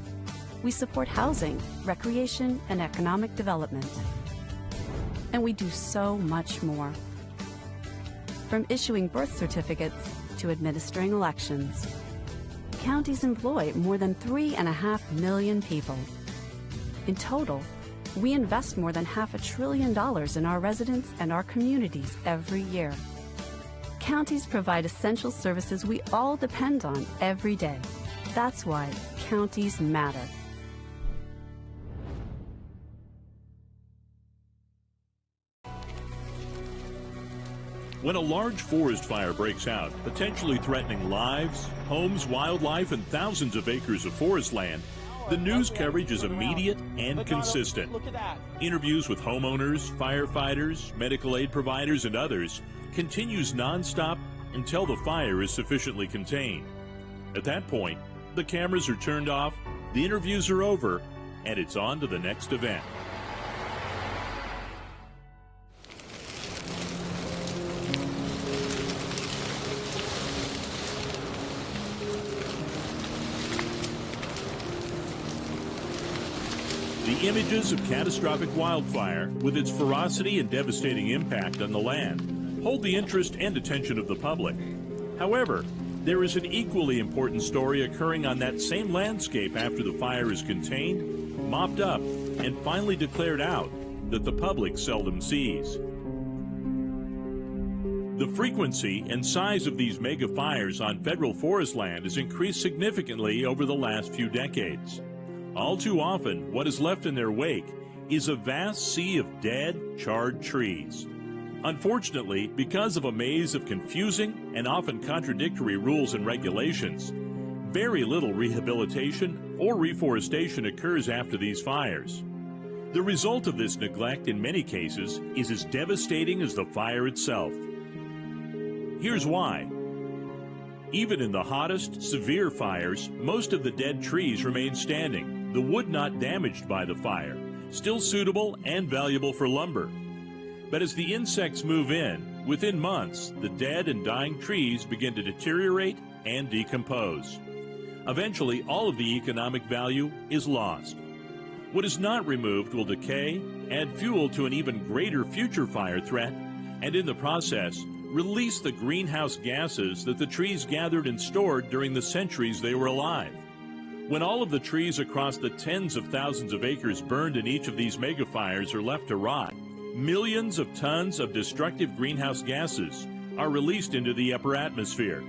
We support housing, recreation, and economic development. And we do so much more. From issuing birth certificates to administering elections. Counties employ more than 3.5 million people. In total, we invest more than $500 billion in our residents and our communities every year. Counties provide essential services we all depend on every day. That's why counties matter. When a large forest fire breaks out, potentially threatening lives, homes, wildlife, and thousands of acres of forest land, the news coverage is immediate and consistent. Interviews with homeowners, firefighters, medical aid providers, and others continues nonstop until the fire is sufficiently contained. At that point, the cameras are turned off, the interviews are over, and it's on to the next event. The images of catastrophic wildfire, with its ferocity and devastating impact on the land, hold the interest and attention of the public. However, there is an equally important story occurring on that same landscape after the fire is contained, mopped up, and finally declared out that the public seldom sees. The frequency and size of these mega fires on federal forest land has increased significantly over the last few decades. All too often, what is left in their wake is a vast sea of dead, charred trees. Unfortunately, because of a maze of confusing and often contradictory rules and regulations, very little rehabilitation or reforestation occurs after these fires. The result of this neglect in many cases is as devastating as the fire itself. Here's why. Even in the hottest, severe fires, most of the dead trees remain standing, the wood not damaged by the fire, still suitable and valuable for lumber. But as the insects move in, within months, the dead and dying trees begin to deteriorate and decompose. Eventually, all of the economic value is lost. What is not removed will decay, add fuel to an even greater future fire threat, and in the process, release the greenhouse gases that the trees gathered and stored during the centuries they were alive. When all of the trees across the tens of thousands of acres burned in each of these megafires are left to rot, millions of tons of destructive greenhouse gases are released into the upper atmosphere.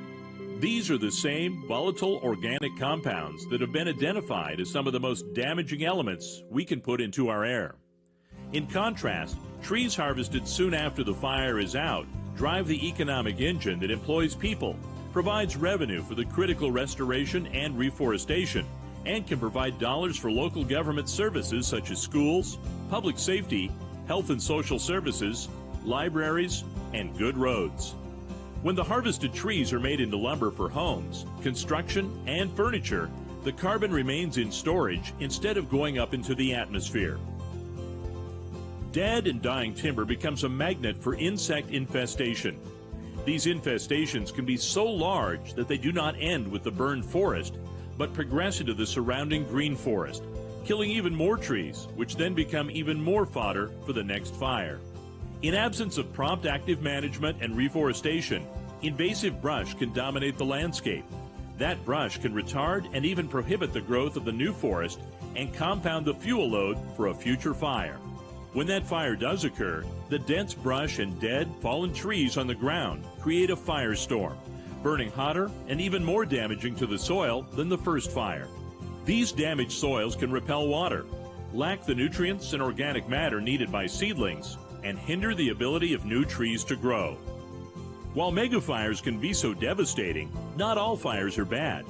These are the same volatile organic compounds that have been identified as some of the most damaging elements we can put into our air. In contrast, trees harvested soon after the fire is out drive the economic engine that employs people, provides revenue for the critical restoration and reforestation, and can provide dollars for local government services such as schools, public safety, health and social services, libraries, and good roads. When the harvested trees are made into lumber for homes, construction, and furniture, the carbon remains in storage instead of going up into the atmosphere. Dead and dying timber becomes a magnet for insect infestation. These infestations can be so large that they do not end with the burned forest, but progress into the surrounding green forest, killing even more trees, which then become even more fodder for the next fire. In absence of prompt active management and reforestation, invasive brush can dominate the landscape. That brush can retard and even prohibit the growth of the new forest and compound the fuel load for a future fire. When that fire does occur, the dense brush and dead, fallen trees on the ground create a firestorm, burning hotter and even more damaging to the soil than the first fire. These damaged soils can repel water, lack the nutrients and organic matter needed by seedlings, and hinder the ability of new trees to grow. While megafires can be so devastating, not all fires are bad.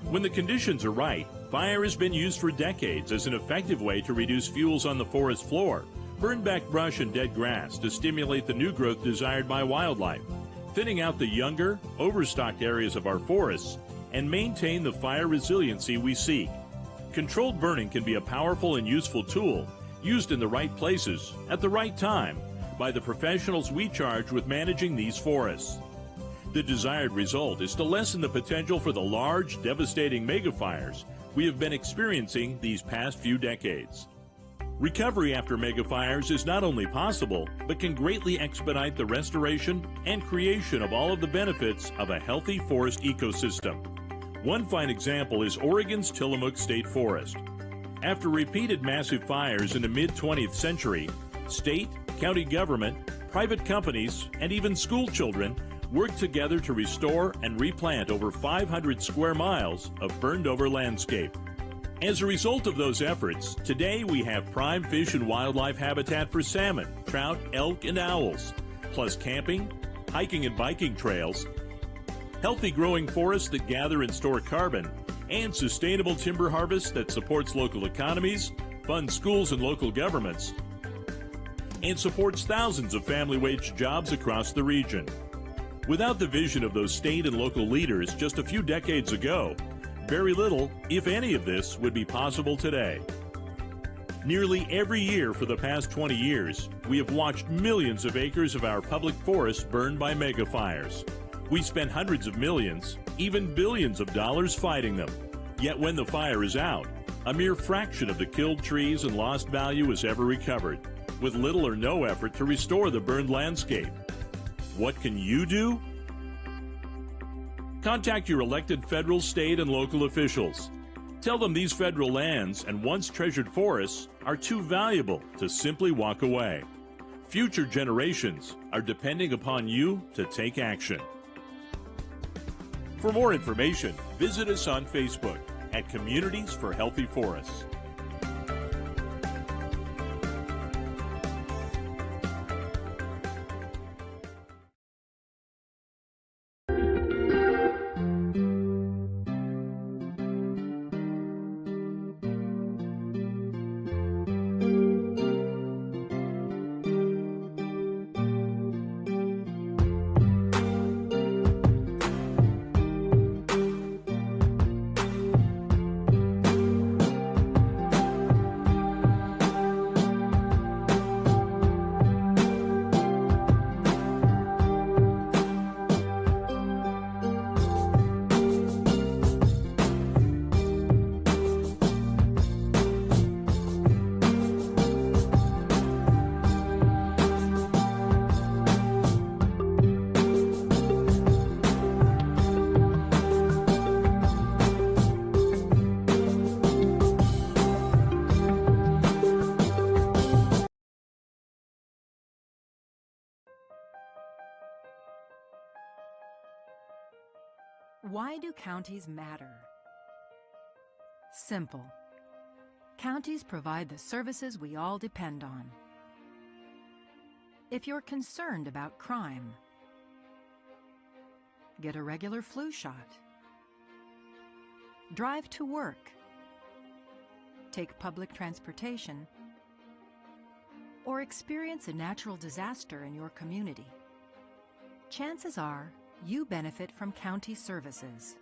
When the conditions are right, fire has been used for decades as an effective way to reduce fuels on the forest floor, burn back brush and dead grass to stimulate the new growth desired by wildlife, thinning out the younger, overstocked areas of our forests, and maintain the fire resiliency we seek. Controlled burning can be a powerful and useful tool, used in the right places, at the right time, by the professionals we charge with managing these forests. The desired result is to lessen the potential for the large, devastating megafires we have been experiencing these past few decades. Recovery after megafires is not only possible, but can greatly expedite the restoration and creation of all of the benefits of a healthy forest ecosystem. One fine example is Oregon's Tillamook State Forest. After repeated massive fires in the mid-20th century, state, county government, private companies, and even school children worked together to restore and replant over 500 square miles of burned-over landscape. As a result of those efforts, today we have prime fish and wildlife habitat for salmon, trout, elk, and owls, plus camping, hiking and biking trails, healthy growing forests that gather and store carbon, and sustainable timber harvest that supports local economies, funds schools and local governments, and supports thousands of family wage jobs across the region. Without the vision of those state and local leaders just a few decades ago, very little, if any of this, would be possible today. Nearly every year for the past 20 years, we have watched millions of acres of our public forests burned by megafires. We spent hundreds of millions, even billions of dollars fighting them. Yet when the fire is out, a mere fraction of the killed trees and lost value is ever recovered, with little or no effort to restore the burned landscape. What can you do? Contact your elected federal, state, and local officials. Tell them these federal lands and once treasured forests are too valuable to simply walk away. Future generations are depending upon you to take action. For more information, visit us on Facebook at Communities for Healthy Forests. Why do counties matter? Simple. Counties provide the services we all depend on. If you're concerned about crime, get a regular flu shot. Drive to work. Take public transportation. Or experience a natural disaster in your community. Chances are you benefit from county services.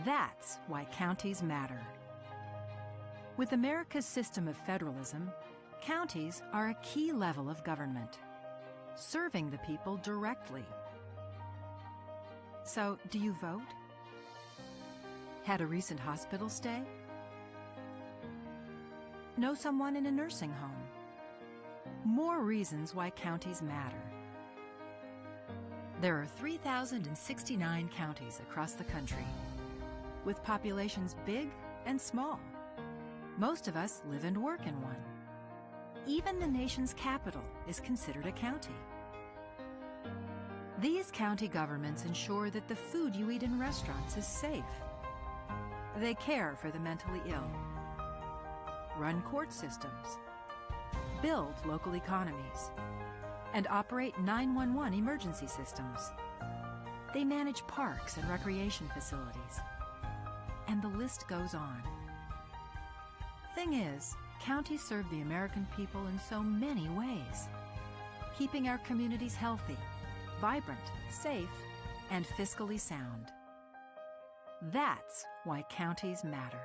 That's why counties matter. With America's system of federalism, counties are a key level of government, serving the people directly. So, do you vote? Had a recent hospital stay? Know someone in a nursing home? More reasons why counties matter. There are 3,069 counties across the country, with populations big and small. Most of us live and work in one. Even the nation's capital is considered a county. These county governments ensure that the food you eat in restaurants is safe. They care for the mentally ill, run court systems, build local economies, and operate 911 emergency systems. They manage parks and recreation facilities. And the list goes on. Thing is, counties serve the American people in so many ways, keeping our communities healthy, vibrant, safe, and fiscally sound. That's why counties matter.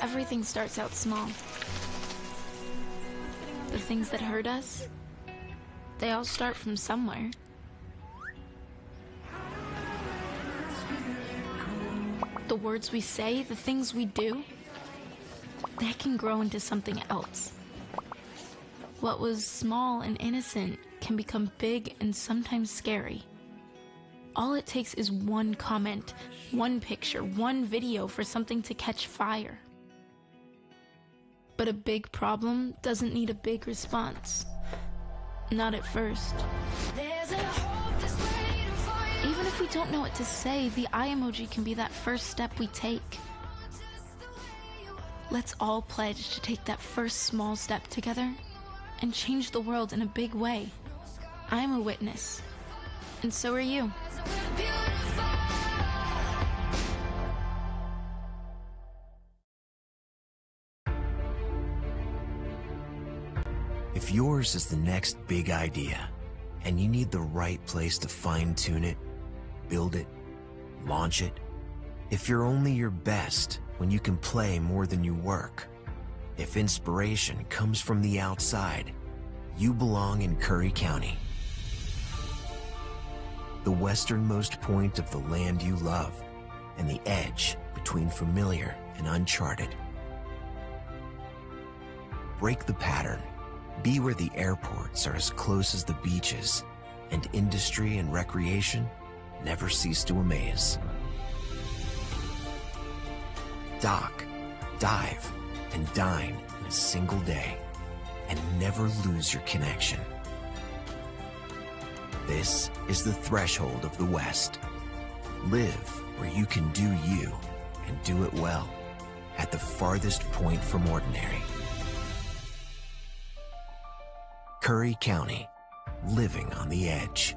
Everything starts out small. The things that hurt us, they all start from somewhere. The words we say, the things we do, they can grow into something else. What was small and innocent can become big and sometimes scary. All it takes is one comment, one picture, one video for something to catch fire. But a big problem doesn't need a big response. Not at first. Even if we don't know what to say, the eye emoji can be that first step we take. Let's all pledge to take that first small step together and change the world in a big way. I'm a witness, and so are you. If yours is the next big idea, and you need the right place to fine-tune it, build it, launch it, if you're only your best when you can play more than you work, if inspiration comes from the outside, you belong in Curry County. The westernmost point of the land you love, and the edge between familiar and uncharted. Break the pattern. Be where the airports are as close as the beaches, and industry and recreation never cease to amaze. Dock, dive, and dine in a single day, and never lose your connection. This is the threshold of the West. Live where you can do you, and do it well, at the farthest point from ordinary. Curry County, living on the edge.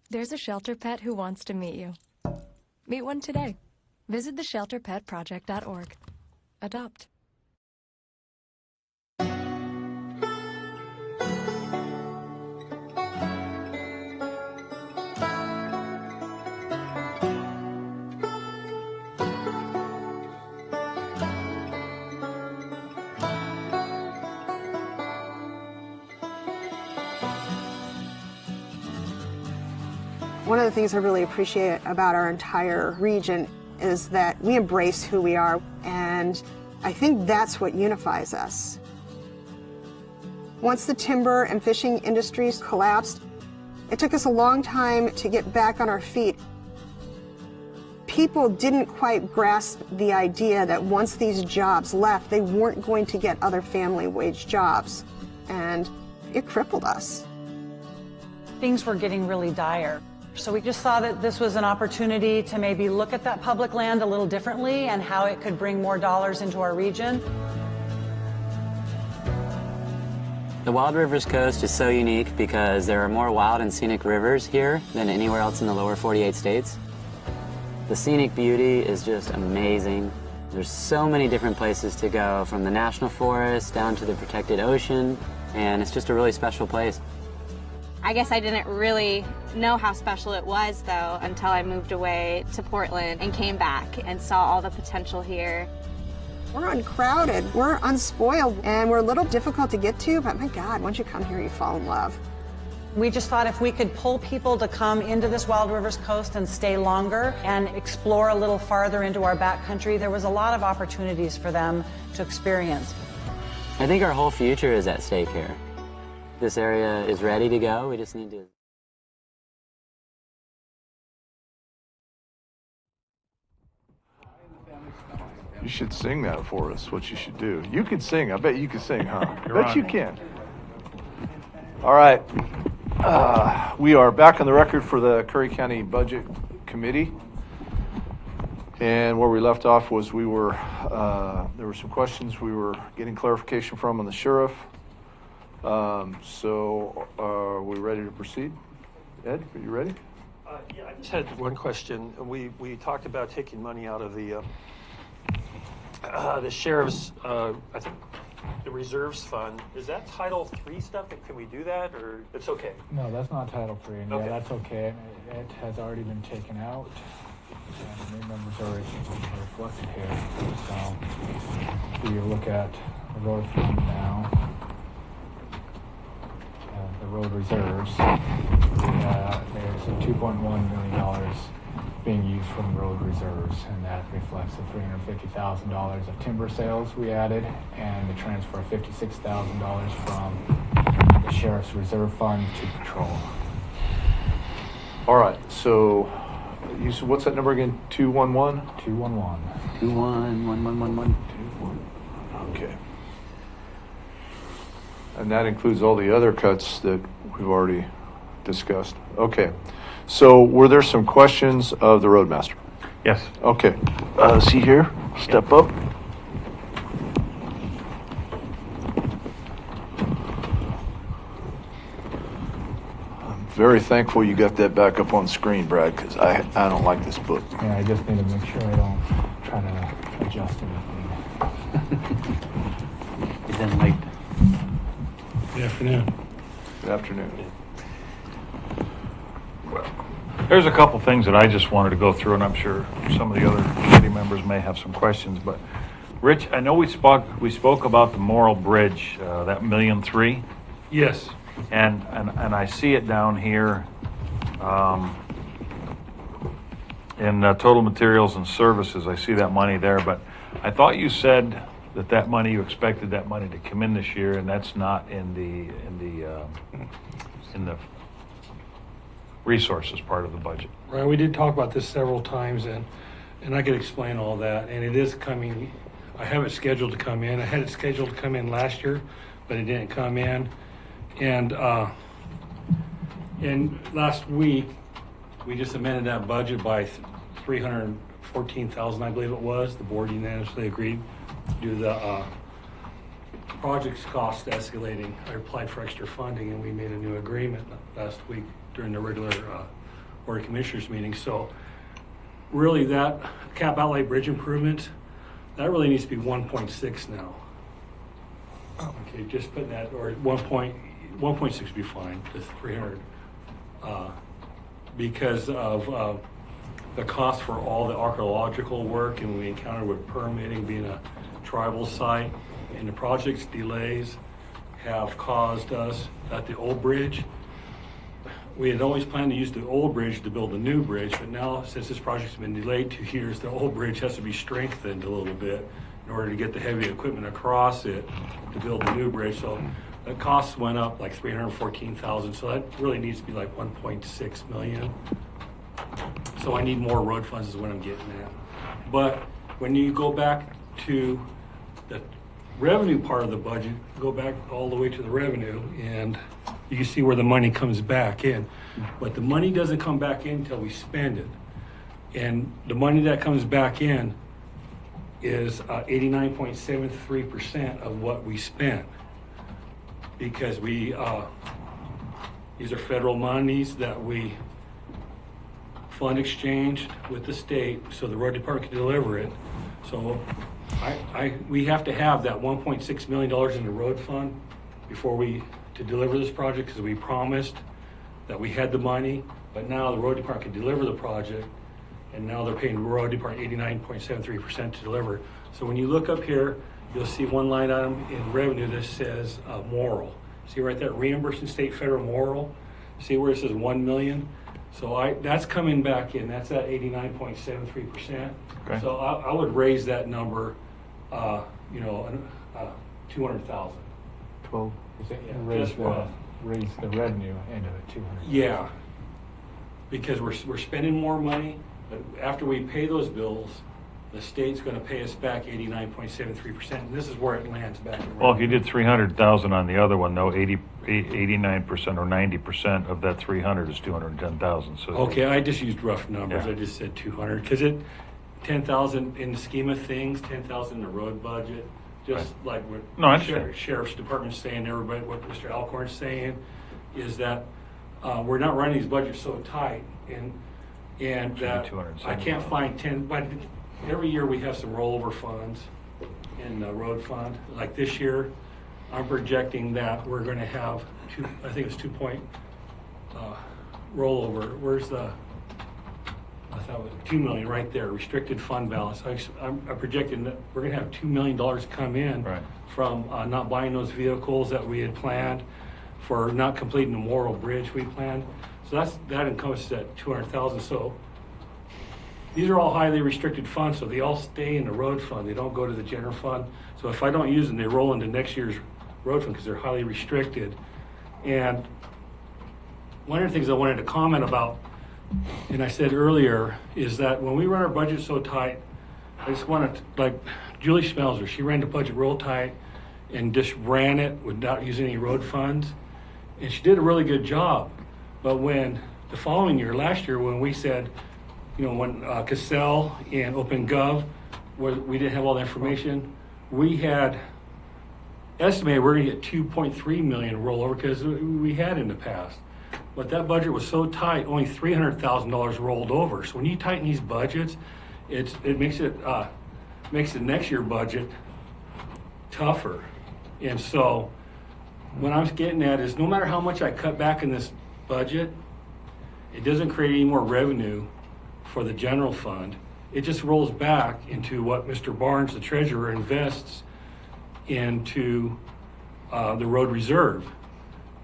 There's a shelter pet who wants to meet you. Meet one today. Visit theshelterpetproject.org. Adopt. One of the things I really appreciate about our entire region is that we embrace who we are, and I think that's what unifies us. Once the timber and fishing industries collapsed, it took us a long time to get back on our feet. People didn't quite grasp the idea that once these jobs left, they weren't going to get other family wage jobs, and it crippled us. Things were getting really dire. So we just saw that this was an opportunity to maybe look at that public land a little differently and how it could bring more dollars into our region. The Wild Rivers Coast is so unique because there are more wild and scenic rivers here than anywhere else in the lower 48 states. The scenic beauty is just amazing. There's so many different places to go, from the national forest down to the protected ocean, and it's just a really special place. I guess I didn't really know how special it was, though, until I moved away to Portland and came back and saw all the potential here. We're uncrowded, we're unspoiled, and we're a little difficult to get to, but my God, once you come here, you fall in love. We just thought if we could pull people to come into this Wild Rivers Coast and stay longer and explore a little farther into our backcountry, there was a lot of opportunities for them to experience. I think our whole future is at stake here. This area is ready to go. We just need to... You should sing that for us, what you should do. You could sing. I bet you could sing, huh? You're Bet on. you can. All right. We are back on the record for the Curry County Budget Committee. And where we left off was there were some questions we were getting clarification from on the sheriff. So are we ready to proceed? Ed, are you ready? Yeah, I just had one question. We talked about taking money out of the sheriff's, I think, the reserves fund. Is that Title III stuff? Can we do that, or it's okay? No, that's not Title III, and Okay. yeah, that's okay. It has already been taken out, and new members already reflected here. So, if you look at the road fund now, the road reserves, there's a $2.1 million being used from road reserves, and that reflects the $350,000 of timber sales we added and the transfer of $56,000 from the sheriff's reserve fund to patrol. All right. So you said, what's that number again? 211? 211. 2111111. Okay. And that includes all the other cuts that we've already discussed. Okay. So were there some questions of the roadmaster? Yes. Okay. See here. Step up. I'm very thankful you got that back up on screen, Brad, because I don't like this book. Yeah, I just need to make sure I don't try to adjust anything. He's in late. Good afternoon. Good afternoon. There's a couple things that I just wanted to go through, and I'm sure some of the other committee members may have some questions. But Rich, I know we spoke about the Morrill Bridge, that $1.3 million. Yes. And I see it down here in total materials and services. I see that money there, but I thought you said that money, you expected that money to come in this year, and that's not in the resources part of the budget. Right, we did talk about this several times, and I could explain all that, and it is coming. I have it scheduled to come in. I had it scheduled to come in last year, but it didn't come in. And last week, we just amended that budget by $314,000, I believe it was. The board unanimously agreed due to the project's cost escalating. I applied for extra funding, and we made a new agreement last week during the regular Board of Commissioners meeting. So really that cap outlay bridge improvement, that really needs to be 1.6 now. Okay, just put that, or 1.6 would be fine, just 300. Because of the cost for all the archaeological work, and we encountered with permitting being a tribal site, and the project's delays have caused us at the old bridge. We had always planned to use the old bridge to build the new bridge, but now since this project's been delayed 2 years, the old bridge has to be strengthened a little bit in order to get the heavy equipment across it to build the new bridge. So the costs went up like $314,000. So that really needs to be like 1.6 million. So I need more road funds is what I'm getting at. But when you go back to the revenue part of the budget, go back all the way to the revenue, and you can see where the money comes back in. But the money doesn't come back in until we spend it. And the money that comes back in is 89.73% of what we spent. Because these are federal monies that we fund exchanged with the state so the road department can deliver it. So we have to have that $1.6 million in the road fund to deliver this project, because we promised that we had the money, but now the road department can deliver the project, and now they're paying road department 89.73% to deliver. So when you look up here, you'll see one line item in revenue that says moral. See right there, reimbursing state federal moral. See where it says 1 million? So that's coming back in. That's at 89.73%. Okay. So I would raise that number, 200,000. 12. Yeah, Raise just the revenue into the 200. Yeah, because we're spending more money, but after we pay those bills, the state's going to pay us back 89.73%, and this is where it lands back. Well, if you did 300,000 on the other one, though, 89% or 90% of that 300 is 210,000. So Okay, I just used rough numbers. Yeah. I just said 200 because 10,000 in the scheme of things, 10,000 in the road budget, just like what No, I understand. Sheriff's Department's saying, everybody, what Mr. Alcorn's saying, is that we're not running these budgets so tight, and that I can't find 10. But every year we have some rollover funds in the road fund. Like this year, I'm projecting that we're going to have I think it's 2 point rollover. Where's the? I thought it was 2 million right there, restricted fund balance. I'm projecting that we're going to have $2 million come in from not buying those vehicles that we had planned, for not completing the Morrill Bridge we planned. So that encompasses that 200,000. So these are all highly restricted funds, so they all stay in the road fund. They don't go to the general fund. So if I don't use them, they roll into next year's road fund because they're highly restricted. And one of the things I wanted to comment about, and I said earlier, is that when we run our budget so tight, I just want to, like Julie Schmelzer, she ran the budget real tight and just ran it without using any road funds. And she did a really good job. But when the following year, last year, when we said, when Cassell and OpenGov, where we didn't have all the information, we had estimated we're going to get 2.3 million rollover because we had in the past. But that budget was so tight, only $300,000 rolled over. So when you tighten these budgets, it makes the next year budget tougher. And so what I'm getting at is no matter how much I cut back in this budget, it doesn't create any more revenue for the general fund. It just rolls back into what Mr. Barnes, the treasurer, invests into the road reserve.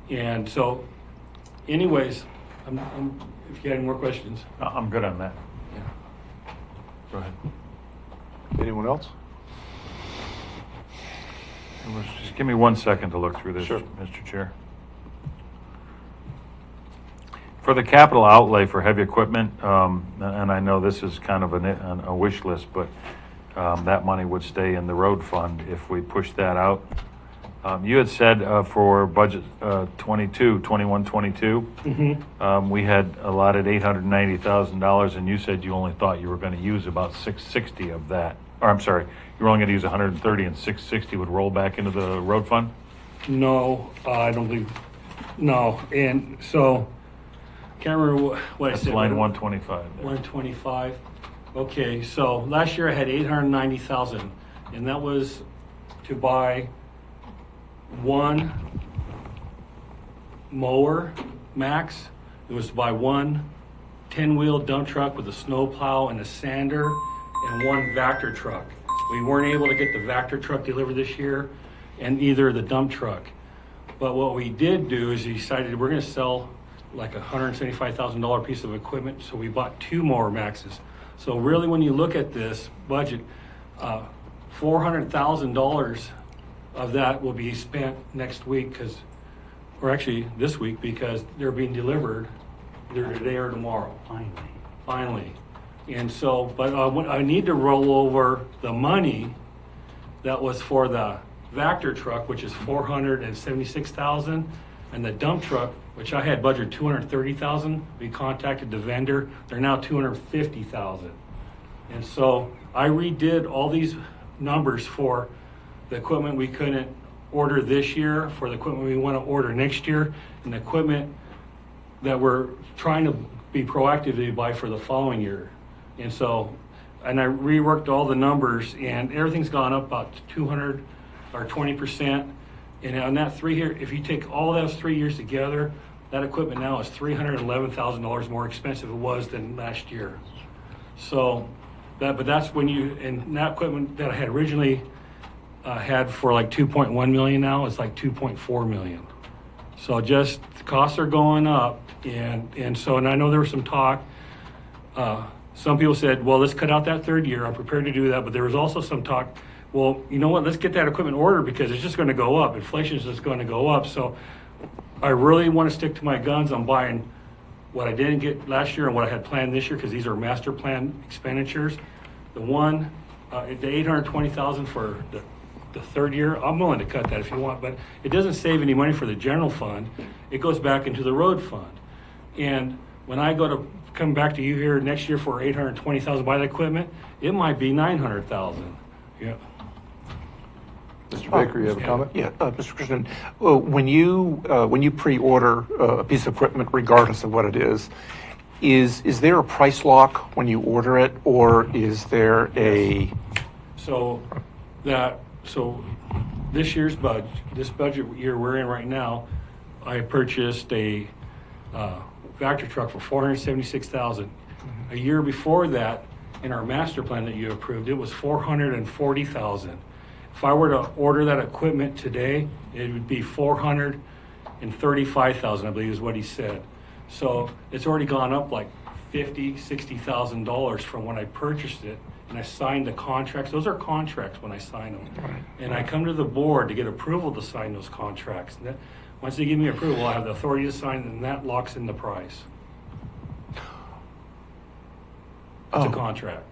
And so anyways, if you had any more questions. I'm good on that. Yeah. Go ahead. Anyone else? Just give me 1 second to look through this, Sure. Mr. Chair. For the capital outlay for heavy equipment, and I know this is kind of a wish list, but that money would stay in the road fund if we push that out. You had said for budget 21-22, we had allotted $890,000, and you said you only thought you were going to use about $660 of that. Or I'm sorry, you were only going to use $130, and $660 would roll back into the road fund? No, I don't believe. No, and so can't remember what I said. That's line 125. There. 125. Okay, so last year I had 890,000, and that was to buy one mower max. It was to buy one 10-wheel dump truck with a snow plow and a sander, and one Vactor truck. We weren't able to get the Vactor truck delivered this year, and either the dump truck. But what we did do is we decided we're going to sell like a $175,000 piece of equipment, so we bought two mower maxes. So really, when you look at this budget, $400,000 of that will be spent next week, or actually this week, because they're being delivered either today or tomorrow. Finally. And so, but I need to roll over the money that was for the Vactor truck, which is $476,000, and the dump truck, which I had budgeted $230,000. We contacted the vendor; they're now $250,000. And so I redid all these numbers for the equipment we couldn't order this year, for the equipment we want to order next year, and the equipment that we're trying to be proactive to buy for the following year. And so, and I reworked all the numbers, and everything's gone up about 200 or 20%. And on that 3 year, if you take all those 3 years together, that equipment now is $311,000 more expensive it was than last year. So, but that's when and that equipment that I had originally had for like 2.1 million now, it's like 2.4 million. So just the costs are going up, and I know there was some talk. Some people said, well, let's cut out that third year. I'm prepared to do that. But there was also some talk, well, you know what, let's get that equipment ordered because it's just going to go up. Inflation is just going to go up. So I really want to stick to my guns. I'm buying what I didn't get last year and what I had planned this year because these are master plan expenditures. The $820,000 for the third year, I'm willing to cut that if you want, but it doesn't save any money for the general fund. It goes back into the road fund. And when I go to come back to you here next year for $820,000 buy the equipment, it might be $900,000. Yeah. Mr. Baker, you have a comment? Yeah, Mr. Christian, when you pre-order a piece of equipment, regardless of what it is there a price lock when you order it, or is there a? So this year's budget, this budget year we're in right now, I purchased a Vector truck for $476,000. A year before that, in our master plan that you approved, it was $440,000. If I were to order that equipment today, it would be $435,000, I believe is what he said. So it's already gone up like $50,000, $60,000 from when I purchased it, and I signed the contracts. Those are contracts when I sign them. And I come to the board to get approval to sign those contracts. And once they give me approval, I have the authority to sign, and that locks in the price. It's a contract.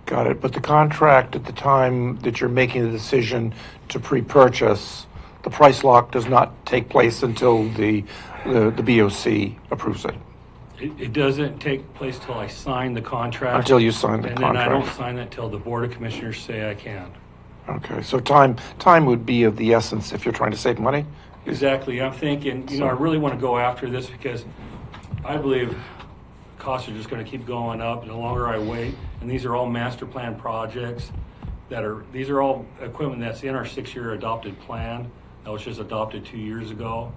Got it. But the contract at the time that you're making the decision to pre-purchase, the price lock does not take place until the BOC approves it. It doesn't take place till I sign the contract. Until you sign the contract. And then I don't sign that till the Board of Commissioners say I can. Okay, so time would be of the essence if you're trying to save money? Exactly. I'm thinking, I really want to go after this because I believe costs are just going to keep going up and the longer I wait. And these are all master plan projects these are all equipment that's in our 6-year adopted plan that was just adopted 2 years ago.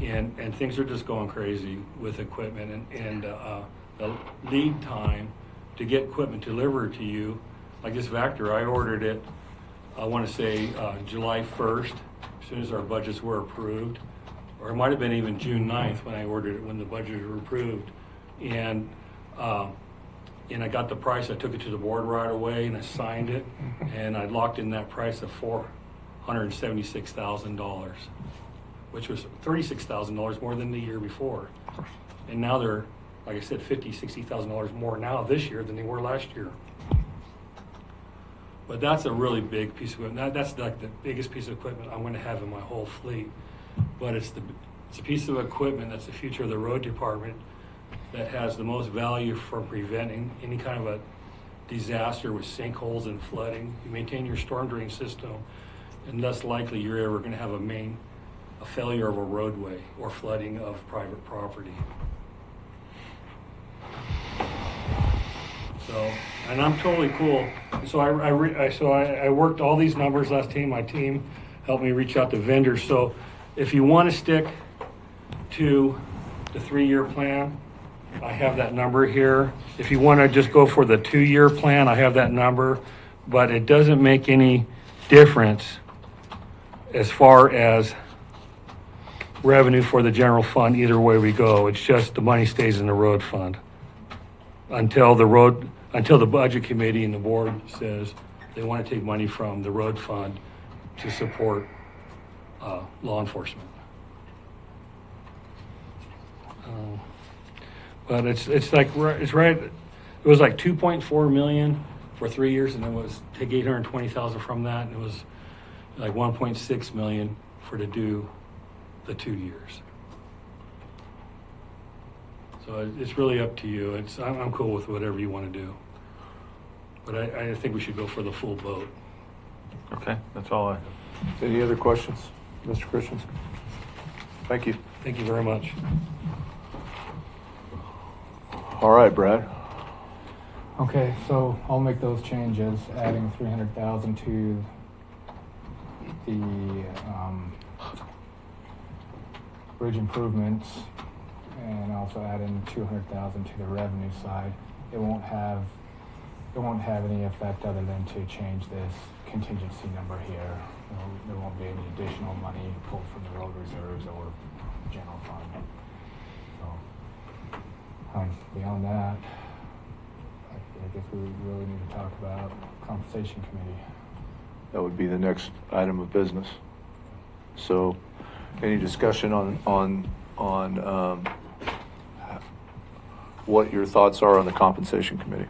And things are just going crazy with equipment and the lead time to get equipment delivered to you. Like this Vector, I ordered it, I want to say July 1st, as soon as our budgets were approved. Or it might have been even June 9th when I ordered it, when the budgets were approved. And I got the price, I took it to the board right away and I signed it. And I locked in that price of $476,000. Which was $36,000 more than the year before. And now they're, like I said, $50,000, $60,000 more now this year than they were last year. But that's a really big piece of equipment. That's like the biggest piece of equipment I'm going to have in my whole fleet. But it's a piece of equipment that's the future of the road department that has the most value for preventing any kind of a disaster with sinkholes and flooding. You maintain your storm drain system, and less likely you're ever going to have a failure of a roadway or flooding of private property. So, and I'm totally cool. So I worked all these numbers last time. My team helped me reach out to vendors. So if you want to stick to the 3-year plan, I have that number here. If you want to just go for the 2-year plan, I have that number. But it doesn't make any difference as far as revenue for the general fund either way we go. It's just the money stays in the road fund until the budget committee and the board says they want to take money from the road fund to support law enforcement. But it's right. It was like 2.4 million for 3 years, and it was take 820,000 from that, and it was like 1.6 million to do the 2 years. So it's really up to you. I'm cool with whatever you want to do. But I think we should go for the full boat. Okay, that's all I have. Any other questions, Mr. Christian? Thank you. Thank you very much. All right, Brad. Okay, so I'll make those changes, adding 300,000 to the bridge improvements, and also add in 200,000 to the revenue side. it won't have any effect other than to change this contingency number here. There won't be any additional money pulled from the road reserves or general fund. So, beyond that, I guess we really need to talk about compensation committee. That would be the next item of business. So, any discussion on what your thoughts are on the compensation committee?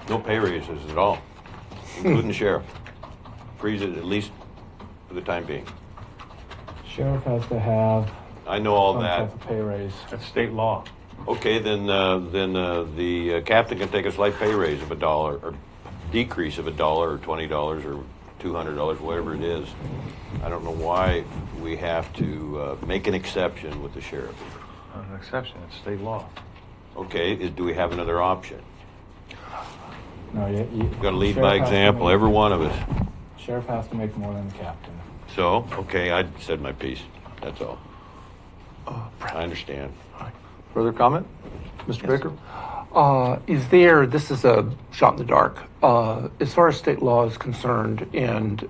No pay raises at all, including sheriff. Freeze it at least for the time being. Sheriff has to have. I know all some that. type of pay raise. That's state law. Okay, then the captain can take a slight pay raise of $1 or decrease of $1 or $20 or $200, whatever it is. I don't know why we have to make an exception with the sheriff. Not an exception, it's state law. Okay, do we have another option? No, We've got to lead by example, every one of us. Sheriff has to make more than the captain. So, okay, I said my piece. That's all. I understand. Further comment? Mr. Baker? This is a shot in the dark, as far as state law is concerned and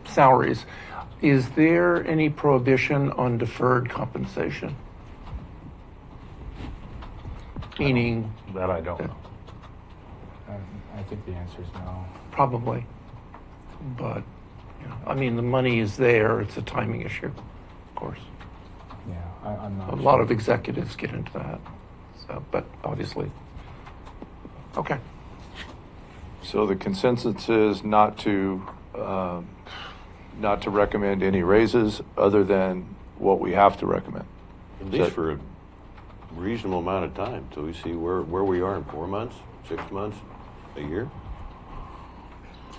salaries, is there any prohibition on deferred compensation? Meaning? That I don't know. I think the answer is no. Probably. But, I mean, the money is there. It's a timing issue, of course. Yeah, I'm not A sure. lot of executives get into that. So, but obviously. Okay. So the consensus is not to recommend any raises other than what we have to recommend. At least for a reasonable amount of time, till we see where we are in 4 months, 6 months, a year.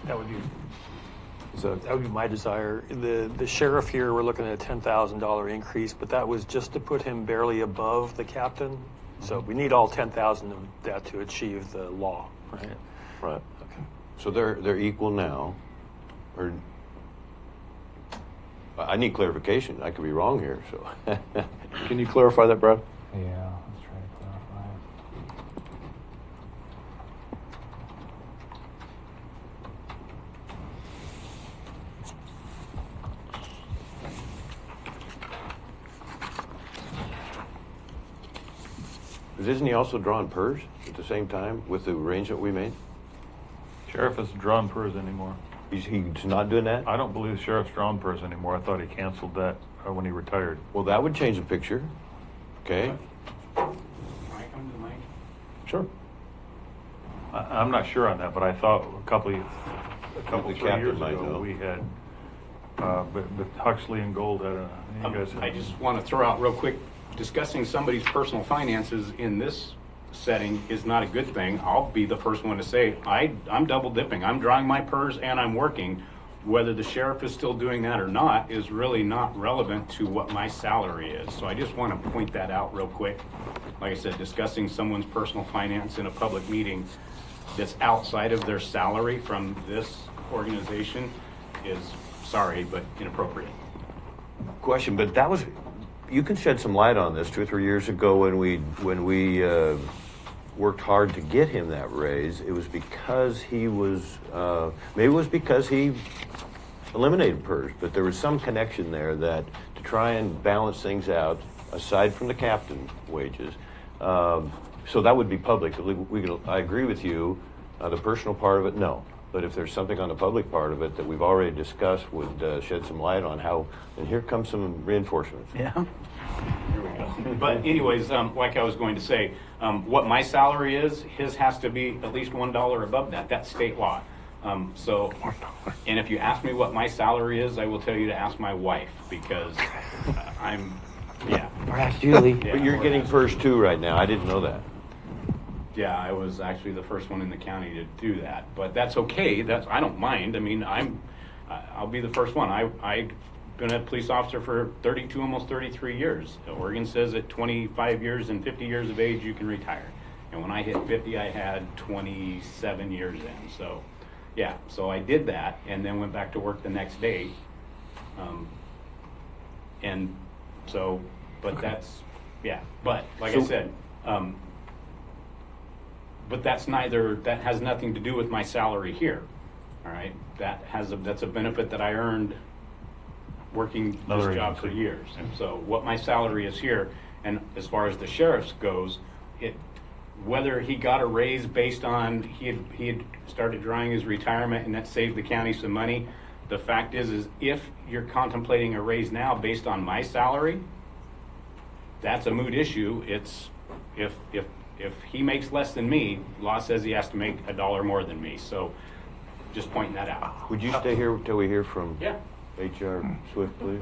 That would be my desire. The sheriff here, we're looking at a $10,000 increase, but that was just to put him barely above the captain. So we need all 10,000 of that to achieve the law, right? Right. Okay. So they're equal now, or I need clarification. I could be wrong here. So can you clarify that, Brad? Yeah, let's try to clarify it. Isn't he also drawing PERS at the same time with the arrangement we made? Sheriff isn't drawing PERS anymore. He's not doing that? I don't believe the sheriff's drawing PERS anymore. I thought he canceled that when he retired. Well, that would change the picture. Okay. Can I come to the mic? Sure. I'm not sure on that, but I thought a couple 3 years ago we had, but Huxley and Gold had a. I just want to throw out real quick, discussing somebody's personal finances in this setting is not a good thing. I'll be the first one to say I'm double dipping. I'm drawing my PERS and I'm working. Whether the sheriff is still doing that or not is really not relevant to what my salary is. So I just want to point that out real quick. Like I said, discussing someone's personal finance in a public meeting that's outside of their salary from this organization is, sorry, but inappropriate. Question, but that was, you can shed some light on this 2 or 3 years ago when we worked hard to get him that raise. It was because he was, maybe it was because he eliminated PERS, but there was some connection there that to try and balance things out, aside from the captain wages. So that would be public. I agree with you. The personal part of it, no. But if there's something on the public part of it that we've already discussed, would shed some light on how, and here comes some reinforcements. Yeah. Here we go. But anyways, like I was going to say, what my salary is, his has to be at least $1 above that. That's state law. So, and if you ask me what my salary is, I will tell you to ask my wife, because Or ask Julie. Yeah, But you're getting PERS too right now. I didn't know that. Yeah, I was actually the first one in the county to do that, but that's okay. I don't mind. I mean, I'll be the first one. I've been a police officer for 32, almost 33 years. Oregon says at 25 years and 50 years of age, you can retire. And when I hit 50, I had 27 years in. So, yeah, so I did that and then went back to work the next day. And so, but that's, yeah, but like I said, but that's that has nothing to do with my salary here, all right? That's a benefit that I earned working this job for years. And so what my salary is here, and as far as the sheriff's goes, whether he got a raise based on he had started drawing his retirement and that saved the county some money, the fact is if you're contemplating a raise now based on my salary, that's a moot issue. It's if he makes less than me, law says he has to make $1 more than me. So just pointing that out. Would you stay here till we hear from Yeah. HR Swift, please?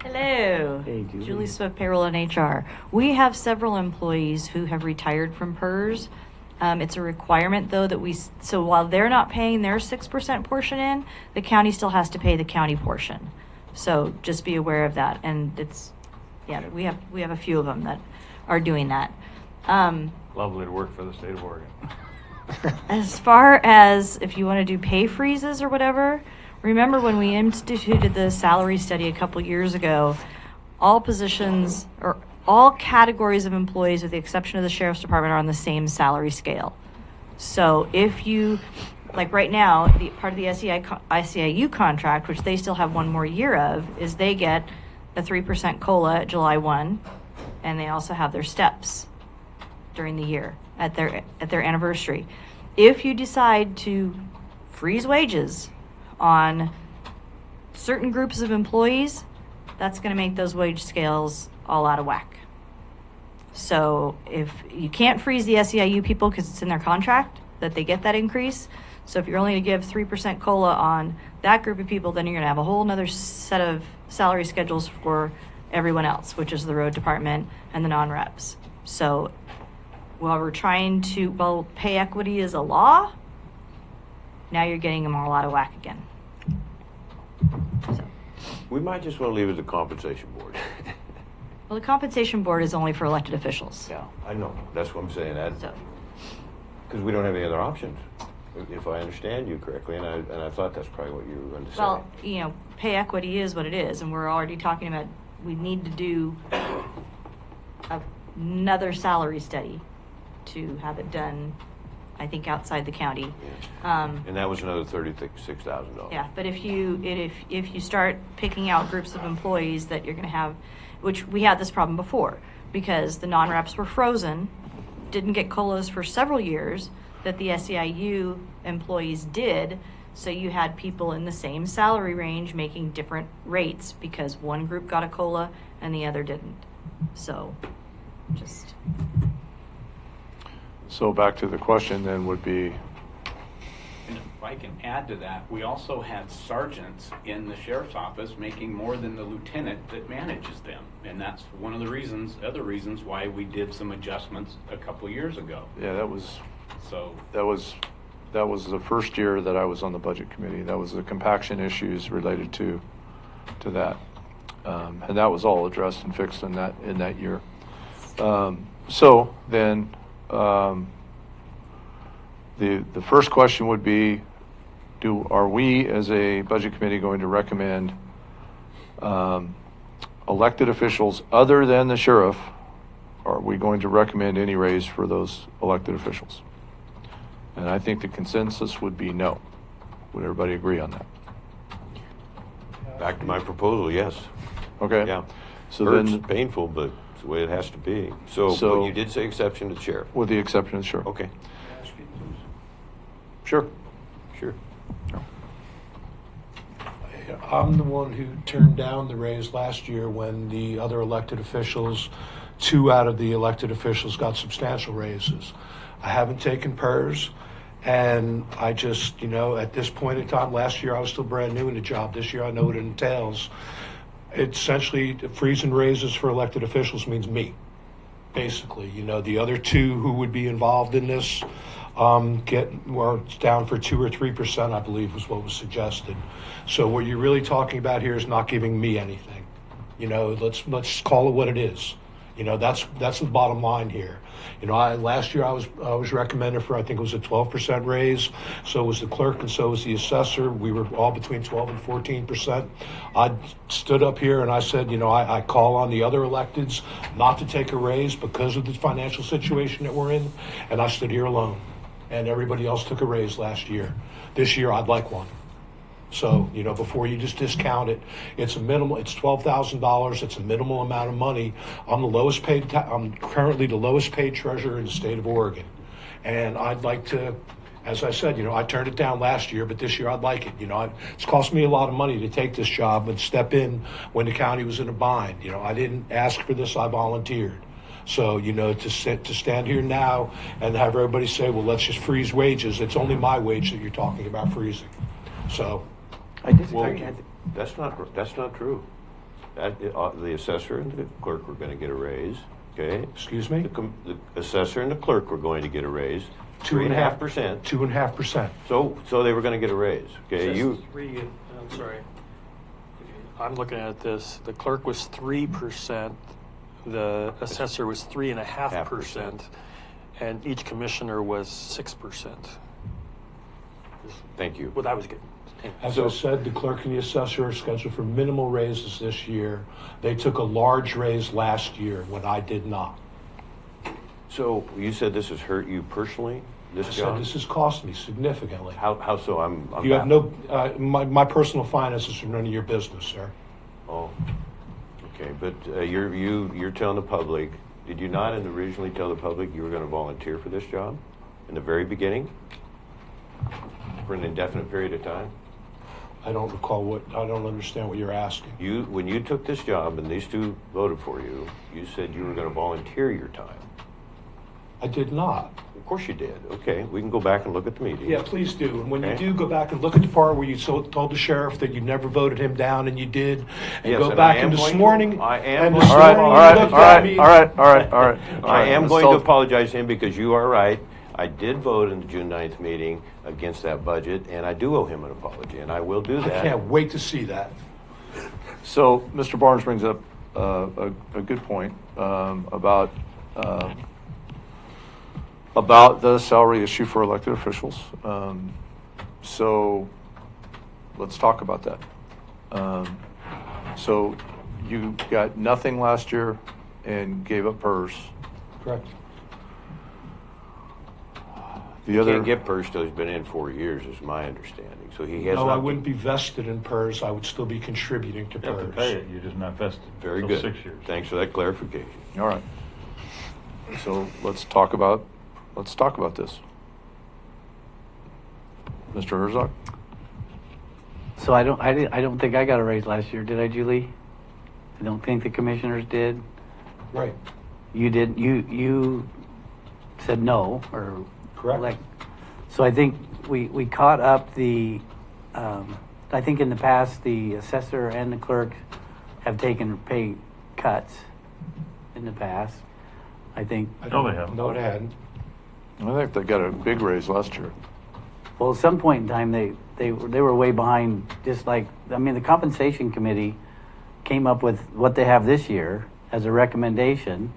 Hello. Hey, Julie Swift, Payroll and HR. We have several employees who have retired from PERS. It's a requirement, though, that so while they're not paying their 6% portion in, the county still has to pay the county portion. So just be aware of that. And we have a few of them that are doing that. Lovely to work for the state of Oregon. As far as if you want to do pay freezes or whatever, remember when we instituted the salary study a couple years ago, all positions or all categories of employees with the exception of the sheriff's department are on the same salary scale. So if you, like right now, the part of the SEIU contract, which they still have one more year of, is they get a 3% COLA at July 1, and they also have their steps during the year at their anniversary. If you decide to freeze wages on certain groups of employees, that's going to make those wage scales all out of whack. So if you can't freeze the SEIU people because it's in their contract that they get that increase, so if you're only going to give 3% COLA on that group of people, then you're going to have a whole nother set of salary schedules for everyone else, which is the road department and the non-reps. So while we're trying to, pay equity is a law, now you're getting them all out of whack again. We might just want to leave it at the compensation board. Well, the compensation board is only for elected officials. Yeah, I know. That's what I'm saying. Because we don't have any other options, if I understand you correctly, and I thought that's probably what you were going to say. Well, pay equity is what it is, and we're already talking about we need to do another salary study to have it done, I think, outside the county. And that was another $36,000. Yeah, but if you start picking out groups of employees that you're going to have, which we had this problem before, because the non-reps were frozen, didn't get COLAs for several years, that the SEIU employees did, so you had people in the same salary range making different rates because one group got a COLA and the other didn't. So, just... So back to the question then would be... And if I can add to that, we also had sergeants in the sheriff's office making more than the lieutenant that manages them. And that's one of the other reasons why we did some adjustments a couple years ago. Yeah, that was the first year that I was on the budget committee. That was the compaction issues related to that. And that was all addressed and fixed in that year. So then the first question would be, are we as a budget committee going to recommend elected officials other than the sheriff? Are we going to recommend any raise for those elected officials? And I think the consensus would be no. Would everybody agree on that? Back to my proposal, yes. Okay. Yeah. So Hurts, then, painful, but it's the way it has to be. So but you did say exception to the sheriff. With the exception of the sheriff. Okay. Sure. Sure. I'm the one who turned down the raise last year when the other elected officials, 2 out of the elected officials got substantial raises. I haven't taken PERS, and I just, at this point in time, last year I was still brand new in the job. This year I know what it entails. It's essentially freezing raises for elected officials means me, basically. The other 2 who would be involved in this were down for 2 or 3%, I believe was what was suggested. So what you're really talking about here is not giving me anything. Let's call it what it is. You know, that's the bottom line here. You know, last year I was recommended for, I think it was a 12% raise. So was the clerk and so was the assessor. We were all between 12 and 14%. I stood up here and I said, you know, I call on the other electeds not to take a raise because of the financial situation that we're in. And I stood here alone. And everybody else took a raise last year. This year I'd like one. So, you know, before you just discount it, it's a minimal, it's $12,000. It's a minimal amount of money. I'm currently the lowest paid treasurer in the state of Oregon. And I'd like to, as I said, you know, I turned it down last year, but this year I'd like it. You know, it's cost me a lot of money to take this job and step in when the county was in a bind. You know, I didn't ask for this, I volunteered. So, you know, to stand here now and have everybody say, well, let's just freeze wages, it's only my wage that you're talking about freezing. So. I disagree. Well, that's not true. The assessor and the clerk were going to get a raise. Okay. Excuse me. The assessor and the clerk were going to get a raise. 2.5%. 2.5%. So they were going to get a raise. Okay. I'm sorry. I'm looking at this. The clerk was 3%. The assessor was 3.5%, and each commissioner was 6%. Thank you. Well, that was good. As I said, the clerk and the assessor are scheduled for minimal raises this year. They took a large raise last year when I did not. So you said this has hurt you personally, this job? I said this has cost me significantly. How so? You have no, my personal finances are none of your business, sir. Oh, okay. But you're telling the public, did you not originally tell the public you were going to volunteer for this job in the very beginning for an indefinite period of time? I don't recall I don't understand what you're asking. When you took this job and these two voted for you, you said you were going to volunteer your time. I did not. Of course you did. Okay, we can go back and look at the meeting. Yeah, please do. And when you do, go back and look at the part where you told the sheriff that you never voted him down, and you did. And yes, go and back and this morning. I am. All right. I am going to apologize to him because you are right. I did vote in the June 9th meeting against that budget, and I do owe him an apology, and I will do that. I can't wait to see that. So, Mr. Barnes brings up a good point about the salary issue for elected officials. So, let's talk about that. So, you got nothing last year and gave up PERS. Correct. He can't get PERS till he's been in 4 years, is my understanding. So he has. No, I wouldn't be vested in PERS. I would still be contributing to PERS. You have to pay it. You're just not vested. Very till good. 6 years. Thanks for that clarification. All right. So let's talk about this. Mr. Herzog. So I don't think I got a raise last year, did I, Julie? I don't think the commissioners did. Right. You did. You said no, or correct. So I think we caught up the. I think in the past the assessor and the clerk have taken pay cuts in the past. I think. No, they haven't. No, they hadn't. I think they got a big raise last year. Well, at some point in time, they were way behind. Just like, I mean, the compensation committee came up with what they have this year as a recommendation.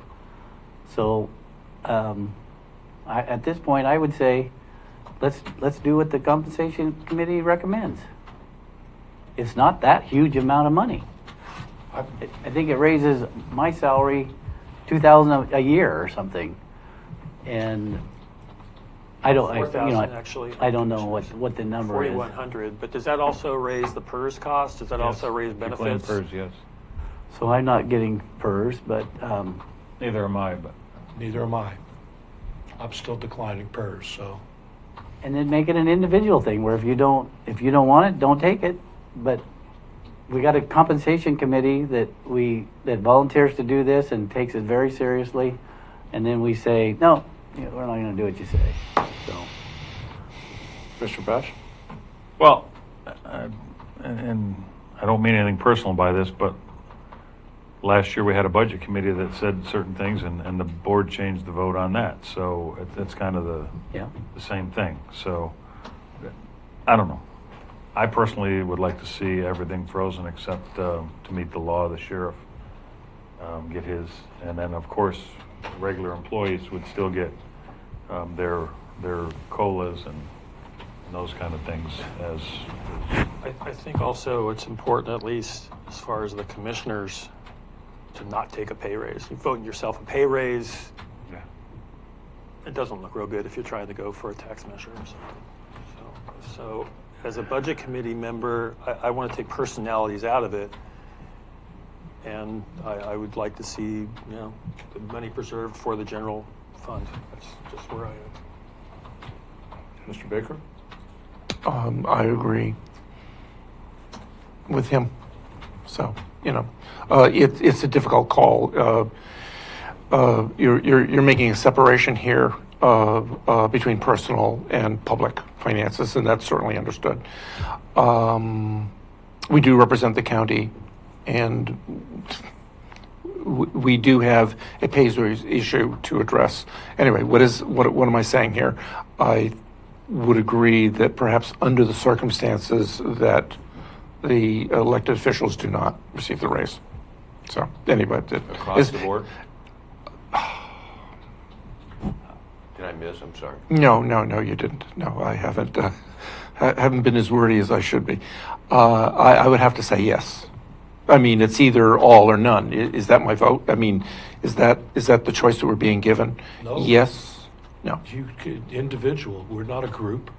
So, at this point, I would say, let's do what the compensation committee recommends. It's not that huge amount of money. I think it raises my salary $2,000 a year or something, and I don't. Actually. I don't know what the number is. 4,100. But does that also raise the PERS cost? Does that also raise benefits? PERS, yes. So I'm not getting PERS, but neither am I. But neither am I. I'm still declining PERS. So. And then make it an individual thing where if you don't want it, don't take it. But we got a compensation committee that volunteers to do this and takes it very seriously, and then we say no. We're not going to do what you say. So, Mr. Bash? Well, and I don't mean anything personal by this, but last year we had a budget committee that said certain things, and the board changed the vote on that. So it's kind of the same thing. So I don't know. I personally would like to see everything frozen except to meet the law. The sheriff get his, and then of course, regular employees would still get their COLAs and those kind of things as. I think also it's important, at least as far as the commissioners, to not take a pay raise. You vote yourself a pay raise. Yeah. It doesn't look real good if you're trying to go for a tax measure or something. So as a budget committee member, I want to take personalities out of it. And I would like to see, the money preserved for the general fund. That's just where I am. Mr. Baker? I agree with him. So, it's a difficult call. You're making a separation here between personal and public finances, and that's certainly understood. We do represent the county, and we do have a pay raise issue to address. Anyway, what am I saying here? I would agree that perhaps under the circumstances that the elected officials do not receive the raise. So anyway, across the board. Did I miss? I'm sorry. No, you didn't. No, I haven't. Haven't been as wordy as I should be. I would have to say yes. I mean, it's either all or none. Is that my vote? I mean, is that the choice that we're being given? No. Yes. No. You could individual. We're not a group.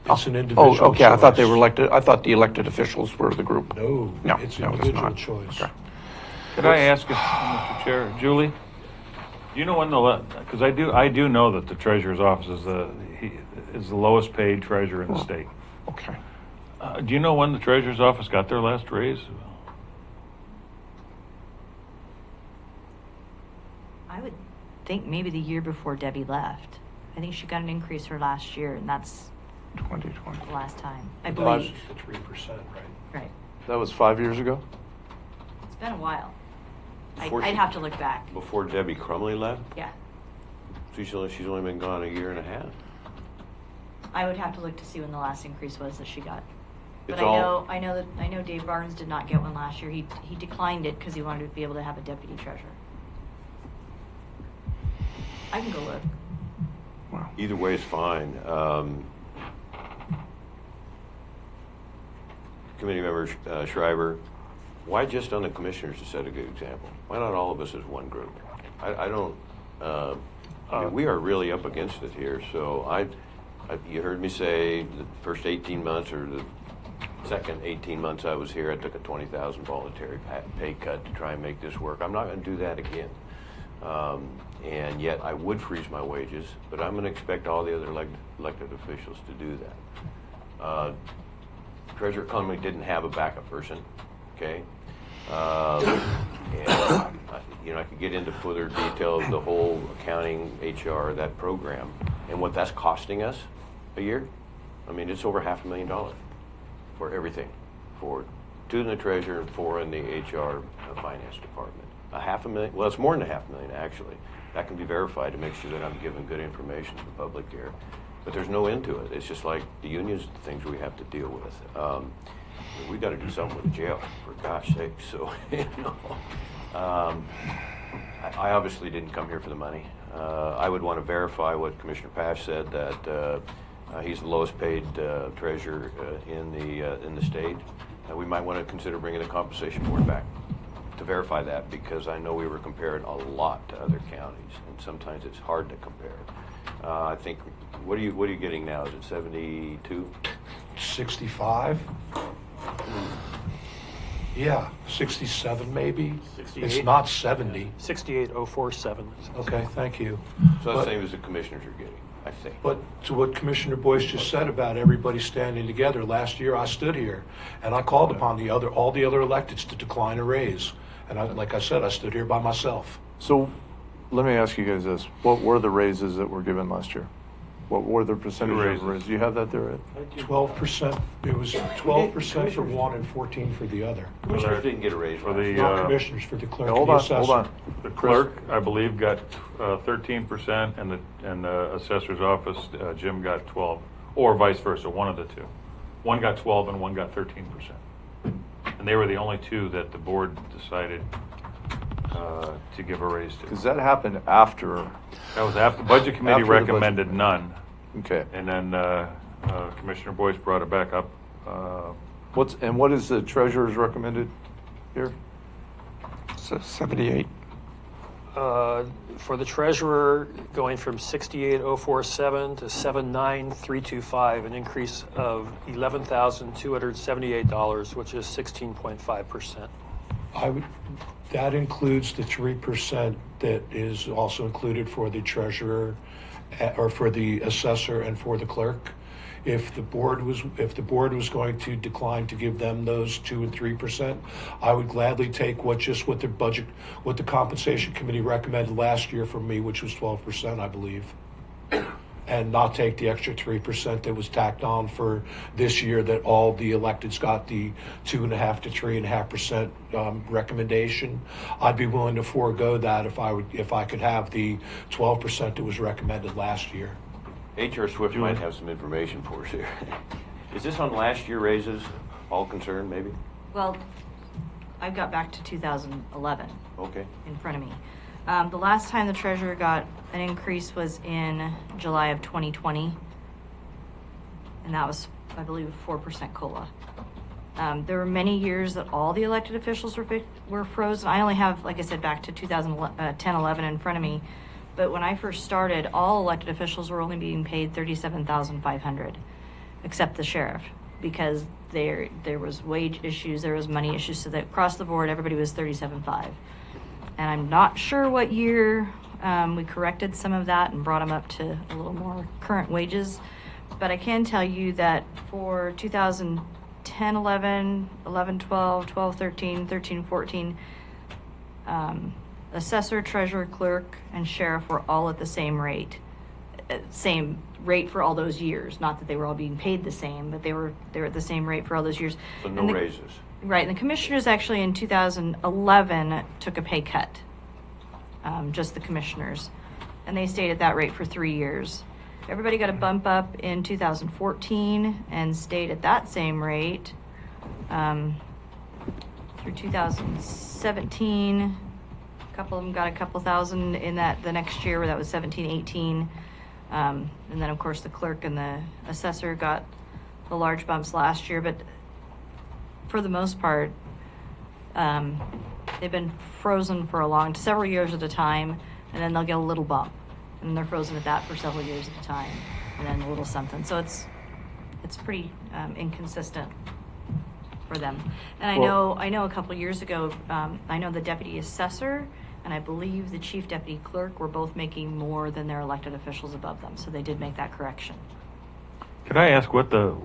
It's an individual. Oh, okay. Choice. I thought they were elected. I thought the elected officials were the group. No, it's individual choice. Okay. Could I ask, Mr. Chair, Julie? Do you know when because I do know that the treasurer's office is the lowest paid treasurer in the state. Okay. Do you know when the treasurer's office got their last raise? I would think maybe the year before Debbie left. I think she got an increase her last year, and that's 2020. the last time, I The believe. 3%, right? Right. That was 5 years ago? It's been a while. Before I'd she- have to look back. Before Debbie Crumley left? Yeah. She's only been gone a year and a half. I would have to look to see when the last increase was that she got. But It's all- I know Dave Barnes did not get one last year. He declined it because he wanted to be able to have a deputy treasurer. I can go look. Either way is fine. Committee member Schreiber, why just on the commissioners to set a good example? Why not all of us as one group? I don't. I mean, we are really up against it here. So you heard me say the first 18 months or the second 18 months I was here, I took a $20,000 voluntary pay cut to try and make this work. I'm not going to do that again. And yet I would freeze my wages, but I'm going to expect all the other elected officials to do that. Treasurer Conway didn't have a backup person, okay? And I could get into further detail of the whole accounting, HR, that program, and what that's costing us a year. I mean, it's over $500,000 for everything, for two in the treasurer and four in the HR finance department. $500,000. Well, it's more than $500,000 actually. That can be verified to make sure that I'm giving good information to the public here. But there's no end to it. It's just like the unions, the things we have to deal with. We got to do something with the jail, for gosh sake. So, I obviously didn't come here for the money. I would want to verify what Commissioner Pash said, that he's the lowest paid treasurer in the state. We might want to consider bringing the compensation board back to verify that, because I know we were comparing a lot to other counties, and sometimes it's hard to compare. I think, what are you getting now? Is it 72? 65? Yeah, 67 maybe. 68. It's not 70. 68,047. Okay, thank you. So that's the same as the commissioners are getting, I think. But to what Commissioner Boyce just said about everybody standing together, last year I stood here and I called upon all the other electeds to decline a raise. And like I said, I stood here by myself. So let me ask you guys this. What were the raises that were given last year? What were the percentage of raises? Do you have that there, Ed? 12%. It was 12% for one and 14 for the other. Commissioners didn't get a raise. For the Not commissioners, for the clerk hold and the on, assessor. hold on. The clerk, I believe, got 13%, and the assessor's office, Jim got 12, or vice versa, one of the two. One got 12 and one got 13%. And they were the only two that the board decided to give a raise to. Because that happened after. That was after, the Budget Committee After the budget recommended committee. none. Okay. And then Commissioner Boyce brought it back up. What is the treasurer's recommended here? 78. For the treasurer, going from 68,047 to 79,325, an increase of $11,278, which is 16.5%. That includes the 3% that is also included for the treasurer, or for the assessor and for the clerk. If the board was going to decline to give them those 2% and 3%, I would gladly take what the compensation committee recommended last year for me, which was 12%, I believe, and not take the extra 3% that was tacked on for this year that all the electeds got the 2.5% to 3.5% recommendation. I'd be willing to forego that if I could have the 12% that was recommended last year. HR Swift might have some information for us here. Is this on last year raises, all concerned maybe? Well, I've got back to 2011 Okay. in front of me. The last time the treasurer got an increase was in July of 2020, and that was, I believe, 4% COLA. There were many years that all the elected officials were frozen. I only have, like I said, back to 2010-11 in front of me. But when I first started, all elected officials were only being paid $37,500, except the sheriff, because there was wage issues, there was money issues, so that across the board, everybody was $37,500. And I'm not sure what year we corrected some of that and brought them up to a little more current wages. But I can tell you that for 2010, 11, 11, 12, 12, 13, 13, 14, assessor, treasurer, clerk, and sheriff were all at the same rate for all those years. Not that they were all being paid the same, but they were at the same rate for all those years. So no raises. Right, and the commissioners actually in 2011 took a pay cut, just the commissioners, and they stayed at that rate for 3 years. Everybody got a bump up in 2014 and stayed at that same rate through 2017. A couple of them got a couple thousand in the next year, where that was 17, 18. And then, of course, the clerk and the assessor got the large bumps last year, but for the most part, they've been frozen for several years at a time, and then they'll get a little bump, and they're frozen at that for several years at a time, and then a little something. So it's pretty inconsistent for them. And I know a couple of years ago, I know the deputy assessor and I believe the chief deputy clerk were both making more than their elected officials above them, so they did make that correction. Could I ask what the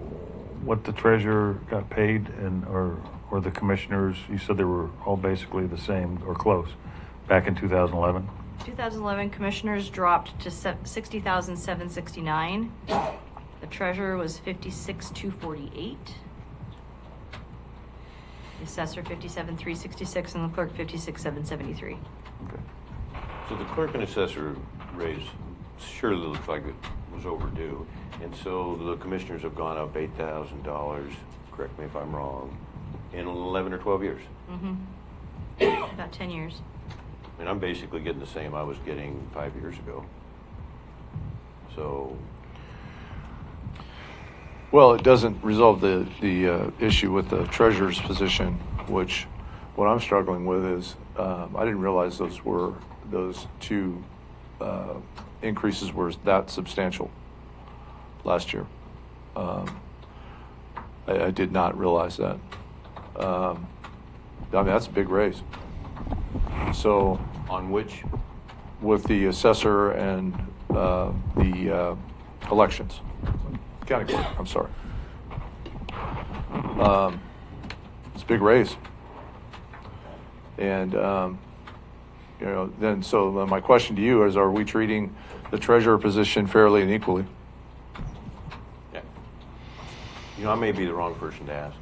treasurer got paid or the commissioners? You said they were all basically the same or close back in 2011. 2011 commissioners dropped to $60,769. The treasurer was $56,248. The assessor $57,366, and the clerk $56,773. Okay. So the clerk and assessor raise surely looks like it was overdue, and so the commissioners have gone up $8,000. Correct me if I'm wrong. In 11 or 12 years. Mm-hmm. About 10 years. I mean, I'm basically getting the same I was getting 5 years ago. So. Well, it doesn't resolve the issue with the treasurer's position, which what I'm struggling with is I didn't realize those two increases were that substantial last year. I did not realize that. I mean, that's a big raise. So on which? With the assessor and the elections. County clerk, I'm sorry. It's a big raise. And, then my question to you is, are we treating the treasurer position fairly and equally? Yeah. I may be the wrong person to ask.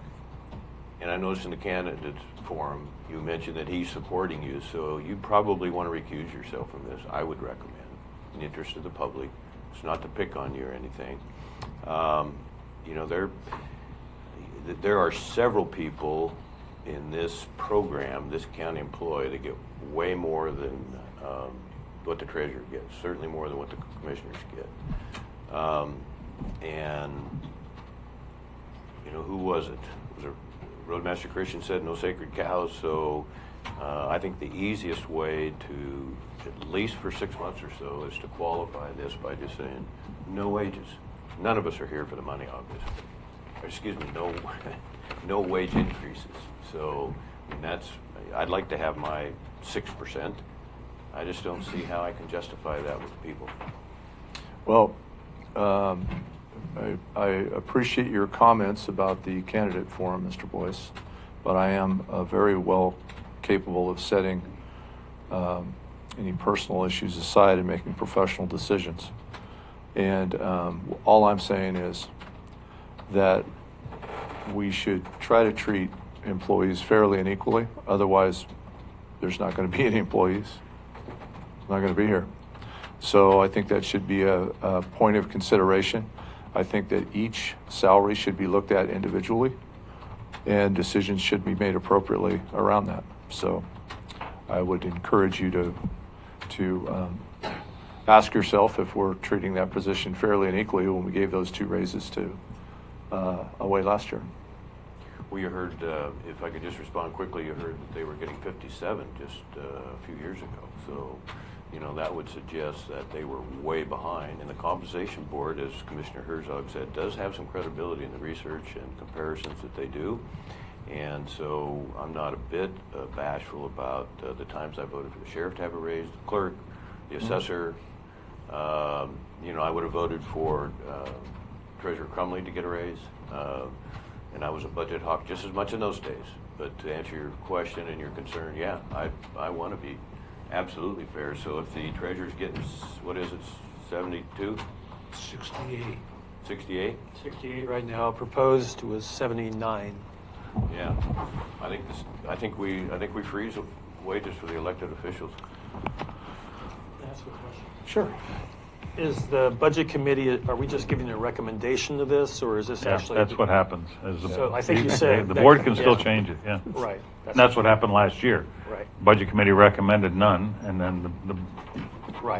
And I noticed in the candidate forum, you mentioned that he's supporting you, so you probably want to recuse yourself from this, I would recommend, in the interest of the public. It's not to pick on you or anything. There are several people in this program, this county employee, that get way more than what the treasurer gets, certainly more than what the commissioners get. And, you know, who was it? Was it Roadmaster Christian said no sacred cows, so I think the easiest way to, at least for 6 months or so, is to qualify this by just saying no wages. None of us are here for the money, obviously. Or, excuse me, no wage increases. So I'd like to have my 6%. I just don't see how I can justify that with people. Well, I appreciate your comments about the candidate forum, Mr. Boyce, but I am very well capable of setting any personal issues aside and making professional decisions. And all I'm saying is that we should try to treat employees fairly and equally. Otherwise, there's not going to be any employees. Not going to be here. So I think that should be a point of consideration. I think that each salary should be looked at individually, and decisions should be made appropriately around that. So I would encourage you to ask yourself if we're treating that position fairly and equally when we gave those 2 raises to away last year. Well, you heard, if I could just respond quickly, you heard that they were getting 57 just a few years ago. So, you know, that would suggest that they were way behind. And the compensation board, as Commissioner Herzog said, does have some credibility in the research and comparisons that they do. And so I'm not a bit bashful about the times I voted for the sheriff to have a raise, the clerk, the assessor. You know, I would have voted for Treasurer Crumley to get a raise. And I was a budget hawk just as much in those days. But to answer your question and your concern, yeah, I want to be absolutely fair. So if the treasurer's getting, what is it, 72? 68. 68? 68 right now. Proposed was 79. Yeah, I think we freeze wages for the elected officials. That's a question. Sure. Is the budget committee, are we just giving a recommendation to this, or is this actually? That's what happens. So I think you said. The board can still change it, yeah. Right. That's what happened last year. Right. Budget committee recommended none, and then the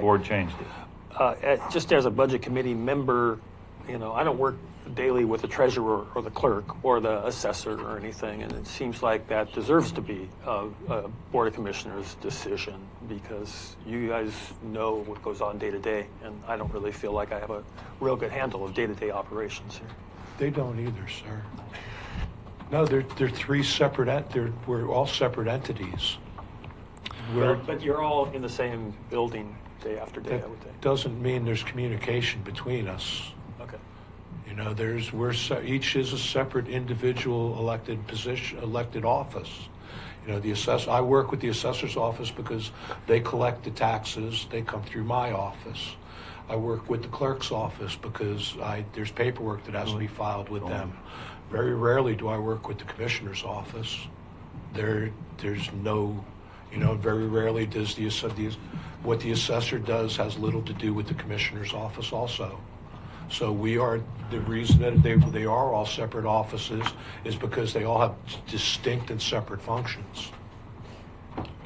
board changed it. Just as a budget committee member, you know, I don't work daily with the treasurer or the clerk or the assessor or anything, and it seems like that deserves to be a Board of Commissioners decision, because you guys know what goes on day to day, and I don't really feel like I have a real good handle of day-to-day operations here. They don't either, sir. No, they're 3 separate, we're all separate entities. But you're all in the same building day after day, I would think. Doesn't mean there's communication between us. Okay. You know, each is a separate individual elected position, elected office. You know, I work with the assessor's office because they collect the taxes. They come through my office. I work with the clerk's office because there's paperwork that has to be filed with them. Very rarely do I work with the commissioner's office. There's no, you know, very rarely does what the assessor does has little to do with the commissioner's office also. So the reason that they are all separate offices is because they all have distinct and separate functions.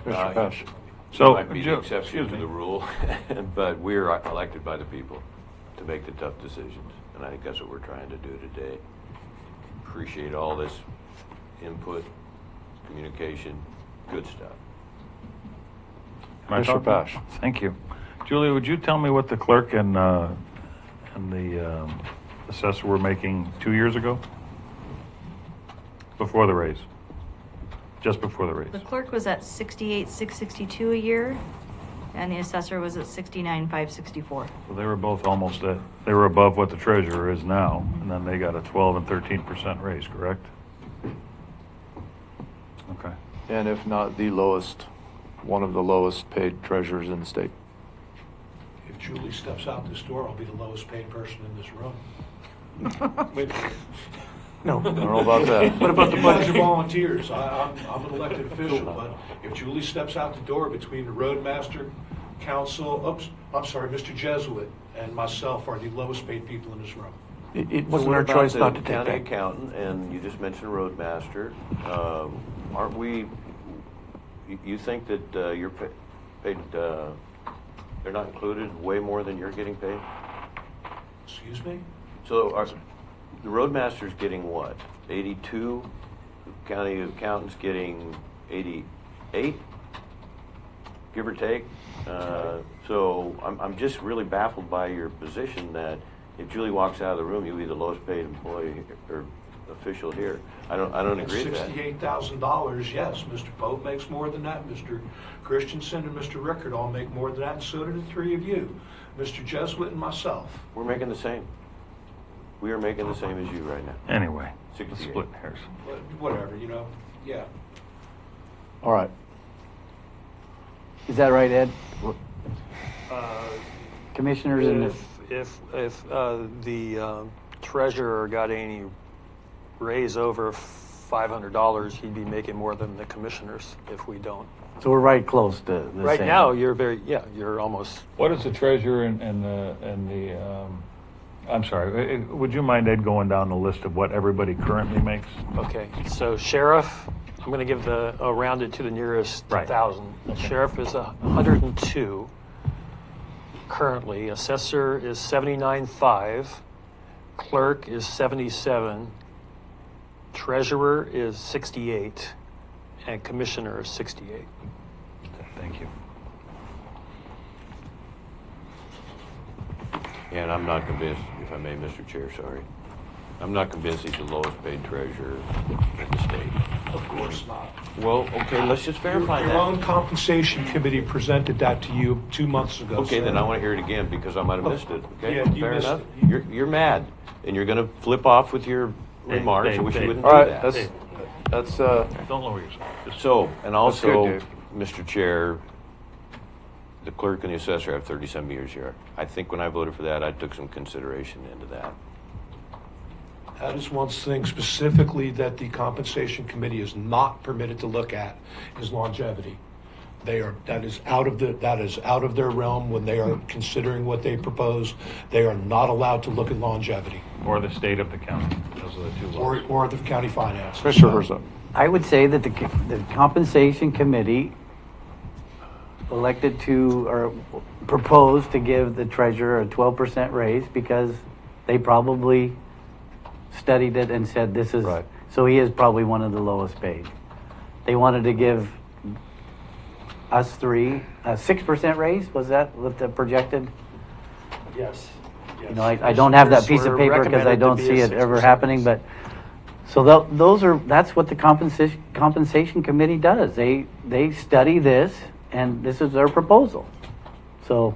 Mr. Pesh. So might be the exception to the rule, but we're elected by the people to make the tough decisions, and I think that's what we're trying to do today. Appreciate all this input, communication, good stuff. Mr. Pesh. Thank you. Julie, would you tell me what the clerk and the assessor were making 2 years ago? Before the raise. Just before the raise. The clerk was at 68,662 a year, and the assessor was at 69,564. So they were both they were above what the treasurer is now, and then they got a 12 and 13% raise, correct? Okay. And if not the lowest, one of the lowest paid treasurers in the state. If Julie steps out this door, I'll be the lowest paid person in this room. No, I don't know about that. What about the bunch of volunteers? I'm an elected official, but if Julie steps out the door between the roadmaster, council, Mr. Jesuit, and myself are the lowest paid people in this room. It wasn't our choice not to take county that. accountant, and you just mentioned roadmaster. Aren't we you think that you're paid, they're not included way more than you're getting paid? Excuse me? So the roadmaster's getting what? 82? County accountant's getting 88? Give or take? So I'm just really baffled by your position that if Julie walks out of the room, you'll be the lowest paid employee or official here. I don't agree with that. $68,000, yes. Mr. Pope makes more than that. Mr. Christensen and Mr. Rickard all make more than that, and so do the three of you. Mr. Jesuit and myself. We're making the same. We are making the same as you right now. Anyway, 68. split hairs. Whatever, you know, yeah. All right. Is that right, Ed? Commissioners and If the treasurer got any raise over $500, he'd be making more than the commissioners if we don't. so we're right close to the Right same. now, you're almost. What is the treasurer and the I'm sorry, would you mind, Ed, going down the list of what everybody currently makes? Okay, so sheriff, I'm going to give rounded to the nearest 1,000. Sheriff is 102 currently. Assessor is 79.5. Clerk is 77. Treasurer is 68. And commissioner is 68. Thank you. And I'm not convinced, if I may, Mr. Chair, sorry. I'm not convinced he's the lowest paid treasurer in the state. Of course not. Well, okay, let's just verify Your that. own compensation committee presented that to you 2 months ago. Okay, sir. then I want to hear it again because I might have missed it. Okay, Yeah, you fair missed enough. it. You're mad, and you're going to flip off with your remarks. I wish you wouldn't All do right, that. that's Don't lower yourself. So, and also, good, Mr. Chair, the clerk and the assessor have 37 years here. I think when I voted for that, I took some consideration into that. That is one thing specifically that the compensation committee is not permitted to look at is longevity. That is out of their realm when they are considering what they propose. They are not allowed to look at longevity. Or the state of the county. Those are the two laws. Or the county finances. Commissioner Herzog. I would say that the compensation committee elected to, or proposed to give the treasurer a 12% raise because they probably studied it and said this is, Right. so he is probably one of the lowest paid. They wanted to give us three a 6% raise. Was that what the projected? Yes. You know, I don't have that piece of paper because I don't see it ever happening, but so that's what the compensation committee does. They study this, and this is their proposal. So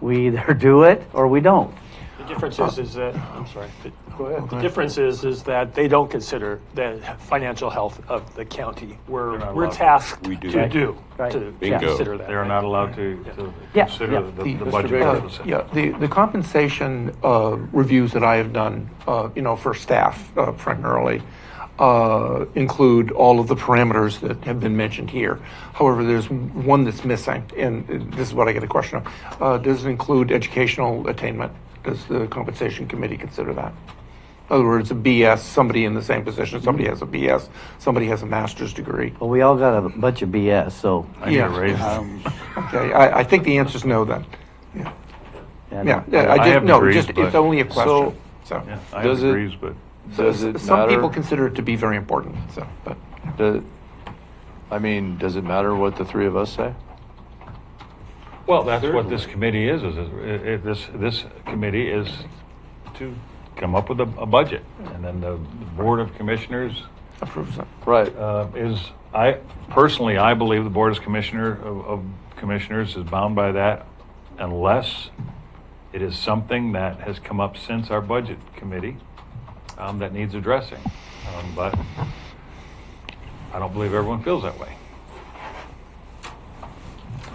we either do it or we don't. The difference is that, I'm sorry. Go ahead. The difference is that they don't consider the financial health of the county. We're tasked We do. to Right. do, Right. to Bingo. consider that. They are not allowed to Yeah. consider the Mr. budget. Baker. process. The compensation reviews that I have done, for staff primarily, include all of the parameters that have been mentioned here. However, there's one that's missing, and this is what I get a question on. Does it include educational attainment? Does the compensation committee consider that? In other words, a BS, somebody in the same position, somebody has a BS, somebody has a master's degree. Well, we all got a bunch of BS, so I need a raise. Okay, I think the answer's no then. Yeah. yeah, I have degrees, it's but- only a question. So, Yeah, I have Does it- degrees, but Does it some matter? people consider it to be very important. So, but Does it matter what the three of us say? well, that's what this committee is. This committee is to come up with a budget, and then the board of commissioners approves it. Right. I believe the board of commissioners is bound by that, unless it is something that has come up since our budget committee that needs addressing. But I don't believe everyone feels that way.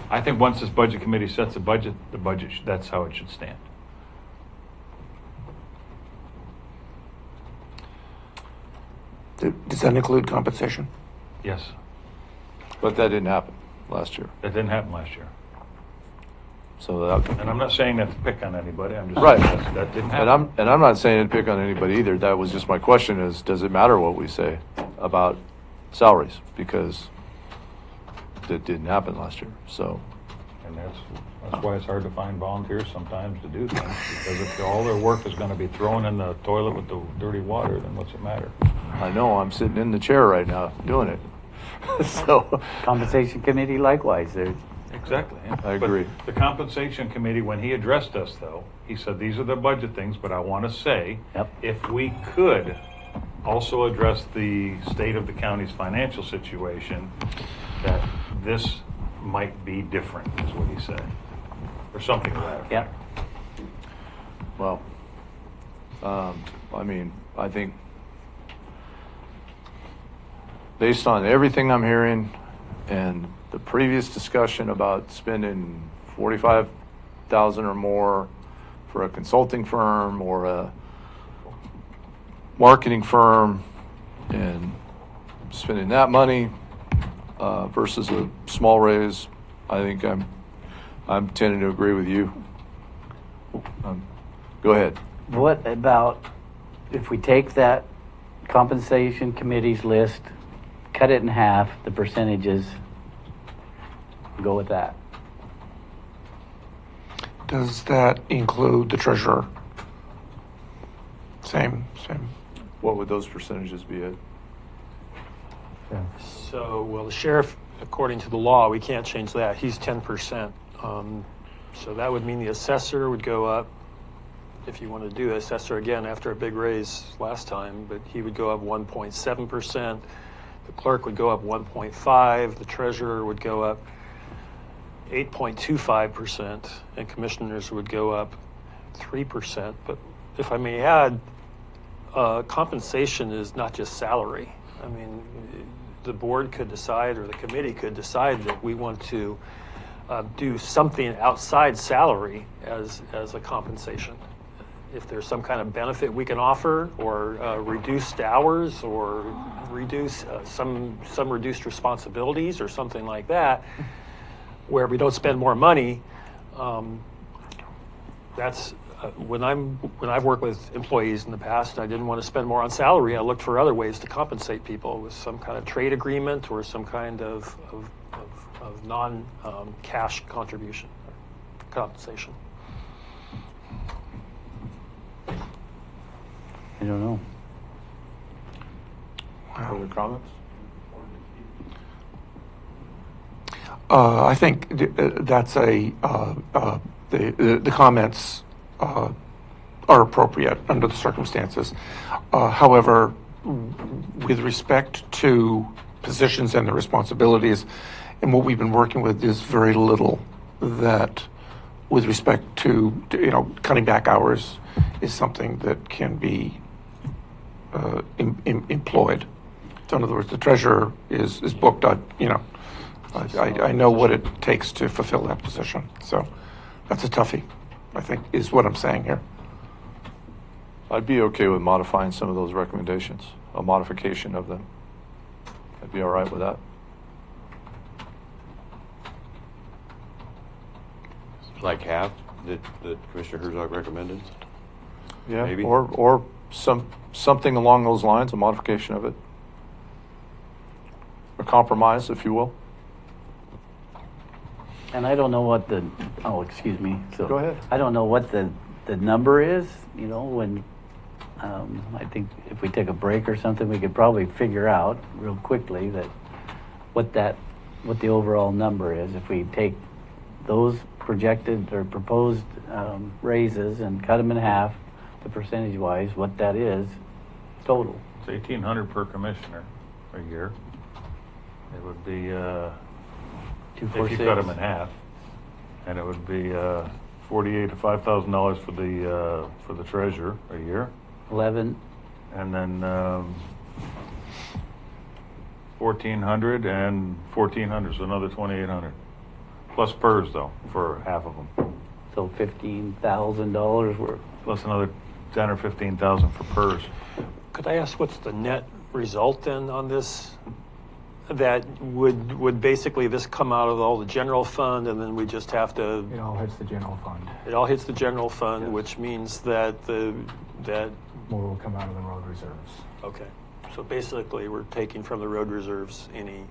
I think once this budget committee sets a budget, that's how it should stand. Does that include compensation? Yes. But that didn't happen last year. That didn't happen last year. So that. And I'm not saying that to pick on anybody. I'm just Right. saying that didn't happen. And I'm not saying to pick on anybody either. That was just my question: is does it matter what we say about salaries? Because that didn't happen last year. So, And that's why it's hard to find volunteers sometimes to do things, because if all their work is going to be thrown in the toilet with the dirty water, then what's it matter? I know, I'm sitting in the chair right now doing it. So, Compensation committee likewise. Exactly. yeah. I agree. But the compensation committee, when he addressed us, though, he said, these are the budget things, but I want to say, if we could also address the state of the county's financial situation, that this might be different, is what he said. Or something to that effect. Well, I mean, I think based on everything I'm hearing and the previous discussion about spending $45,000 or more for a consulting firm or a marketing firm and spending that money versus a small raise, I think I'm tending to agree with you. Go ahead. What about if we take that compensation committee's list, cut it in half, the percentages, go with that? Does that include the treasurer? Same. What would those percentages be at? So, well, the sheriff, according to the law, we can't change that. He's 10%. So that would mean the assessor would go up, if you want to do the assessor again after a big raise last time, but he would go up 1.7%. The clerk would go up 1.5%. The treasurer would go up 8.25%, and commissioners would go up 3%. But if I may add, compensation is not just salary. I mean, the board could decide, or the committee could decide, that we want to do something outside salary as a compensation. If there's some kind of benefit we can offer, or reduced hours, or reduce some reduced responsibilities, or something like that, where we don't spend more money, that's when I've worked with employees in the past, I didn't want to spend more on salary. I looked for other ways to compensate people with some kind of trade agreement or some kind of non-cash contribution or compensation. I don't know. Further comments? I think that's the comments are appropriate under the circumstances. However, with respect to positions and the responsibilities, and what we've been working with is very little that, with respect to cutting back hours, is something that can be employed. So in other words, the treasurer is booked. I know what it takes to fulfill that position. So that's a toughie, I think, is what I'm saying here. I'd be okay with modifying some of those recommendations, a modification of them. I'd be all right with that. Like half that Commissioner Herzog recommended? Yeah, Maybe. or something along those lines, a modification of it. A compromise, if you will. And I don't know what excuse me. So go ahead. I don't know what the number is, when I think if we take a break or something, we could probably figure out real quickly what the overall number is. If we take those projected or proposed raises and cut them in half, the percentage-wise, what that is total. It's $1,800 per commissioner a year. It would be if you cut them in half, and it would be $4,800 to $5,000 for the treasurer a year. 11. And then $1,400 and $1,400, so another $2,800 plus PERS though for half of them. So $15,000 worth. Plus another 10 or 15,000 for PERS. Could I ask what's the net result then on this? That would basically this come out of all the general fund, and then we just have to. It all hits the general fund. It all hits the general fund, yes. Which means that more will come out of the road reserves. Okay, so basically we're taking from the road reserves any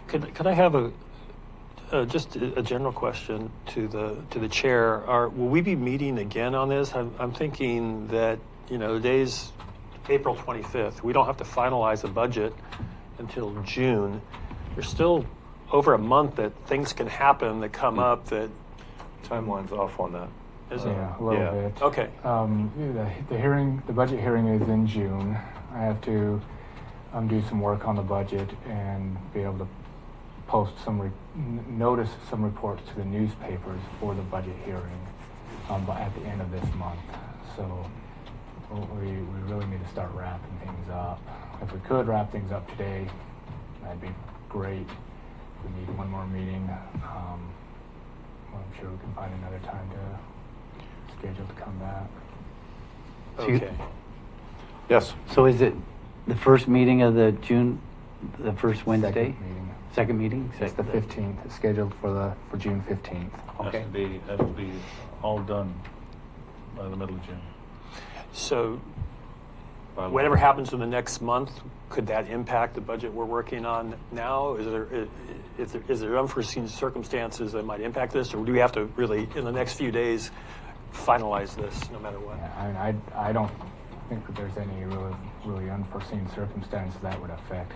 Could I have just a general question to the chair? Will we be meeting again on this? I'm thinking that, today's April 25th. We don't have to finalize a budget until June. There's still over a month that things can happen that come up that... Timeline's off on that. Is it? Yeah, a little bit. Okay. The budget hearing is in June. I have to do some work on the budget and be able to post notice some reports to the newspapers for the budget hearing at the end of this month. So we really need to start wrapping things up. If we could wrap things up today, that'd be great. If we need one more meeting, I'm sure we can find another time to schedule to come back. Okay. Yes. So is it the first meeting of the June, the first Wednesday? Second meeting. Second meeting? It's the 15th. It's scheduled for June 15th. Okay. That'll be all done by the middle of June. So whatever happens in the next month, could that impact the budget we're working on now? Is there unforeseen circumstances that might impact this, or do we have to really, in the next few days, finalize this no matter what? Yeah, I don't think that there's any really unforeseen circumstances that would affect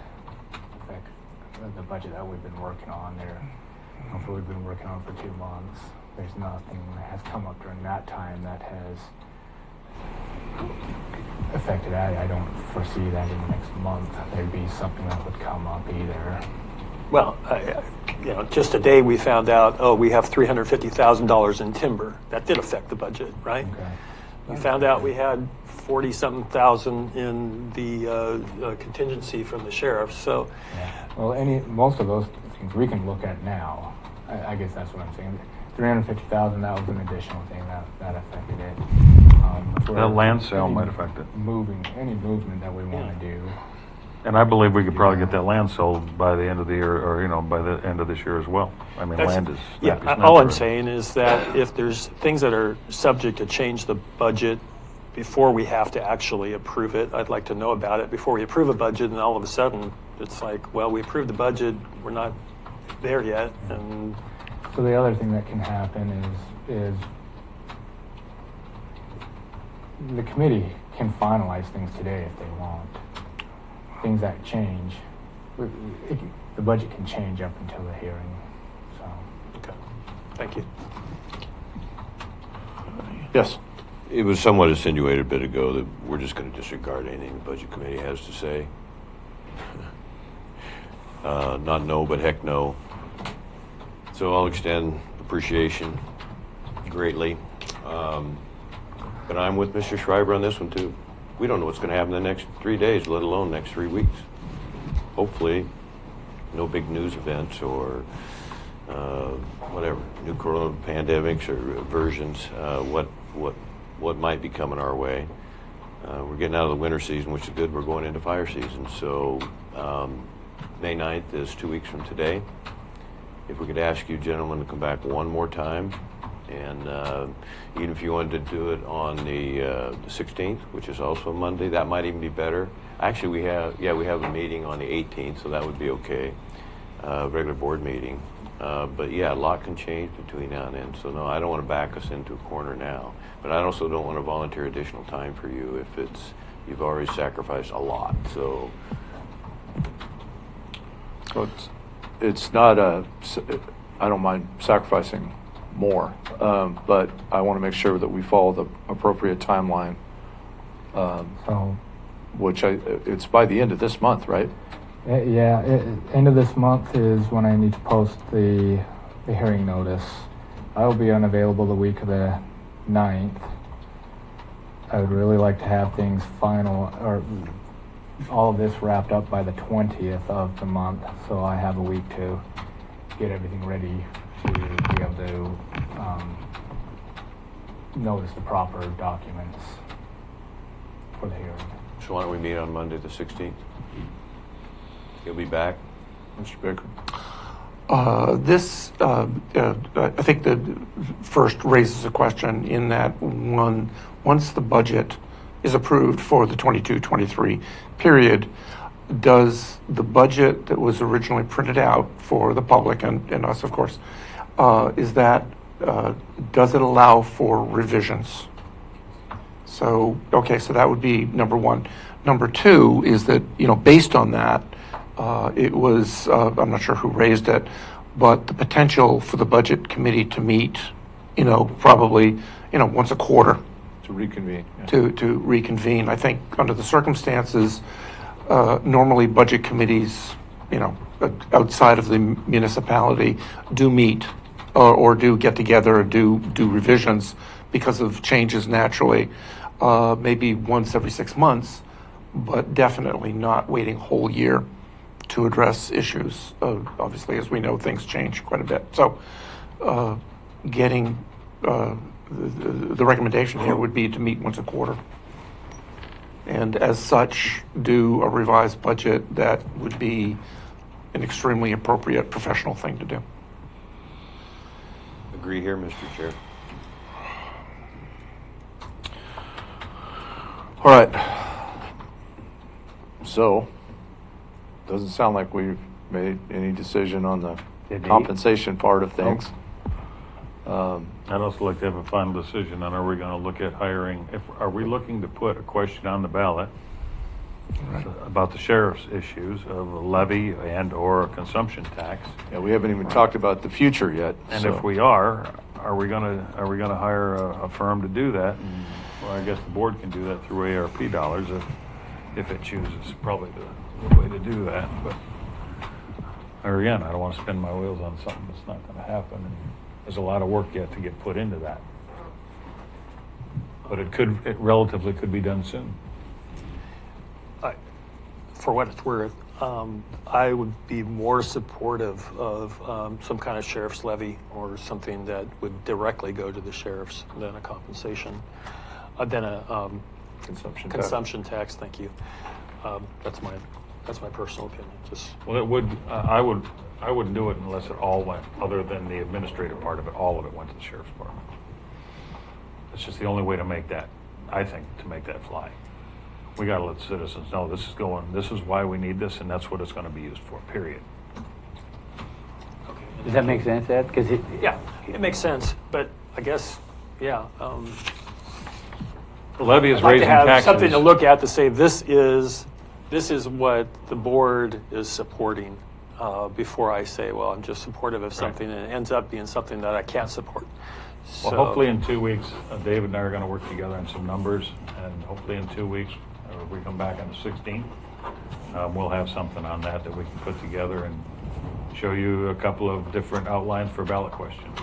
the budget that we've been working on there. We've been working on for 2 months. There's nothing that has come up during that time that has affected. I don't foresee that in the next month there'd be something that would come up either. Well, just today we found out, we have $350,000 in timber. That did affect the budget, right? Okay. We found out we had 40-something thousand in the contingency from the sheriff. So, well, most of those things we can look at now. I guess that's what I'm saying. $350,000, that was an additional thing that affected it. That land sale might affect it. Any movement that we want to do. And I believe we could probably get that land sold by the end of the year, or by the end of this year as well. I mean, land is... all I'm saying is that if there's things that are subject to change the budget before we have to actually approve it, I'd like to know about it before we approve a budget, and all of a sudden it's like, well, we approved the budget, we're not there yet, and... So the other thing that can happen is the committee can finalize things today if they want. Things that change, the budget can change up until the hearing. So. Okay. Thank you. Yes. It was somewhat insinuated a bit ago that we're just going to disregard anything the budget committee has to say. Not no, but heck no. So I'll extend appreciation greatly. But I'm with Mr. Schreiber on this one too. We don't know what's going to happen in the next 3 days, let alone next 3 weeks. Hopefully, no big news events or whatever, new corona pandemics or versions. What might be coming our way? We're getting out of the winter season, which is good. We're going into fire season. So May 9th is 2 weeks from today. If we could ask you gentlemen to come back one more time, and even if you wanted to do it on the 16th, which is also Monday, that might even be better. Actually, we have a meeting on the 18th, so that would be okay, regular board meeting. But yeah, a lot can change between now and then. So no, I don't want to back us into a corner now, but I also don't want to volunteer additional time for you if you've already sacrificed a lot. So it's not I don't mind sacrificing more, but I want to make sure that we follow the appropriate timeline. Which it's by the end of this month, right? Yeah, end of this month is when I need to post the hearing notice. I will be unavailable the week of the 9th. I would really like to have things final, or all of this wrapped up by the 20th of the month, so I have a week to get everything ready to be able to notice the proper documents for the hearing. why don't we meet on Monday the 16th? You'll be back, Mr. Baker? I think that first raises a question in that once the budget is approved for the 22-23 period, does the budget that was originally printed out for the public and us, of course, does it allow for revisions? So, okay, so that would be number one. Number two is that, based on that, it was, I'm not sure who raised it, but the potential for the budget committee to meet, probably, once a quarter. To reconvene. Yeah. To reconvene. I think under the circumstances, normally budget committees, outside of the municipality do meet or do get together or do revisions because of changes naturally, maybe once every 6 months, but definitely not waiting a whole year to address issues. Obviously, as we know, things change quite a bit. So getting the recommendation here would be to meet once a quarter. And as such, do a revised budget that would be an extremely appropriate professional thing to do. Agree here, Mr. Chair. All right. So, doesn't sound like we've made any decision on the compensation part of things. I'd also like to have a final decision on, are we going to look at hiring, are we looking to put a question on the ballot about the sheriff's issues of a levy and or a consumption tax? Yeah, we haven't even talked about the future yet. And if we are we going to hire a firm to do that? And, well, I guess the board can do that through ARP dollars if it chooses. Probably the way to do that. But or again, I don't want to spin my wheels on something that's not going to happen. And there's a lot of work yet to get put into that. But it relatively could be done soon. For what it's worth, I would be more supportive of some kind of sheriff's levy or something that would directly go to the sheriffs than a compensation, than a consumption tax. Thank you. That's my personal opinion. Well, it would. I wouldn't do it unless it all went, other than the administrative part of it, all of it went to the sheriff's department. It's just the only way to make that, I think, to make that fly. We got to let citizens know this is why we need this, and that's what it's going to be used for, period. Does that make sense, Ed? Yeah, it makes sense, but I guess, yeah. The levy is I'd like raising to have taxes. something to look at to say this is what the board is supporting before I say, well, I'm just supportive of something and it ends up being something that I can't support. Well, hopefully in 2 weeks, David and I are going to work together on some numbers, and hopefully in 2 weeks, if we come back on the 16th, we'll have something on that we can put together and show you a couple of different outlines for ballot questions.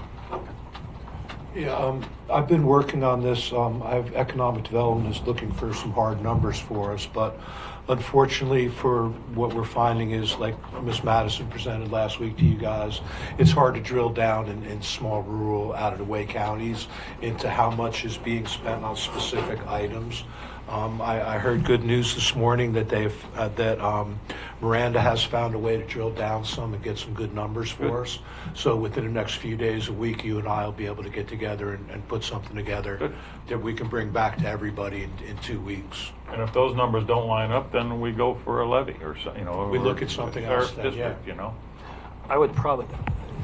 Yeah, I've been working on this. Economic development is looking for some hard numbers for us, but unfortunately for what we're finding is, like Ms. Madison presented last week to you guys, it's hard to drill down in small rural out-of-the-way counties into how much is being spent on specific items. I heard good news this morning that Miranda has found a way to drill down some and get some good numbers for us. So within the next few days, a week, you and I will be able to get together and put something together that we can bring back to everybody in 2 weeks. And if those numbers don't line up, then we go for a levy or we look at something else then, district, I would probably,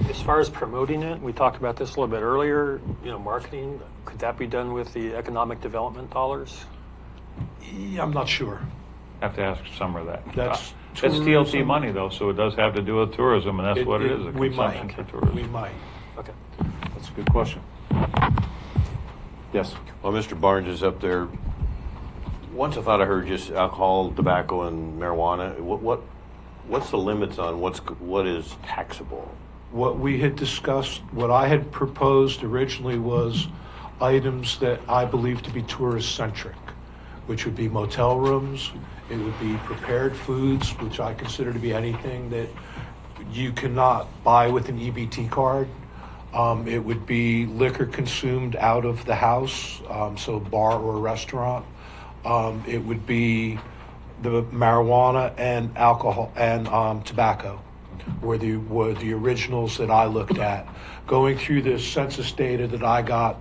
as far as promoting it, we talked about this a little bit earlier, marketing, could that be done with the economic development dollars? Yeah, I'm not sure. Have to ask Summer that. That's It's TLT money, though, so it does have to do with tourism, and that's what it is, a consumption for tourism. We might. Okay. That's a good question. Yes. Well, Mr. Barnes is up there. Once I thought I heard just alcohol, tobacco, and marijuana. What's the limits on what is taxable? What we had discussed, what I had proposed originally was items that I believe to be tourist-centric, which would be motel rooms, it would be prepared foods, which I consider to be anything that you cannot buy with an EBT card. It would be liquor consumed out of the house, so a bar or a restaurant. It would be the marijuana and alcohol and tobacco. were the originals that I looked at. Going through the census data that I got,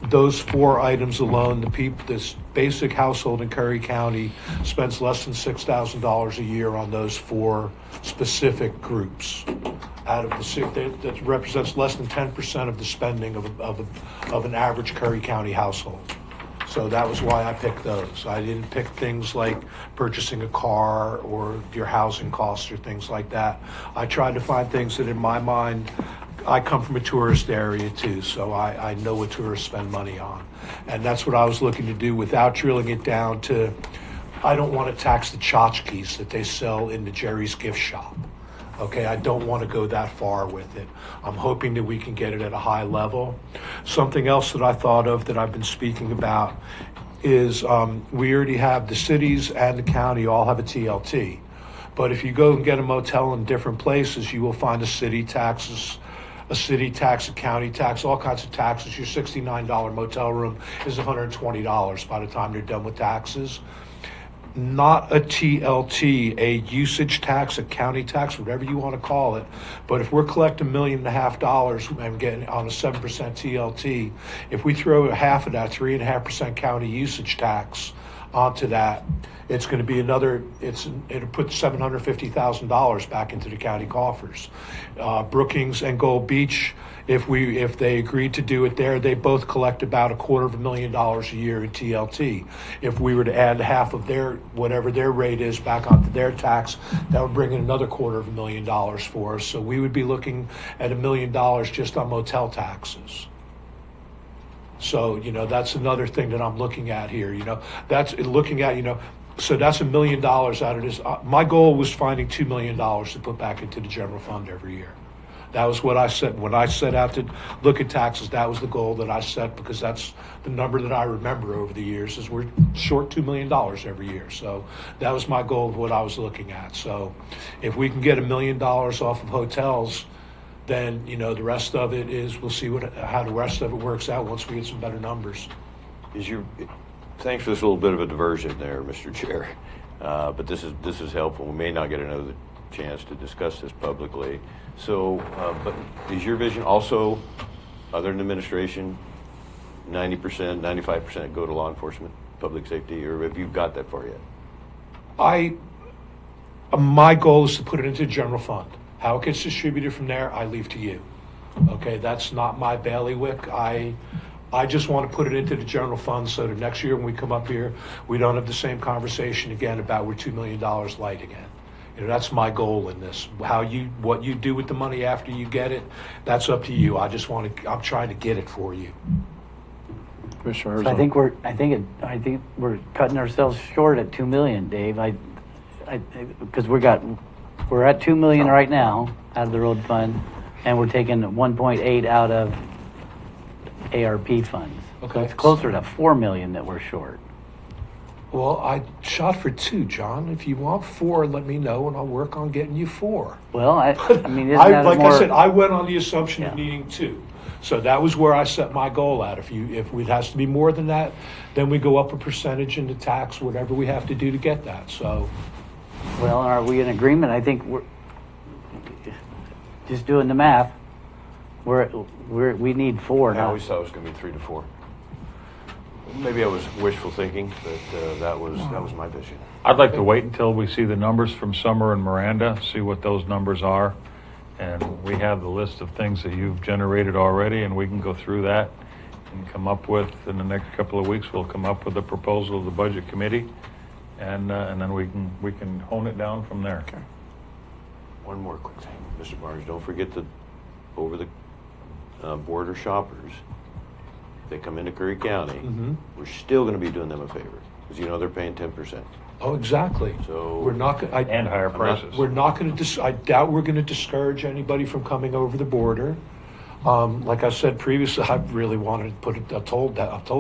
those 4 items alone, this basic household in Curry County spends less than $6,000 a year on those 4 specific groups. Out of that represents less than 10% of the spending of an average Curry County household. So that was why I picked those. I didn't pick things like purchasing a car or your housing costs or things like that. I tried to find things that in my mind, I come from a tourist area too, so I know what tourists spend money on. And that's what I was looking to do without drilling it down to, I don't want to tax the tchotchkes that they sell in the Jerry's gift shop. Okay, I don't want to go that far with it. I'm hoping that we can get it at a high level. Something else that I thought of that I've been speaking about is we already have the cities and the county all have a TLT. But if you go and get a motel in different places, you will find a city tax, a county tax, all kinds of taxes. Your $69 motel room is $120 by the time they're done with taxes. Not a TLT, a usage tax, a county tax, whatever you want to call it. But if we're collecting $1.5 million and getting on a 7% TLT, if we throw half of that 3.5% county usage tax onto that, it's going to be it'll put $750,000 back into the county coffers. Brookings and Gold Beach, if they agreed to do it there, they both collect about $250,000 a year in TLT. If we were to add half of whatever their rate is back onto their tax, that would bring in another $250,000 for us. So we would be looking at $1 million just on motel taxes. So, that's another thing that I'm looking at here, that's looking at, so that's $1 million out of this. My goal was finding $2 million to put back into the general fund every year. That was what I said. When I set out to look at taxes, that was the goal that I set because that's the number that I remember over the years is we're short $2 million every year. So that was my goal of what I was looking at. So if we can get $1 million off of hotels, then, the rest of it is, we'll see how the rest of it works out once we get some better numbers. Thanks for this little bit of a diversion there, Mr. Chair. But this is helpful. We may not get another chance to discuss this publicly. So, but is your vision also, other than administration, 90%, 95% go to law enforcement, public safety, or have you got that far yet? My goal is to put it into the general fund. How it gets distributed from there, I leave to you. Okay, that's not my bailiwick. I just want to put it into the general fund so that next year when we come up here, we don't have the same conversation again about we're $2 million light again. That's my goal in this. What you do with the money after you get it, that's up to you. I'm trying to get it for you. Commissioner So I think we're cutting ourselves short at $2 million, Dave. Because we're at $2 million right now out of the road fund, and we're taking 1.8 out of ARP funds. Okay. So it's closer to $4 million that we're short. Well, I shot for 2, John. If you want 4, let me know, and I'll work on getting you 4. Well, I mean, isn't that like more... I said, I went on the assumption of needing 2. So that was where I set my goal at. If it has to be more than that, then we go up a percentage in the tax, whatever we have to do to get that. So, well, are we in agreement? I think we're just doing the math. We need 4 now. I always thought it was going to be 3 to 4. Maybe I was wishful thinking, but that was my vision. I'd like to wait until we see the numbers from Summer and Miranda, see what those numbers are. And we have the list of things that you've generated already, and we can go through that and come up with, in the next couple of weeks, we'll come up with a proposal of the Budget Committee, and then we can hone it down from there. Okay. One more quick thing, Mr. Barnes, don't forget that over the border shoppers, if they come into Curry County, we're still going to be doing them a favor because they're paying 10%. Oh, exactly. So we're not and higher prices. We're not going to. I doubt we're going to discourage anybody from coming over the border. Like I said previously, I really wanted to put a toll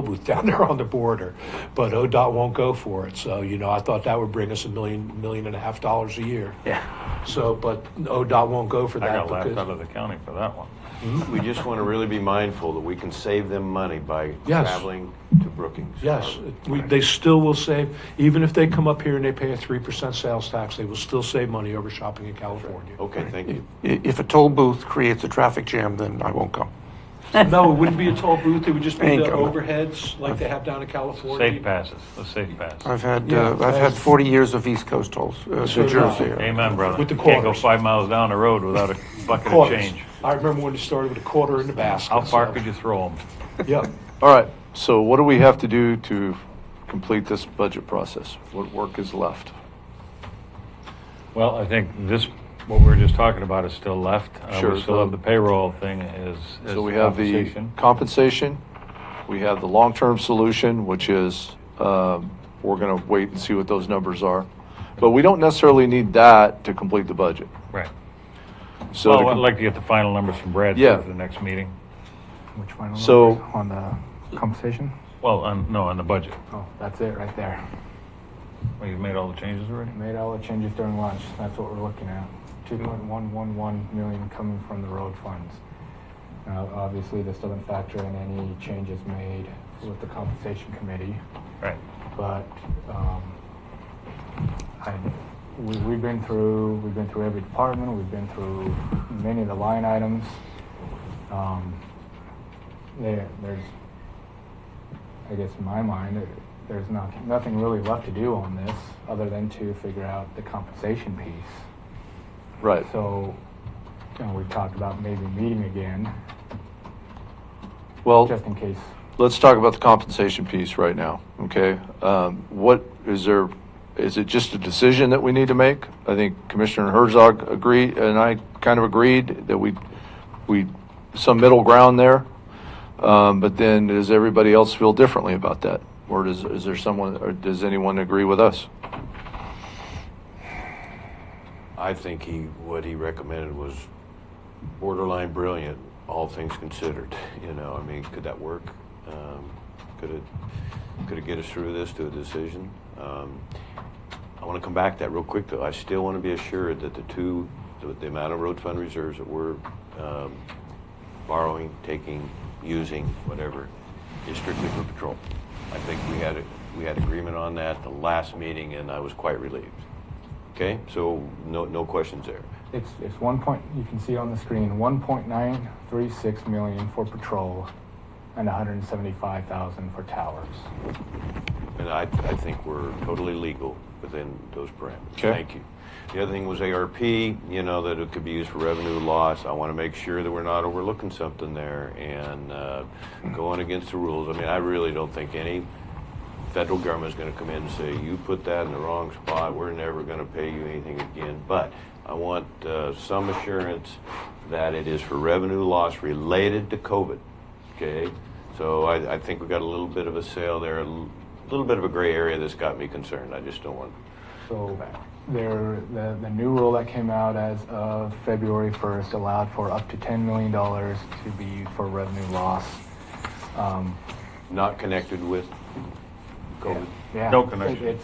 booth down there on the border, but ODOT won't go for it. So, I thought that would bring us $1.5 million a year. Yeah. So, but ODOT won't go for that. I got laughed out of the county for that one. We just want to really be mindful that we can save them money by Yes. traveling to Brookings. Yes, they still will save, even if they come up here and they pay a 3% sales tax, they will still save money over shopping in California. Okay, thank you. If a toll booth creates a traffic jam, then I won't come. No, it wouldn't be a toll booth, it would just be Ain't the coming. overheads like they have down in California. Safe passes, the safe pass. I've had Yeah, I've had 40 years of East Coast tolls, So New Jersey. Amen, brother. With the Can't go quarters. 5 miles down the road without a bucket of Quarters. change. I remember when it started with a quarter in the basket. How far so- could you throw them? Yeah. All right, so what do we have to do to complete this budget process? What work is left? Well, I think what we were just talking about is still left. Sure, We still so- have the payroll thing is So we have the compensation, we have the long-term solution, which is, we're going to wait and see what those numbers are. But we don't necessarily need that to complete the budget. Right. So Well, to I'd com- like to get the final numbers from Brad Yeah. for the next meeting. Which final So- numbers on the compensation? Well, on the budget. Oh, that's it right there. Well, you've made all the changes already? Made all the changes during lunch. That's what we're looking at. 2.111 million coming from the road funds. Now, obviously, this doesn't factor in any changes made with the compensation committee. Right. But we've been through every department. We've been through many of the line items. There's, I guess, in my mind, there's nothing really left to do on this other than to figure out the compensation piece. Right. So, we talked about maybe meeting again, Well, just in case. let's talk about the compensation piece right now, okay? What is it just a decision that we need to make? I think Commissioner Herzog agreed, and I kind of agreed that we some middle ground there. But then does everybody else feel differently about that? Or does anyone agree with us? I think what he recommended was borderline brilliant, all things considered. I mean, could that work? Could it get us through this to a decision? I want to come back to that real quick, though. I still want to be assured that the amount of road fund reserves that we're borrowing, taking, using, whatever, is strictly for patrol. I think we had agreement on that the last meeting, and I was quite relieved. Okay, so no questions there. It's you can see on the screen, 1.936 million for patrol and 175,000 for towers. And I think we're totally legal within those parameters. Okay. Thank you. The other thing was ARP, that it could be used for revenue loss. I want to make sure that we're not overlooking something there and going against the rules. I mean, I really don't think any federal government is going to come in and say, you put that in the wrong spot, we're never going to pay you anything again. But I want some assurance that it is for revenue loss related to COVID, okay? So I think we got a little bit of a sale there, a little bit of a gray area that's got me concerned. I just don't want So the new rule that came out as of February 1st allowed for up to $10 million to be used for revenue loss. not connected with COVID. Yeah, No connection.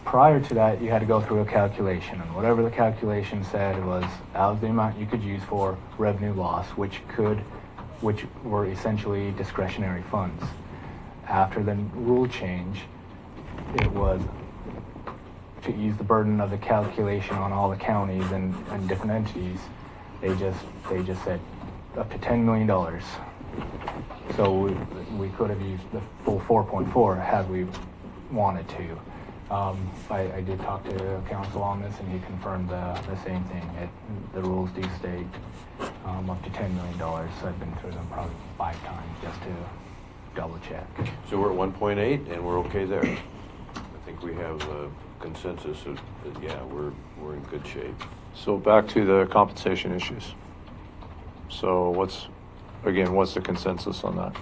Prior to that, you had to go through a calculation, and whatever the calculation said was the amount you could use for revenue loss, which were essentially discretionary funds. After the rule change, it was to ease the burden of the calculation on all the counties and different entities. They just said up to $10 million. So we could have used the full 4.4 had we wanted to. I did talk to council on this, and he confirmed the same thing. The rules do state up to $10 million. So I've been through them probably 5 times just to double check. So we're at 1.8 and we're okay there. I think we have a consensus of, yeah, we're in good shape. So back to the compensation issues. So what's the consensus on that?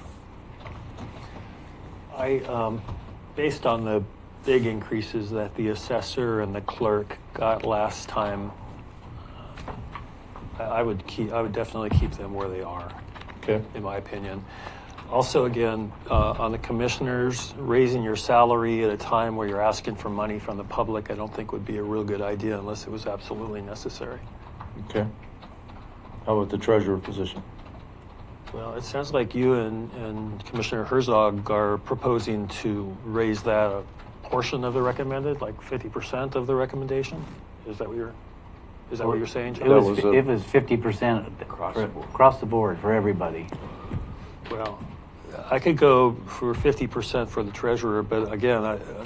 Based on the big increases that the assessor and the clerk got last time, I would definitely keep them where they are. Okay. In my opinion. Also, again, on the commissioners, raising your salary at a time where you're asking for money from the public, I don't think would be a real good idea unless it was absolutely necessary. Okay. How about the treasurer position? Well, it sounds like you and Commissioner Herzog are proposing to raise that a portion of the recommended, like 50% of the recommendation. Is that what you're saying, John? It was 50% across the board for everybody. Well, I could go for 50% for the treasurer, but again,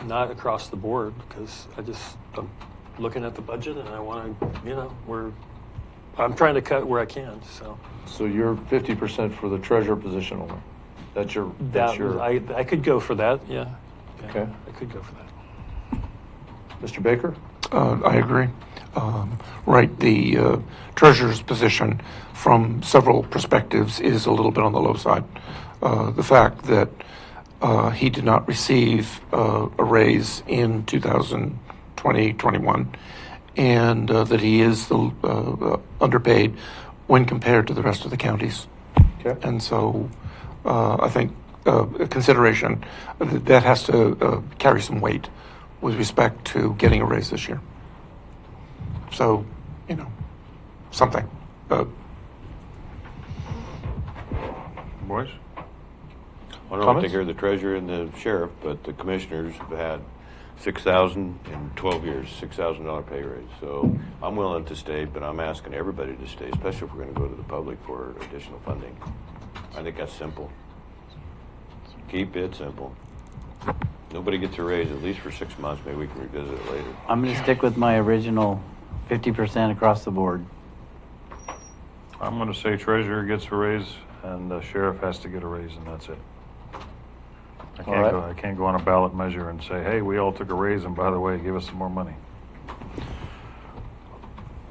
not across the board, because I'm looking at the budget and I want to, I'm trying to cut where I can. So you're 50% for the treasurer position only. That's your. I could go for that. Yeah. Okay. I could go for that. Mr. Baker? I agree. Right, the treasurer's position from several perspectives is a little bit on the low side. The fact that he did not receive a raise in 2020-21 and that he is underpaid when compared to the rest of the counties. Okay. And so I think consideration that has to carry some weight with respect to getting a raise this year. So, something. Boys? I don't take care of the treasurer and the sheriff, but the commissioners have had $6,000 in 12 years, $6,000 pay raise. So I'm willing to stay, but I'm asking everybody to stay, especially if we're going to go to the public for additional funding. I think that's simple. Keep it simple. Nobody gets a raise at least for 6 months. Maybe we can revisit it later. I'm going to stick with my original 50% across the board. I'm going to say treasurer gets a raise and the sheriff has to get a raise, and that's it. I can't go on a ballot measure and say, hey, we all took a raise, and by the way, give us some more money.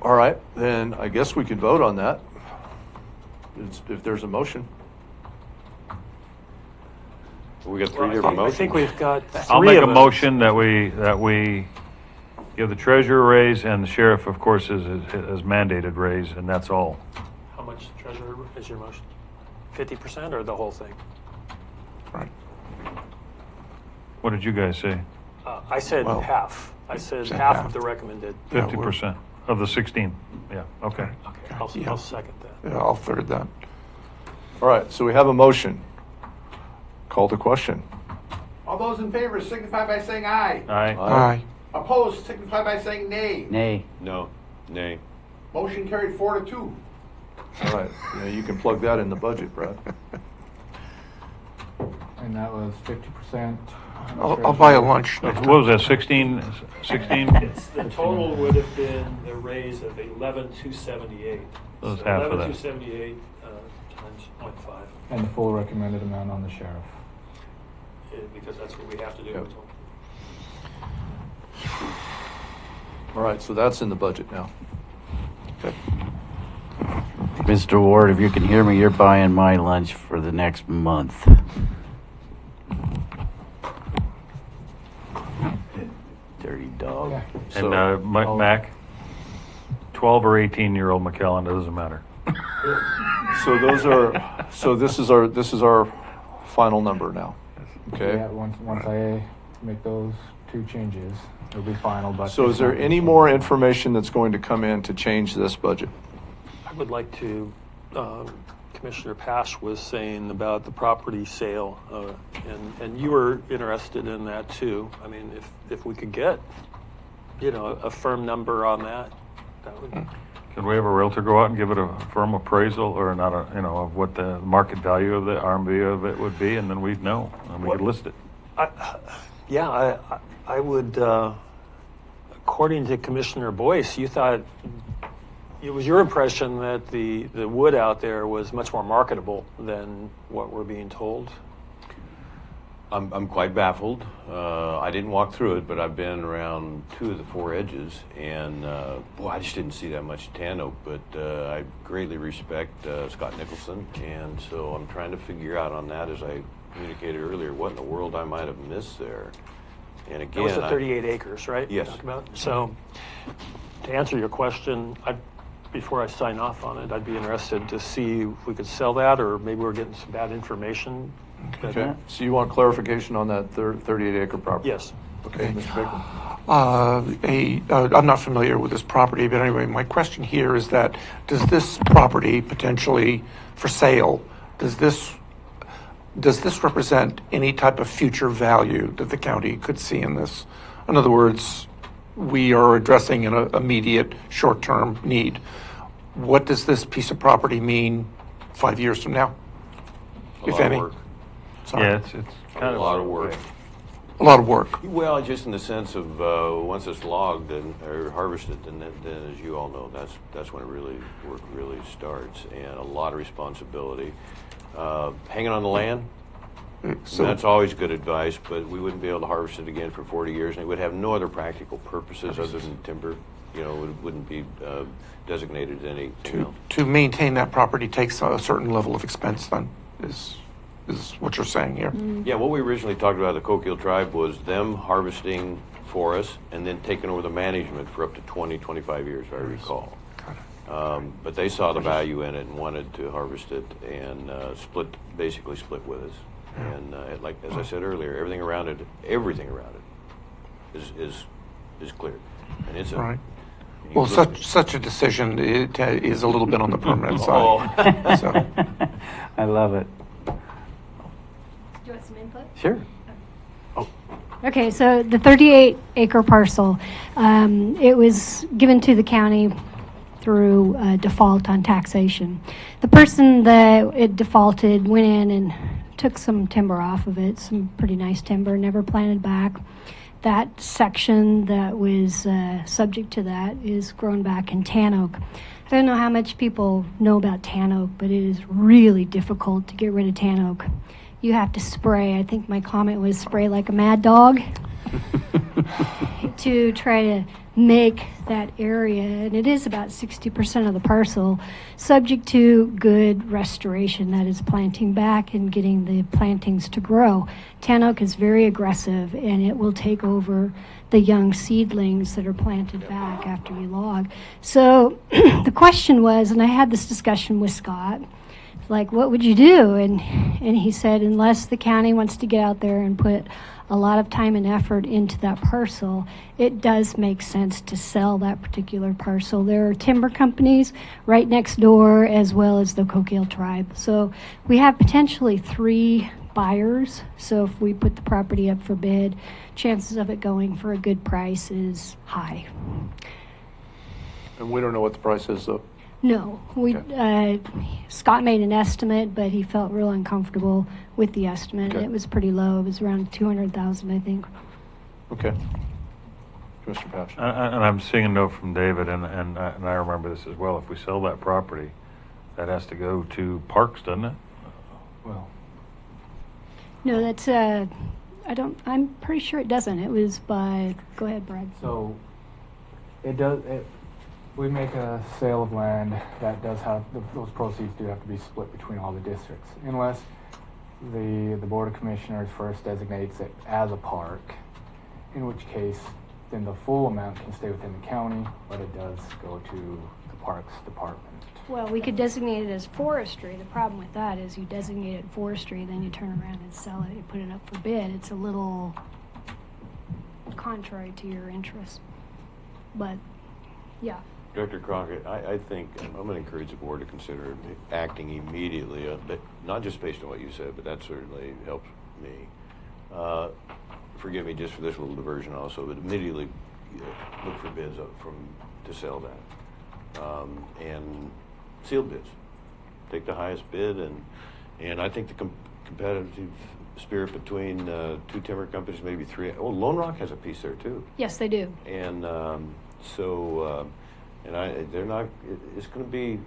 All right, then I guess we could vote on that. If there's a motion. We got three different motions. I think we've got three. I'll make a motion that we give the treasurer a raise, and the sheriff, of course, is mandated raise, and that's all. How much treasurer is your motion? 50% or the whole thing? Right. What did you guys say? I said half. I said half of the recommended. 50% of the 16. Yeah. Okay. I'll second that. Yeah, I'll third that. All right, so we have a motion. Call to question. All those in favor signify by saying aye. Aye. Aye. Opposed signify by saying nay. Nay. No. Nay. Motion carried 4-2. All right, you can plug that in the budget, Brad. And that was 50%. I'll buy a lunch. What was that, 16? 16? The total would have been the raise of 11,278. That was half of that. 11,278 times 0.5. And the full recommended amount on the sheriff. Because that's what we have to do. All right, so that's in the budget now. Okay. Mr. Ward, if you can hear me, you're buying my lunch for the next month. Dirty dog. And Mac, 12 or 18-year-old McKellen, it doesn't matter. So this is our final number now. Okay. Yeah, once I make those two changes, it'll be final. But so is there any more information that's going to come in to change this budget? I would like to, Commissioner Pash was saying about the property sale, and you were interested in that too. I mean, if we could get, a firm number on that would. Could we have a realtor go out and give it a firm appraisal, or not of what the market value of the RMV of it would be, and then we'd know, and we could list it. I would, according to Commissioner Boyce, you thought, it was your impression that the wood out there was much more marketable than what we're being told? I'm quite baffled. I didn't walk through it, but I've been around 2 of the 4 edges, and I just didn't see that much tan oak. But I greatly respect Scott Nicholson, and so I'm trying to figure out on that, as I communicated earlier, what in the world I might have missed there. And again, that was the 38 acres, right? Yes. So, to answer your question, before I sign off on it, I'd be interested to see if we could sell that, or maybe we're getting some bad information. Okay, so you want clarification on that 38-acre property? Yes. Okay, Mr. Baker. I'm not familiar with this property, but anyway, my question here is that, does this property potentially for sale, does this represent any type of future value that the county could see in this? In other words, we are addressing an immediate short-term need. What does this piece of property mean 5 years from now, if any? Sorry. Yeah, it's kind of a lot of work. A lot of work. Well, just in the sense of once it's logged or harvested, then as you all know, that's when work really starts, and a lot of responsibility. Hanging on the land, so that's always good advice, but we wouldn't be able to harvest it again for 40 years, and it would have no other practical purposes other than timber. You know, it wouldn't be designated as anything else. To maintain that property takes a certain level of expense, then, is what you're saying here. Yeah, what we originally talked about, the Coquille tribe, was them harvesting for us and then taking over the management for up to 20, 25 years, if I recall. But they saw the value in it and wanted to harvest it and basically split with us. And like as I said earlier, everything around it is clear, and it's right. Well, such a decision is a little bit on the permanent side. So. I love it. Do you want some input? Sure. Okay, so the 38-acre parcel, it was given to the county through default on taxation. The person that it defaulted went in and took some timber off of it, some pretty nice timber, never planted back. That section that was subject to that is grown back in tan oak. I don't know how much people know about tan oak, but it is really difficult to get rid of tan oak. You have to spray. I think my comment was spray like a mad dog to try to make that area, and it is about 60% of the parcel, subject to good restoration, that is planting back and getting the plantings to grow. Tan oak is very aggressive, and it will take over the young seedlings that are planted back after you log. So the question was, and I had this discussion with Scott, like, what would you do? And he said, unless the county wants to get out there and put a lot of time and effort into that parcel, it does make sense to sell that particular parcel. There are timber companies right next door, as well as the Coquille tribe. So we have potentially 3 buyers. So if we put the property up for bid, chances of it going for a good price is high. And we don't know what the price is, though. No, Scott made an estimate, but he felt real uncomfortable with the estimate. Okay. It was pretty low. It was around 200,000, I think. Okay. Mr. Patch. And I'm seeing a note from David, and I remember this as well. If we sell that property, that has to go to Parks, doesn't it? Well. No, that's I'm pretty sure it doesn't. It was by. Go ahead, Brad. So, it does. We make a sale of land that does have those proceeds do have to be split between all the districts, unless the Board of Commissioners first designates it as a park, in which case then the full amount can stay within the county, but it does go to the Parks Department. Well, we could designate it as forestry. The problem with that is you designate it forestry, then you turn around and sell it, you put it up for bid. It's a little contrary to your interests. But, yeah. Director Crockett, I think I'm going to encourage the board to consider acting immediately, but not just based on what you said, but that certainly helps me. Forgive me just for this little diversion also, but immediately look for bids to sell that. And sealed bids. Take the highest bid, and I think the competitive spirit between 2 timber companies, maybe 3. Oh, Lone Rock has a piece there too. Yes, they do. And they're not. It's going to be.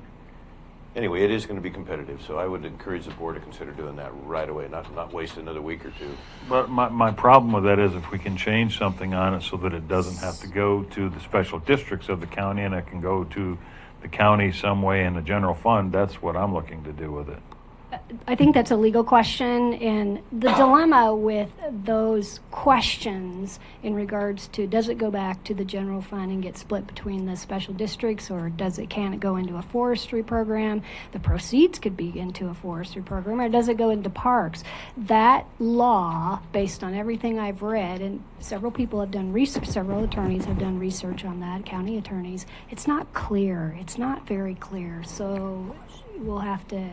Anyway, it is going to be competitive. So I would encourage the board to consider doing that right away, not waste another week or 2. But my problem with that is if we can change something on it so that it doesn't have to go to the special districts of the county and it can go to the county some way in the general fund, that's what I'm looking to do with it. I think that's a legal question, and the dilemma with those questions in regards to does it go back to the general fund and get split between the special districts, or can it go into a forestry program? The proceeds could be into a forestry program, or does it go into parks? That law, based on everything I've read, and several people have done research, several attorneys have done research on that, county attorneys, it's not clear. It's not very clear. So we'll have to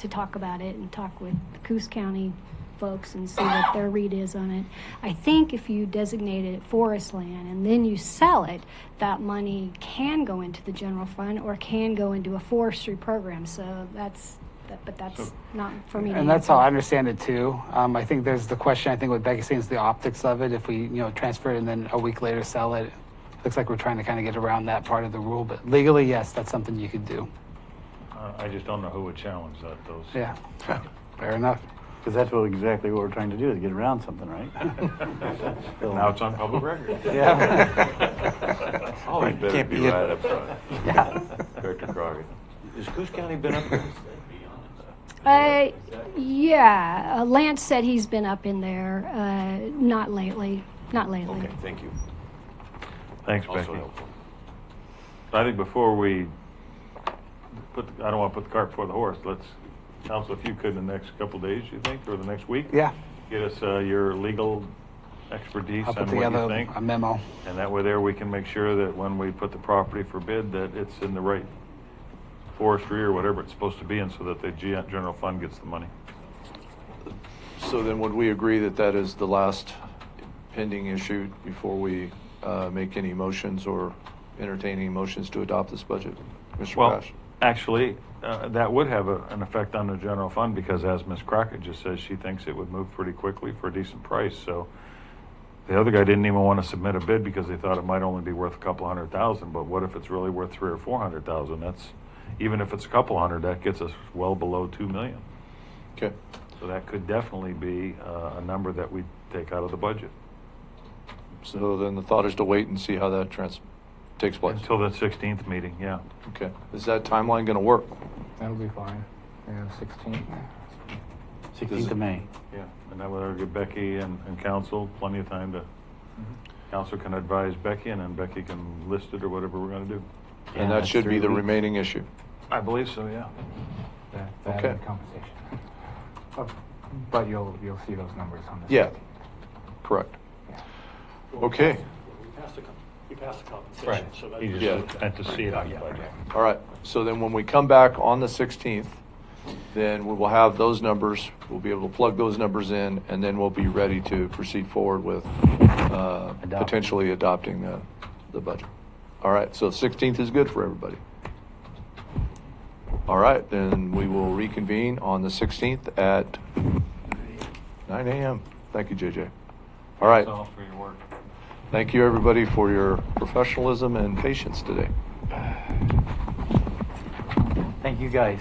talk about it and talk with the Coos County folks and see what their read is on it. I think if you designate it forest land and then you sell it, that money can go into the general fund or can go into a forestry program. So that's not for me to And that's answer. how I understand it too. I think there's the question, I think what Becky's saying is the optics of it. If we, transfer it and then a week later sell it, looks like we're trying to kind of get around that part of the rule. But legally, yes, that's something you could do. I just don't know who would challenge that, though. Yeah, fair enough. Because that's exactly what we're trying to do, is get around something, right? Now it's on public record. Yeah. Always better Can't be be right up front. Yeah. Director Crockett. Has Coos County been up there? Yeah, Lance said he's been up in there. Not lately. Not lately. Okay, thank you. Thanks, Also Becky. helpful. I think before we I don't want to put the cart before the horse. Council, if you could in the next couple of days, you think, or the next week? Yeah. Get us your legal expertise I'll on put what you together think. a memo. And that way there we can make sure that when we put the property for bid, that it's in the right forestry or whatever it's supposed to be in so that the general fund gets the money. So then would we agree that that is the last pending issue before we make any motions or entertain any motions to adopt this budget? Mr. Well, Crash? actually, that would have an effect on the general fund because as Ms. Crockett just says, she thinks it would move pretty quickly for a decent price. So the other guy didn't even want to submit a bid because they thought it might only be worth a couple $100,000. But what if it's really worth $300,000 or $400,000? That's, even if it's a couple hundred, that gets us well below $2 million. Okay. So that could definitely be a number that we take out of the budget. So then the thought is to wait and see how that takes place. Until the 16th meeting, yeah. Okay. Is that timeline going to work? That'll be fine. Yeah, 16th. 16th of May. Yeah, and that would give Becky and council plenty of time to, council can advise Becky and then Becky can list it or whatever we're going to do. And that should be the remaining issue. I believe so, yeah. That Okay. and compensation. But you'll see those numbers on the Yeah, correct. Okay. We passed the compensation. Right. So that He just Yeah. had to see it on the budget. All right. So then when we come back on the 16th, then we will have those numbers. We'll be able to plug those numbers in, and then we'll be ready to proceed forward with potentially adopting the budget. All right. So 16th is good for everybody. All right. Then we will reconvene on the 16th at 9 a.m. Thank you, JJ. All right. Thanks all for your work. Thank you, everybody, for your professionalism and patience today. Thank you, guys.